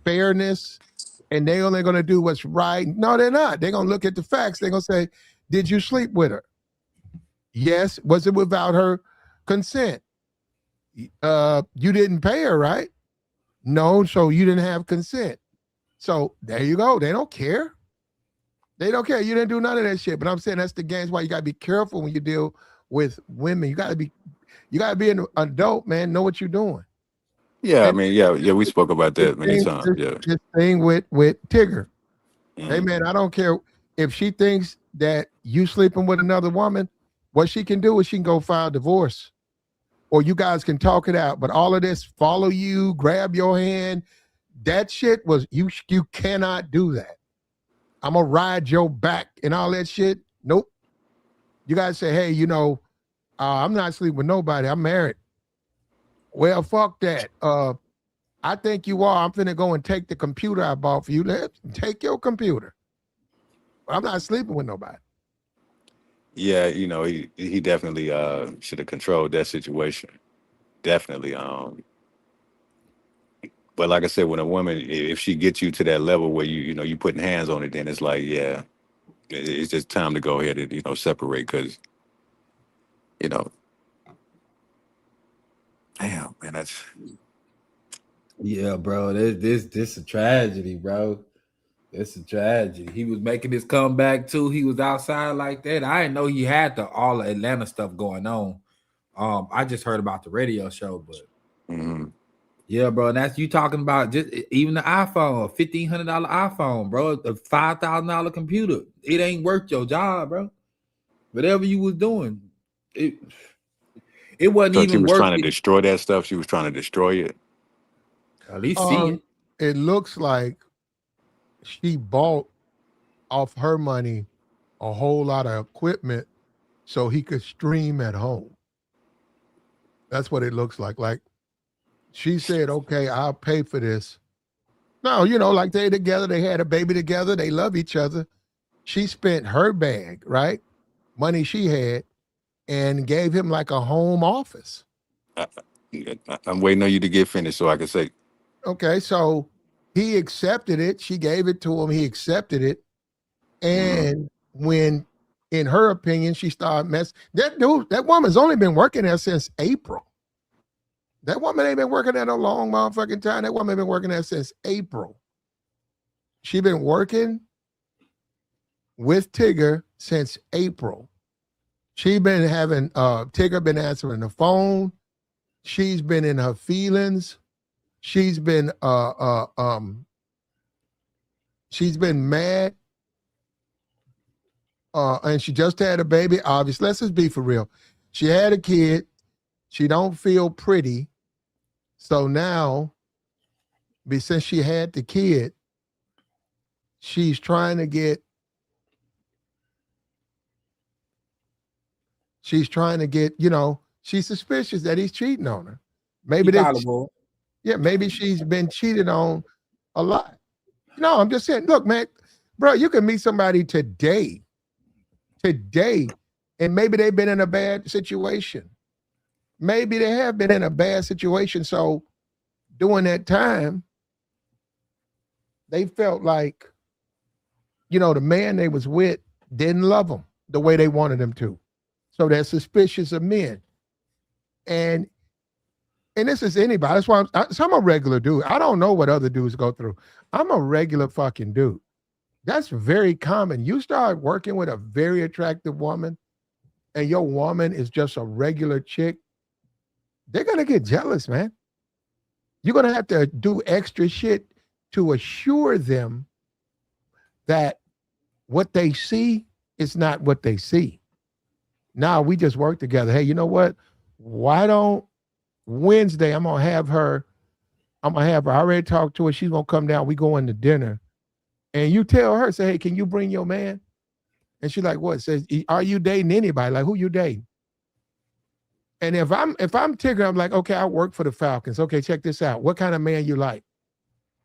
fairness, and they only going to do what's right. No, they're not. They're going to look at the facts. They're going to say, did you sleep with her? Yes. Was it without her consent? You didn't pay her, right? No, so you didn't have consent. So there you go. They don't care. They don't care. You didn't do none of that shit. But I'm saying that's the game. That's why you got to be careful when you deal with women. You got to be an adult, man. Know what you're doing.
Yeah, I mean, yeah, we spoke about that many times. Yeah.
This thing with Tigger. Hey, man, I don't care if she thinks that you sleeping with another woman. What she can do is she can go file divorce, or you guys can talk it out. But all of this, follow you, grab your hand, that shit was you cannot do that. I'm gonna ride your back and all that shit. Nope. You guys say, hey, I'm not sleeping with nobody. I'm married. Well, fuck that. I think you are. I'm finna go and take the computer I bought for you. Take your computer. I'm not sleeping with nobody.
Yeah, he definitely should have controlled that situation. Definitely. But like I said, when a woman, if she gets you to that level where you putting hands on it, then it's like, yeah, it's just time to go ahead and separate because you know, damn man, that's
Yeah, bro. This a tragedy, bro. It's a tragedy. He was making his comeback too. He was outside like that. I didn't know he had all the Atlanta stuff going on. I just heard about the radio show, but
mhm.
yeah, bro. And that's you talking about just even the iPhone, $1,500 iPhone, bro, a $5,000 computer. It ain't worth your job, bro. Whatever you was doing, it wasn't
So she
even
was
worth
trying to
it.
destroy that stuff. She was trying to destroy it.
At least see it.
It looks like she bought off her money a whole lot of equipment so he could stream at home. That's what it looks like. Like she said, okay, I'll pay for this. No, like they together, they had a baby together, they love each other. She spent her bag, right? Money she had, and gave him like a home office.
I, I'm waiting on you to get finished so I can say.
Okay, so he accepted it. She gave it to him. He accepted it. And when, in her opinion, she started that woman's only been working there since April. That woman ain't been working there no long motherfucking time. That woman been working there since April. She been working with Tigger since April. She been having Tigger been answering the phone. She's been in her feelings. She's been mad. And she just had a baby. Obviously, let's just be for real. She had a kid. She don't feel pretty. So now, since she had the kid, she's trying to get she's suspicious that he's cheating on her. Maybe maybe she's been cheated on a lot. No, I'm just saying, look, man, bro, you can meet somebody today, and maybe they've been in a bad situation. Maybe they have been in a bad situation. So during that time, they felt like, the man they was with didn't love them the way they wanted them to. So they're suspicious of men. And this is anybody. That's why I'm a regular dude. I don't know what other dudes go through. I'm a regular fucking dude. That's very common. You start working with a very attractive woman and your woman is just a regular chick, they're going to get jealous, man. You're going to have to do extra shit to assure them that what they see is not what they see. Now we just work together. Hey, you know what? Why don't Wednesday, I'm going to have her. I already talked to her. She's going to come down. We going to dinner. And you tell her, say, hey, can you bring your man? And she's like, what? Says, are you dating anybody? Like, who you dating? And if I'm Tigger, I'm like, okay, I work for the Falcons. Okay, check this out. What kind of man you like?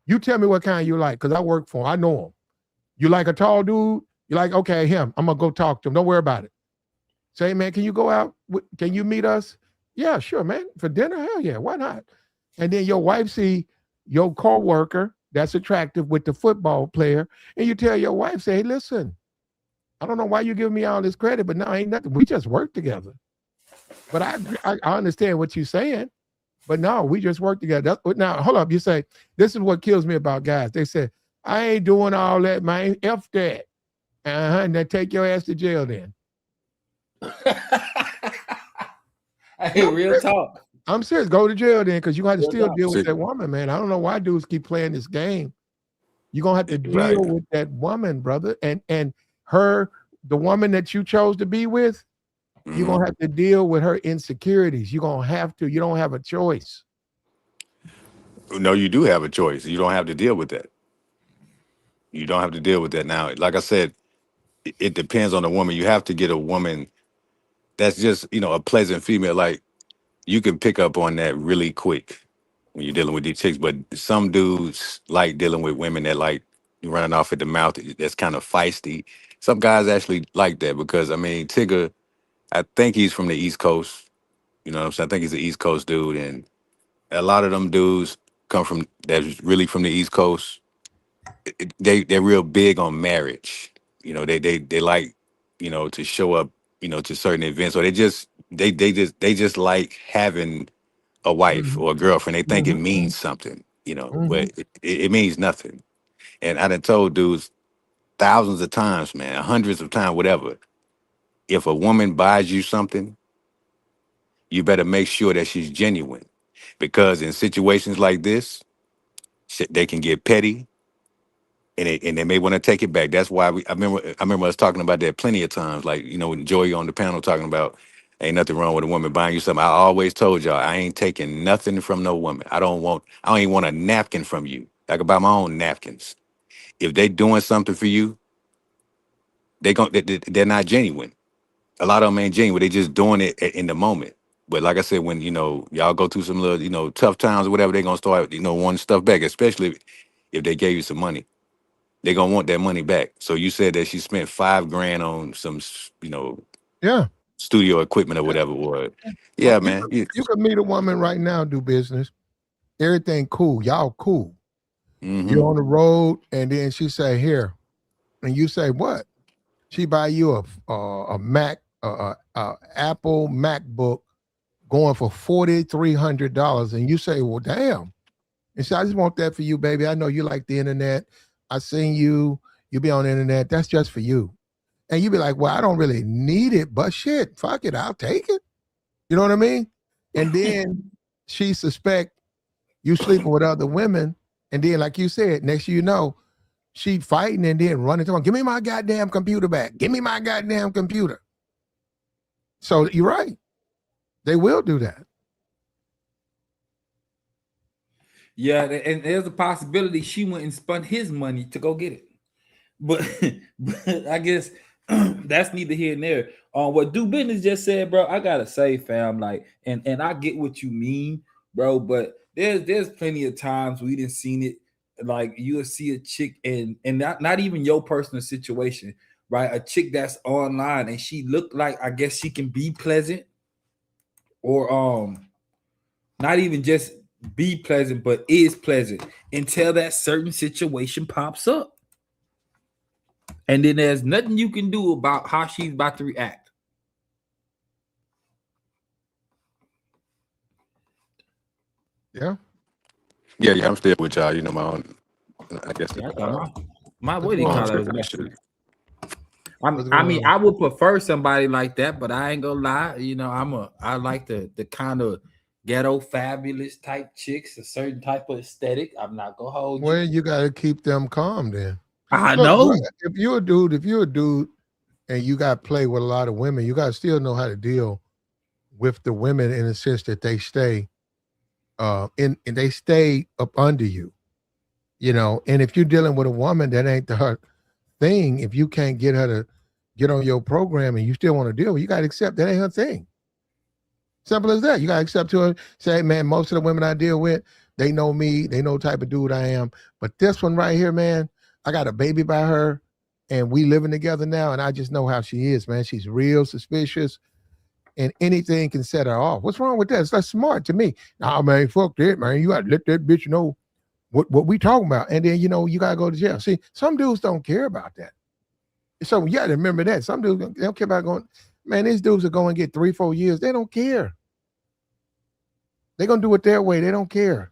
You tell me what kind you like, because I work for him. I know him. You like a tall dude? You like, okay, him. I'm going to go talk to him. Don't worry about it. Say, man, can you go out? Can you meet us? Yeah, sure, man. For dinner? Hell yeah, why not? And then your wife see your co-worker that's attractive with the football player, and you tell your wife, say, hey, listen, I don't know why you giving me all this credit, but no, ain't nothing. We just work together. But I understand what you're saying, but no, we just work together. Now, hold up. You say, this is what kills me about guys. They say, I ain't doing all that, man. F that. And then take your ass to jail then.
Hey, real talk.
I'm serious. Go to jail then, because you're going to have to still deal with that woman, man. I don't know why dudes keep playing this game. You're going to have to deal with that woman, brother. And her, the woman that you chose to be with, you're going to have to deal with her insecurities. You're going to have to. You don't have a choice.
No, you do have a choice. You don't have to deal with that. You don't have to deal with that. Now, like I said, it depends on the woman. You have to get a woman that's just, a pleasant female. Like, you can pick up on that really quick when you're dealing with these chicks. But some dudes like dealing with women that like running off at the mouth. That's kind of feisty. some guys actually like that because I mean Tigger, I think he's from the East Coast. You know what I'm saying? I think he's an East Coast dude, and a lot of them dudes come from that's really from the East Coast. They're real big on marriage. You know, they like, you know, to show up, you know, to certain events, or they just like having a wife
Mhm,
or a girlfriend. They think it
mhm,
means something, you know,
mhm.
but it means nothing. And I done told dudes thousands of times, man, hundreds of times, whatever. If a woman buys you something, you better make sure that she's genuine, because in situations like this, they can get petty, and they may want to take it back. That's why I remember us talking about that plenty of times. Like, you know, when Joey on the panel talking about ain't nothing wrong with a woman buying you something. I always told y'all I ain't taking nothing from no woman. I don't even want a napkin from you. I can buy my own napkins. If they doing something for you, they're not genuine. A lot of them ain't genuine. They just doing it in the moment. But like I said, when you know y'all go through some little, you know, tough times or whatever, they gonna start, you know, wanting stuff back, especially if they gave you some money. They gonna want that money back. So you said that she spent $5 grand on some, you know,
Yeah,
studio equipment or
yeah,
whatever. Or
yeah.
yeah,
You
man.
could you could meet a woman right now, do business, everything cool, y'all cool.
Mm-hmm.
You're on the road, and then she say, "Here," and you say, "What?" She buy you a Mac, Apple MacBook going for $4,300, and you say, "Well, damn." And so I just want that for you, baby. I know you like the internet. I seen you. You be on the internet. That's just for you. And you be like, well, I don't really need it, but shit, fuck it, I'll take it. You know what I mean? And then she suspect you sleeping with other women, and then, like you said, next you know, she fighting and then running to her, give me my goddamn computer back. Give me my goddamn computer. So you're right. They will do that.
Yeah, and there's a possibility she went and spent his money to go get it. But, but I guess that's neither here nor there. What Do Business just said, bro, I gotta say, fam, like, and I get what you mean, bro. But there's plenty of times we didn't seen it. Like you'll see a chick and not even your personal situation, right? A chick that's online and she looked like, I guess she can be pleasant, or not even just be pleasant, but is pleasant until that certain situation pops up. And then there's nothing you can do about how she's about to react.
Yeah.
Yeah, yeah. I'm still with y'all. You know, my own. I guess.
Yeah, I thought my
What's
what do you
going
I'm
call
on?
it was
tripping.
back.
Shit.
What's
I
going
mean,
on?
I would prefer somebody like that, but I ain't gonna lie. You know, I like the kind of ghetto fabulous type chicks, a certain type of aesthetic. I'm not gonna hold you.
Well, you got to keep them calm then.
I
Look, bro,
know.
if you're a dude and you got to play with a lot of women, you got to still know how to deal with the women in the sense that they stay in and they stay up under you, you know. And if you're dealing with a woman that ain't her thing, if you can't get her to get on your program and you still want to deal with, you got to accept that ain't her thing. Simple as that. You got to accept to her, say, hey, man, most of the women I deal with, they know me, they know the type of dude I am. But this one right here, man, I got a baby by her and we living together now. And I just know how she is, man. She's real suspicious and anything can set her off. What's wrong with that? It's not smart to me. Nah, man, fuck that, man. You got to let that bitch know what we talking about. And then, you know, you got to go to jail. See, some dudes don't care about that. So you got to remember that. Some dudes, they don't care about going, man, these dudes are going to get 3-4 years. They don't care. They're going to do it their way. They don't care.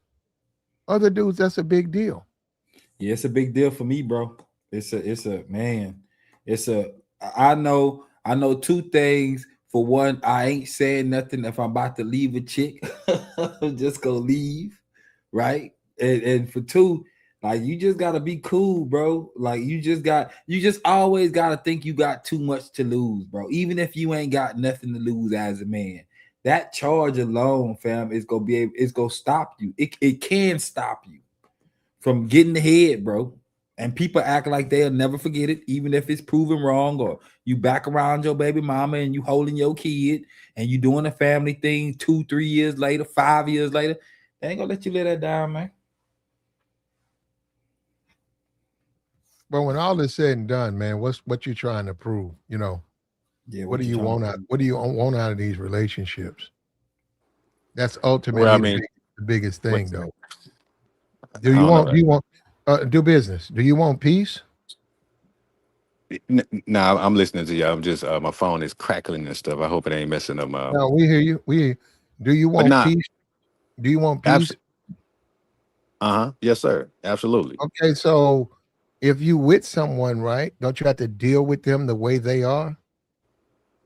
Other dudes, that's a big deal.
Yeah, it's a big deal for me, bro. It's a man. It's a I know two things. For one, I ain't saying nothing if I'm about to leave a chick. I'm just gonna leave, right? And for two, like you just gotta be cool, bro. Like you just always gotta think you got too much to lose, bro. Even if you ain't got nothing to lose as a man. That charge alone, fam, it's gonna stop you. It can stop you from getting ahead, bro. And people act like they'll never forget it, even if it's proven wrong, or you back around your baby mama and you holding your kid and you doing a family thing 2-3 years later, 5 years later. They ain't gonna let you let that down, man.
But when all is said and done, man, what you trying to prove? You know,
Yeah.
what do you want out? What do you want out of these relationships? That's
Well,
ultimately
I mean,
the biggest thing, though.
I don't know.
Do you want do business? Do you want peace?
Nah, I'm listening to you. I'm just my phone is crackling and stuff. I hope it ain't messing up my.
No, we hear you. Do you
But
want
not
peace? Do you want
abs.
peace?
Yes, sir. Absolutely.
Okay, so if you with someone, right, don't you have to deal with them the way they are?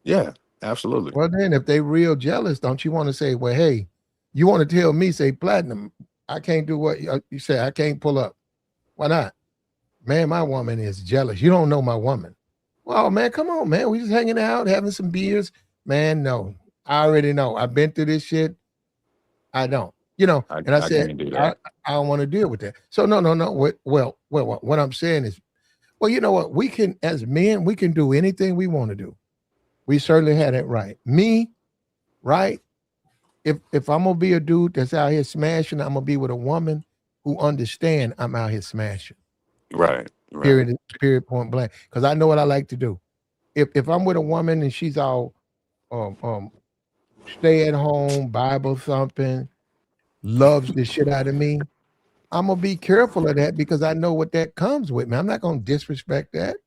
Yeah, absolutely.
Well, then, if they real jealous, don't you want to say, well, hey, you want to tell me, say, Platinum, I can't do what you say, I can't pull up. Why not? Man, my woman is jealous. You don't know my woman. Well, man, come on, man. We just hanging out, having some beers. Man, no. I already know. I've been through this shit. I don't. You know, and I
I
said,
can't do
I,
that.
I don't want to deal with that. So no. What I'm saying is, well, you know what? We can, as men, we can do anything we want to do. We certainly had it right. Me, right? If I'm gonna be a dude that's out here smashing, I'm gonna be with a woman who understand I'm out here smashing.
Right. Right.
Period, point blank. Because I know what I like to do. If I'm with a woman and she's all stay at home, Bible thumping, loves the shit out of me, I'm gonna be careful of that because I know what that comes with, man. I'm not gonna disrespect that.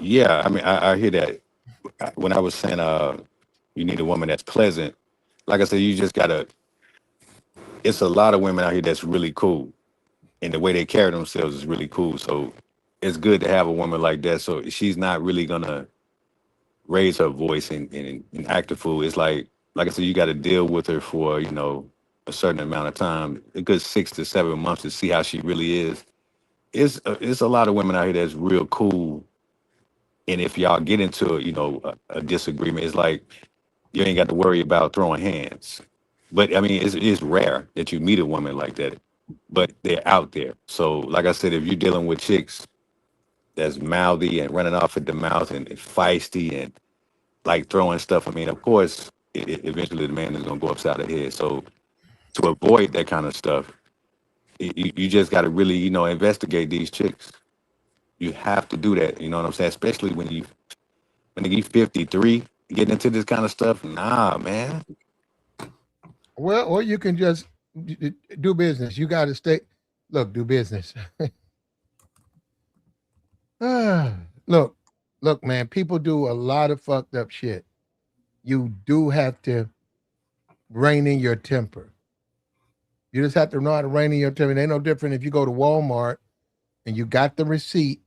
Yeah. I mean, I hear that. When I was saying, you need a woman that's pleasant. Like I said, you just gotta. It's a lot of women out here that's really cool, and the way they carry themselves is really cool. So it's good to have a woman like that. So she's not really gonna raise her voice and act a fool. It's like I said, you got to deal with her for a certain amount of time, a good 6 to 7 months to see how she really is. It's a lot of women out here that's real cool, and if y'all get into a disagreement, it's like you ain't got to worry about throwing hands. But I mean, it's rare that you meet a woman like that, but they're out there. So, like I said, if you're dealing with chicks that's mouthy and running off at the mouth and feisty and like throwing stuff, I mean, of course, eventually the man is gonna go upside the head. So to avoid that kind of stuff, you just got to really, investigate these chicks. You have to do that. You know what I'm saying? Especially when you 53, getting into this kind of stuff. Nah, man.
Well, or you can just do business. You got to stay. Look, do business. Look, man. People do a lot of fucked up shit. You do have to rein in your temper. You just have to know how to rein in your temper. It ain't no different if you go to Walmart and you got the receipt,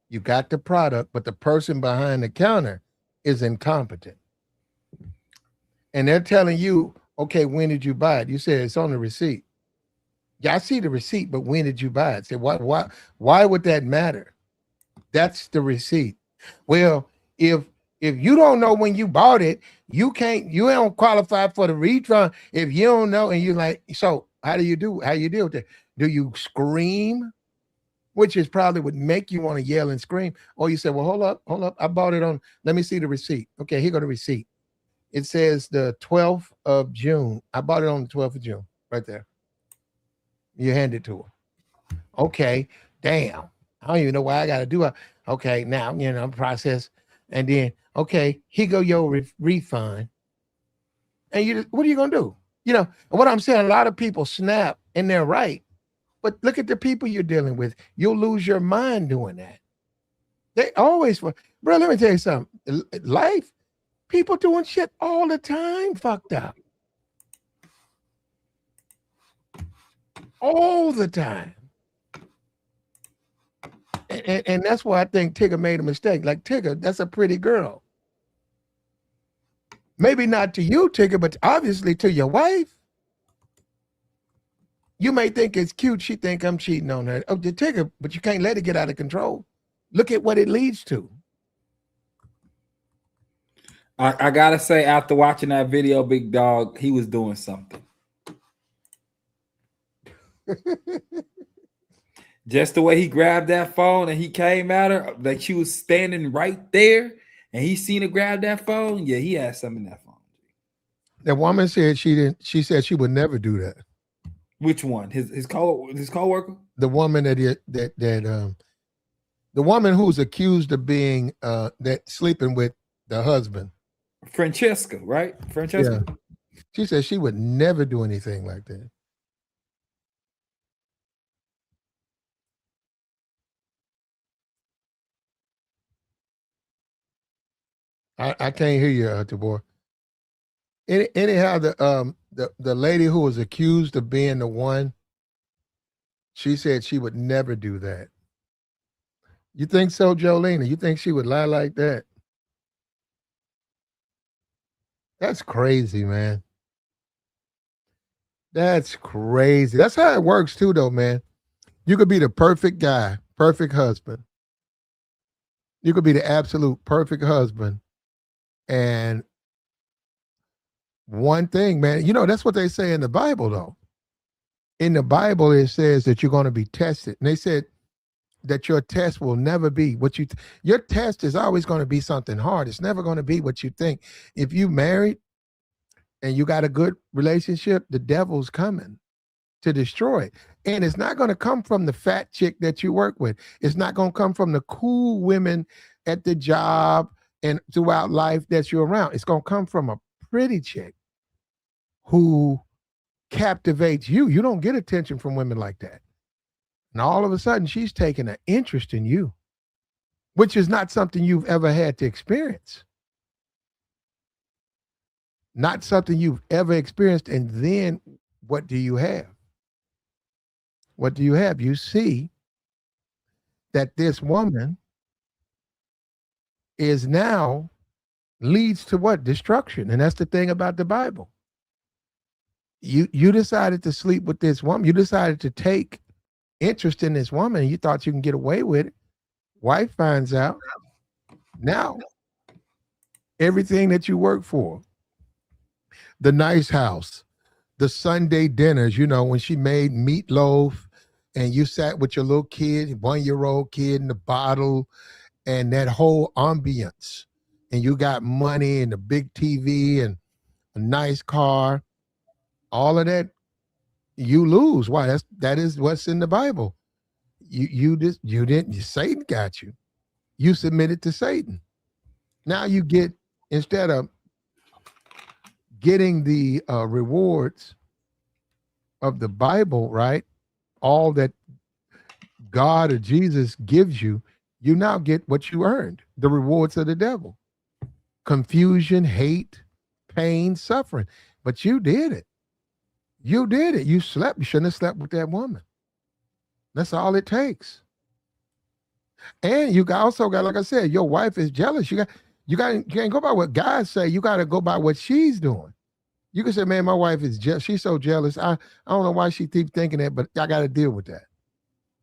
you got the product, but the person behind the counter is incompetent. And they're telling you, okay, when did you buy it? You said it's on the receipt. Yeah, I see the receipt, but when did you buy it? Say, why would that matter? That's the receipt. Well, if you don't know when you bought it, you don't qualify for the refund if you don't know. And you're like, so how you deal with it? Do you scream? Which is probably would make you want to yell and scream. Or you say, well, hold up. I bought it on, let me see the receipt. Okay, here go the receipt. It says the 12th of June. I bought it on the 12th of June, right there. You hand it to her. Okay, damn. I don't even know why I got to do it. Okay, now, process. And then, okay, here go your refund. And what are you going to do? And what I'm saying, a lot of people snap and they're right. But look at the people you're dealing with. You'll lose your mind doing that. They always, bro, let me tell you something. Life, people doing shit all the time fucked up. All the time. And that's why I think Tigger made a mistake. Like, Tigger, that's a pretty girl. Maybe not to you, Tigger, but obviously to your wife. You may think it's cute. She think I'm cheating on her. Oh, the Tigger, but you can't let it get out of control. Look at what it leads to.
I gotta say, after watching that video, Big Dog, he was doing something. Just the way he grabbed that phone and he came at her, like she was standing right there, and he seen her grab that phone. Yeah, he had something in that phone.
The woman said she didn't. She said she would never do that.
Which one? His co-worker?
The woman the woman who's accused of being that sleeping with the husband.
Francesca, right? Francesca.
Yeah. She said she would never do anything like that. I can't hear you, Tabor. Anyhow, the lady who was accused of being the one, she said she would never do that. You think so, Jolene? You think she would lie like that? That's crazy, man. That's crazy. That's how it works too, though, man. You could be the perfect guy, perfect husband. You could be the absolute perfect husband. And one thing, man, that's what they say in the Bible, though. In the Bible, it says that you're going to be tested. And they said that your test will never be what your test is always going to be something hard. It's never going to be what you think. If you married and you got a good relationship, the devil's coming to destroy it. And it's not going to come from the fat chick that you work with. It's not going to come from the cool women at the job and throughout life that you're around. It's going to come from a pretty chick who captivates you. You don't get attention from women like that. And all of a sudden, she's taking an interest in you, which is not something you've ever had to experience. Not something you've ever experienced. And then what do you have? What do you have? You see that this woman is now leads to what? Destruction. And that's the thing about the Bible. You decided to sleep with this woman. You decided to take interest in this woman. And you thought you can get away with it. Wife finds out. Now, everything that you work for, the nice house, the Sunday dinners, when she made meatloaf and you sat with your little kid, 1-year-old kid in the bottle, and that whole ambience, and you got money and a big TV and a nice car, all of that, you lose. Why? That is what's in the Bible. Satan got you. You submitted to Satan. Now you get, instead of getting the rewards of the Bible, right? All that God or Jesus gives you, you now get what you earned, the rewards of the devil. Confusion, hate, pain, suffering. But you did it. You did it. You slept. You shouldn't have slept with that woman. That's all it takes. And you also got, like I said, your wife is jealous. You can't go by what guys say. You got to go by what she's doing. You can say, man, my wife is jealous. She's so jealous. I don't know why she keeps thinking that, but I got to deal with that.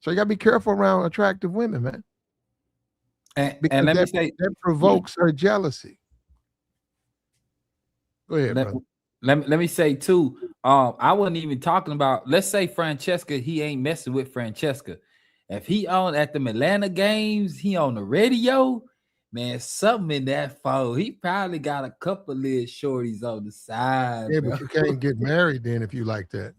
So you got to be careful around attractive women, man.
And let me say,
that provokes her jealousy. Go ahead, brother.
Let me say too, I wasn't even talking about, let's say Francesca, he ain't messing with Francesca. If he on at the Atlanta games, he on the radio, man, something in that phone. He probably got a couple of little shorties on the side.
Yeah,
bro.
but you can't get married then if you like that.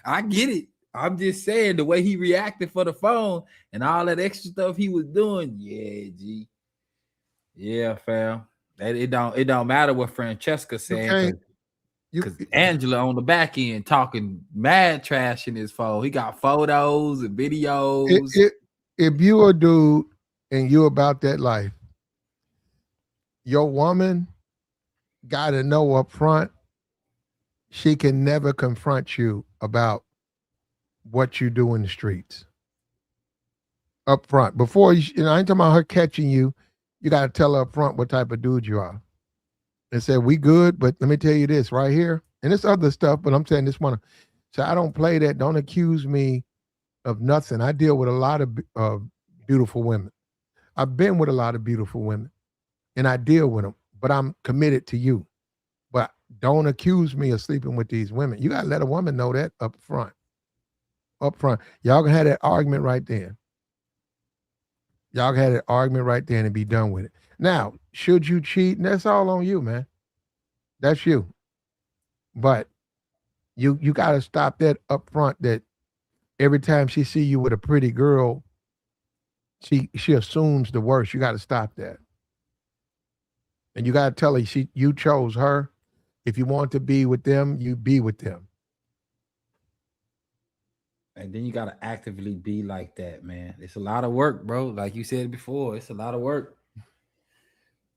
I get it. I'm just saying the way he reacted for the phone and all that extra stuff he was doing. Yeah, G. Yeah, fam. It don't matter what Francesca said. Because Angela on the back end talking mad trash in his phone. He got photos and videos.
If you a dude and you about that life, your woman got to know up front, she can never confront you about what you do in the streets. Up front. Before, I ain't talking about her catching you. You got to tell her up front what type of dude you are. And say, we good, but let me tell you this right here. And it's other stuff, but I'm saying this one. So I don't play that. Don't accuse me of nothing. I deal with a lot of beautiful women. I've been with a lot of beautiful women, and I deal with them, but I'm committed to you. But don't accuse me of sleeping with these women. You got to let a woman know that up front. Up front. Y'all can have that argument right there. Y'all can have that argument right there and be done with it. Now, should you cheat? And that's all on you, man. That's you. But You got to stop that up front. That every time she see you with a pretty girl, she assumes the worst. You got to stop that, and you got to tell her you chose her. If you want to be with them, you be with them.
And then you gotta actively be like that, man. It's a lot of work, bro. Like you said before, it's a lot of work.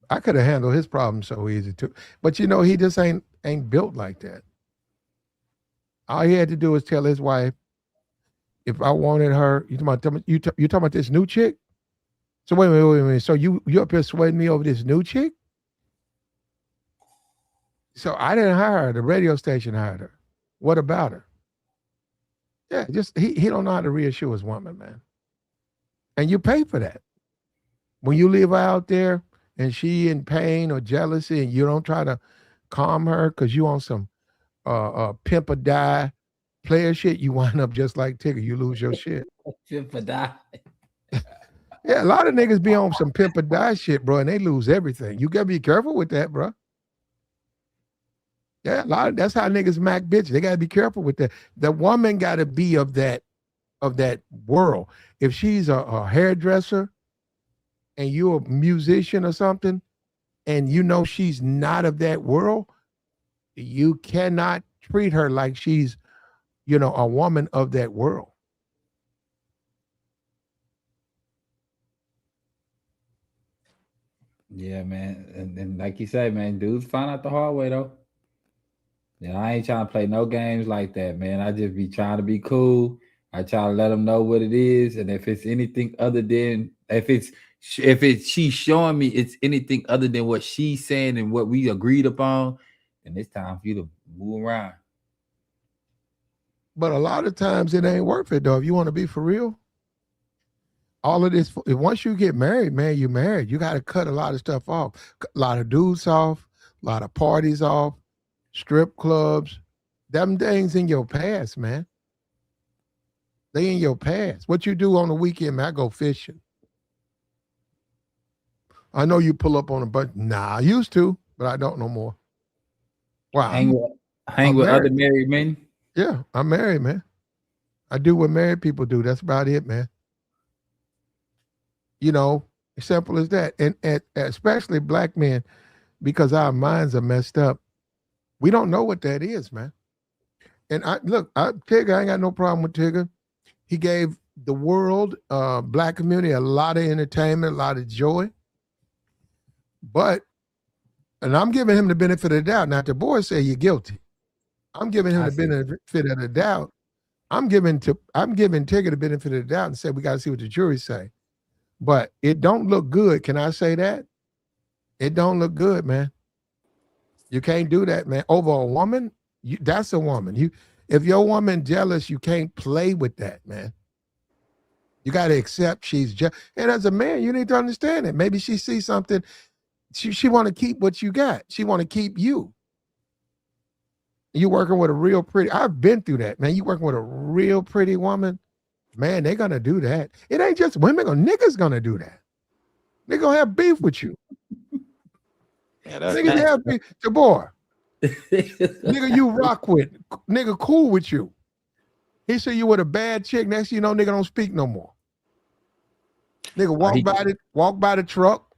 I could have handled his problem so easy too, but he just ain't built like that. All he had to do was tell his wife, if I wanted her, you talking about this new chick? So wait a minute. So you up here sweating me over this new chick? So I didn't hire her. The radio station hired her. What about her? Yeah, just he don't know how to reassure his woman, man. And you pay for that. When you leave her out there and she in pain or jealousy and you don't try to calm her because you on some pimp or die player shit, you wind up just like Tigger. You lose your shit.
Pimp or die.
Yeah, a lot of niggas be on some pimp or die shit, bro, and they lose everything. You gotta be careful with that, bro. Yeah, that's how niggas mac bitches. They gotta be careful with that. The woman gotta be of that world. If she's a hairdresser and you're a musician or something, and she's not of that world, you cannot treat her like she's, a woman of that world.
Yeah, man. And like you say, man, dudes find out the hard way though. Yeah, I ain't trying to play no games like that, man. I just be trying to be cool. I try to let them know what it is, and if it's anything other than if she's showing me it's anything other than what she's saying and what we agreed upon, then it's time for you to move around.
But a lot of times it ain't worth it though. If you want to be for real, all of this. Once you get married, man, you're married. You got to cut a lot of stuff off. A lot of dudes off. A lot of parties off. Strip clubs, them things in your past, man. They in your past. What you do on the weekend, man, I go fishing. I know you pull up on a bunch. Nah, I used to, but I don't no more. Wow.
Hang with other married men?
Yeah, I'm married, man. I do what married people do. That's about it, man. Simple as that. And especially black men, because our minds are messed up. We don't know what that is, man. And Tigger, I ain't got no problem with Tigger. He gave the world, black community, a lot of entertainment, a lot of joy. And I'm giving him the benefit of the doubt. Now, if the boys say you're guilty, I'm giving him the benefit of the doubt. I'm giving Tigger the benefit of the doubt and say we got to see what the jury say. But it don't look good. Can I say that? It don't look good, man. You can't do that, man. Over a woman, that's a woman. If your woman jealous, you can't play with that, man. You got to accept she's jealous. And as a man, you need to understand it. Maybe she sees something. She want to keep what you got. She want to keep you. You working with a real pretty. I've been through that, man. You working with a real pretty woman, man. They're gonna do that. It ain't just women. Niggas gonna do that. They're gonna have beef with you. Yeah, nigga, have beef. The boy. Nigga, you rock with. Nigga, cool with you. He see you with a bad chick. Next thing you know, nigga don't speak no more. Nigga walk by the truck.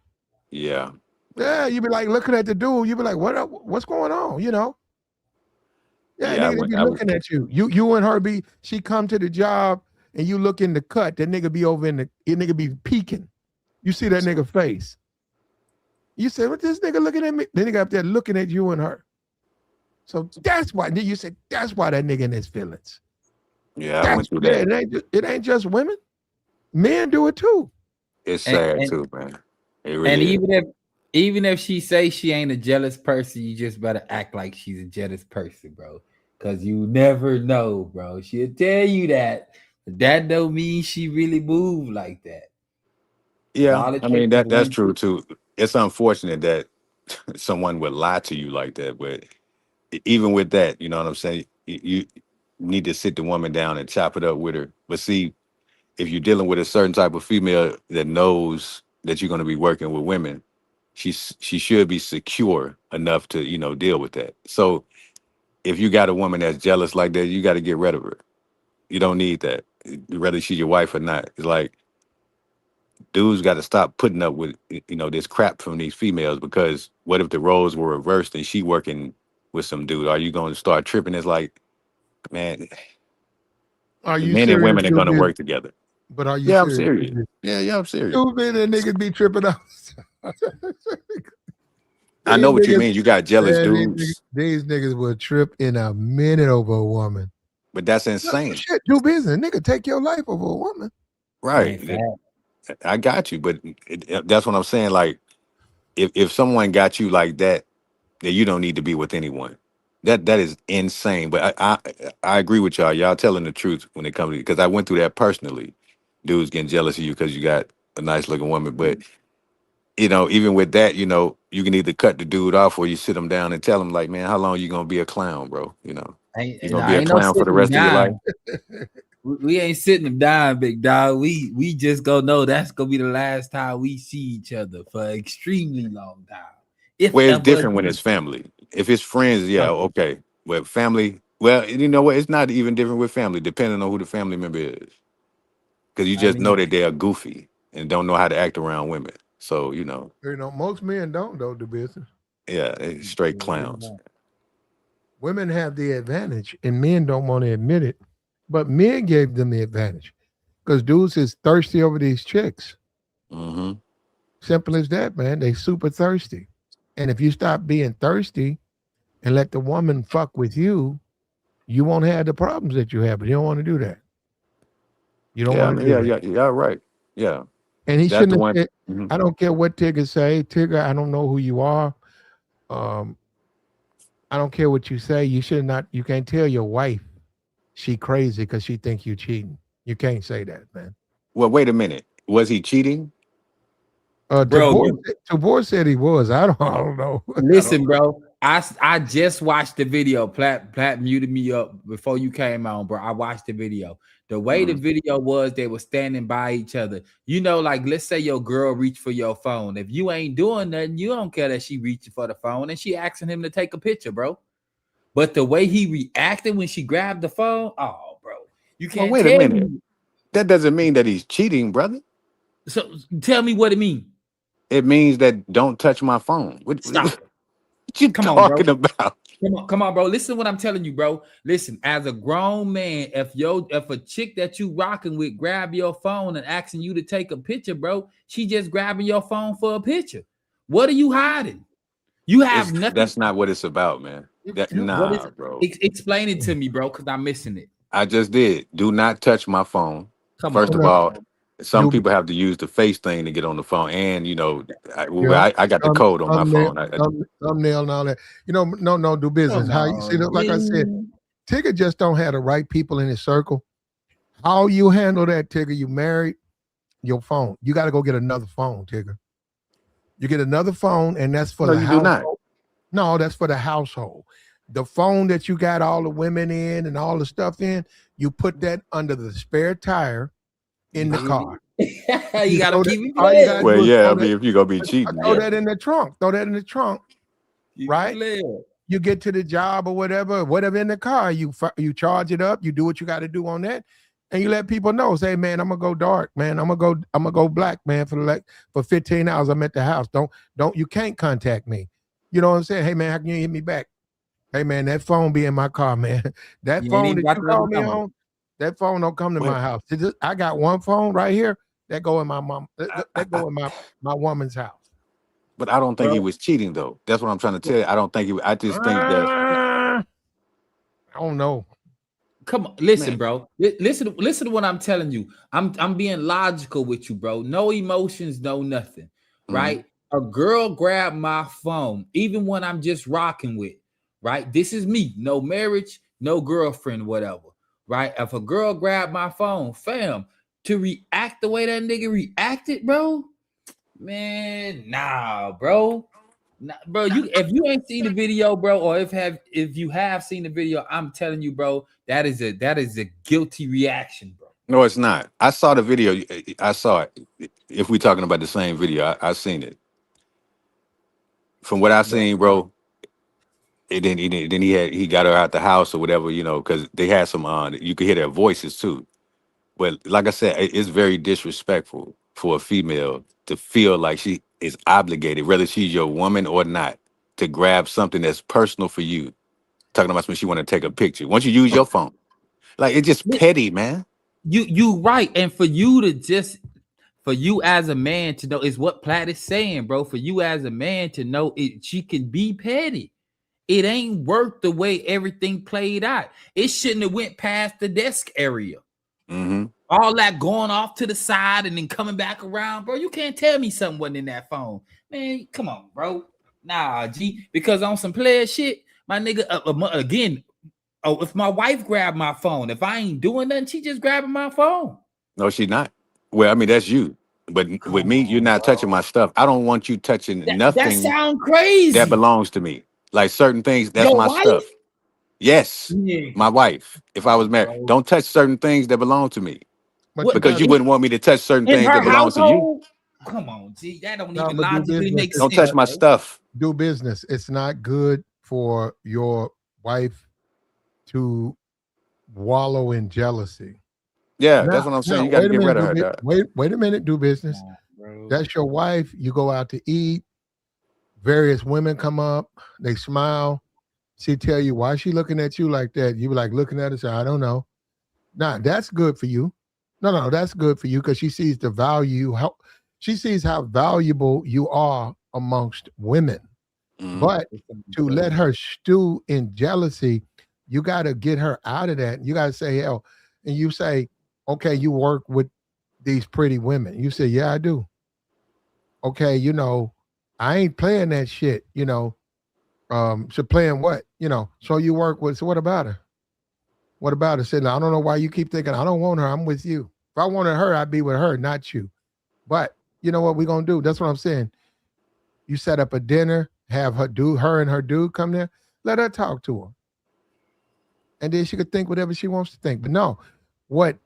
Yeah.
Yeah, you be like looking at the dude. You be like, what's going on? Yeah, nigga be looking at you. You and her she come to the job and you look in the cut. That nigga be over nigga be peeking. You see that nigga face. You say, what this nigga looking at me? The nigga up there looking at you and her. So that's why you said that's why that nigga in his feelings.
Yeah, I went through that.
It ain't just women. Men do it too.
It's sad too, man. It really
and even if she say she ain't a jealous person, you just better act like she's a jealous person, bro. Cause you never know, bro. She'll tell you that. But that don't mean she really move like that.
Yeah, I mean that's true too. It's unfortunate that someone would lie to you like that, but even with that, you know what I'm saying? You need to sit the woman down and chop it up with her. But see, if you're dealing with a certain type of female that knows that you're going to be working with women, she should be secure enough to deal with that. So if you got a woman that's jealous like that, you got to get rid of her. You don't need that, whether she's your wife or not. It's like dudes got to stop putting up with this crap from these females, because what if the roles were reversed and she working with some dude? Are you going to start tripping? It's like, man,
Are you
men and
serious,
women are going to
stupid?
work together.
But are you
Yeah, I'm
serious?
serious. Yeah, I'm serious.
Stupid and niggas be tripping out.
I know what you
niggas-
mean. You got jealous
Man,
dudes,
these niggas will trip in a minute over a woman.
but that's insane.
Shit, do business. Nigga, take your life over a woman.
Right. I got you, but that's what I'm saying. Like, if someone got you like that, then you don't need to be with anyone. That is insane. But I agree with y'all. Y'all telling the truth when it comes to, because I went through that personally. Dudes getting jealous of you because you got a nice looking woman. But even with that, you can either cut the dude off or you sit him down and tell him, like, man, how long you gonna be a clown, bro? You gonna be a clown for the rest of your life.
We ain't sitting them down, big dog. We just gonna know that's gonna be the last time we see each other for an extremely long time.
Well, it's different when it's family. If it's friends, yeah, okay. But family, well, you know what? It's not even different with family, depending on who the family member is. Because you just know that they are goofy and don't know how to act around women. So,
most men don't know the business.
Yeah, they're straight clowns.
Women have the advantage, and men don't want to admit it. But men gave them the advantage because dudes is thirsty over these chicks.
Mm-hmm.
Simple as that, man. They super thirsty. And if you stop being thirsty and let the woman fuck with you, you won't have the problems that you have. But you don't want to do that. You don't want to do that.
Yeah, right. Yeah.
And he
That's
shouldn't
the
have
one.
said,
Mhm.
I don't care what Tigger say. Tigger, I don't know who you are. I don't care what you say. You can't tell your wife she crazy because she think you cheating. You can't say that, man.
Well, wait a minute. Was he cheating?
Tabor said he was. I don't know.
Listen, bro. I just watched the video. Platt muted me up before you came on, bro. I watched the video. The way the video was, they were standing by each other. Like, let's say your girl reached for your phone. If you ain't doing nothing, you don't care that she reaching for the phone and she asking him to take a picture, bro. But the way he reacted when she grabbed the phone, oh, bro, you can't.
Wait a minute. That doesn't mean that he's cheating, brother.
So tell me what it means.
It means that don't touch my phone.
Stop.
What you talking about?
Come on, bro. Listen to what I'm telling you, bro. Listen, as a grown man, if a chick that you rocking with grab your phone and asking you to take a picture, bro, she just grabbing your phone for a picture. What are you hiding? You have nothing.
That's not what it's about, man. Bro.
Explain it to me, bro, because I'm missing it.
I just did. Do not touch my phone. First of all, some people have to use the face thing to get on the phone, and I got the code on my phone.
Thumbnail and all that. No, do business. How you see? Like I said, Tigger just don't have the right people in his circle. How you handle that, Tigger? You married, your phone. You got to go get another phone, Tigger. You get another phone, and that's for the household. No, that's for the household. The phone that you got all the women in and all the stuff in, you put that under the spare tire in the car.
You gotta keep it.
Well, yeah, I mean, if you're gonna be cheating,
throw that in the trunk. Throw that in the trunk. Right? You get to the job or whatever in the car, you charge it up, you do what you got to do on that, and you let people know. Say, man, I'm gonna go dark, man. I'm gonna go black, man, for 15 hours. I'm at the house. Don't you can't contact me. You know what I'm saying? Hey, man, how can you hit me back? Hey, man, that phone be in my car, man. That phone that you call me on, that phone don't come to my house. I got one phone right here that go in my mom. That go in my woman's house.
But I don't think he was cheating, though. That's what I'm trying to tell you. I don't think he. I just think that.
I don't know.
Come on, listen, bro. Listen to what I'm telling you. I'm being logical with you, bro. No emotions, no nothing. Right? A girl grabbed my phone, even when I'm just rocking with. Right? This is me. No marriage, no girlfriend, whatever. Right? If a girl grabbed my phone, fam, to react the way that nigga reacted, bro. Man, nah, bro. Nah, bro, if you ain't seen the video, bro, or if you have seen the video, I'm telling you, bro, that is a guilty reaction, bro.
No, it's not. I saw the video. I saw it. If we're talking about the same video, I seen it. From what I seen, bro, And then he got her out the house or whatever, you know, because they had some you could hear their voices too. But like I said, it's very disrespectful for a female to feel like she is obligated, whether she's your woman or not, to grab something that's personal for you. Talking about when she want to take a picture. Once you use your phone, like it's just petty, man.
You right, and for you as a man to know is what Platt is saying, bro. For you as a man to know it, she can be petty. It ain't worth the way everything played out. It shouldn't have went past the desk area.
Mm-hmm.
All that going off to the side and then coming back around, bro. You can't tell me something wasn't in that phone, man. Come on, bro. Nah, G. Because on some player shit, my nigga. Again, if my wife grabbed my phone, if I ain't doing nothing, she just grabbing my phone.
No, she's not. Well, I mean, that's you. But with me, you're not touching my stuff. I don't want you touching nothing
That sound crazy.
that belongs to me. Like certain things, that's
Your
my
wife?
stuff. Yes,
Yeah.
my wife. If I was married, don't touch certain things that belong to me.
But
Because you wouldn't want me to touch certain
in
things
her
that belong to you.
household? Come on, G. That don't
No,
even
but do
logically
business.
make sense.
Don't touch my
bro.
stuff.
do business. It's not good for your wife to wallow in jealousy.
Yeah, that's what I'm saying. You got to get rid of her. Dog.
Wait a minute, do business.
Bro.
That's your wife. You go out to eat. Various women come up. They smile. She tell you, why is she looking at you like that? You be like looking at her, say, I don't know. Nah, that's good for you. No, that's good for you because she sees the value. She sees how valuable you are amongst women.
Mhm.
But to let her stew in jealousy, you got to get her out of that. You got to say, hell, and you say, okay, you work with these pretty women. You say, yeah, I do. Okay, you know, I ain't playing that shit, you know. So playing what? You know, so you work with, so what about her? What about her? Said, I don't know why you keep thinking, I don't want her, I'm with you. If I wanted her, I'd be with her, not you. But you know what we're going to do? That's what I'm saying. You set up a dinner, have her and her dude come there, let her talk to him. And then she could think whatever she wants to think. But no, what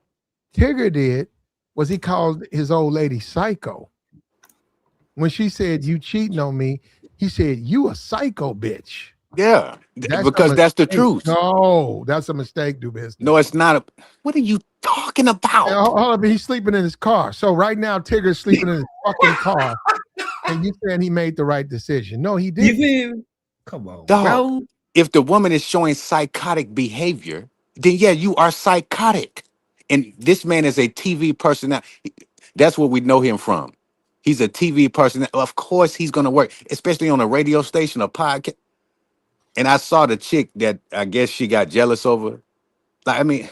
Tigger did was he called his old lady psycho. When she said, you cheating on me, he said, you a psycho bitch.
Yeah, because that's the truth.
No, that's a mistake, do business.
No, it's not. What are you talking about?
Hold up, he's sleeping in his car. So right now, Tigger's sleeping in his fucking car. And you saying he made the right decision. No, he didn't.
Come on,
Dog,
bro.
if the woman is showing psychotic behavior, then yeah, you are psychotic. And this man is a TV personality. That's what we know him from. He's a TV person. Of course, he's going to work, especially on a radio station, a podcast. And I saw the chick that I guess she got jealous over. Like, I mean,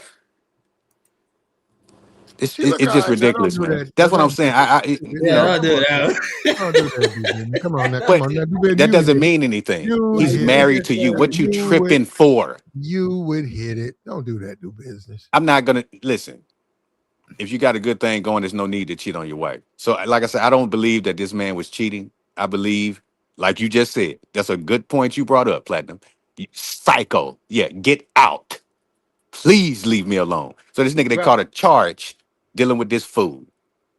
it's just ridiculous, man. That's what I'm saying.
Don't do that.
Don't do that. Come on now.
But
Come on now.
that doesn't mean anything. He's married to you. What you tripping for?
You would hit it. Don't do that, do business.
I'm not going to listen. If you got a good thing going, there's no need to cheat on your wife. So like I said, I don't believe that this man was cheating. I believe, like you just said, that's a good point you brought up, Platinum. You psycho. Yeah, get out. Please leave me alone. So this nigga, they caught a charge dealing with this fool.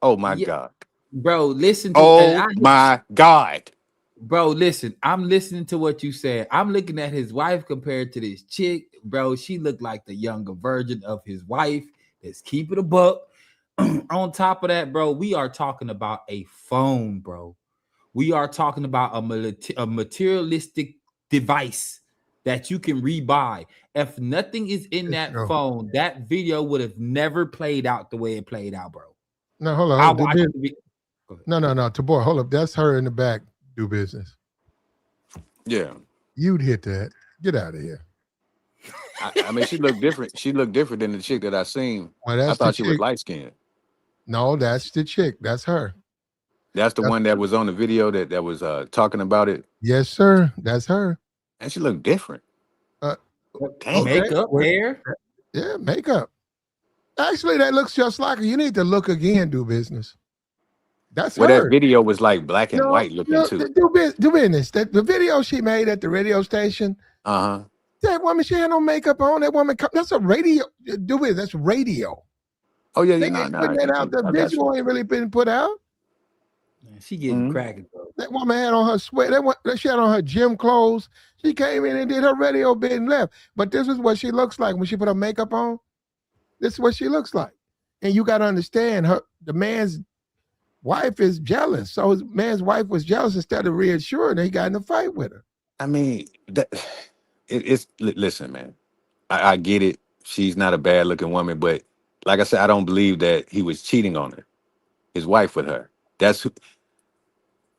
Oh my God.
Bro, listen to
my God.
Bro, listen. I'm listening to what you said. I'm looking at his wife compared to this chick. Bro, she looked like the younger version of his wife. Let's keep it a buck. On top of that, bro, we are talking about a phone, bro. We are talking about a materialistic device that you can rebuy. If nothing is in that phone, that video would have never played out the way it played out, bro.
No, hold on. No, Tabor, hold up. That's her in the back. Do business.
Yeah.
You'd hit that. Get out of here.
I mean, she looked different. She looked different than the chick that I seen.
Well,
I thought she was light skinned.
No, that's the chick. That's her.
That's the one that was on the video that was talking about it.
Yes, sir. That's her.
And she looked different.
Makeup, hair.
Yeah, makeup. Actually, that looks just like her. You need to look again, do business. That's her.
That video was like black and white looking too.
Do business. The video she made at the radio station. That woman, she had no makeup on. That woman, that's a radio. Do it. That's radio.
Oh yeah,
They ain't putting that out. The visual ain't really been put out.
She getting cracking, bro.
That woman had on her sweat. She had on her gym clothes. She came in and did her radio bit and left. But this is what she looks like when she put her makeup on. This is what she looks like. And you got to understand, the man's wife is jealous. So his man's wife was jealous. Instead of reassuring her, he got in a fight with her.
I mean, listen, man. I get it. She's not a bad looking woman, but like I said, I don't believe that he was cheating on her, his wife with her.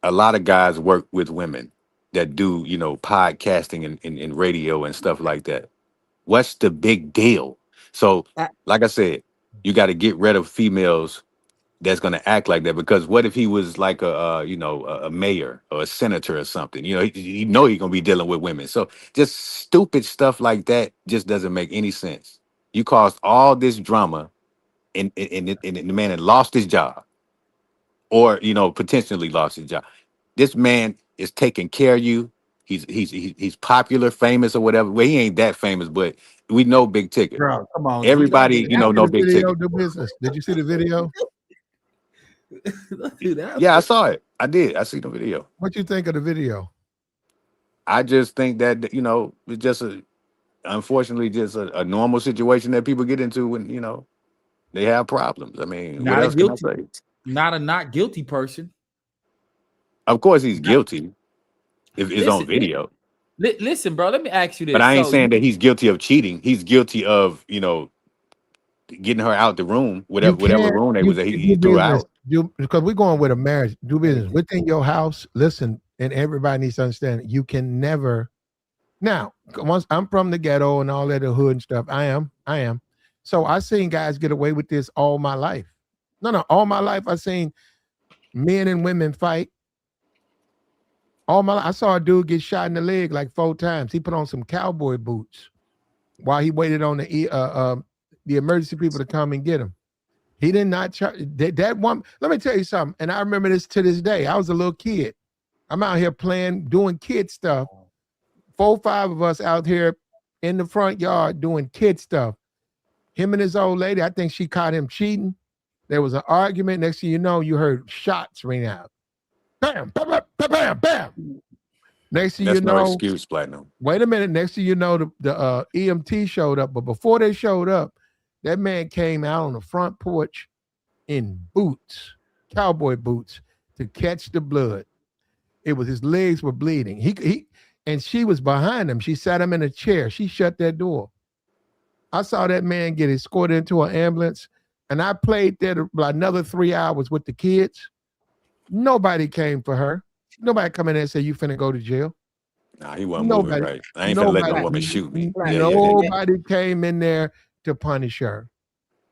A lot of guys work with women that do, podcasting and radio and stuff like that. What's the big deal? So, like I said, you got to get rid of females that's going to act like that, because what if he was like a mayor or a senator or something? He know he's going to be dealing with women. So just stupid stuff like that just doesn't make any sense. You caused all this drama, and the man had lost his job, or potentially lost his job. This man is taking care of you. He's popular, famous, or whatever. Well, he ain't that famous, but we know Big Tigger.
Bro, come on.
Everybody, know Big
Video,
Tigger.
do business. Did you see the video?
Don't do that.
Yeah, I saw it. I did. I see the video.
What you think of the video?
I just think that it's just unfortunately just a normal situation that people get into when they have problems. I mean, what else can I say?
Not guilty person.
Of course, he's guilty if it's on video.
Listen, bro. Let me ask you this.
But I ain't saying that he's guilty of cheating. He's guilty of getting her out the room, whatever room they was at. He threw her out.
Because we're going with a marriage. Do business within your house. Listen, and everybody needs to understand. You can never. Now, once I'm from the ghetto and all that, the hood and stuff. I am. So I seen guys get away with this all my life. No, all my life I seen men and women fight. All my life, I saw a dude get shot in the leg like 4 times. He put on some cowboy boots while he waited on the emergency people to come and get him. He did not charge that one. Let me tell you something, and I remember this to this day. I was a little kid. I'm out here playing, doing kid stuff. 4 or 5 of us out here in the front yard doing kid stuff. Him and his old lady, I think she caught him cheating. There was an argument. Next thing you know, you heard shots ring out. Bam, bam, bam, bam, bam, bam. Next thing
That's
you know,
no excuse, Platinum.
Wait a minute. Next thing you know, the EMT showed up. But before they showed up, that man came out on the front porch in boots, cowboy boots, to catch the blood. It was his legs were bleeding. He and she was behind him. She sat him in a chair. She shut that door. I saw that man get escorted into an ambulance, and I played there about another 3 hours with the kids. Nobody came for her. Nobody come in there and say, you finna go to jail.
Nah, he wasn't moving right. I ain't finna let no woman shoot me.
Nobody came in there to punish her.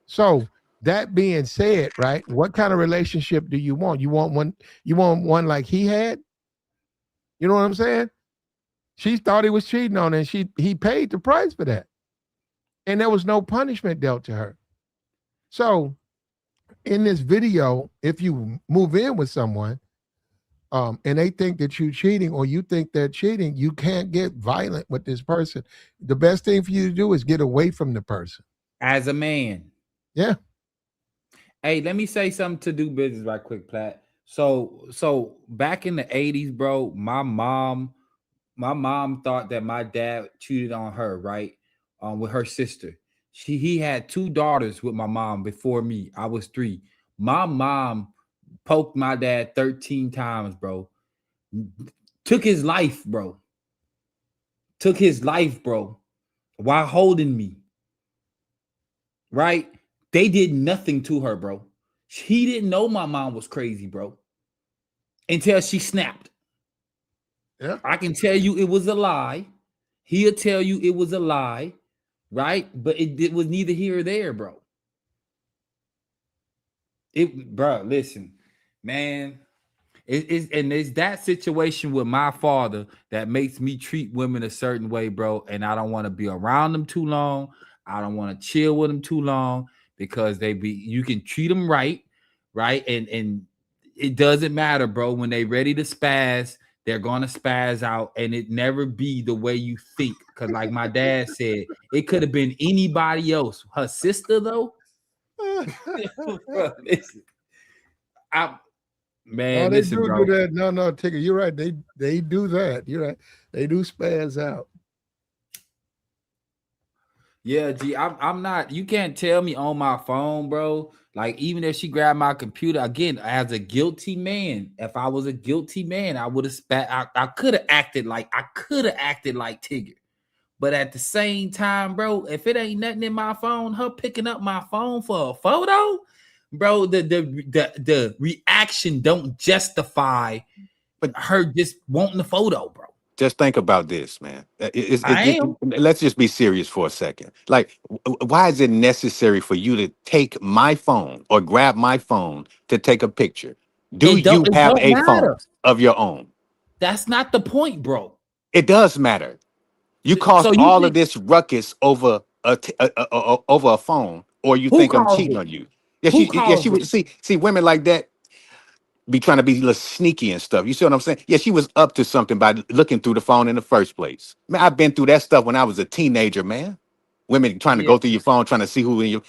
So that being said, right, what kind of relationship do you want? You want one like he had? You know what I'm saying? She thought he was cheating on her, and he paid the price for that. And there was no punishment dealt to her. So in this video, if you move in with someone and they think that you're cheating or you think they're cheating, you can't get violent with this person. The best thing for you to do is get away from the person.
As a man.
Yeah.
Hey, let me say something to do business right quick, Platt. So back in the 80s, bro, my mom thought that my dad cheated on her, right? With her sister. He had 2 daughters with my mom before me. I was 3. My mom poked my dad 13 times, bro. Took his life, bro. While holding me. Right? They did nothing to her, bro. He didn't know my mom was crazy, bro. Until she snapped.
Yeah.
I can tell you it was a lie. He'll tell you it was a lie. Right? But it was neither here or there, bro. Bro, listen, man. It's that situation with my father that makes me treat women a certain way, bro. And I don't want to be around them too long. I don't want to chill with them too long because you can treat them right? And it doesn't matter, bro. When they ready to spaz, they're gonna spaz out, and it never be the way you think. Because, like my dad said, it could have been anybody else. Her sister, though. Bro, listen, Man,
they
listen,
do
bro.
that. No, Tigger, you're right. They do that. You're right. They do spaz out.
Yeah, G, I'm not. You can't tell me on my phone, bro. Like even if she grabbed my computer again, as a guilty man, if I was a guilty man, I would have spat. I could have acted like Tigger. But at the same time, bro, if it ain't nothing in my phone, her picking up my phone for a photo, bro, the reaction don't justify her just wanting the photo, bro.
Just think about this, man.
I am.
Let's just be serious for a second. Like, why is it necessary for you to take my phone or grab my phone to take a picture? Do you
It
have
don't
a phone
matter.
of your own?
That's not the point, bro.
It does matter. You
So
caused
you
all of
think
this ruckus over over a phone, or you
who
think I'm
caused
cheating
it?
on you? Yeah,
Who
she
caused it?
was. See, women like that be trying to be a little sneaky and stuff. You see what I'm saying? Yeah, she was up to something by looking through the phone in the first place. Man, I've been through that stuff when I was a teenager, man. Women trying to
Yeah,
go through your phone, trying to see who in you.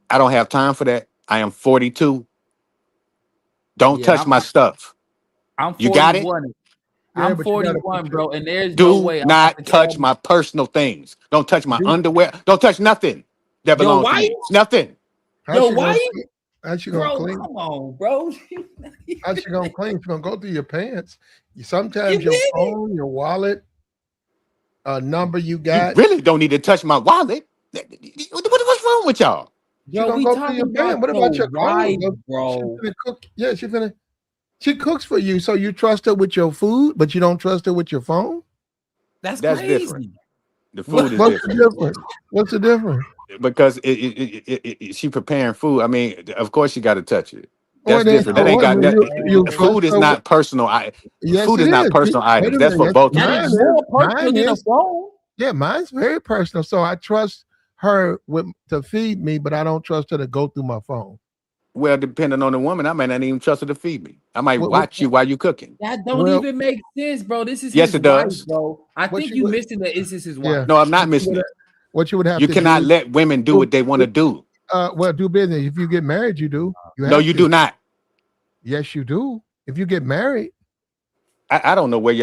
I don't have time for that. I am 42. Don't
yeah, and
touch my stuff.
I'm
You got it?
41.
Yeah,
I'm
but you got to put
41,
your.
bro, and there's no
Do
way I'm about
not
to
touch
tell
my personal things. Don't touch my
dude,
underwear. Don't touch nothing that
your
belongs to
wife,
me. Nothing.
How's
your
she gonna?
wife,
How's she gonna
bro.
clean?
Come on, bro.
How's she gonna clean? She's gonna go through your pants.
You
Sometimes your
feel me?
phone, your wallet, a number you
You
got.
really don't need to touch my wallet. What's wrong with y'all?
She
Yo,
gonna
we
go through
talking
your
about
pants. What about
your
your clothes?
wife,
She
bro.
finna cook. Yeah, She cooks for you, so you trust her with your food, but you don't trust her with your phone.
That's
That's different.
crazy.
The
What?
food is
What's the
different
difference? What's the difference?
because she preparing food. I mean, of course you got to touch it.
Or
That's
then,
different. That ain't got that.
you
Man,
trust
Food is
her with.
not personal.
Yes,
Food
it
is not
is.
personal
Wait
items.
a
That's
minute.
for
Yes,
both
that
men.
is
mine
more
is.
personal
Mine
than a
is.
phone.
Yeah, mine's very personal. So I trust her to feed me, but I don't trust her to go through my phone.
Well, depending on the woman, I might not even trust her to feed me. I might
What?
watch you while you cooking.
That don't
Well,
even make sense, bro. This is
Yes,
his
it
wife,
does.
bro. I
what
think
you
you
would?
missing that this is his
Yeah.
wife.
No, I'm not
What you
missing
would?
it.
What you would have
You
to
cannot
do?
let women do what they want to do.
Well, do business. If you get married, you do. You
No,
have
you
to.
do not.
Yes, you do. If you get married,
I don't know where
do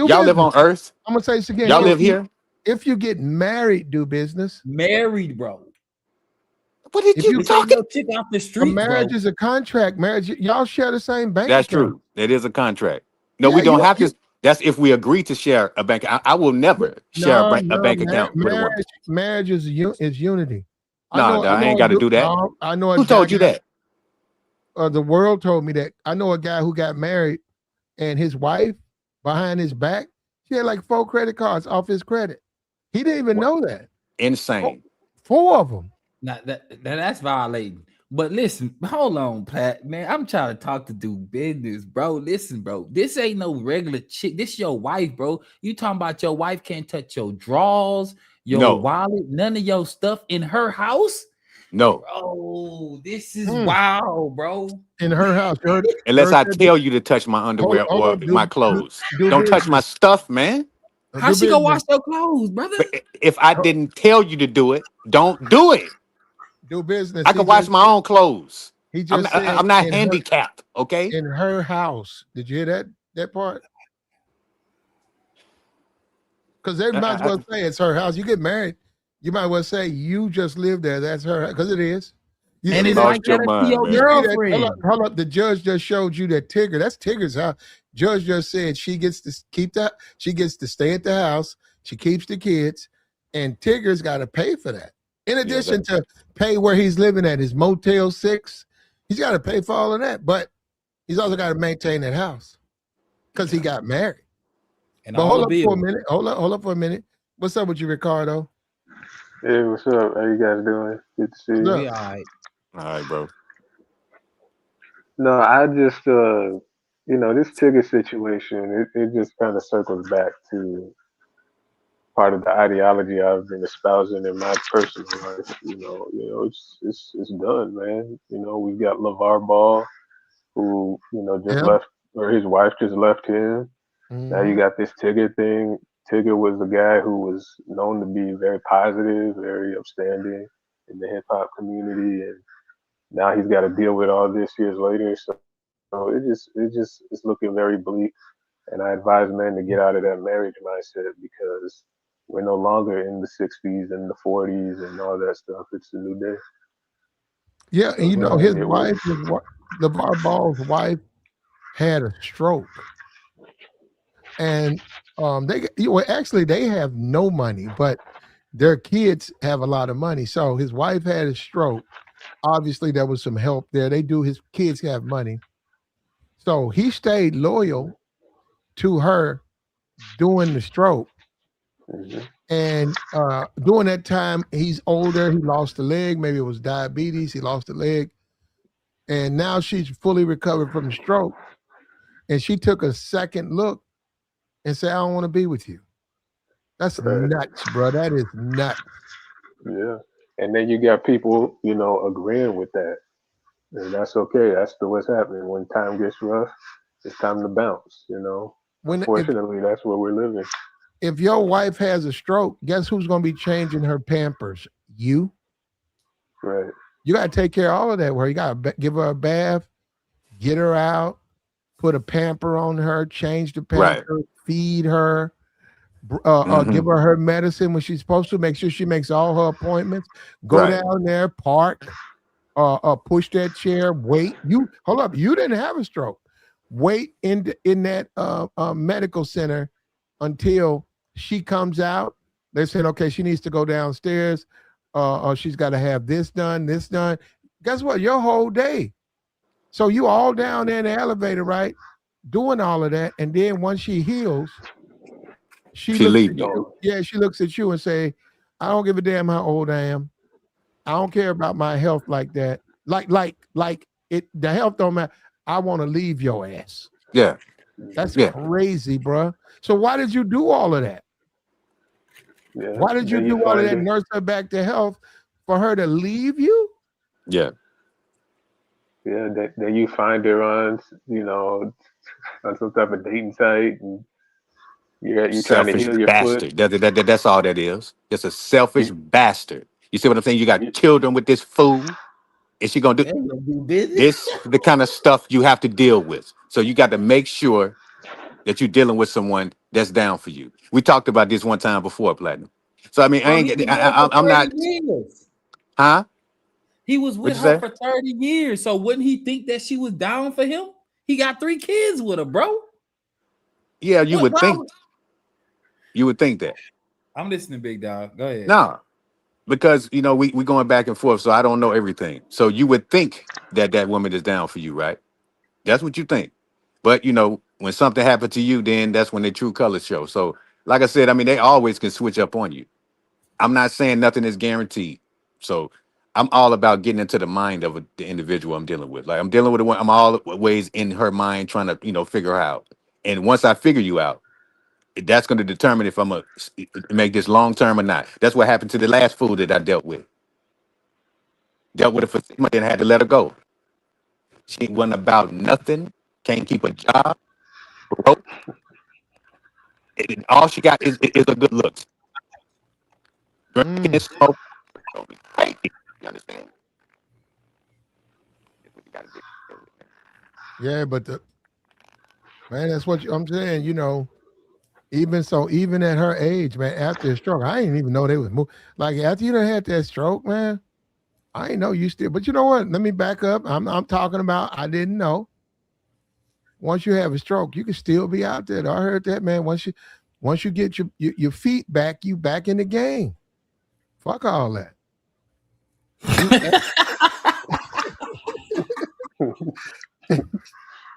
y'all live
business.
on Earth.
I'm gonna say this again.
Y'all live here.
If you get married, do business.
Married, bro.
What did
If
you
you
This ain't
talking?
no chick off the
a
streets,
marriage
bro.
is a contract. Marriage, y'all share the same bank
That's
account.
true. That is a contract. No,
Yeah,
we don't have to. That's if we agree to share a bank. I will never share a
no,
bank account with a woman.
marriage is unity.
No, I ain't got to do that.
No, I know a
Who
guy
told you that?
the world told me that. I know a guy who got married and his wife behind his back, she had like 4 credit cards off his credit. He didn't even
What?
know that.
Insane.
4 of them.
Now that's violating. But listen, hold on, Pat. Man, I'm trying to talk to do business, bro. Listen, bro. This ain't no regular chick. This your wife, bro. You talking about your wife can't touch your drawers, your
No,
wallet, none of your stuff in her house?
no.
Bro, this is
Mm.
wild, bro.
In her house.
Unless I tell you to touch my
Hold
underwear
on,
or my clothes.
do
Don't touch my
business.
stuff, man.
How
Do
she gonna wash
business.
your clothes, brother?
But if I didn't tell you to do it, don't do it.
Do business.
I can wash my own clothes.
He just said
I'm not handicapped, okay?
in her house. Did you hear that part? Because they might as
I,
well say it's her house. You get married, you might well say you just live there. That's her, because it is. You
And
see
it's
that?
like
lost your
that to
mind,
your
You
man.
see that?
girlfriend.
Hold up. The judge just showed you that Tigger. That's Tigger's house. Judge just said she gets to keep that. She gets to stay at the house. She keeps the kids, and Tigger's got to pay for that. In addition to pay where he's living at his Motel 6, he's got to pay for all of that. But he's also got to maintain that house because he got married.
And
But
all
hold
the
up for a
bills.
minute. Hold up for a minute. What's up with you, Ricardo?
Hey, what's up? How you guys doing? Good to see
What's
you.
up?
We all right.
All right, bro.
No, I just this ticket situation, it just kind of circles back to part of the ideology I've been espousing in my personal life. It's done, man. We've got LeVar Ball, who just
Yeah.
left, or his wife just left him. Now you
Mhm.
got this Tigger thing. Tigger was the guy who was known to be very positive, very upstanding in the hip hop community, and now he's got to deal with all this years later. So it's looking very bleak. And I advise men to get out of that marriage mindset because we're no longer in the 60s and the 40s and all that stuff. It's a new day.
Yeah,
So
and
it's
you know
gonna
his
get
wife
worse.
was LeVar Ball's wife had a stroke, and well, actually they have no money, but their kids have a lot of money. So his wife had a stroke. Obviously, there was some help there. His kids have money, so he stayed loyal to her during the stroke.
Hmm.
And during that time, he's older. He lost a leg. Maybe it was diabetes. He lost a leg, and now she's fully recovered from the stroke. And she took a second look and said, "I don't want to be with you." That's
Right.
nuts, bro. That is nuts.
Yeah. And then you got people, agreeing with that. And that's okay. That's what's happening. When time gets rough, it's time to bounce.
When
Unfortunately, that's where we're living.
if your wife has a stroke, guess who's going to be changing her Pampers? You.
Right.
You got to take care of all of that. Where you got to give her a bath, get her out, put a pamper on her, change the
Right.
pamper, feed her,
Hmm.
give her medicine when she's supposed to. Make sure she makes all her appointments. Go
Right.
down there, park, push that chair, wait. You hold up. You didn't have a stroke. Wait in that medical center until she comes out. They said, okay, she needs to go downstairs. Or she's got to have this done, this done. Guess what? Your whole day. So you all down there in the elevator, right? Doing all of that, and then once she heals, she
She
looks at
leave you.
Gone.
you. Yeah, she looks at you and say, "I don't give a damn how old I am. I don't care about my health like that. Like it. The health don't matter. I want to leave your ass."
Yeah.
That's
Yeah.
crazy, bro. So why did you do all of that?
Yeah.
Why did you
Then you
do all of
find
that?
it.
Nurse her back to health for her to leave you?
Yeah.
Yeah. Then you find her on some type of dating site, and you're trying to
Selfish
heal your foot.
bastard. That's all that is. Just a selfish
You,
bastard. You see what I'm saying? You got
you,
children with this fool. Is she gonna do
They gonna do business.
this? The kind of stuff you have to deal with. So you got to make sure that you're dealing with someone that's down for you. We talked about this one time before, Platinum. So I mean, I
Bro,
ain't
he was
get.
with her for
I'm
30
not.
years.
Huh?
He was with
What'd you
her
say?
for 30 years. So wouldn't he think that she was down for him? He got 3 kids with her, bro.
Yeah, you
What?
would
Why
think. You would think that.
I'm listening, big dog. Go ahead.
No, because we going back and forth, so I don't know everything. So you would think that that woman is down for you, right? That's what you think. But when something happened to you, then that's when the true colors show. So, like I said, I mean, they always can switch up on you. I'm not saying nothing is guaranteed. So, I'm all about getting into the mind of the individual I'm dealing with. Like I'm dealing with the one, I'm always in her mind, trying to figure her out. And once I figure you out, that's going to determine if I'm gonna make this long term or not. That's what happened to the last fool that I dealt with. Dealt with it for 6 months and had to let her go. She wasn't about nothing. Can't keep a job. Broke. All she got is a good look. Drinking
Mm,
and smoking. Crazy. You understand? That's what you gotta do.
yeah, but man, that's what I'm saying. Even so, even at her age, man, after a stroke, I didn't even know they was move. Like after you done had that stroke, man, I didn't know you still. But you know what? Let me back up. I'm talking about. I didn't know. Once you have a stroke, you can still be out there. I heard that, man. Once you get your feet back, you back in the game. Fuck all that. You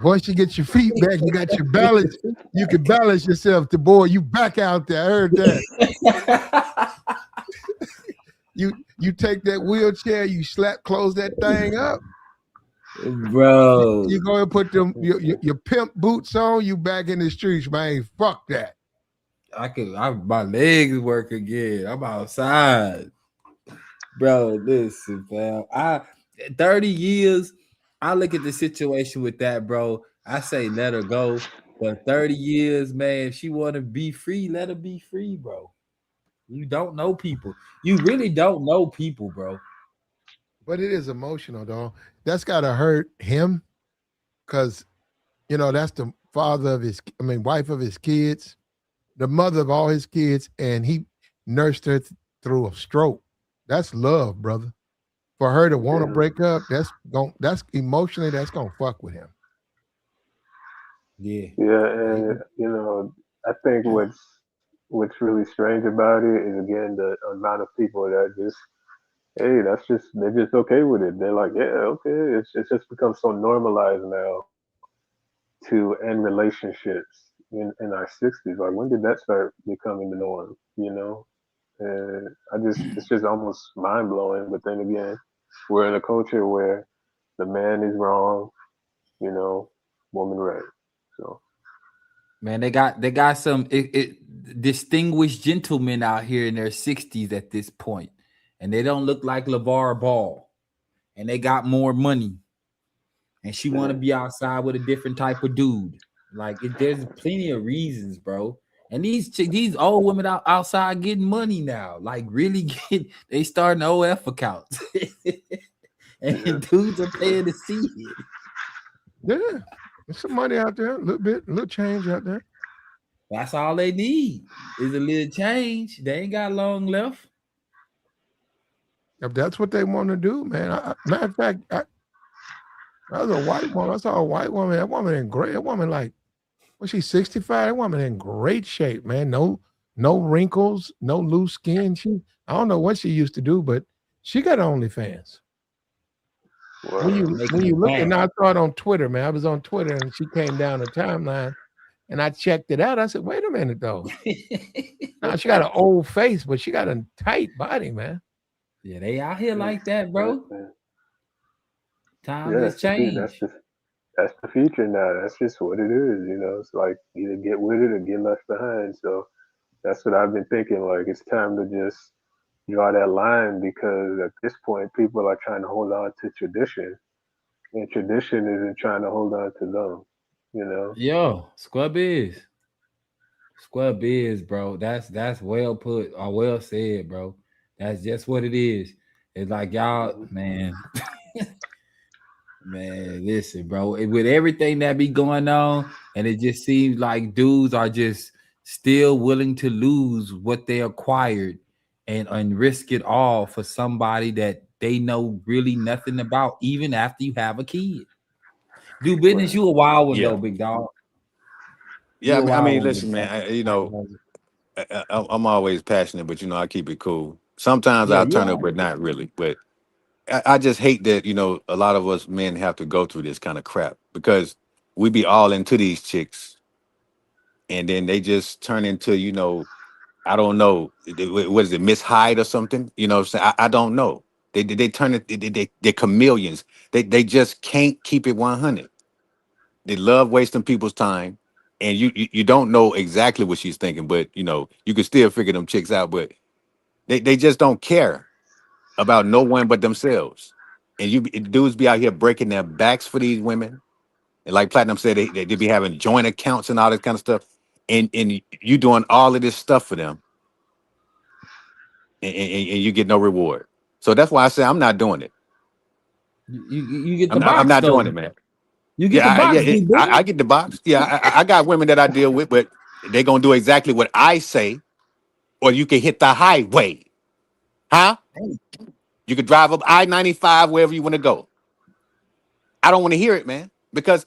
once you get your feet back, you got your balance. You can balance yourself. To boy, you back out there. I heard that. You take that wheelchair, you close that thing up.
Bro.
You go and put your pimp boots on. You back in the streets, man. Fuck that.
My legs work again. I'm outside. Bro, listen, fam. 30 years. I look at the situation with that, bro. I say let her go. But 30 years, man, if she want to be free, let her be free, bro. You don't know people. You really don't know people, bro.
But it is emotional, though. That's gotta hurt him. because that's the father of wife of his kids, the mother of all his kids, and he nursed her through a stroke. That's love, brother. For her to want to break up, that's emotionally, that's gonna fuck with him.
Yeah.
Yeah, and I think what's really strange about it is again the amount of people that just hey, they're just okay with it. They're like, yeah, okay. It's just become so normalized now to end relationships in our 60s. Like, when did that start becoming the norm? And it's just almost mind blowing. But then again, we're in a culture where the man is wrong, woman right. So,
Man, they got some distinguished gentlemen out here in their 60s at this point, and they don't look like LeVar Ball, and they got more money, and she want to be outside with a different type of dude. Like, there's plenty of reasons, bro. And these old women outside getting money now, like really they starting OF accounts, and dudes are paying to see it.
Yeah, there's some money out there, a little change out there.
That's all they need is a little change. They ain't got long left.
If that's what they want to do, man. Matter of fact, I was a white woman. I saw a white woman. That woman in great. That woman was she 65? That woman in great shape, man. No wrinkles, no loose skin. I don't know what she used to do, but she got OnlyFans.
wow.
When you look, and I saw it on Twitter, man. I was on Twitter, and she came down the timeline, and I checked it out. I said, "Wait a minute, though. Now she got an old face, but she got a tight body, man."
Yeah, they out here like that, bro. Time has
That's
changed.
that's the future now. That's just what it is. It's like either get with it or get left behind. So that's what I've been thinking. Like, it's time to just draw that line, because at this point, people are trying to hold on to tradition, and tradition isn't trying to hold on to them.
Yo, Squab is, bro. That's well put or well said, bro. That's just what it is. It's like y'all, man. Man, listen, bro. With everything that be going on, and it just seems like dudes are just still willing to lose what they acquired and risk it all for somebody that they know really nothing about, even after you have a kid. Do business, you a wild one though, big dog.
Yeah,
You a
I
wild
mean,
one,
listen,
big dog.
man. I'm always passionate, but I keep it cool. Sometimes
Yeah,
I'll
you
turn up,
are.
but not really. But I just hate that a lot of us men have to go through this kind of crap, because we be all into these chicks, and then they just turn into I don't know, what is it, Miss Hyde or something? What I'm saying? I don't know. They turn it. They're chameleons. They just can't keep it 100. They love wasting people's time, and you don't know exactly what she's thinking, but you can still figure them chicks out. But they just don't care about no one but themselves. And dudes be out here breaking their backs for these women. And like Platinum said, they be having joint accounts and all this kind of stuff. And you doing all of this stuff for them, and you get no reward. So that's why I say I'm not doing it.
You get the
I'm
box
not
though.
doing it, man.
You get
Yeah,
the box,
yeah,
do business.
I get the box. Yeah, I got women that I deal with, but they gonna do exactly what I say, or you can hit the highway, huh? You could drive up I-95 wherever you want to go. I don't want to hear it, man, because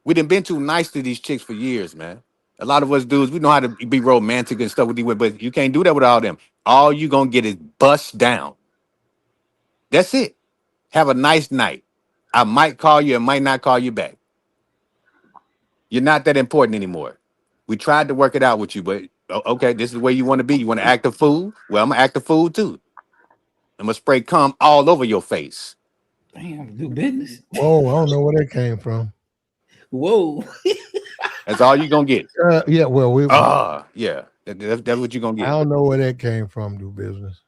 we done been too nice to these chicks for years, man. A lot of us dudes, we know how to be romantic and stuff with you, but you can't do that with all them. All you gonna get is bust down. That's it. Have a nice night. I might call you and might not call you back. You're not that important anymore. We tried to work it out with you, but okay, this is where you want to be. You want to act a fool? Well, I'm gonna act a fool too. I'm gonna spray cum all over your face.
Damn, do business.
Whoa, I don't know where that came from.
Whoa.
That's all you're gonna get.
Yeah, well,
Yeah. That's what you're gonna
I
get.
don't know where that came from. Do business.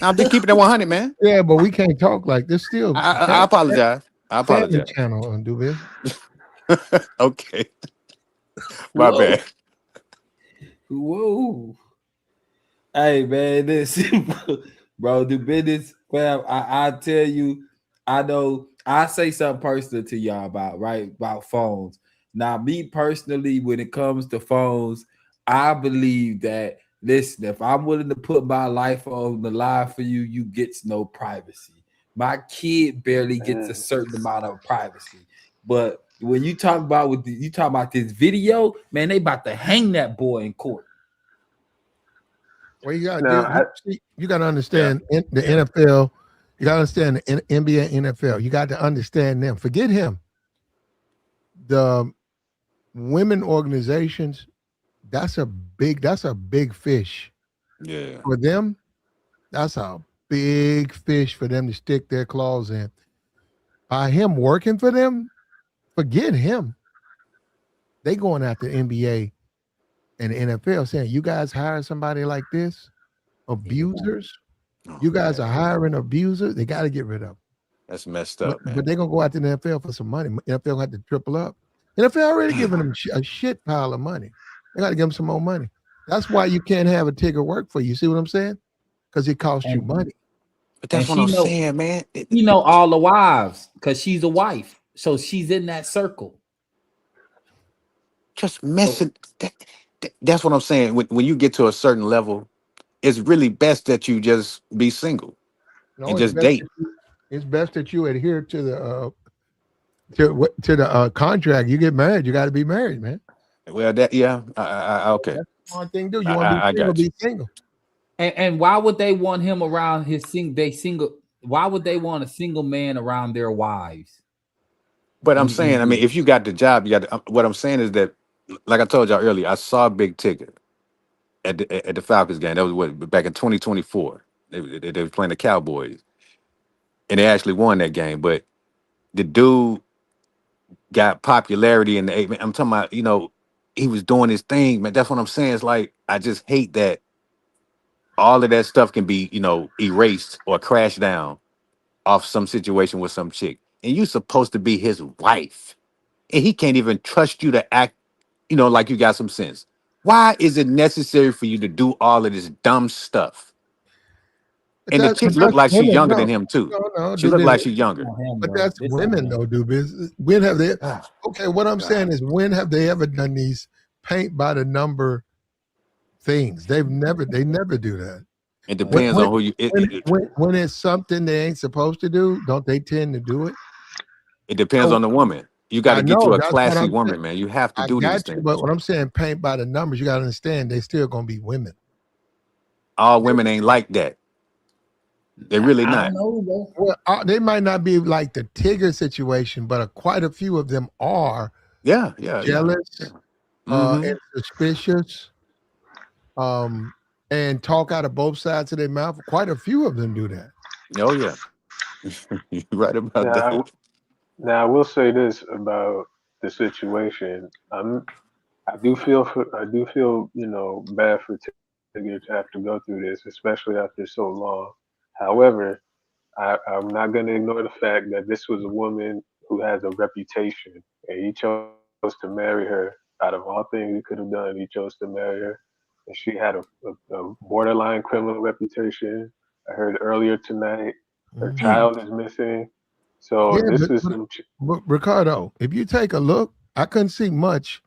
I'm just keeping it 100, man.
Yeah, but we can't talk like this. Still,
I apologize. I
family
apologize.
channel on do business.
Okay. My
Whoa.
bad.
Whoa. Hey man, listen, bro, do business, fam. I tell you, I know I say something personal to y'all about phones. Now, me personally, when it comes to phones, I believe that listen, if I'm willing to put my life on the line for you, you get no privacy. My kid barely gets a certain amount of privacy. But when you talk about you talk about this video, man, they about to hang that boy in court.
Well, you got
Now,
you got to understand the NFL. You got to understand the NBA, NFL. You got to understand them. Forget him. The women organizations. That's a big fish
Yeah.
for them. That's a big fish for them to stick their claws in. By him working for them, forget him. They going after the NBA and the NFL saying, you guys hire somebody like this, abusers. You guys are hiring abusers. They got to get rid of them.
That's messed up, man.
But they're going to go after the NFL for some money. NFL had to triple up. NFL already giving them a shit pile of money. They got to give them some more money. That's why you can't have a Tigger work for you. See what I'm saying? Because it costs you money.
But that's what I'm saying, man.
You know all the wives because she's a wife. So she's in that circle.
Just messing. That's what I'm saying. When you get to a certain level, it's really best that you just be single and just date.
It's best that you adhere to the contract. You get married, you got to be married, man.
Well, okay.
That's one thing to do. You want to be single.
And why would they want him around single? Why would they want a single man around their wives?
But I'm saying, I mean, if you got the job, you got. What I'm saying is that, like I told y'all earlier, I saw Big Tigger at the Falcons game. That was back in 2024. They were playing the Cowboys, and they actually won that game. But the dude got popularity in the eight. I'm talking about, he was doing his thing, man. That's what I'm saying. It's like I just hate that all of that stuff can be, erased or crashed down off some situation with some chick, and you supposed to be his wife, and he can't even trust you to act, like you got some sense. Why is it necessary for you to do all of this dumb stuff? And the chick looked like she's younger than him too.
No,
she looked like she's younger.
But that's women though, do business. When have they? Okay, what I'm saying is, when have they ever done these paint by the number things? They never do that.
It depends on who you.
When it's something they ain't supposed to do, don't they tend to do it?
It depends on the woman. You got to get you a classy woman, man. You have to do these things.
But what I'm saying, paint by the numbers, you got to understand, they still gonna be women.
All women ain't like that. They're really not.
Well, they might not be like the Tigger situation, but quite a few of them are.
Yeah,
jealous, and suspicious, and talk out of both sides of their mouth. Quite a few of them do that.
Oh yeah, you're right about that.
Now I will say this about the situation. I do feel bad for Tigger to have to go through this, especially after so long. However, I'm not going to ignore the fact that this was a woman who has a reputation, and he chose to marry her. Out of all things he could have done, he chose to marry her. And she had a borderline criminal reputation. I heard earlier tonight her child is missing. So
but Ricardo, if you take a look, I couldn't see much,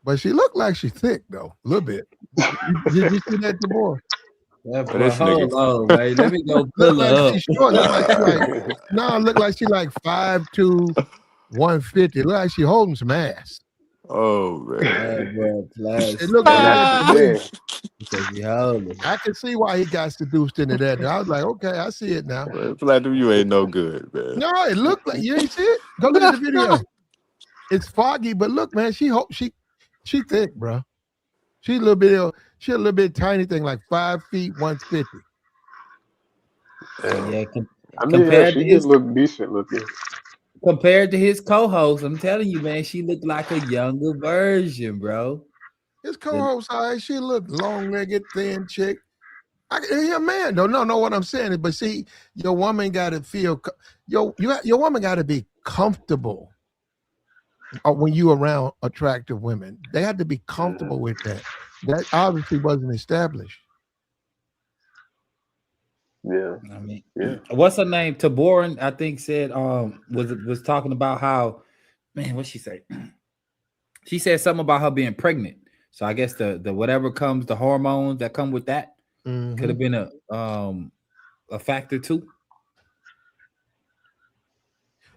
but she looked like she's thick though, a little bit. Did you see that, the boy?
Yeah, hold on, man. Let me go pull her up.
Look like she like 5'2", 150. Look like she holding some ass.
Oh man,
it looked like I can see why he got seduced into that. I was like, okay, I see it now.
Platinum, you ain't no good, man.
No, it looked like you ain't see it. Go look at the video. It's foggy, but look, man, she thick, bro. She a little bit tiny thing, like 5 feet, 150.
Yeah,
compared to his look decent looking.
Compared to his co-host, I'm telling you, man, she looked like a younger version, bro.
His co-host, she looked long-legged, thin chick. You're a man, don't know what I'm saying. But see, your woman got to feel your woman got to be comfortable when you around attractive women. They had to be comfortable with that. That obviously wasn't established.
Yeah.
I mean,
Yeah.
what's her name? Taborin, I think, said was talking about how, man, what she say? She said something about her being pregnant. So I guess the whatever comes, the hormones that come with that could have been a factor too.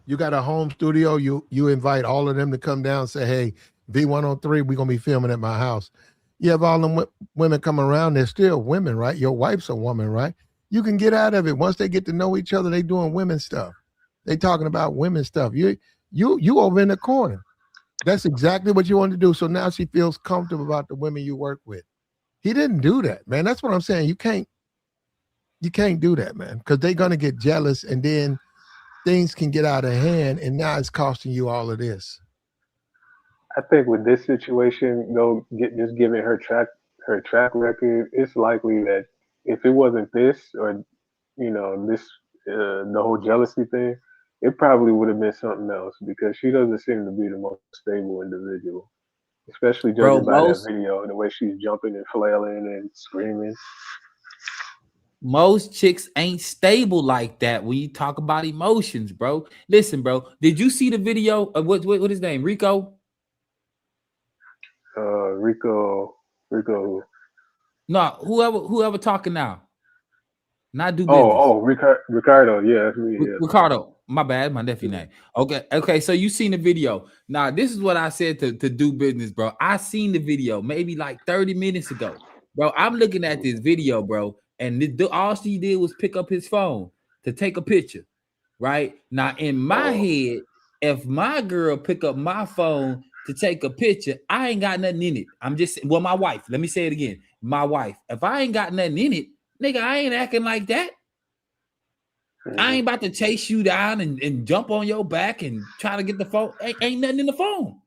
You got a home studio. You invite all of them to come down. Say, hey, V103, we're gonna be filming at my house. You have all them women come around. They're still women, right? Your wife's a woman, right? You can get out of it once they get to know each other. They doing women stuff. They talking about women stuff. You over in the corner. That's exactly what you want to do. So now she feels comfortable about the women you work with. He didn't do that, man. That's what I'm saying. You can't do that, man, because they're gonna get jealous, and then things can get out of hand, and now it's costing you all of this.
I think with this situation, though, just given her track record, it's likely that if it wasn't this, or this the whole jealousy thing, it probably would have been something else, because she doesn't seem to be the most stable individual, especially
Bro,
judging by that video, the way she's jumping and flailing and screaming.
Most chicks ain't stable like that when you talk about emotions, bro. Listen, bro, did you see the video of what his name? Rico?
Rico.
No, whoever talking now. Not do business.
Oh, Ricardo. Yeah, that's me. Yeah.
Ricardo. My bad, my nephew name. Okay. So you seen the video. Now, this is what I said to do business, bro. I seen the video maybe like 30 minutes ago. Bro, I'm looking at this video, bro, and all she did was pick up his phone to take a picture. Right? Now, in my head, if my girl pick up my phone to take a picture, I ain't got nothing in it. I'm just, my wife. Let me say it again. My wife. If I ain't got nothing in it, nigga, I ain't acting like that. I ain't about to chase you down and jump on your back and try to get the phone. Ain't nothing in the phone.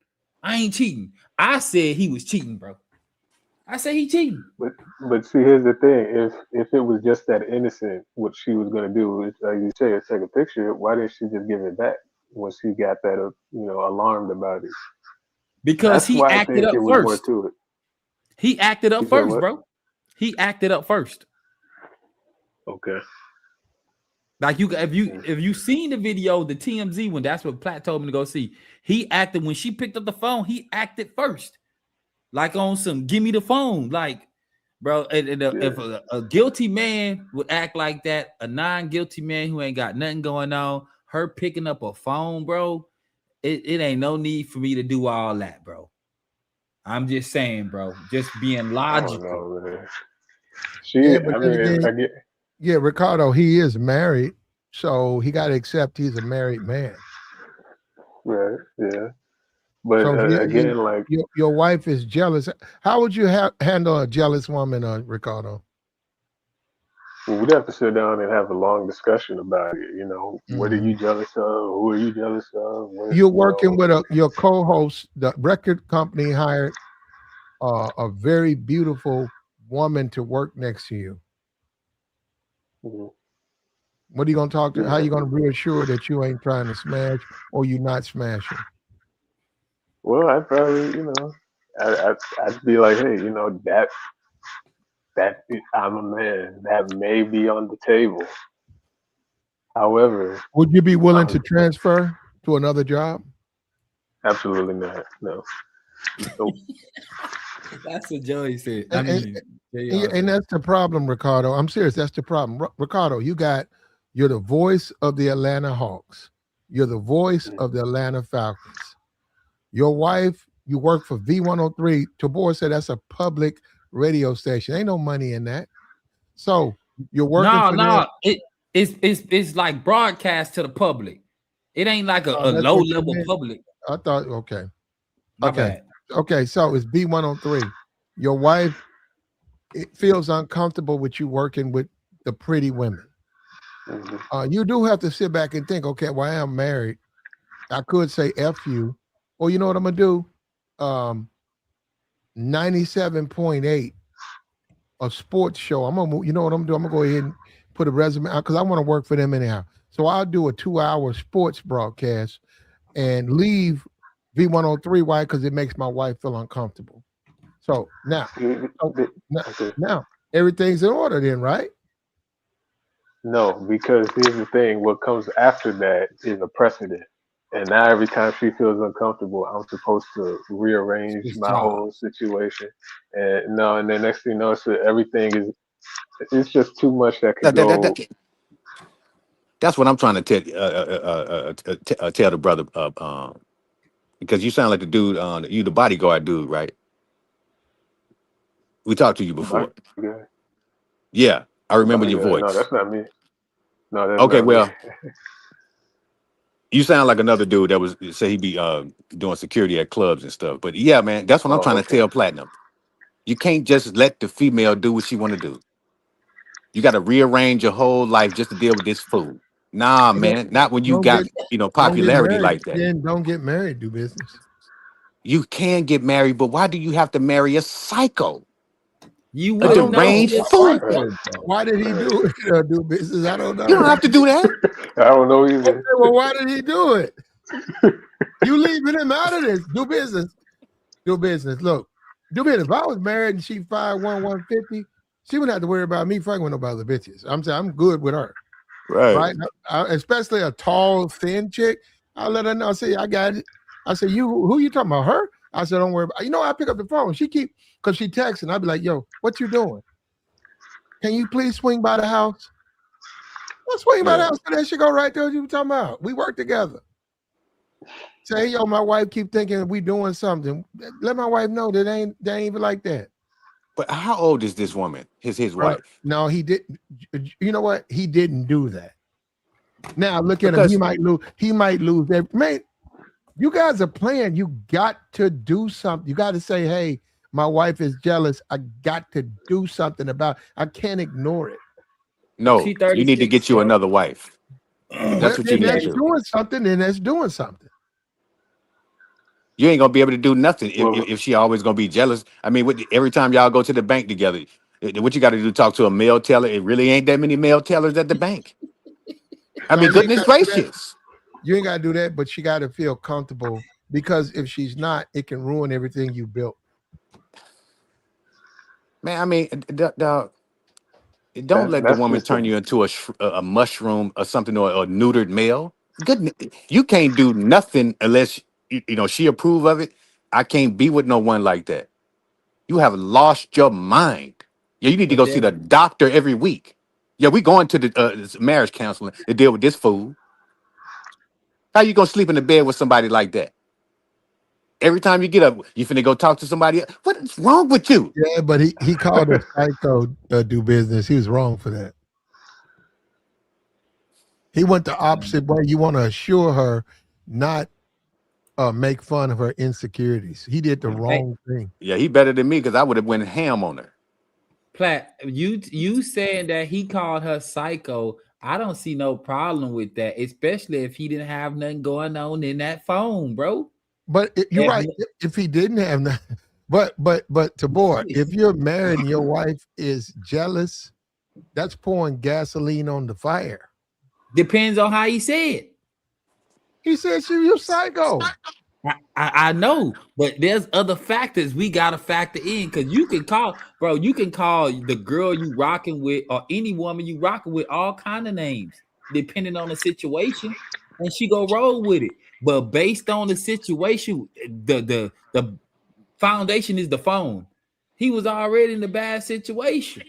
I ain't cheating. I said he was cheating, bro. I said he cheating.
But see, here's the thing: if it was just that innocent, what she was gonna do is, like you say, take a picture. Why didn't she just give it back when she got that, alarmed about it?
Because he acted up first. He acted up first, bro. He acted up first.
Okay.
Like if you seen the video, the TMZ one, that's what Platt told me to go see. He acted when she picked up the phone. He acted first, like on some "give me the phone." Like, bro, if a guilty man would act like that, a non-guilty man who ain't got nothing going on, her picking up a phone, bro, it ain't no need for me to do all that, bro. I'm just saying, bro, just being logical.
Yeah, Ricardo, he is married, so he got to accept he's a married man.
Right. Yeah. But
so
again, like
your wife is jealous. How would you handle a jealous woman, Ricardo?
Well, we'd have to sit down and have a long discussion about it. What are you jealous of? Who are you jealous of?
You're working with your co-host. The record company hired a very beautiful woman to work next to you. What are you going to talk to? How are you going to reassure that you ain't trying to smash or you're not smashing?
Well, I'd probably, I'd be like, hey, that I'm a man. That may be on the table. However,
would you be willing to transfer to another job?
Absolutely not. No. Nope.
That's what Joey said.
And that's the problem, Ricardo. I'm serious. That's the problem. Ricardo, you're the voice of the Atlanta Hawks. You're the voice of the Atlanta Falcons. Your wife, you work for V103. Tabor said that's a public radio station. Ain't no money in that. So you're working
No. It's like broadcast to the public. It ain't like a low level public.
I thought, okay.
My bad.
Okay, so it's B103. Your wife, it feels uncomfortable with you working with the pretty women. You do have to sit back and think, okay, well, I am married. I could say F you. Well, you know what I'm going to do? 97.8, a sports show. You know what I'm going to do? I'm going to go ahead and put a resume out because I want to work for them anyhow. So I'll do a 2-hour sports broadcast and leave V103. Why? Because it makes my wife feel uncomfortable. So now everything's in order then, right?
No, because here's the thing: what comes after that is a precedent. And now every time she feels uncomfortable, I'm supposed to rearrange
His
my
job.
whole situation. And no, and then next thing you know, everything is it's just too much that could
That, that, that,
go.
that- that's what I'm trying to tell the brother. Because you sound like the dude. You the bodyguard dude, right? We talked to you
My
before.
God,
Yeah, I remember
my
your
God, no,
voice.
that's not me. No, that's
Okay,
not me.
well, you sound like another dude that was say he be doing security at clubs and stuff. But yeah, man, that's what I'm
Oh,
trying to
okay.
tell Platinum. You can't just let the female do what she want to do. You got to rearrange your whole life just to deal with this fool. Nah,
Well,
man, not when you
don't
got
get don't get
popularity
married.
like that.
Then don't get married. Do business.
You can get married, but why do you have to marry a psycho,
You
a
I
would
don't
not
know
be
deranged
a
fool?
Right,
psycho, bro.
why did he
right.
do it. Do business. I don't
You don't
know.
have to do that.
I don't know
Okay,
either.
well, why did he do it? You leaving him out of this. Do business. Do business. Look, do business. If I was married and she 150, she wouldn't have to worry about me fucking with no other bitches. I'm saying I'm good with her.
Right.
Right? Especially a tall, thin chick. I'll let her know. I say, I got it. I said, who you talking about? Her? I said, don't worry about it. You know, I pick up the phone. Because she texting. I'll be like, yo, what you doing? Can you please swing by the house? I'll swing by the
Yeah.
house. So that shit go right there. What you talking about? We work together. Say, yo, my wife keep thinking we doing something. Let my wife know that ain't even like that.
But how old is this woman? His
Bro,
wife?
no, he didn't. You know what? He didn't do that. Now look at him. He
Because
might lose. He might lose that. Man, you guys are playing. You got to do something. You got to say, hey, my wife is jealous. I got to do something about it. I can't ignore it.
no,
She
you need to
36,
get you
bro.
another wife.
Well,
That's what you
then
She
need to
that's
36.
do.
doing something. Then that's doing something.
You ain't gonna be able to do nothing if,
Well,
if, if she always gonna be jealous. I mean, every time y'all go to the bank together, what you got to do? Talk to a male teller. It really ain't that many male tellers at the bank. I
No,
mean,
you ain't
goodness
got to do that.
gracious,
You ain't got to do that, but she got to feel comfortable because if she's not, it can ruin everything you built.
man. I mean, don't let the
that's
woman
just
turn you into a mushroom or something or a neutered male. Goodness, you can't do nothing unless she approve of it. I can't be with no one like that. You have lost your mind. Yeah, you need to
But
go see
that
the doctor every week. Yeah, we going to the marriage counseling to deal with this fool. How you gonna sleep in the bed with somebody like that? Every time you get up, you finna go talk to somebody else. What is wrong with you?
Yeah, but he called her psycho do business. He was wrong for that. He went the opposite way. You want to assure her, not make fun of her insecurities. He did the
hey,
wrong thing.
Yeah, he better than me because I would have went ham on her.
Platt, you saying that he called her psycho. I don't see no problem with that, especially if he didn't have nothing going on in that phone, bro.
But you're
If
right. If he didn't have that, but Tabor, if you're married and your wife is jealous, that's pouring gasoline on the fire.
depends on how he said.
He said, "She, you psycho."
I know, but there's other factors we gotta factor in because you can call, bro. You can call the girl you rocking with or any woman you rocking with all kind of names, depending on the situation, and she go roll with it. But based on the situation, the foundation is the phone. He was already in a bad situation.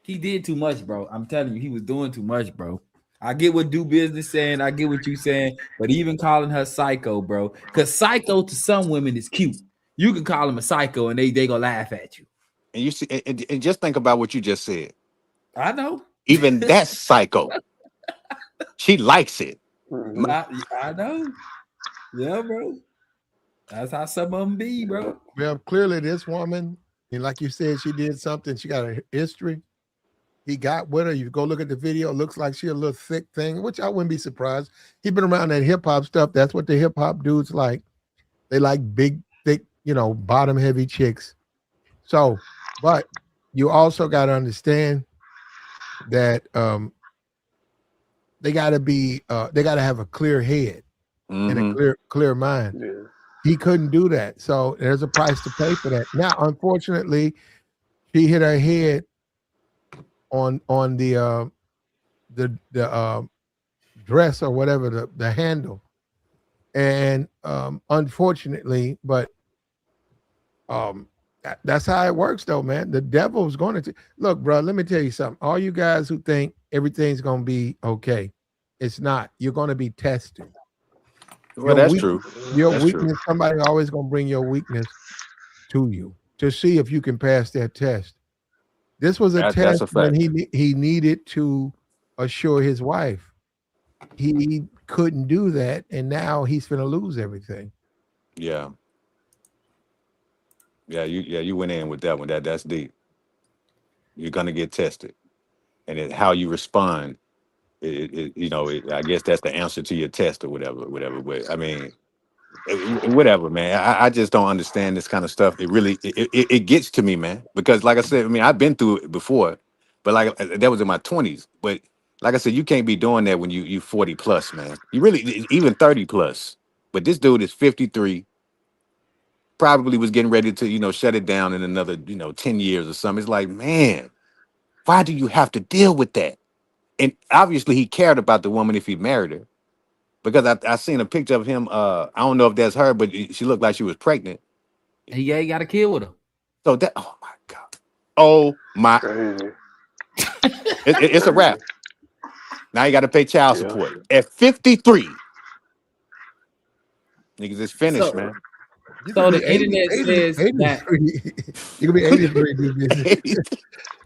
He did too much, bro. I'm telling you, he was doing too much, bro. I get what do business saying. I get what you saying, but even calling her psycho, bro, because psycho to some women is cute. You can call them a psycho and they gonna laugh at you.
And you see, and just think about what you just said.
I know.
Even that's psycho. She likes it.
mhm.
I know. Yeah, bro. That's how some of them be, bro.
Well, clearly this woman, and like you said, she did something. She got a history. He got with her. You go look at the video. It looks like she a little thick thing, which I wouldn't be surprised. He been around that hip hop stuff. That's what the hip hop dudes like. They like big, thick, bottom heavy chicks. So, but you also got to understand that they got to have a clear head and a
Hmm.
clear mind.
Yeah.
He couldn't do that. So there's a price to pay for that. Now, unfortunately, she hit her head on the dress or whatever, the handle. And unfortunately, but that's how it works though, man. The devil's going to look, bro. Let me tell you something. All you guys who think everything's going to be okay, it's not. You're going to be tested.
Well, that's true.
Your
That's true.
weakness, somebody always going to bring your weakness to you to see if you can pass that test. This was a
That's
test
a
when
fact.
he needed to assure his wife. He couldn't do that, and now he's going to lose everything.
Yeah. You went in with that one. That's deep. You're gonna get tested, and how you respond. I guess that's the answer to your test or whatever. But I mean, whatever, man. I just don't understand this kind of stuff. It really it gets to me, man. Because like I said, I mean, I've been through it before, but like that was in my 20s. But like I said, you can't be doing that when you 40 plus, man. You really even 30 plus. But this dude is 53. Probably was getting ready to shut it down in another 10 years or something. It's like, man, why do you have to deal with that? And obviously he cared about the woman if he married her, because I seen a picture of him. I don't know if that's her, but she looked like she was pregnant.
He got a kid with her.
So that, oh my God, oh my,
Crazy.
it's a wrap. Now you got to pay child
Yeah.
support at 53. Niggas is finished, man.
You
So
could
the
be 80,
internet
80,
says that
83. You could be 83 do business.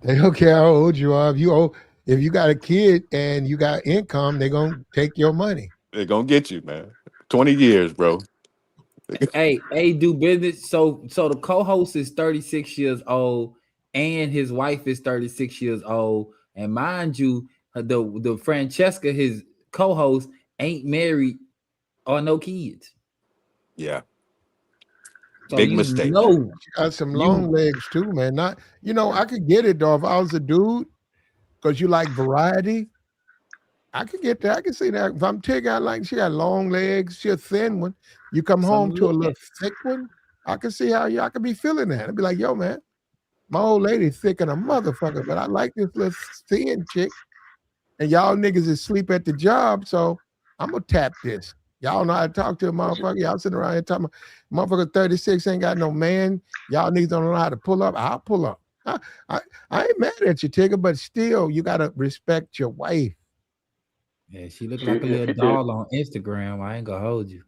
They don't care how old you are. If you got a kid and you got income, they're gonna take your money.
They're gonna get you, man. 20 years, bro.
hey, do business. So the co-host is 36 years old, and his wife is 36 years old. And mind you, the Francesca, his co-host, ain't married or no kids.
Yeah.
So
Big mistake.
She got some long legs too, man. Not, I could get it though if I was a dude, because you like variety. I could get that. I can see that. If I'm Tigger, I like she got long legs. She a thin one. You come home to a little thick one. I can see how I could be feeling that. I'd be like, yo, man, my old lady thick and a motherfucker, but I like this little thin chick. And y'all niggas is sleep at the job, so I'm gonna tap this. Y'all know how to talk to a motherfucker. Y'all sitting around here talking about motherfucker 36 ain't got no man. Y'all niggas don't know how to pull up. I'll pull up. I ain't mad at you, Tigger, but still, you gotta respect your wife.
Yeah, she looked like a little doll on Instagram. I ain't gonna hold you.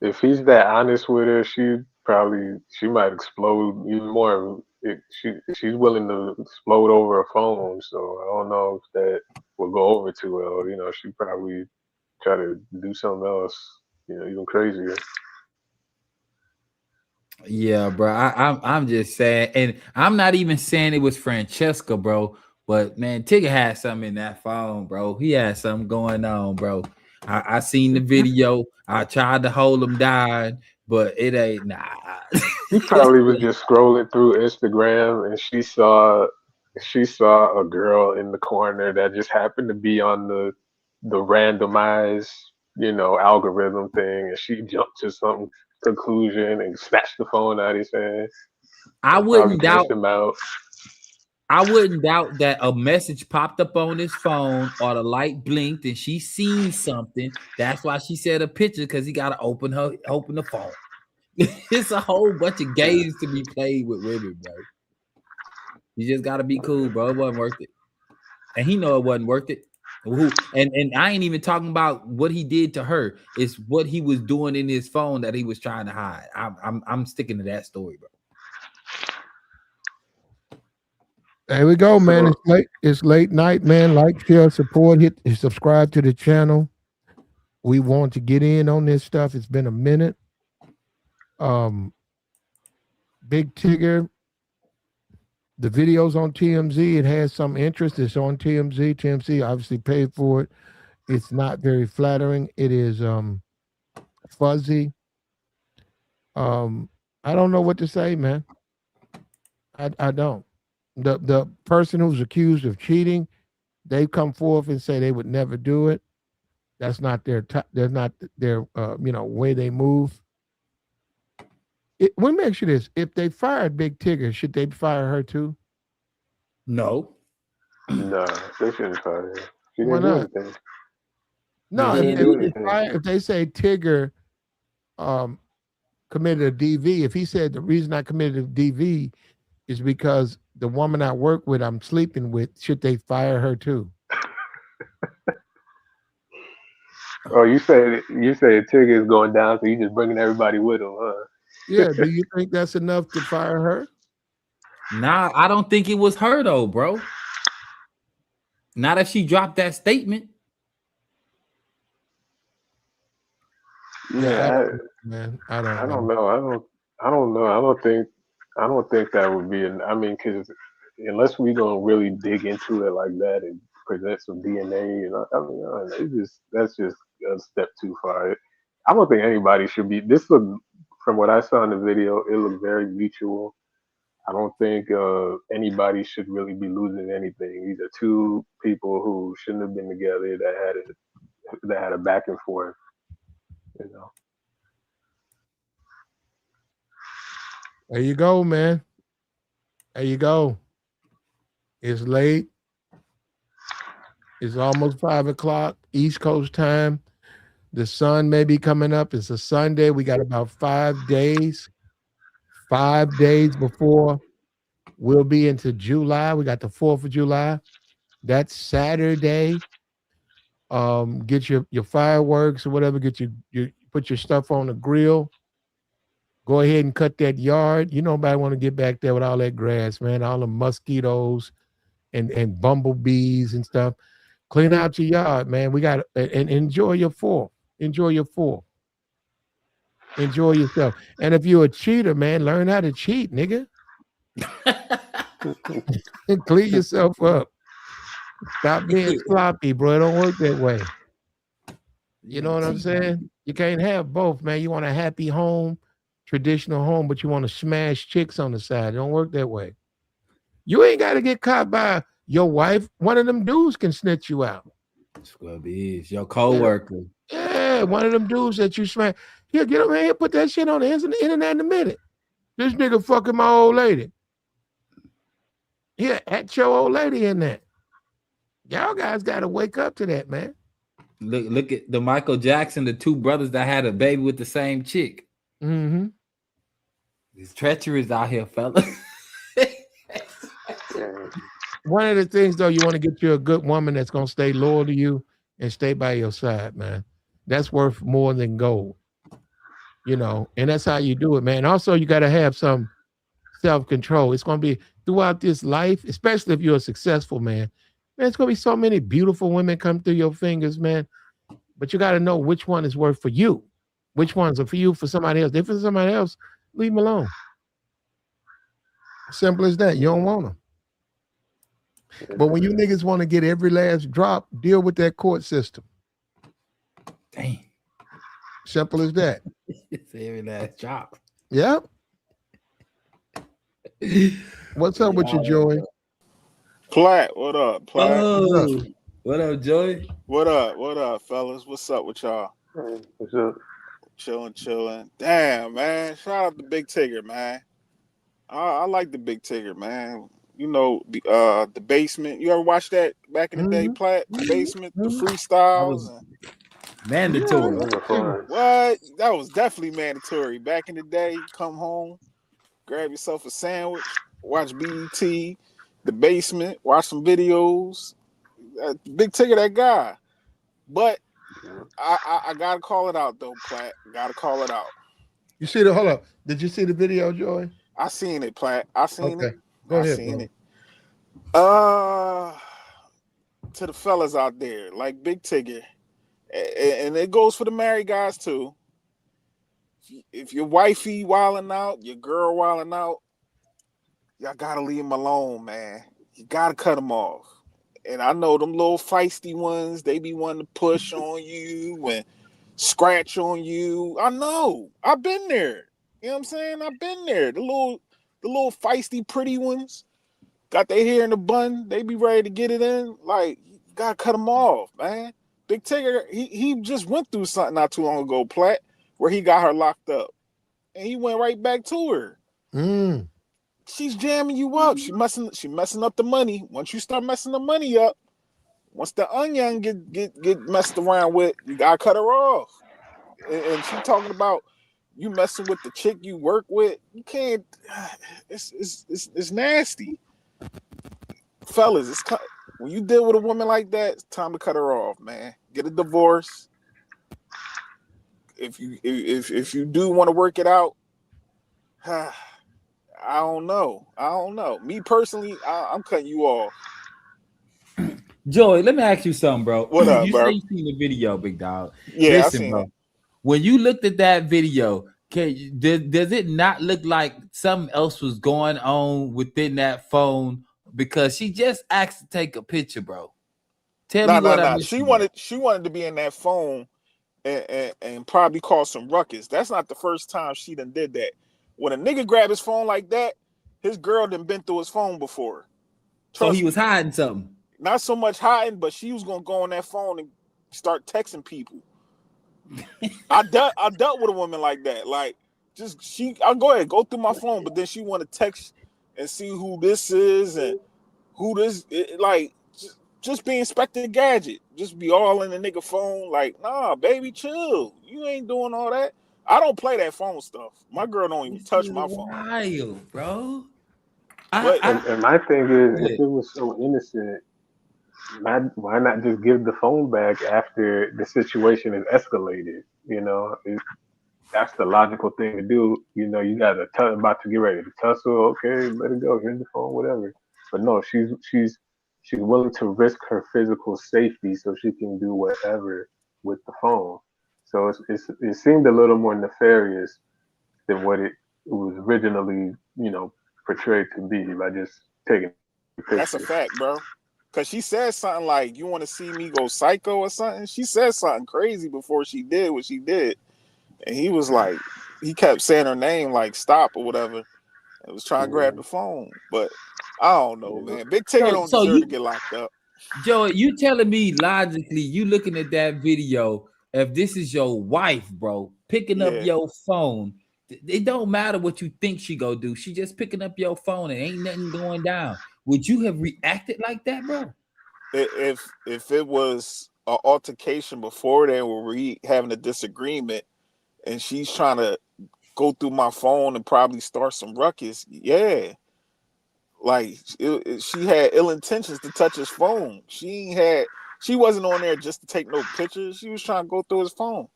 If he's that honest with her, she might explode even more. She's willing to explode over a phone, so I don't know if that will go over too well. She probably try to do something else, even crazier.
Yeah, bro. I'm just saying, and I'm not even saying it was Francesca, bro. But man, Tigger had something in that phone, bro. He had something going on, bro. I seen the video. I tried to hold him down, but it ain't nah.
He probably was just scrolling through Instagram and she saw a girl in the corner that just happened to be on the randomized, algorithm thing, and she jumped to some conclusion and snatched the phone out of his hand.
I wouldn't doubt
him out.
I wouldn't doubt that a message popped up on his phone or the light blinked and she seen something. That's why she said a picture, because he got to open the phone. It's a whole bunch of games to be played with women, bro. You just got to be cool, bro. It wasn't worth it. And he know it wasn't worth it. And I ain't even talking about what he did to her. It's what he was doing in his phone that he was trying to hide. I'm sticking to that story, bro.
There we go, man. It's late night, man. Like, share, support, subscribe to the channel. We want to get in on this stuff. It's been a minute. Big Tigger. The video's on TMZ. It has some interest. It's on TMZ. TMZ obviously paid for it. It's not very flattering. It is fuzzy. I don't know what to say, man. I don't. The person who's accused of cheating, they come forth and say they would never do it. That's not their way they move. Let me ask you this: if they fired Big Tigger, should they fire her too?
No.
Nah, they shouldn't fire her. She
Why
didn't do
not?
anything.
No,
She
Yeah,
didn't
if
do
they
anything.
if they say Tigger committed a DV, if he said the reason I committed a DV is because the woman I work with, I'm sleeping with, should they fire her too?
Oh, you say Tigger is going down, so you just bringing everybody with him, huh?
Yeah, do you think that's enough to fire her?
nah, I don't think it was her though, bro. Not if she dropped that statement.
Yeah, I
Yeah,
don't know, man. I
I
don't
don't
know.
know. I don't know. I don't think that would be I mean, because unless we gonna really dig into it like that and present some DNA, I mean, that's just a step too far. I don't think anybody should be. This look from what I saw in the video, it looked very mutual. I don't think anybody should really be losing anything. These are two people who shouldn't have been together that had a back and forth. You know.
There you go, man. There you go. It's late. It's almost 5 o'clock East Coast time. The sun may be coming up. It's a Sunday. We got about 5 days. 5 days before we'll be into July. We got the 4th of July. That's Saturday. Get your fireworks or whatever. Get your put your stuff on the grill. Go ahead and cut that yard. You know, nobody want to get back there with all that grass, man. All the mosquitoes and bumblebees and stuff. Clean out your yard, man. We got and enjoy your 4th. Enjoy your 4th. Enjoy yourself. And if you're a cheater, man, learn how to cheat, nigga. And clean yourself up. Stop being sloppy, bro. It don't work that way. You know what I'm saying? You can't have both, man. You want a happy home, traditional home, but you want to smash chicks on the side. It don't work that way. You ain't got to get caught by your wife. One of them dudes can snitch you out.
Scrubbies, your co-worker.
Yeah, one of them dudes that you smash. Here, get over here, put that shit on the internet in a minute. This nigga fucking my old lady. Yeah, at your old lady in there. Y'all guys got to wake up to that, man.
Look at the Michael Jackson, the two brothers that had a baby with the same chick.
Mm-hmm.
It's treacherous out here, fella.
One of the things, though, you want to get you a good woman that's going to stay loyal to you and stay by your side, man. That's worth more than gold, you know, and that's how you do it, man. Also, you got to have some self-control. It's going to be throughout this life, especially if you're a successful man. Man, it's going to be so many beautiful women come through your fingers, man. But you got to know which one is worth for you. Which ones are for you, for somebody else. If it's somebody else, leave them alone. Simple as that. You don't want them. But when you niggas want to get every last drop, deal with that court system.
Dang.
Simple as that.
It's every last drop.
Yep. What's up with you, Joey?
Platt, what up, Platt?
Oh, what up, Joey?
What up, fellas? What's up with y'all?
What's up?
Chilling. Damn, man. Shout out to Big Tigger, man. I like the Big Tigger, man. You know, the basement. You ever watch that back in the day, Platt? The basement, the freestyles.
Mandatory.
What? That was definitely mandatory. Back in the day, you come home, grab yourself a sandwich, watch BET, the basement, watch some videos. Big Tigger, that guy. But I gotta call it out though, Platt. Gotta call it out.
You see the, hold up. Did you see the video, Joey?
I seen it, Platt. I seen it.
Go ahead,
seen
bro.
it. To the fellas out there, like Big Tigger, and it goes for the married guys too. If your wifey wilding out, your girl wilding out, y'all gotta leave them alone, man. You gotta cut them off. And I know them little feisty ones, they be wanting to push on you and scratch on you. I know. I've been there. You know what I'm saying? I've been there. The little feisty pretty ones got their hair in a bun. They be ready to get it in. Like, you gotta cut them off, man. Big Tigger, he just went through something not too long ago, Platt, where he got her locked up. And he went right back to her. she's jamming you up. She messing up the money. Once you start messing the money up, once the onion get messed around with, you gotta cut her off. And she talking about you messing with the chick you work with. You can't. It's nasty, fellas. When you deal with a woman like that, it's time to cut her off, man. Get a divorce. If you do want to work it out, I don't know. Me personally, I'm cutting you off.
Joey, let me ask you something, bro.
What up,
you
bro?
say you seen the video, big dog.
Yeah,
Listen,
I seen
bro.
it.
When you looked at that video, does it not look like something else was going on within that phone? Because she just asked to take a picture, bro. Tell me what I'm
She
missing.
She wanted to be in that phone and probably cause some ruckus. That's not the first time she done did that. When a nigga grab his phone like that, his girl done been through his phone before.
So he was hiding something.
Not so much hiding, but she was gonna go on that phone and start texting people. I dealt with a woman like that. Like, I'll go ahead, go through my phone, but then she want to text and see who this is and who this like. Just be Inspector Gadget. Just be all in the nigga phone. Like, nah, baby, chill. You ain't doing all that. I don't play that phone stuff. My girl don't even touch my phone.
Wild, bro.
And my thing is, if it was so innocent, why not just give the phone back after the situation is escalated? You know, that's the logical thing to do. You know, you got about to get ready to tussle. Okay, let it go. Here's the phone, whatever. But no, she's willing to risk her physical safety so she can do whatever with the phone. So it seemed a little more nefarious than what it was originally, portrayed to be by just taking a picture.
That's a fact, bro. Because she said something like, you want to see me go psycho or something? She said something crazy before she did what she did. And he was like, he kept saying her name like stop or whatever. And was trying to grab the phone. But I don't know, man. Big Tigger don't deserve to get locked up.
Joey, you telling me logically, you looking at that video, if this is your wife, bro, picking up your phone, it don't matter what you think she go do. She just picking up your phone and ain't nothing going down. Would you have reacted like that, bro?
If it was an altercation before then where we having a disagreement and she's trying to go through my phone and probably start some ruckus, yeah. Like she had ill intentions to touch his phone. She wasn't on there just to take no pictures. She was trying to go through his phone.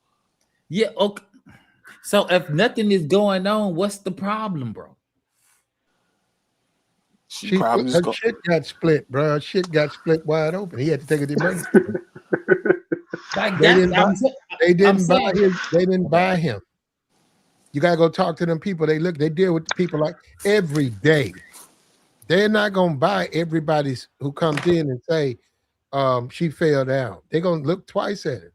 Yeah, okay. So if nothing is going on, what's the problem, bro?
Shit got split, bro. Shit got split wide open. He had to take it to emergency. They didn't buy him. You gotta go talk to them people. They deal with the people like every day. They're not gonna buy everybody's who comes in and say she fell down. They're gonna look twice at it.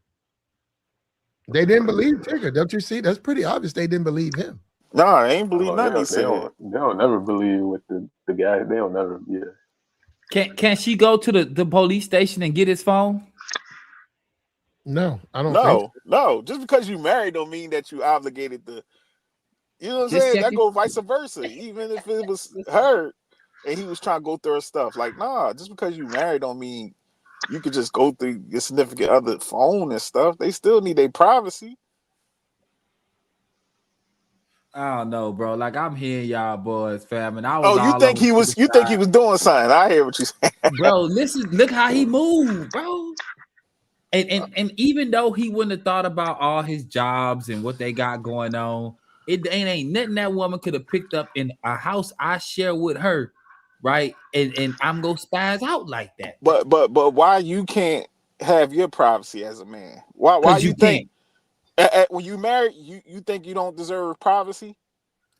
They didn't believe Tigger. Don't you see? That's pretty obvious. They didn't believe him.
No, I ain't believe nothing he said.
They don't never believe with the guy. They don't never. Yeah.
Can she go to the police station and get his phone?
No, I don't think so.
No. Just because you married don't mean that you obligated to. You know what I'm saying? That go vice versa. Even if it was her and he was trying to go through her stuff, like, nah, just because you married don't mean you could just go through your significant other phone and stuff. They still need their privacy.
I don't know, bro. Like I'm hearing y'all boys, fam, and I was.
Oh, you think he was doing something? I hear what you saying,
bro. Listen, look how he moved, bro. And even though he wouldn't have thought about all his jobs and what they got going on, it ain't nothing that woman could have picked up in a house I share with her, right? And I'm gonna spaz out like that.
But why you can't have your privacy as a man? Why you think? When you married, you think you don't deserve privacy?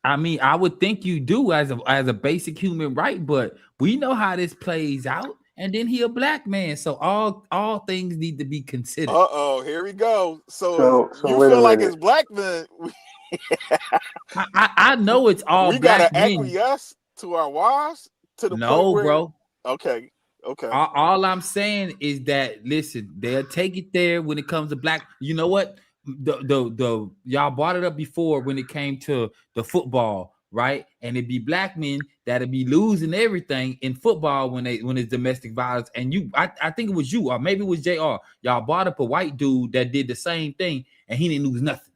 I mean, I would think you do as a basic human right, but we know how this plays out. And then he a black man, so all things need to be considered.
Here we go. So you feel like it's black men?
I know it's all.
We gotta acquiesce to our wives to the point where,
bro.
Okay.
All I'm saying is that listen, they'll take it there when it comes to black. You know what? The y'all brought it up before when it came to the football. right? And it'd be black men that'd be losing everything in football when it's domestic violence. And I think it was you, or maybe it was JR. Y'all brought up a white dude that did the same thing, and he didn't lose nothing.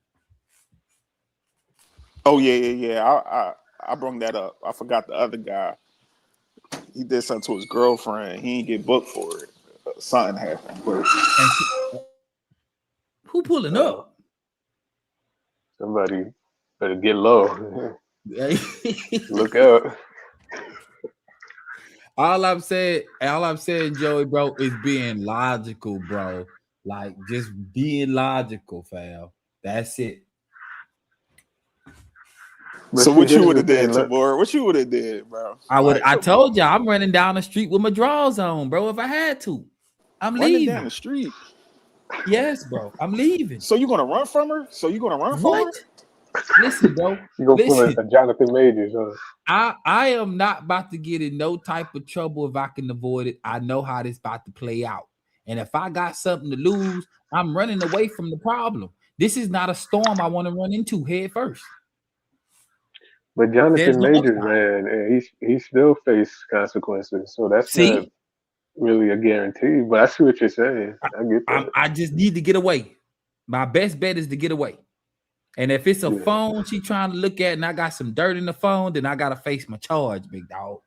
Oh yeah. I brought that up. I forgot the other guy. He did something to his girlfriend. He didn't get booked for it. Something happened. But
who pulling up?
Somebody better get low. Look up.
All I'm saying, Joey, bro, is being logical, bro. Like just being logical, fam. That's it.
So what you would have did, Tabor? What you would have did, bro?
I told you I'm running down the street with my drawers on, bro. If I had to, I'm leaving
down the street.
Yes, bro. I'm leaving.
So you gonna run from her? From her?
Listen, bro.
You gonna pull a Jonathan Majors?
I am not about to get in no type of trouble if I can avoid it. I know how this about to play out, and if I got something to lose, I'm running away from the problem. This is not a storm I want to run into head first.
But Jonathan Majors, man, he still faced consequences, so that's not really a guarantee. But I see what you're saying. I get that.
I just need to get away. My best bet is to get away. And if it's a phone she trying to look at, and I got some dirt in the phone, then I gotta face my charge, big dog.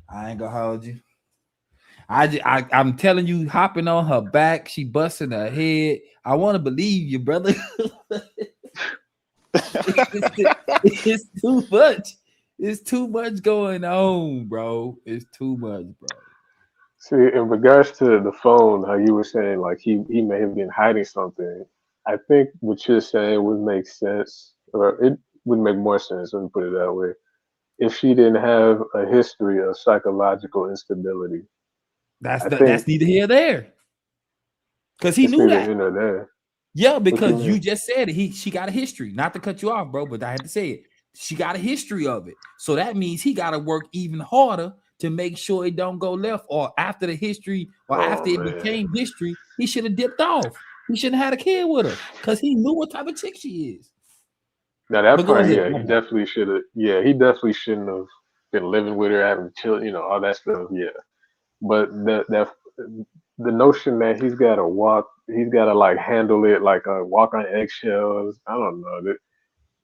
I ain't gonna hold you. I'm telling you, hopping on her back, she busting her head. I want to believe you, brother. It's too much. It's too much going on, bro. It's too much, bro.
See, in regards to the phone, how you were saying like he may have been hiding something. I think what you're saying would make sense, or it would make more sense. Let me put it that way. If she didn't have a history of psychological instability,
that's neither here nor there. Because he knew that.
There.
Yeah, because you just said it. She got a history. Not to cut you off, bro, but I had to say it. She got a history of it. So that means he got to work even harder to make sure it don't go left. Or after the history, or after it became history, he should have dipped off. He shouldn't have had a kid with her because he knew what type of chick she is.
Now that part, he definitely should have. Yeah, he definitely shouldn't have been living with her, having children, all that stuff. Yeah, but the notion that he's got to like handle it like walk on eggshells. I don't know. That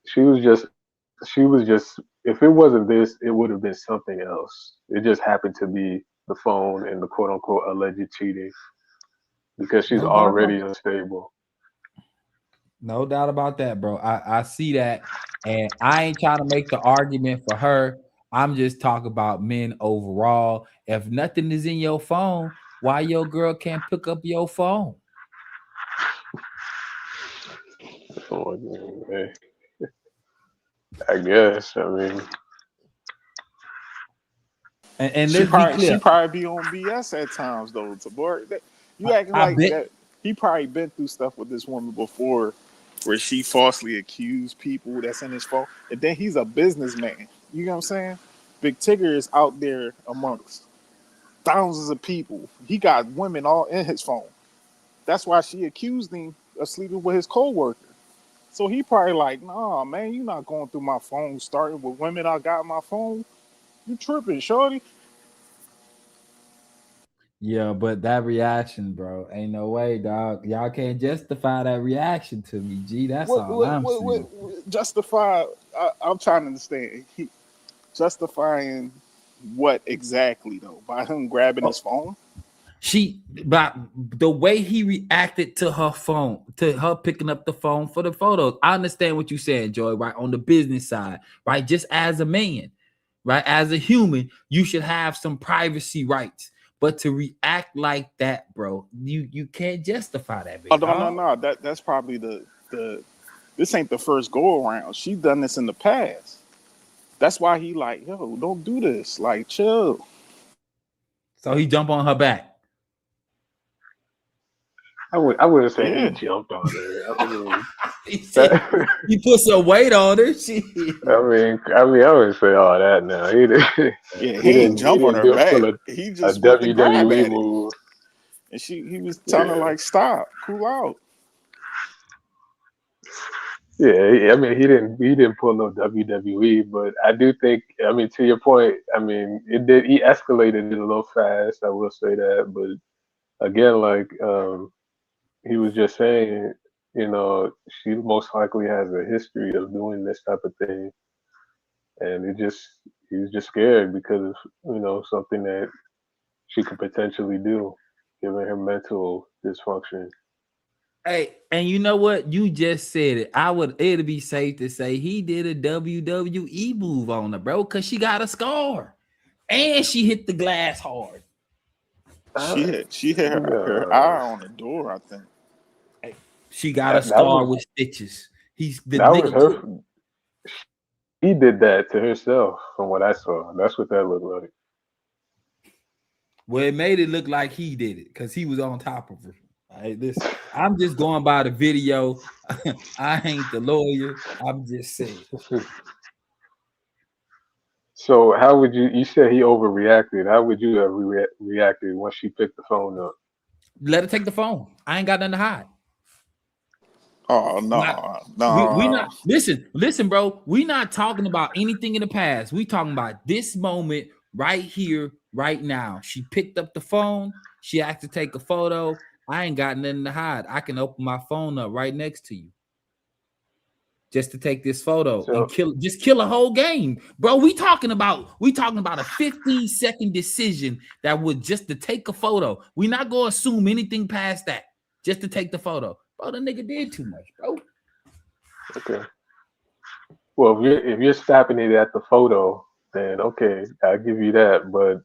she was just. If it wasn't this, it would have been something else. It just happened to be the phone and the quote unquote alleged cheating. Because she's already unstable.
No doubt about that, bro. I see that. And I ain't trying to make the argument for her. I'm just talking about men overall. If nothing is in your phone, why your girl can't pick up your phone?
Oh, man. I guess. I mean.
And
she probably be on BS at times, though, Tabor. You acting like that. He probably been through stuff with this woman before where she falsely accused people that's in his phone. And then he's a businessman. You know what I'm saying? Big Tigger is out there amongst thousands of people. He got women all in his phone. That's why she accused him of sleeping with his co-worker. So he probably like, nah, man, you not going through my phone starting with women I got my phone. You tripping, shorty.
Yeah, but that reaction, bro, ain't no way, dog. Y'all can't justify that reaction to me, G. That's all I'm saying.
Justify, I'm trying to understand. Justifying what exactly, though? By him grabbing his phone?
By the way he reacted to her phone, to her picking up the phone for the photos. I understand what you're saying, Joy, right? On the business side, right? Just as a man, right? As a human, you should have some privacy rights. But to react like that, bro, you can't justify that.
Oh, no. That's probably the this ain't the first go around. She done this in the past. That's why he like, yo, don't do this. Like, chill.
So he jumped on her back.
I wouldn't say he jumped on her. I mean,
he put some weight on her.
I wouldn't say all that now.
He didn't jump on her back. He just
a WWE move.
And he was telling her like, stop, cool out.
Yeah, I mean, he didn't pull no WWE, but I do think, I mean, to your point, I mean, he escalated it a little fast. I will say that, but again, like he was just saying, she most likely has a history of doing this type of thing, and he was just scared because of something that she could potentially do, given her mental dysfunction.
Hey, and you know what? You just said it. It'd be safe to say he did a WWE move on her, bro, because she got a scar. And she hit the glass hard.
She hit her eye on the door, I think.
Hey, she got a scar with stitches.
Was her. He did that to herself, from what I saw. That's what that looked like.
Well, it made it look like he did it because he was on top of her. I'm just going by the video. I ain't the lawyer. I'm just saying.
So how would you said he overreacted. How would you have reacted once she picked the phone up?
Let her take the phone. I ain't got nothing to hide.
Oh, no.
We not listen, bro. We not talking about anything in the past. We talking about this moment right here, right now. She picked up the phone. She asked to take a photo. I ain't got nothing to hide. I can open my phone up right next to you. Just to take this photo and kill a whole game. Bro, we talking about a 15-second decision that was just to take a photo. We not gonna assume anything past that. Just to take the photo. Bro, the nigga did too much, bro.
Okay. Well, if you're stopping it at the photo, then okay, I'll give you that. But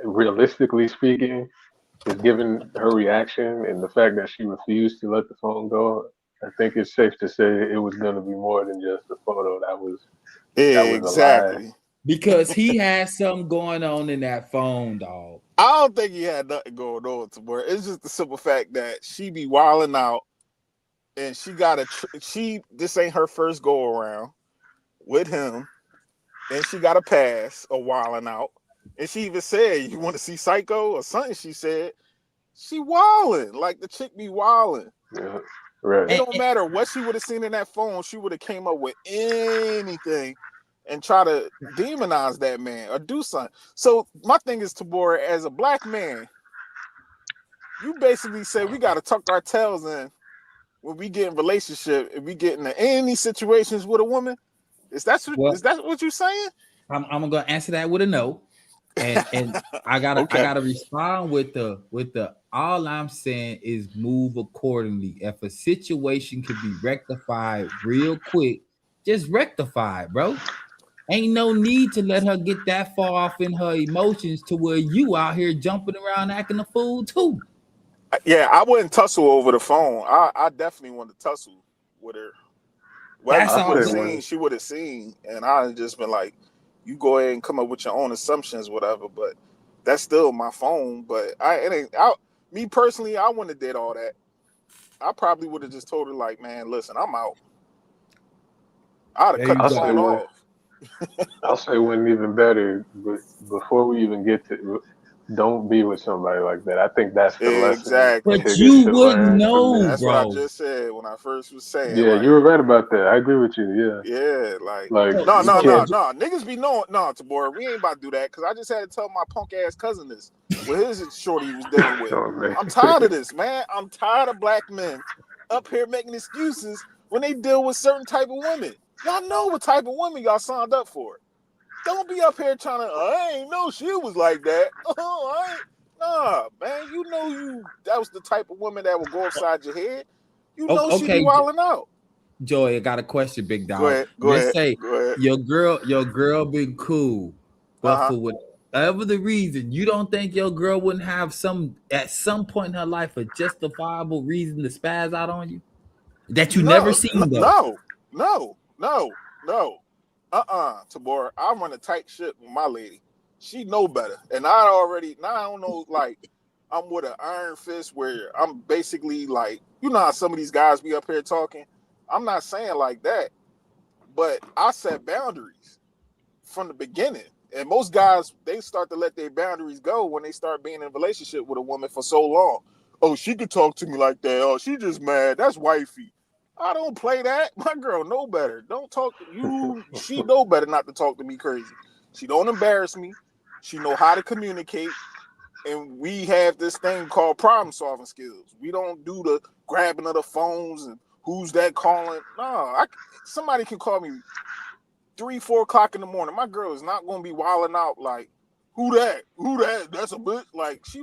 realistically speaking, just given her reaction and the fact that she refused to let the phone go, I think it's safe to say it was going to be more than just a photo. That was
exactly.
A lie.
Because he had something going on in that phone, dog.
I don't think he had nothing going on to where it's just the simple fact that she be wilding out, and she got this ain't her first go around with him, and she got a pass of wilding out, and she even said, "You want to see Psycho or something?" She said, "She wilding like the chick be wilding."
Yeah, right.
It don't matter what she would have seen in that phone. She would have came up with anything and try to demonize that man or do something. So my thing is, Tabor, as a black man, you basically say we got to tuck our tails in when we get in relationship, if we get into any situations with a woman. Is that what you're saying?
I'm gonna answer that with a no, and I gotta respond with the all I'm saying is move accordingly. If a situation could be rectified real quick, just rectify it, bro. Ain't no need to let her get that far off in her emotions to where you out here jumping around acting a fool too.
Yeah, I wouldn't tussle over the phone. I definitely want to tussle with her. Well, she would have seen, and I'd just been like, you go ahead and come up with your own assumptions, whatever. But that's still my phone. But me personally, I wouldn't have did all that. I probably would have just told her like, man, listen, I'm out. I'd have cut the phone off.
I'll say one even better, but before we even get to, don't be with somebody like that. I think that's the lesson.
Exactly.
But you wouldn't know,
that's
bro.
what I just said when I first was saying.
Yeah, you were right about that. I agree with you. Yeah.
Yeah, no. Niggas be knowing. No, Tabor, we ain't about to do that because I just had to tell my punk ass cousin this. With his shorty was dealing with. I'm tired of this, man. I'm tired of black men up here making excuses when they deal with certain type of women. Y'all know what type of women y'all signed up for. Don't be up here trying to, I ain't know she was like that. Nah, man. You know that was the type of woman that would go upside your head. You know she be wilding out.
Joey, I got a question, big dog.
Go ahead.
Say your girl been cool, but for whatever the reason, you don't think your girl wouldn't have at some point in her life a justifiable reason to spaz out on you? That you never seen though.
No. Tabor, I run a tight ship with my lady. She know better. And I don't know, like, I'm with an iron fist where I'm basically like, you know how some of these guys be up here talking? I'm not saying like that, but I set boundaries from the beginning. And most guys, they start to let their boundaries go when they start being in a relationship with a woman for so long. Oh, she could talk to me like that. Oh, she just mad. That's wifey. I don't play that. My girl know better. Don't talk to you. She know better not to talk to me crazy. She don't embarrass me. She know how to communicate. And we have this thing called problem solving skills. We don't do the grabbing of the phones and who's that calling. No, somebody can call me 3-4 o'clock in the morning. My girl is not gonna be wilding out like, who that? Who that? That's a bitch. Like she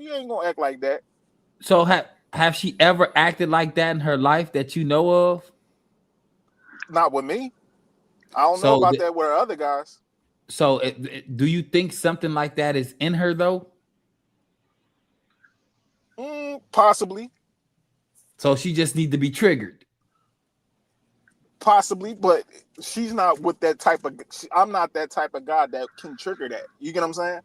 ain't gonna act like that.
So have she ever acted like that in her life that you know of?
Not with me. I don't know about that with her other guys.
So do you think something like that is in her though?
Possibly.
So she just need to be triggered.
Possibly, but she's not with that type of. I'm not that type of guy that can trigger that. You get what I'm saying?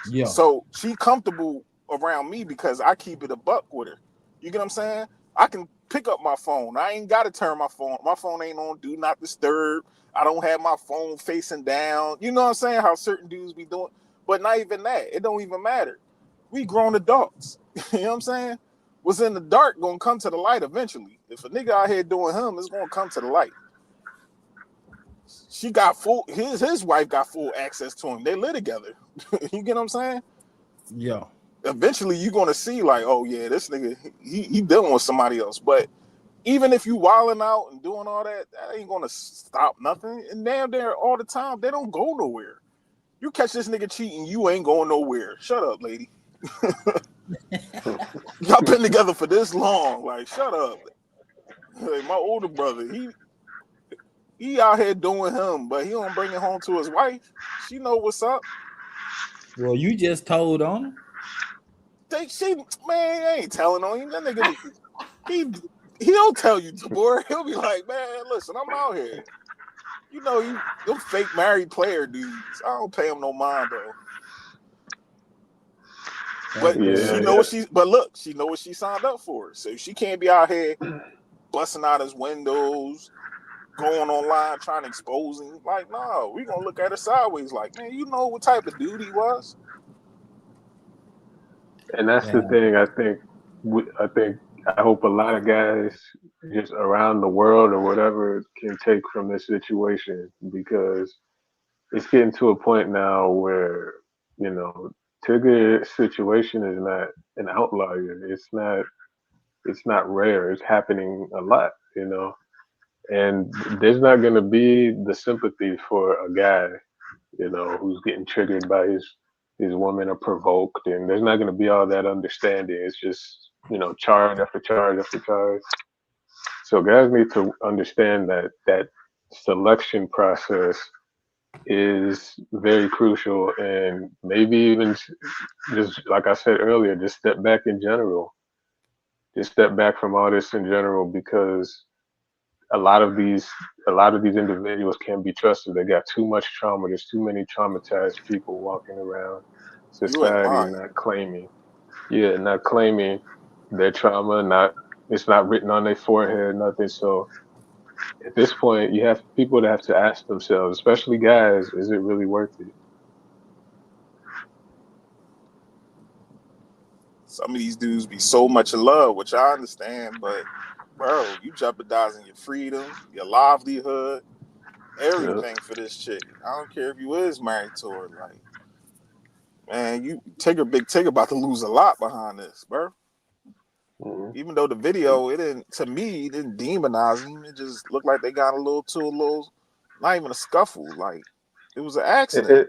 Yeah.
So she comfortable around me because I keep it a buck with her. You get what I'm saying? I can pick up my phone. I ain't got to turn my phone. My phone ain't on do not disturb. I don't have my phone facing down. You know what I'm saying? How certain dudes be doing. But not even that. It don't even matter. We grown adults. You know what I'm saying? What's in the dark gonna come to the light eventually. If a nigga out here doing him, it's gonna come to the light. She got full. His wife got full access to him. They live together. You get what I'm saying?
Yeah.
Eventually, you're gonna see like, oh yeah, this nigga he dealing with somebody else. But even if you wilding out and doing all that, that ain't gonna stop nothing. And damn there all the time, they don't go nowhere. You catch this nigga cheating, you ain't going nowhere. Shut up, lady. Y'all been together for this long. Like, shut up. Hey, my older brother, he out here doing him, but he don't bring it home to his wife. She know what's up.
Well, you just told on him.
Man, ain't telling on him. That nigga, he'll tell you, boy. He'll be like, man, listen, I'm out here. You know, them fake married player dudes. I don't pay them no mind though. But she know what she know what she signed up for. So she can't be out here busting out his windows, going online trying to expose him. Like, no, we gonna look at her sideways. Like, man, you know what type of dude he was.
And that's the thing. I hope a lot of guys just around the world or whatever can take from this situation, because it's getting to a point now where, you know, Tigger's situation is not an outlier. It's not rare. It's happening a lot, you know. And there's not going to be the sympathy for a guy, you know, who's getting triggered by his woman or provoked, and there's not going to be all that understanding. It's just, you know, charge after charge after charge. So guys need to understand that selection process is very crucial, and maybe even just like I said earlier, just step back in general. Just step back from all this in general, because a lot of these individuals can't be trusted. They got too much trauma. There's too many traumatized people walking around society, not claiming their trauma. It's not written on their forehead, nothing. So at this point, you have people that have to ask themselves, especially guys, is it really worth it?
Some of these dudes be so much in love, which I understand, but bro, you jeopardizing your freedom, your livelihood, everything for this chick. I don't care if you is married to her. Like, man, Big Tigger about to lose a lot behind this, bro. Mm-hmm. Even though the video, it didn't demonize him. It just looked like they got a little, not even a scuffle. Like, it was an accident.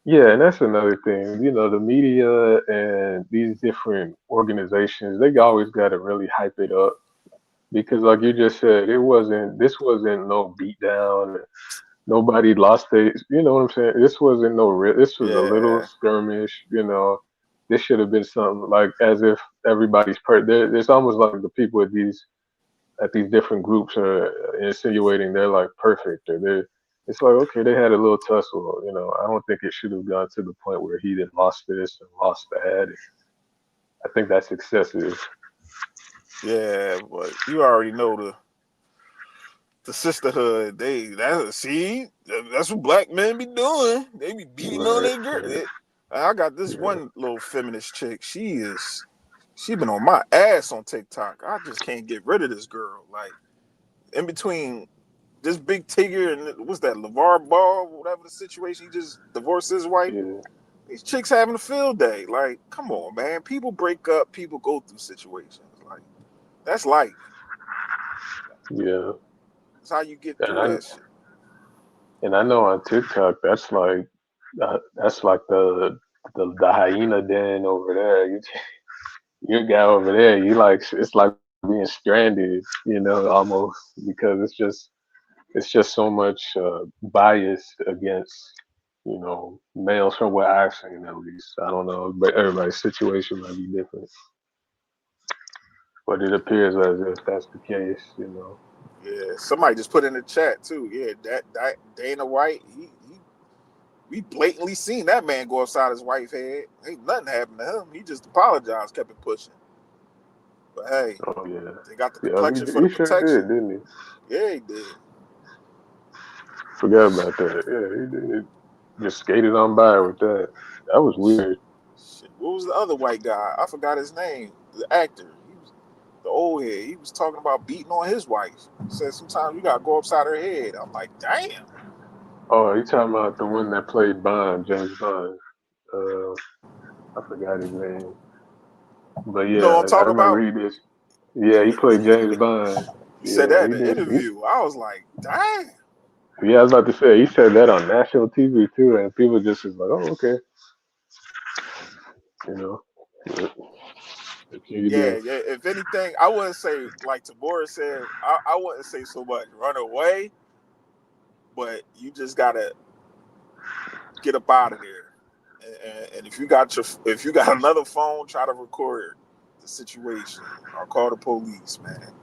Yeah, and that's another thing. You know, the media and these different organizations, they always got to really hype it up, because, like you just said, this wasn't no beatdown. Nobody lost it. You know what I'm saying? This wasn't no real. This was a little skirmish. You know, this should have been something like, as if everybody's it's almost like the people at these different groups are insinuating they're like perfect, or it's like, okay, they had a little tussle. You know, I don't think it should have gone to the point where he then lost this and lost that. I think that's excessive.
Yeah, but you already know the sisterhood. That's what black men be doing. They be beating on their girl. I got this one little feminist chick. She been on my ass on TikTok. I just can't get rid of this girl. Like, in between this big Tigger and what's that, LeVar Ball, whatever the situation, he just divorced his wife.
Yeah.
These chicks having a field day. Like, come on, man. People break up. People go through situations. Like, that's life.
Yeah.
That's how you get
And
through that shit.
I know on TikTok that's like the hyena den over there. You guy over there, you like it's like being stranded, almost because it's just so much bias against males from what I've seen at least. I don't know, but everybody's situation might be different. But it appears as if that's the case.
Yeah, somebody just put in the chat too. Yeah, that Dana White, we blatantly seen that man go upside his wife's head. Ain't nothing happened to him. He just apologized, kept it pushing. But hey,
Oh yeah,
they got the
yeah.
complexion for the
He sure
protection.
did, didn't he?
Yeah, he did.
Forgot about that. Yeah, he did. Just skated on by with that. That was weird.
Shit. What was the other white guy? I forgot his name. The actor. He was the old head. He was talking about beating on his wife. He said sometimes you gotta go upside her head. I'm like, damn.
Oh, you talking about the one that played Bond, James Bond? I forgot his name, but
You know
yeah,
what I'm
I
talking
remember
about?
he did. Yeah, he played James Bond.
He said
Yeah,
that in
he
the
did.
interview. I was like, damn.
Yeah, I was about to say he said that on national TV too, and people just was like, "Oh, okay," you know. What can you
Yeah,
do?
yeah. If anything, I wouldn't say like Tabora said. I wouldn't say so much run away, but you just gotta get up out of there. And if you got another phone, try to record the situation or call the police, man.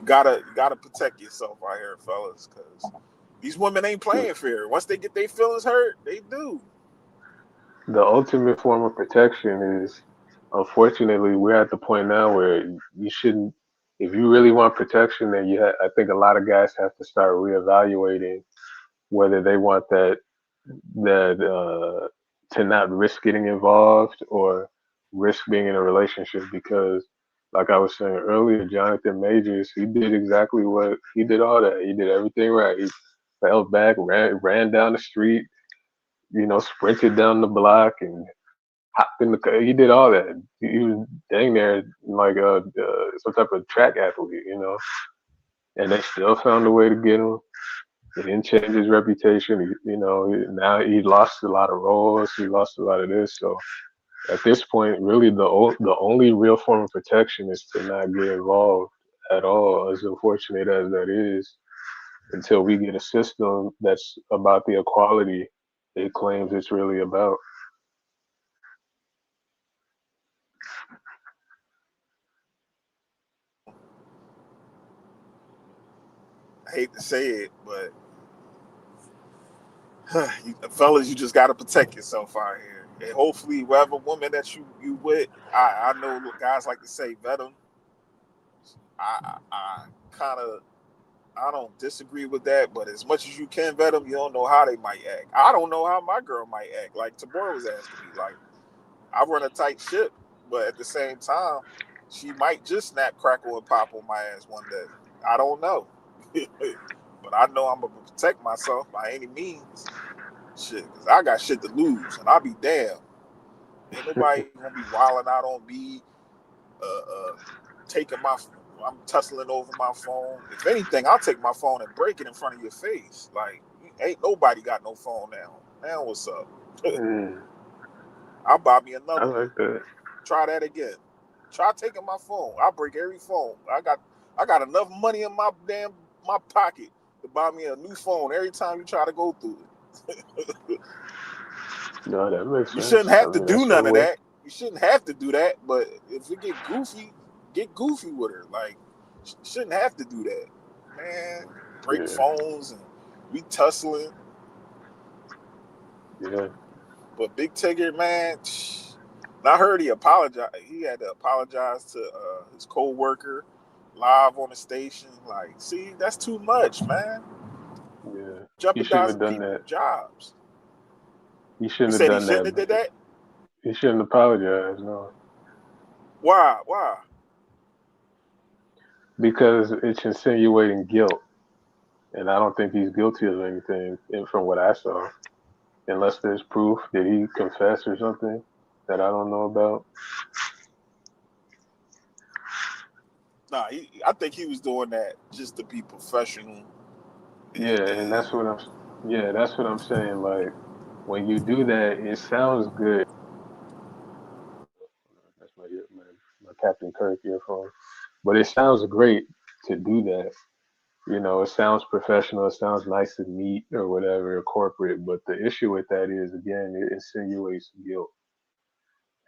You gotta protect yourself out here, fellas, because these women ain't playing fair. Once they get their feelings hurt, they do.
The ultimate form of protection is, unfortunately, we're at the point now where you shouldn't. If you really want protection, then I think a lot of guys have to start reevaluating whether they want that to not risk getting involved or risk being in a relationship because like I was saying earlier, Jonathan Majors, he did exactly what he did all that. He did everything right. He fell back, ran down the street, sprinted down the block and hopped in the car. He did all that. He was dang near like some type of track athlete. And they still found a way to get him. He didn't change his reputation. Now he lost a lot of roles. He lost a lot of this. So at this point, really, the only real form of protection is to not get involved at all. As unfortunate as that is, until we get a system that's about the equality it claims it's really about.
I hate to say it, but fellas, you just gotta protect yourself out here. And hopefully, whatever woman that you with, I know guys like to say vet them. I kind of I don't disagree with that, but as much as you can vet them, you don't know how they might act. I don't know how my girl might act. Like Tabor was asking me, like I run a tight ship, but at the same time, she might just snap, crackle, and pop on my ass one day. I don't know, but I know I'm gonna protect myself by any means. Shit, cause I got shit to lose, and I'll be damned. Ain't nobody gonna be wilding out on me, taking my. I'm tussling over my phone. If anything, I'll take my phone and break it in front of your face. Like, ain't nobody got no phone now. Now what's up? I'll buy me
I
another one.
like that.
Try that again. Try taking my phone. I'll break every phone. I got enough money in my pocket to buy me a new phone every time you try to go through it.
No, that makes
You
sense.
shouldn't
I
have to
mean,
do
that's one
none of
way.
that. You shouldn't have to do that. But if it get goofy with her. Like, you shouldn't have to do that. Man, break
Yeah,
phones and we tussling.
yeah.
But Big Tigger, man, I heard he apologized. He had to apologize to his co-worker live on the station. Like, see, that's too much, man.
Yeah, he shouldn't have
Jeopardizing
done that.
people's jobs.
He
You
shouldn't have
said he
done
shouldn't have
that.
did that?
He shouldn't apologize, no,
Why?
because it's insinuating guilt. and I don't think he's guilty of anything from what I saw, unless there's proof. Did he confess or something that I don't know about?
Nah, I think he was doing that just to be professional.
Yeah, and that's what I'm saying. Like, when you do that, it sounds good. That's my Captain Kirk earphone. But it sounds great to do that. You know, it sounds professional. It sounds nice and neat or whatever, or corporate. But the issue with that is, again, it insinuates guilt.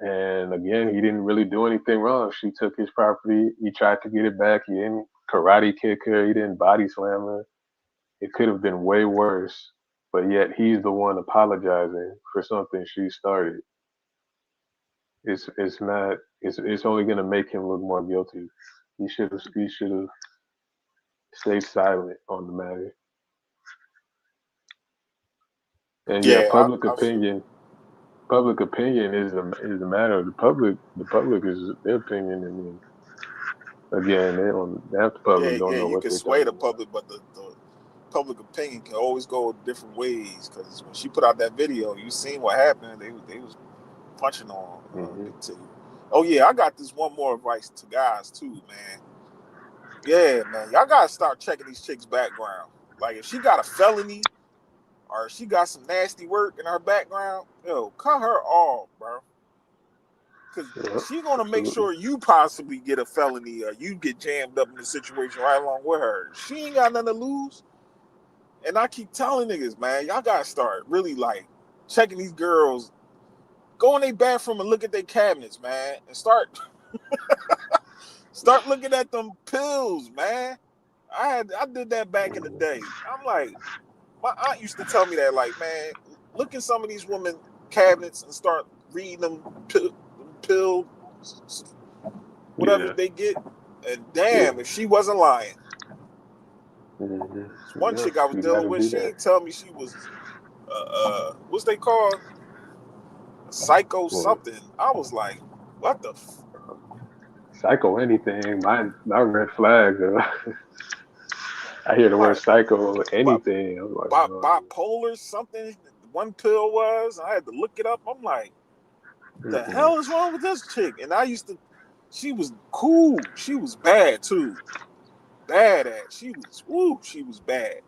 And again, he didn't really do anything wrong. She took his property. He tried to get it back. He didn't karate kick her. He didn't body slam her. It could have been way worse. But yet he's the one apologizing for something she started. It's not. It's only going to make him look more guilty. He should have stayed silent on the matter. And yeah,
Yeah,
public opinion is a matter of the public. The public is their opinion, and again, half the public don't know
you
what
can
they're
sway
talking
the
about.
public, but the public opinion can always go different ways. Because when she put out that video, you seen what happened. They was punching on Big Tigger. Oh yeah, I got this one more advice to guys too, man. Yeah, man, y'all gotta start checking these chicks' background. Like if she got a felony or she got some nasty work in her background, yo, cut her off, bro. Because she gonna make sure you possibly get a felony or you get jammed up in the situation right along with her. She ain't got nothing to lose. And I keep telling niggas, man, y'all gotta start really like checking these girls. Go in their bathroom and look at their cabinets, man, and start looking at them pills, man. I did that back in the day. I'm like, my aunt used to tell me that, like, man, look in some of these women cabinets and start reading them pills, whatever they get. And damn, if she wasn't lying. One chick I was dealing with, she didn't tell me she was what's they call psycho something. I was like, what the
psycho anything. My red flag. I hear the word psycho anything. I'm like,
bipolar something. One pill was. I had to look it up. I'm like, the hell is wrong with this chick? And she was cool. She was bad too. Bad at. She was bad.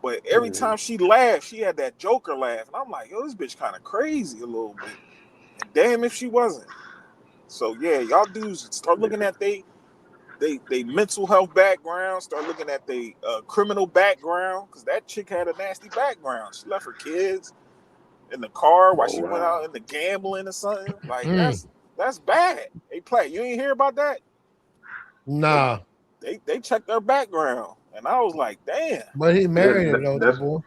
But every time she laughed, she had that Joker laugh. And I'm like, yo, this bitch kind of crazy a little bit. And damn if she wasn't. So yeah, y'all dudes start looking at they mental health background, start looking at they criminal background, because that chick had a nasty background. She left her kids in the car while she went out into gambling or something. Like that's bad. Hey, Play, you ain't hear about that?
Nah.
They checked her background, and I was like, damn.
But he married her though, boy.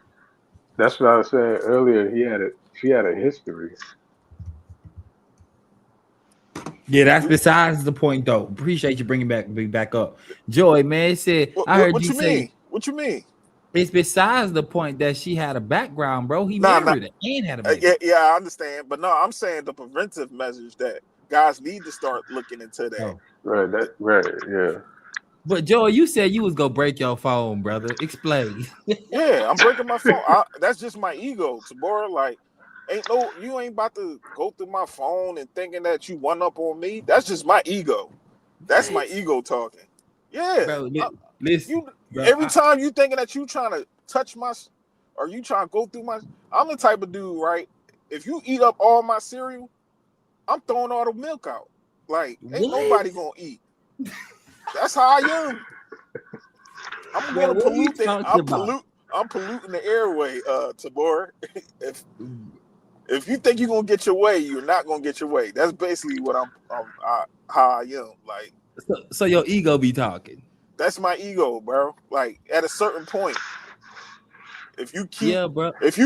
That's what I was saying earlier. She had a history.
Yeah, that's besides the point, though. Appreciate you bringing back up. Joy, man, it said, I heard you say.
What you mean?
It's besides the point that she had a background, bro. He married her and had a background.
Yeah, I understand. But no, I'm saying the preventive measures that guys need to start looking into that.
Oh. Right, yeah.
But Joy, you said you was gonna break your phone, brother. Explain.
Yeah, I'm breaking my phone. That's just my ego, Tabora. Like, you ain't about to go through my phone and thinking that you one up on me. That's just my ego. That's my ego talking. Yeah.
Bro, listen,
every time you thinking that you trying to touch or you trying to go through I'm the type of dude, right? If you eat up all my cereal, I'm throwing all the milk out. Like, ain't nobody gonna eat. That's how I am. I'm gonna pollute it. I'm polluting the airway, Tabor. If you think you're gonna get your way, you're not gonna get your way. That's basically what how I am. Like,
so your ego be talking.
That's my ego, bro. Like, at a certain point, if you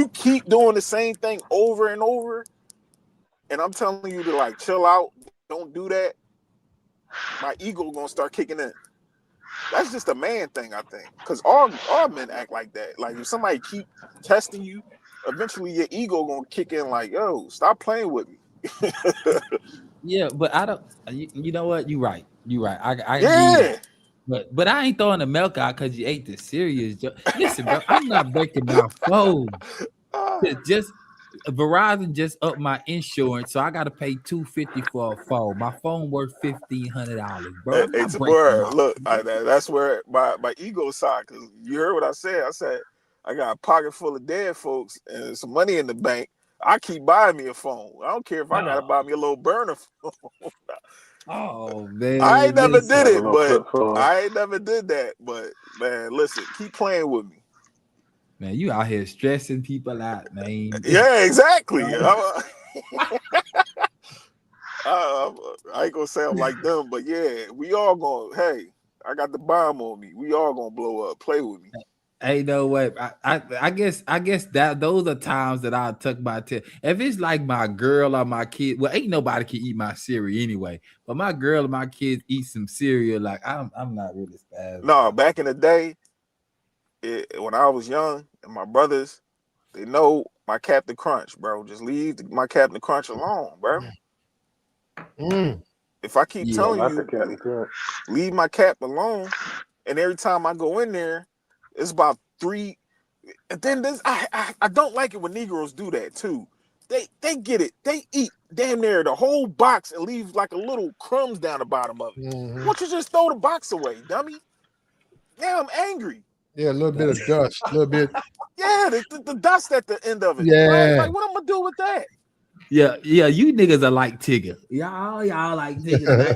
keep doing the same thing over and over, and I'm telling you to like chill out, don't do that, my ego gonna start kicking in. That's just a man thing, I think, because all men act like that. Like, if somebody keep testing you, eventually your ego gonna kick in. Like, yo, stop playing with me.
Yeah, but I don't. You know what? You're right. I
yeah.
But I ain't throwing the milk out because you ate the cereal. Listen, bro, I'm not breaking my phone. Just Verizon just upped my insurance, so I got to pay $250 for a phone. My phone worth $1,500, bro. I'm not
It's
breaking
more.
my
Look, that's where my ego side. Because you heard what I said. I said I got a pocket full of dead folks and some money in the bank. I keep buying me a phone. I don't care if I gotta buy me a little burner phone.
Oh
I ain't
man,
never
listen,
did
Like a
it,
little
but
flip phone.
I ain't never did that. But man, listen, keep playing with me.
man, you out here stressing people out, man.
Yeah, exactly. I ain't gonna sound like them, but yeah, we all gonna. Hey, I got the bomb on me. We all gonna blow up. Play with me.
Ain't no way. I guess that those are times that I'll tuck my tail. If it's like my girl or my kid, well, ain't nobody can eat my cereal anyway. But my girl or my kids eat some cereal, like I'm not really spazzing.
No, back in the day, when I was young, and my brothers, they know my Captain Crunch, bro. Just leave my Captain Crunch alone, bro. If I keep
Yeah.
telling
Like
you,
the Captain Crunch.
leave my cap alone, and every time I go in there, it's about 3. And then I don't like it when Negroes do that too. They get it. They eat damn near the whole box and leave like a little crumbs down the bottom of it.
Mhm.
Why don't you just throw the box away, dummy? Now I'm angry.
Yeah, a little bit of dust, a little bit.
Yeah, the dust at the end of it.
Yeah.
Right? Like, what I'm gonna do with that?
Yeah, you niggas are like Tigger. Y'all like Tigger today.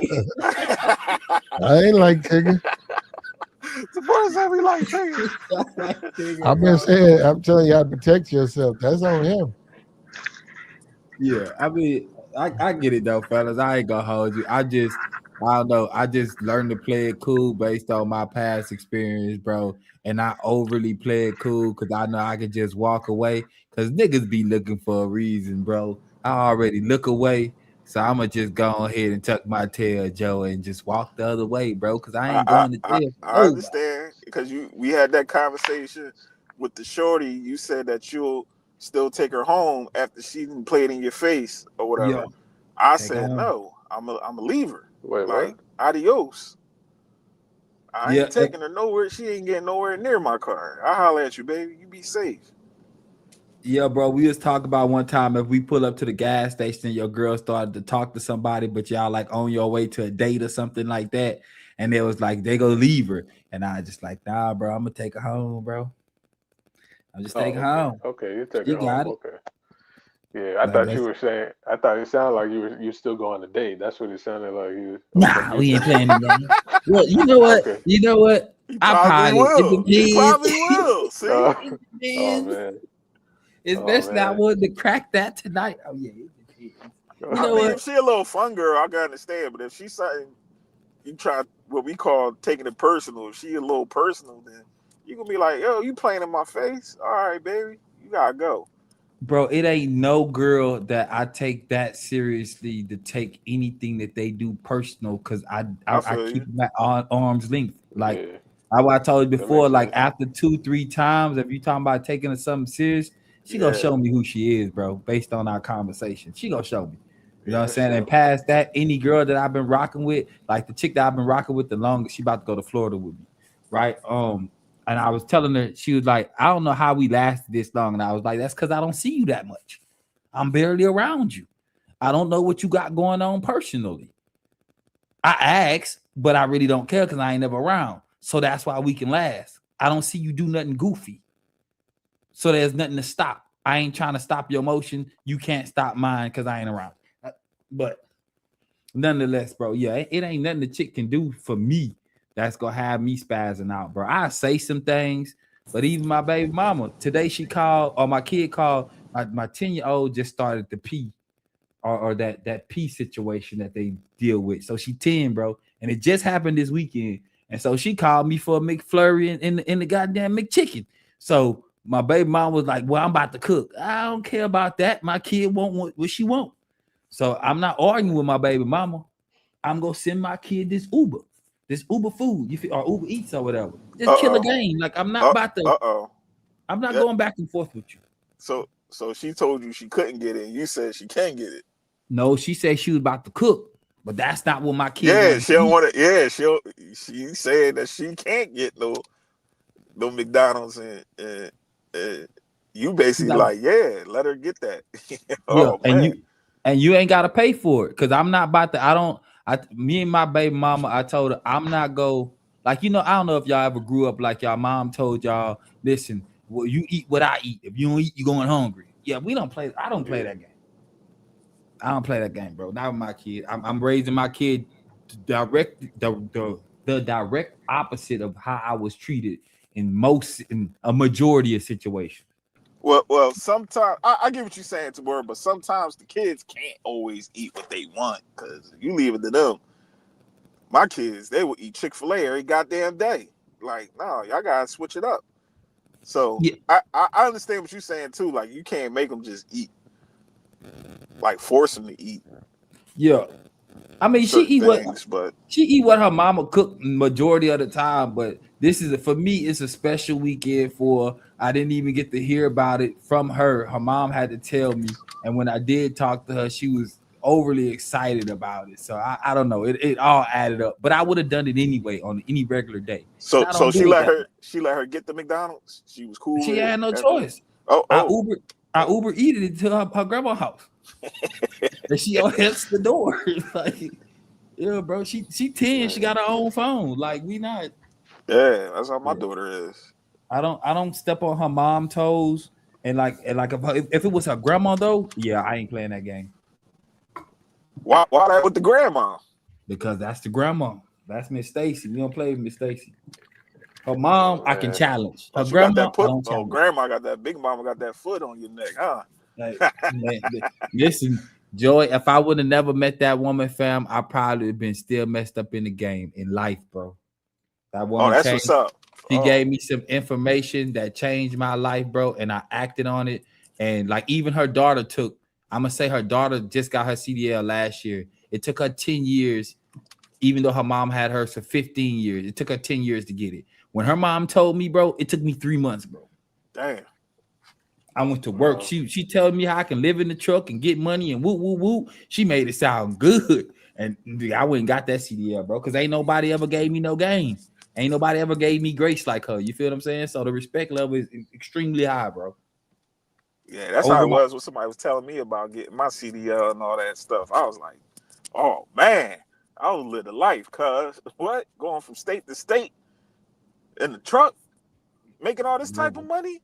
I ain't like Tigger.
The boys that we like Tigger.
Like Tigger,
I've
bro.
been saying, I'm telling you how to protect yourself. That's on him.
Yeah, I mean, I get it though, fellas. I ain't gonna hold you. I don't know. I just learned to play it cool based on my past experience, bro. And I overly play it cool because I know I could just walk away. Cause niggas be looking for a reason, bro. I already look away, so I'ma just go ahead and tuck my tail, Joe, and just walk the other way, bro. Cause I ain't going to jail.
I understand because we had that conversation with the shorty. You said that you'll still take her home after she didn't play it in your face or whatever.
Yeah,
I
take
said
home.
no. I'm a leaver.
Wait,
Like
what?
adios. I
Yeah,
ain't taking her nowhere. She ain't getting nowhere near my car. I holler at you, baby. You be safe.
yeah, bro. We was talking about one time if we pull up to the gas station and your girl started to talk to somebody, but y'all like on your way to a date or something like that, and it was like they go leave her, and I just like, nah, bro, I'm gonna take her home, bro. I'm just taking her
okay.
home.
Okay, you take
You
her home.
got it.
Okay. Yeah, I thought you were saying. I thought it sounded like you're still going to date. That's what it sounded like. You. Okay,
Nah, we ain't playing the game. Well, you know what?
Okay.
You know what?
He
I
probably
probably it
will. He probably
depends.
will. See?
It
Oh
depends.
man.
Especially I
man.
wanted to crack that tonight. Oh yeah, it depends. You
I
know
mean,
what?
if she a little fun girl, I can understand. But if she's something you try what we call taking it personal, if she a little personal, then you gonna be like, yo, you playing in my face? All right, baby, you gotta go.
Bro, it ain't no girl that I take that seriously to take anything that they do personal because I
feel
keep
you.
them at arm's length. Like
Yeah,
I told you
that
before,
makes
like
sense.
after 2-3 times, if you talking about taking something serious, she gonna
Yeah,
show me who she is, bro, based on our conversation. She gonna show me. You know what I'm
yeah.
saying? And past that, any girl that I've been rocking with, like the chick that I've been rocking with the longest, she about to go to Florida with me. Right. And I was telling her, she was like, I don't know how we lasted this long. And I was like, that's because I don't see you that much. I'm barely around you. I don't know what you got going on personally. I ask, but I really don't care because I ain't never around. So that's why we can last. I don't see you do nothing goofy. So there's nothing to stop. I ain't trying to stop your motion. You can't stop mine because I ain't around. But nonetheless, bro, yeah, it ain't nothing the chick can do for me that's gonna have me spazzing out, bro. I say some things, but even my baby mama today, she called, or my kid called, my 10-year-old just started to pee, or that pee situation that they deal with. So she 10, bro, and it just happened this weekend, and so she called me for a McFlurry in the goddamn McChicken. So my baby mom was like, "Well, I'm about to cook. I don't care about that. My kid won't what she want." So I'm not arguing with my baby mama. I'm gonna send my kid this Uber food, or Uber Eats or whatever. Just kill a game. Like I'm not about to. I'm not going back and forth with you.
So she told you she couldn't get it, and you said she can get it.
No, she said she was about to cook. But that's not what my kid
Yeah,
wants.
she don't want to. Yeah, she said that she can't get no McDonald's, and you basically like, yeah, let her get that. Oh man.
And you ain't gotta pay for it because I'm not about to. Me and my baby mama, I told her I'm not go like I don't know if y'all ever grew up like y'all mom told y'all, listen, well, you eat what I eat. If you don't eat, you going hungry. Yeah, we don't play. I don't play that game. I don't play that game, bro. Not with my kid. I'm raising my kid direct the direct opposite of how I was treated in a majority of situations.
Well, sometimes I get what you're saying, to word, but sometimes the kids can't always eat what they want because you leave it to them. My kids, they will eat Chick-fil-A every goddamn day. Like, no, y'all gotta switch it up. So yeah. I understand what you're saying too. Like, you can't make them just eat, like force them to eat.
Yeah, I mean, she eat what her mama cooked majority of the time. But this is for me. It's a special weekend for. I didn't even get to hear about it from her. Her mom had to tell me, and when I did talk to her, she was overly excited about it. So I don't know. It all added up. But I would have done it anyway on any regular day.
So she let her get the McDonald's. She was cool.
She had no choice. I Uber eated it to her grandma's house. And she answered the door. Like, yeah, bro. She 10. She got her own phone. Like, we not.
Yeah, that's how my daughter is.
I don't step on her mom toes. And like if it was her grandma though, yeah, I ain't playing that game.
Why that with the grandma?
Because that's the grandma. That's Miss Stacy. We don't play with Miss Stacy. Her mom, I can challenge. Her grandma,
grandma got that. Big mama got that foot on your neck, huh?
Like, man, listen, Joy, if I would have never met that woman, fam, I probably have been still messed up in the game in life, bro. That woman
that's what's up.
She gave me some information that changed my life, bro, and I acted on it. And like even her daughter I'm gonna say her daughter just got her CDL last year. It took her 10 years, even though her mom had hers for 15 years. It took her 10 years to get it. When her mom told me, bro, it took me 3 months, bro.
Damn.
I went to work. She told me how I can live in the truck and get money and woo woo woo. She made it sound good, and I went and got that CDL, bro. Because ain't nobody ever gave me no game. Ain't nobody ever gave me grace like her. You feel what I'm saying? So the respect level is extremely high, bro.
Yeah, that's how it was when somebody was telling me about getting my CDL and all that stuff. I was like, oh man, I was living life, cuz what? Going from state to state in the truck, making all this type of money.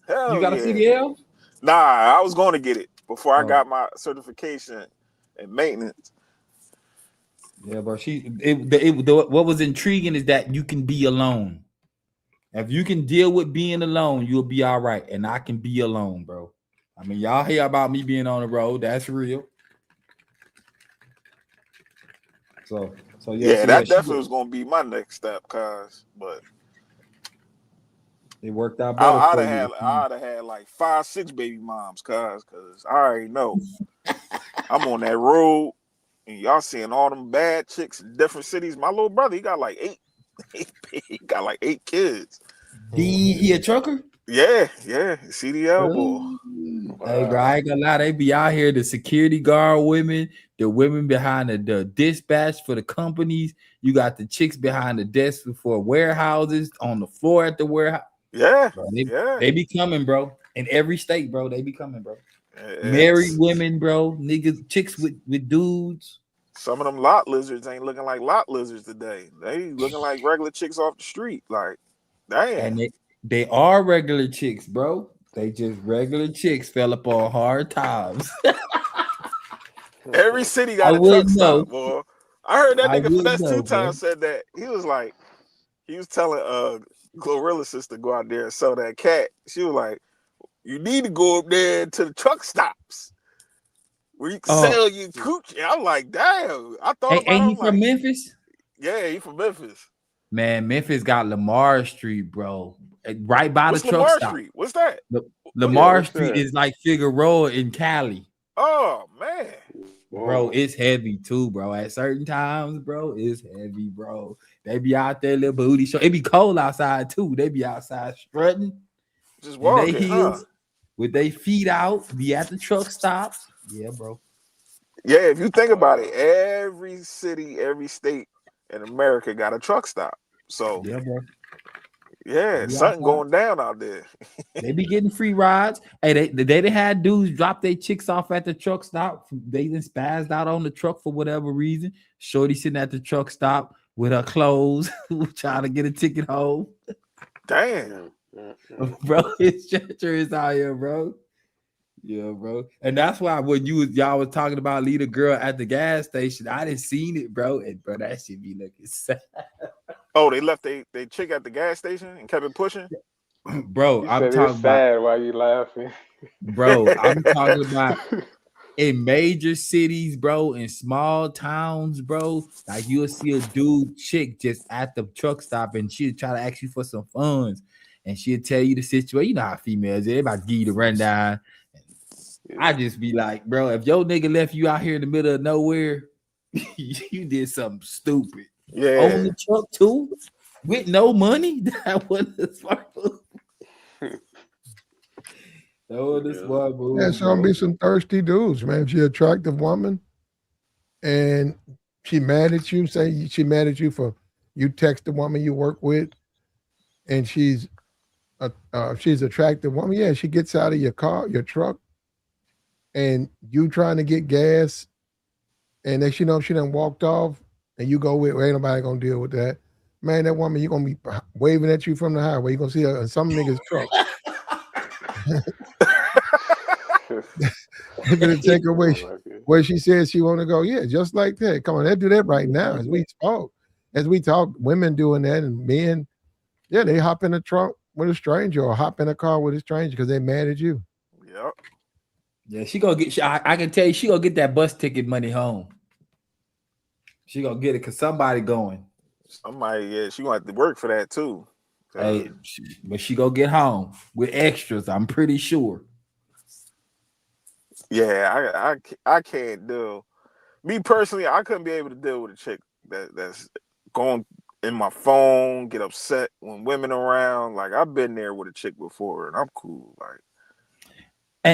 Hell,
you got a CDL?
Nah, I was going to get it before I got my certification in maintenance.
Yeah, bro. What was intriguing is that you can be alone. If you can deal with being alone, you'll be all right. And I can be alone, bro. I mean, y'all hear about me being on the road. That's real. So
that definitely was gonna be my next step, but
it worked out better.
I'd have had like 5-6 baby moms, cause I already know I'm on that road and y'all seeing all them bad chicks in different cities. My little brother, he got like 8 he got like 8 kids.
He a trucker?
Yeah, CDL boy.
Hey, bro, I ain't gonna lie, they be out here, the security guard women, the women behind the dispatch for the companies. You got the chicks behind the desk for warehouses, on the floor at the warehouse.
Yeah,
bro, they be coming, bro. In every state, bro, they be coming, bro. Married women, bro, niggas, chicks with dudes.
Some of them lot lizards ain't looking like lot lizards today. They looking like regular chicks off the street. Like, damn.
And they are regular chicks, bro. They just regular chicks fell upon hard times.
Every city got a truck stop, boy. I heard that nigga Finesse 2 times said that. He was telling Glorilla's sister go out there and sell that cat. She was like, you need to go up there to the truck stops where you can sell your coochie. I'm like, damn. I thought about
ain't he from Memphis?
Yeah, he from Memphis.
Man, Memphis got Lamar Street, bro. Right by the truck
Lamar
stop.
Street? What's that?
Lamar Street is like Figueroa in Cali.
Oh, man.
Bro, it's heavy too, bro. At certain times, bro, it's heavy, bro. They be out there, little booty show. It be cold outside too. They be outside strutting.
Just walking,
with their feet out, be at the truck stops. Yeah, bro.
Yeah, if you think about it, every city, every state in America got a truck stop. So
Yeah, bro.
yeah,
Be
something
outside.
going down out there.
They be getting free rides. Hey, they had dudes drop their chicks off at the truck stop. They then spazzed out on the truck for whatever reason. Shorty sitting at the truck stop with her clothes, trying to get a ticket home.
Damn.
Bro, it's treacherous out here, bro. Yeah, bro. And that's why when y'all was talking about lead a girl at the gas station, I didn't seen it, bro. And bro, that shit be looking sad.
Oh, they left they chick at the gas station and kept it pushing.
Bro,
You
I'm
said
talking
it's
about,
sad while you laughing.
bro, I'm talking about in major cities, bro, in small towns, bro. Like you'll see a chick just at the truck stop and she'll try to ask you for some funds and she'll tell you the situation. You know how females, everybody give you the rundown. I just be like, bro, if your nigga left you out here in the middle of nowhere, you did something stupid.
Yeah.
On the truck too, with no money. That wasn't a smart move. That wasn't a smart move.
There's gonna be some thirsty dudes, man. If she's an attractive woman and she mad at you, say she mad at you for you text the woman you work with, and she's attractive woman. Yeah, she gets out of your car, your truck, and you trying to get gas, and then she knows she done walked off, and you go with, ain't nobody gonna deal with that. Man, that woman, you gonna be waving at you from the highway. You gonna see her in some nigga's truck. They're gonna take her where she says she want to go. Yeah, just like that. Come on, they do that right now. As we talk, women doing that, and men, yeah, they hop in a trunk with a stranger or hop in a car with a stranger because they mad at you.
Yep.
Yeah, she gonna get. I can tell you, she gonna get that bus ticket money home. She gonna get it because somebody going.
Somebody, yeah, she gonna have to work for that too.
Hey, but she gonna get home with extras. I'm pretty sure.
Yeah, I can't deal. Me personally, I couldn't be able to deal with a chick that's going in my phone, get upset when women around. Like I've been there with a chick before, and I'm cool. Like,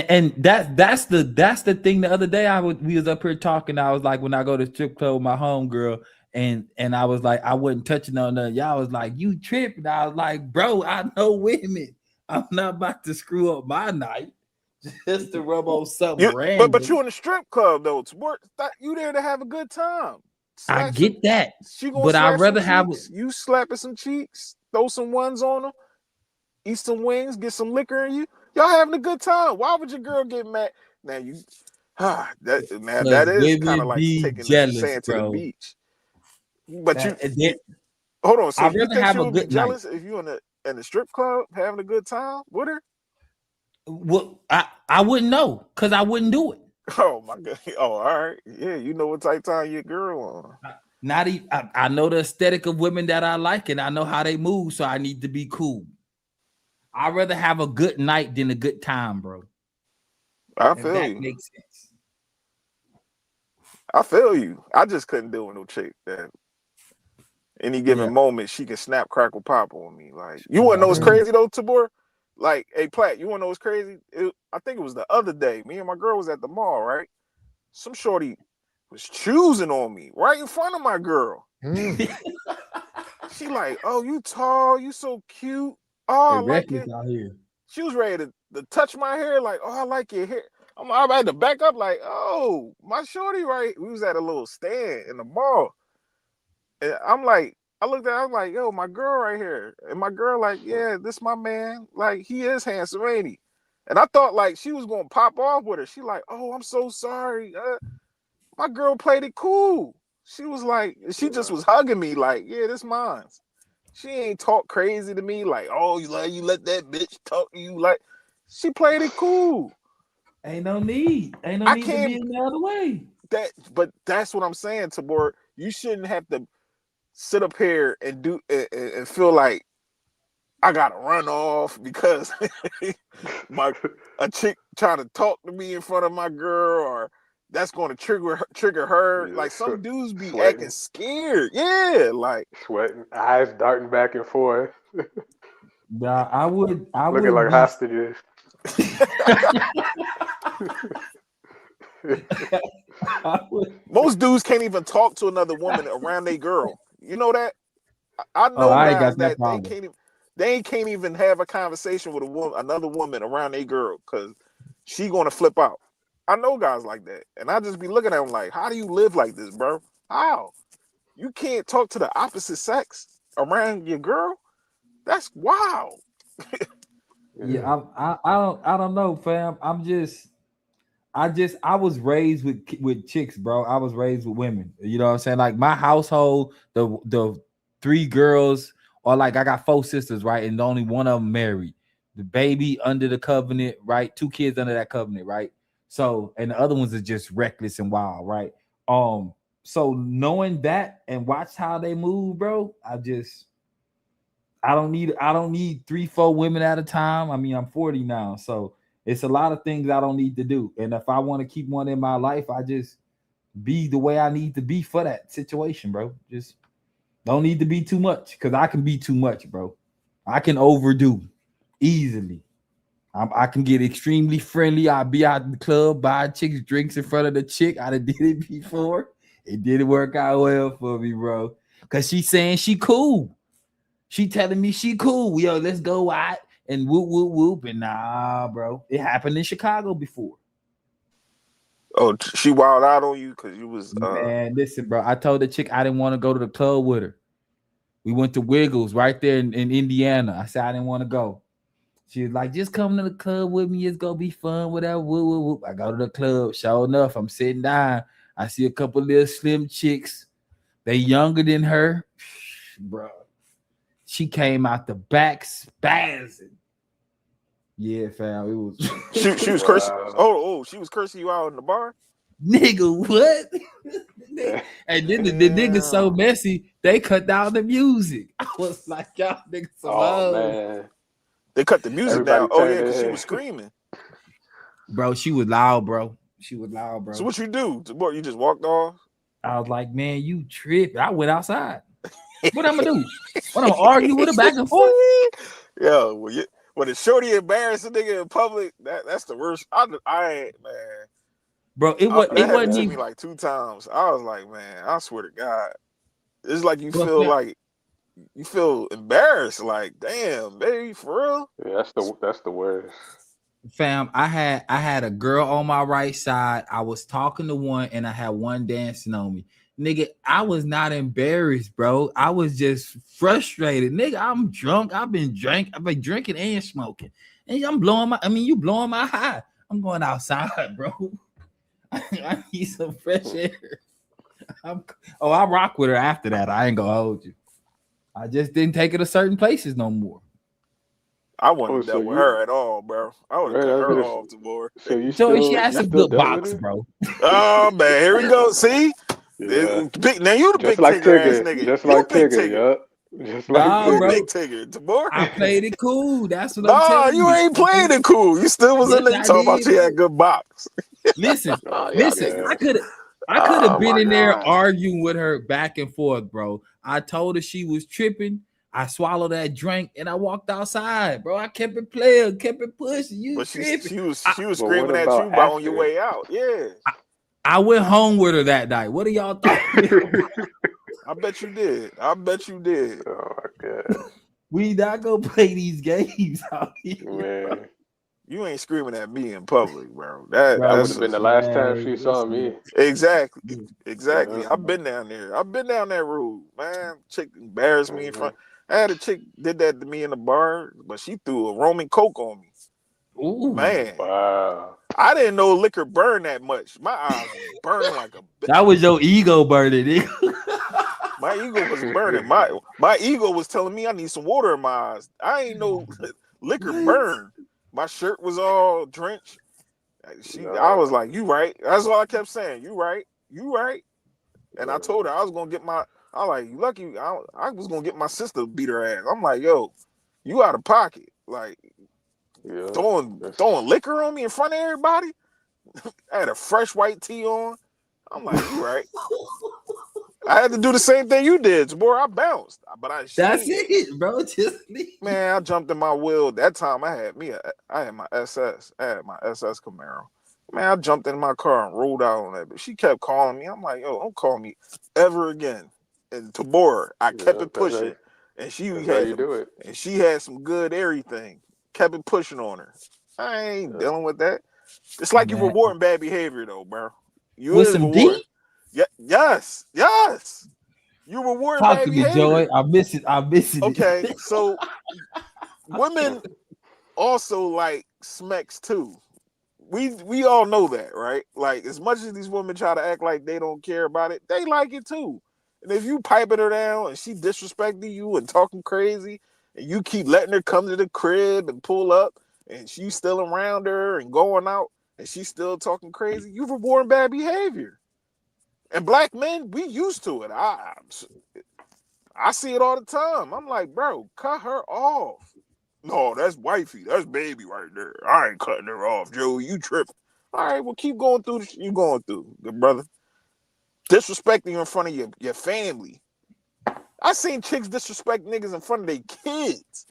and that's the thing. The other day we was up here talking. I was like, when I go to strip club with my homegirl, and I was like, I wasn't touching on nothing. Y'all was like, you tripping? I was like, bro, I know women. I'm not about to screw up my night just to rub on something random.
But you in the strip club though. You there to have a good time.
I get that, but I'd rather have
you slapping some cheeks, throw some ones on them, eat some wings, get some liquor in you. Y'all having a good time. Why would your girl get mad? Now that is kind of like taking the sand to the beach. But hold on. So you think she would be jealous if you in the strip club having a good time with her?
Well, I wouldn't know because I wouldn't do it.
Oh my god! Oh, all right. Yeah, you know what type time your girl on.
Not even. I know the aesthetic of women that I like, and I know how they move, so I need to be cool. I'd rather have a good night than a good time, bro.
I feel
that
you.
Makes sense.
I feel you. I just couldn't deal with no chick that any given moment she can snap, crackle, pop on me. Like you want to know what's crazy though, Tabor? Like, hey, Platt, you want to know what's crazy? I think it was the other day. Me and my girl was at the mall, right? Some shorty was choosing on me right in front of my girl. She like, oh, you tall, you so cute. Oh, I like it.
Out here.
She was ready to touch my hair, like, oh, I like your hair. I had to back up, like, oh, my shorty, right? We was at a little stand in the mall. And I'm like, I looked at her, I'm like, yo, my girl right here. And my girl, like, yeah, this my man. Like, he is handsome, ain't he? And I thought, like, she was going to pop off with her. She like, oh, I'm so sorry. My girl played it cool. She was like, she just was hugging me, like, yeah, this mine. She ain't talk crazy to me, like, oh, you let that bitch talk to you. Like, she played it cool.
Ain't no need to be in the other way.
But that's what I'm saying, Tabor. You shouldn't have to sit up here and do and feel like I gotta run off because a chick trying to talk to me in front of my girl, or that's going to trigger her. Yeah, like some dudes be acting scared. Yeah, like
sweating, eyes darting back and forth.
Nah, I would
looking like hostages.
Most dudes can't even talk to another woman around their girl. You know that? I know
I ain't
guys
got that
that
problem.
they can't even have a conversation with another woman around their girl because she gonna flip out. I know guys like that, and I just be looking at them like, how do you live like this, bro? How? You can't talk to the opposite sex around your girl? That's wild.
Yeah, I don't know, fam. I was raised with chicks, bro. I was raised with women. You know what I'm saying? Like my household, the three girls, or like I got four sisters, right? And only one of them married. The baby under the covenant, right? Two kids under that covenant, right? So, and the other ones are just reckless and wild, right? So knowing that and watch how they move, bro, I don't need 3-4 women at a time. I mean, I'm 40 now, so it's a lot of things I don't need to do. And if I want to keep one in my life, I just be the way I need to be for that situation, bro. Just don't need to be too much because I can be too much, bro. I can overdo easily. I can get extremely friendly. I'll be out in the club, buy chicks drinks in front of the chick. I done did it before. It didn't work out well for me, bro. Cause she's saying she cool. She telling me she cool. Yo, let's go out and whoop, whoop, whoop. And nah, bro. It happened in Chicago before.
Oh, she wild out on you because you was
Man, listen, bro. I told the chick I didn't want to go to the club with her. We went to Wiggles right there in Indiana. I said I didn't want to go. She was like, just come to the club with me. It's gonna be fun, whatever. Whoop, whoop, whoop. I go to the club. Sure enough, I'm sitting down. I see a couple little slim chicks. They younger than her. Bro. She came out the back spazzing. Yeah, fam. It was
she was cursing. Oh, she was cursing you out in the bar?
nigga, what? And then the nigga so
Damn.
messy, they cut down the music. I was like, y'all niggas
Oh
alone.
man,
They cut the music
everybody
down. Oh yeah,
turned
because she
their
was screaming.
Bro, she was loud, bro. She was loud, bro.
So what you do? You just walked off?
I was like, man, you tripping. I went outside. What I'm gonna do? What I'm gonna argue with her back and forth?
Yeah, when the shorty embarrassed a nigga in public, that's the worst. I ain't, man.
Bro, it
That happened
wasn't
to
even
me like 2 times. I was like, man, I swear to God, it's like you
bro,
feel embarrassed. Like, damn, baby, for real.
Yeah, that's the worst.
fam. I had a girl on my right side. I was talking to one, and I had one dancing on me. Nigga, I was not embarrassed, bro. I was just frustrated. Nigga, I'm drunk. I've been drinking and smoking. And you blowing my high. I'm going outside, bro. I need some fresh air. I rock with her after that. I ain't gonna hold you. I just didn't take her to certain places no more.
I wouldn't dealt with her at all, bro. I would have cut her off the board.
So she has some good box, bro.
Oh man, here we go. See,
Yeah.
now you the
Just
big
like
Tigger ass
Tigger.
nigga.
Just
You
like
big
Tigger, yup. Just like
Nah, bro.
big Tigger, Tabor.
I played it cool. That's what I'm
Nah,
telling you.
you ain't playing it cool. You still was in there. You
Yes, I
talking about
did,
she
bro.
had good box.
Listen,
Oh, yeah,
listen.
man.
I could have been in there arguing with her back and forth, bro. I told her she was tripping. I swallowed that drink and I walked outside, bro. I kept it playing, kept it pushing. You
But
tripping?
she was
But
screaming
what
at
about
you about on your
after?
way out. Yeah,
I went home with her that night. What do y'all thought?
I bet you did. I bet you did.
Oh my god,
We not gonna play these games out here,
man.
You ain't screaming at me in public, bro.
That would
That's
have been the
just,
last time she saw me.
exactly.
Yeah.
I've been down there. I've been down that road, man. Chick embarrassed me in front. I had a chick did that to me in the bar, but she threw a Roman Coke on me.
Ooh.
Man,
Wow.
I didn't know liquor burned that much. My eyes was burning like a bitch.
That was your ego burning, nigga.
My ego was burning. My ego was telling me I need some water in my eyes. I ain't know liquor burned. My shirt was all drenched. I was like, "You right." That's all I kept saying. You right. You right. And I told her I was gonna get my. I like, you lucky. I was gonna get my sister to beat her ass. I'm like, yo, you out of pocket. Like throwing liquor on me in front of everybody. I had a fresh white tee on. I'm like, you right. I had to do the same thing you did, boy. I bounced, but
That's it, bro. Just leave.
Man, I jumped in my wheel. That time I had my SS. I had my SS Camaro. Man, I jumped in my car and rolled out on that. But she kept calling me. I'm like, yo, don't call me ever again. And Tabor, I kept it pushing. And she had some good everything. Kept it pushing on her. I ain't dealing with that. It's like you rewarding bad behavior though, bro. You
with some D?
Yeah, yes. You reward
Talk to me, Joey. I miss it.
Okay, so women also like smacks too. We all know that, right? Like, as much as these women try to act like they don't care about it, they like it too. And if you piping her down and she disrespecting you and talking crazy, and you keep letting her come to the crib and pull up, and she's still around her and going out, and she's still talking crazy, you rewarding bad behavior. And black men, we used to it. I see it all the time. I'm like, bro, cut her off. No, that's wifey. That's baby right there. I ain't cutting her off, Joe. You tripping. All right, well, keep going through the shit you going through, good brother. Disrespecting you in front of your family. I seen chicks disrespect niggas in front of their kids.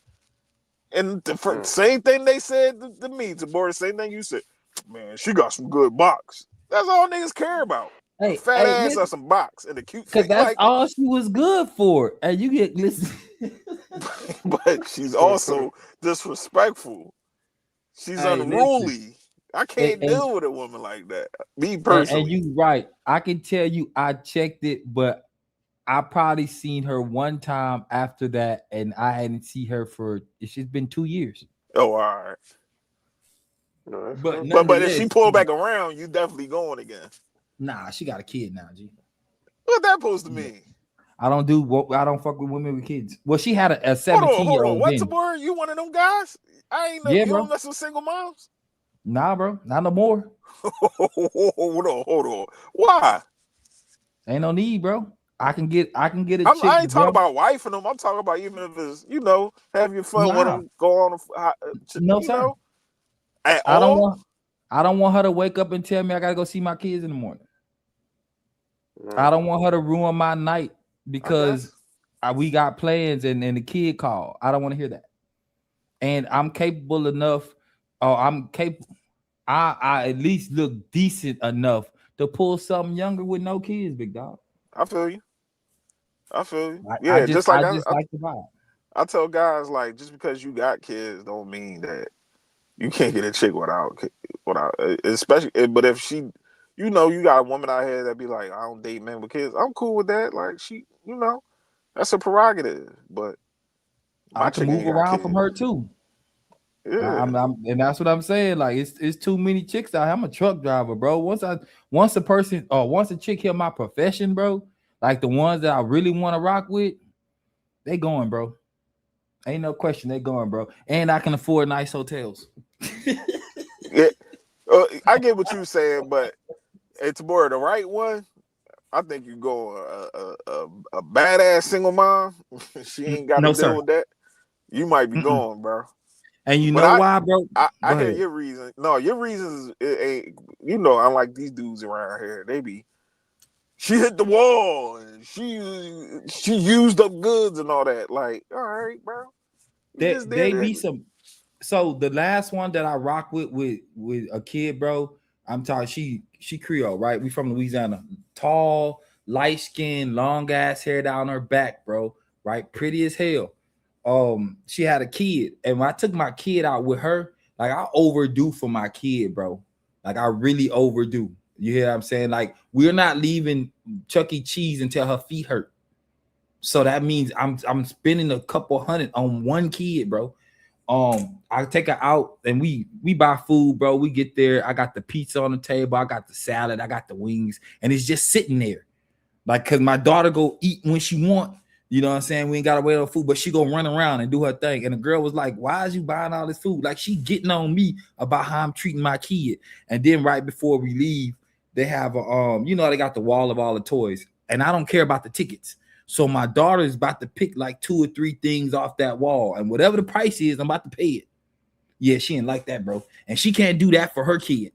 And the same thing they said to me, Tabor, same thing you said. Man, she got some good box. That's all niggas care about. Hey, fat ass or some box and the cute
because that's like, all she was good for. And you get listen.
But she's also disrespectful. She's unruly. Listen. I can't deal with a woman like that. Me personally.
And you right. I can tell you I checked it, but I probably seen her one time after that, and I hadn't seen her for it's been 2 years.
Oh, all right. No, but if she pull back around, you definitely going again.
Nah, she got a kid now, G.
What that supposed to mean?
I don't fuck with women with kids. Well, she had a 17-year-old.
What's the word? You one of them guys? I ain't know. Yeah, you don't mess with single moms?
Nah, bro. Not no more.
Hold on. Why?
Ain't no need, bro. I can get a chick.
I ain't talking about wife and them. I'm talking about even if it's, have your fun with them, go on.
No, sir. I don't want her to wake up and tell me I gotta go see my kids in the morning. I don't want her to ruin my night because we got plans and the kid called. I don't want to hear that. And I'm capable enough. I at least look decent enough to pull something younger with no kids, big dog.
I feel you. Yeah, I just like the vibe. I tell guys, like, just because you got kids don't mean that you can't get a chick without especially. But if she, you got a woman out here that be like, I don't date men with kids. I'm cool with that. Like, she, that's a prerogative. But
I can move around from her too. Yeah, and that's what I'm saying. Like, it's too many chicks out here. I'm a truck driver, bro. Once a chick hear my profession, bro, like the ones that I really want to rock with, they going, bro. Ain't no question, they going, bro. And I can afford nice hotels.
Yeah, I get what you're saying, but it's more the right one. I think you go a badass single mom. She ain't got to deal with that. You might be going, bro.
And you know why, bro?
I hear your reason. No, your reasons ain't. Unlike these dudes around here, they be. She hit the wall and she used up goods and all that. Like, all right, bro.
They be some. So the last one that I rock with a kid, bro. I'm talking. She Creole, right? We from Louisiana. Tall, light skin, long ass hair down her back, bro. Right, pretty as hell. She had a kid, and when I took my kid out with her, like I overdo for my kid, bro. Like I really overdo. You hear what I'm saying? Like we're not leaving Chuck E. Cheese until her feet hurt. So that means I'm spending a couple $100 on one kid, bro. I take her out and we buy food, bro. We get there. I got the pizza on the table. I got the salad. I got the wings, and it's just sitting there, like because my daughter go eat when she want. You know what I'm saying? We ain't got to wait on food, but she gonna run around and do her thing. And the girl was like, why is you buying all this food? Like she getting on me about how I'm treating my kid. And then right before we leave, they have a they got the wall of all the toys. And I don't care about the tickets. So my daughter is about to pick like 2 or 3 things off that wall. And whatever the price is, I'm about to pay it. Yeah, she ain't like that, bro. And she can't do that for her kid.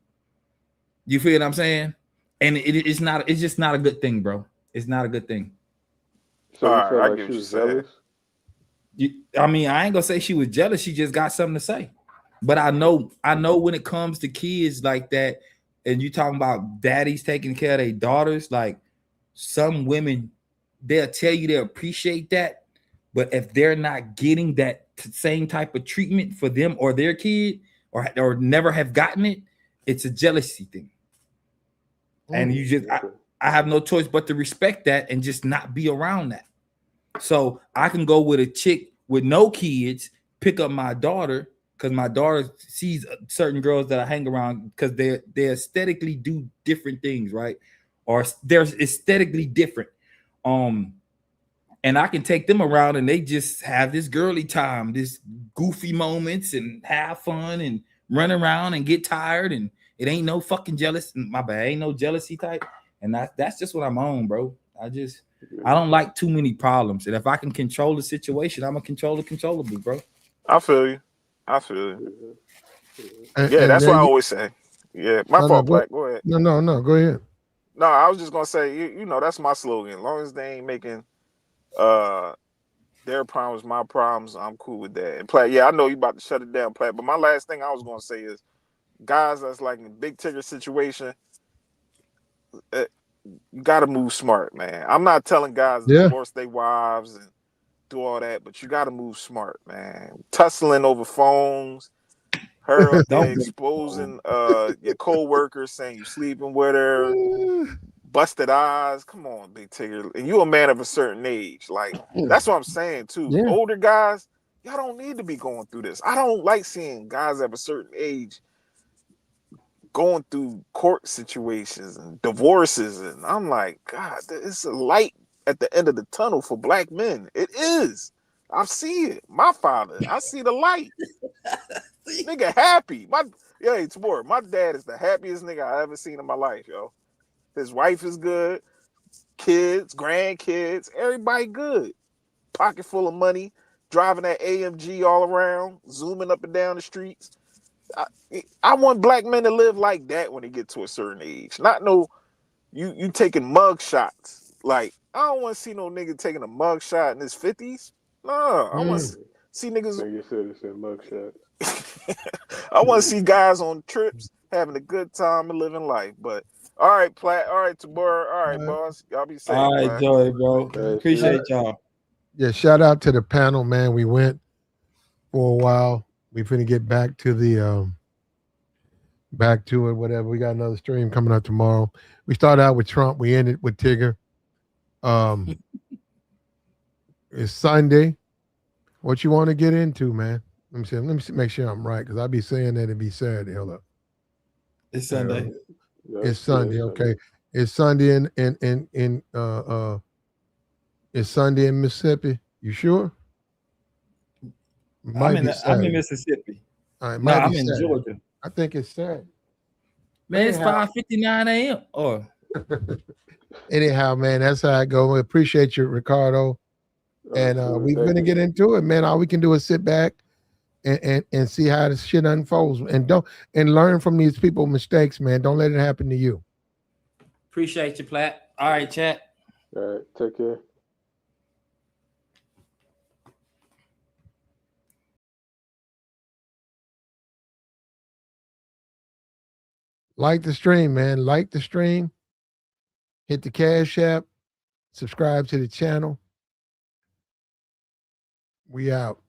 You feel what I'm saying? And it's just not a good thing, bro. It's not a good thing.
So you feel like she was jealous?
I mean, I ain't gonna say she was jealous. She just got something to say. But I know when it comes to kids like that, and you talking about daddies taking care of their daughters, like some women, they'll tell you they appreciate that, but if they're not getting that same type of treatment for them or their kid, or never have gotten it, it's a jealousy thing. And you just, I have no choice but to respect that and just not be around that. So I can go with a chick with no kids, pick up my daughter, because my daughter sees certain girls that I hang around because they aesthetically do different things, right? Or they're aesthetically different. And I can take them around and they just have this girly time, this goofy moments, and have fun and run around and get tired, and it ain't no fucking jealous. My bad, ain't no jealousy type. And that's just what I'm on, bro. I don't like too many problems. And if I can control the situation, I'm gonna control the controllable, bro.
I feel you. Yeah, that's what I always say. Yeah, my fault, Black. Go ahead.
No, go ahead.
No, I was just gonna say, you know, that's my slogan. As long as they ain't making their problems my problems, I'm cool with that. And Platt, yeah, I know you about to shut it down, Platt, but my last thing I was gonna say is, guys that's like in a big Tigger situation, you gotta move smart, man. I'm not telling guys to divorce their wives and do all that, but you gotta move smart, man. Tussling over phones, her up there exposing your co-workers, saying you sleeping with her, busted eyes. Come on, big Tigger. And you a man of a certain age. Like, that's what I'm saying too.
Yeah.
Older guys, y'all don't need to be going through this. I don't like seeing guys of a certain age going through court situations and divorces, and I'm like, God, it's a light at the end of the tunnel for black men. It is. I see it. My father, I see the light. Nigga happy. It's more. My dad is the happiest nigga I ever seen in my life, yo. His wife is good, kids, grandkids, everybody good. Pocket full of money, driving that AMG all around, zooming up and down the streets. I want black men to live like that when they get to a certain age. Not no, you taking mug shots. Like, I don't want to see no nigga taking a mug shot in his 50s. No, I want to see niggas.
Nigga said it's a mug shot.
I want to see guys on trips having a good time and living life. But all right, Platt. All right, Tabor. All right, boss. Y'all be safe.
All right,
Platt.
Joey, bro. Appreciate y'all.
Yeah, shout out to the panel, man. We went for a while. We finna get back to the back to it, whatever. We got another stream coming up tomorrow. We started out with Trump. We ended with Tigger. It's Sunday. What you want to get into, man? Let me make sure I'm right, because I'll be saying that and be Saturday. Hold up.
It's Sunday.
It's Sunday, okay. It's Sunday in it's Sunday in Mississippi. You sure?
I'm in Mississippi.
All right,
no, I'm in Georgia.
I think it's Saturday.
Man, it's 5:59 a.m. Oh.
Anyhow, man, that's how I go. We appreciate you, Ricardo. And we're gonna get into it, man. All we can do is sit back and see how this shit unfolds, and learn from these people's mistakes, man. Don't let it happen to you.
Appreciate you, Platt. All right, chat.
All right, take care.
Like the stream, man. Like the stream. Hit the Cash App. Subscribe to the channel. We out.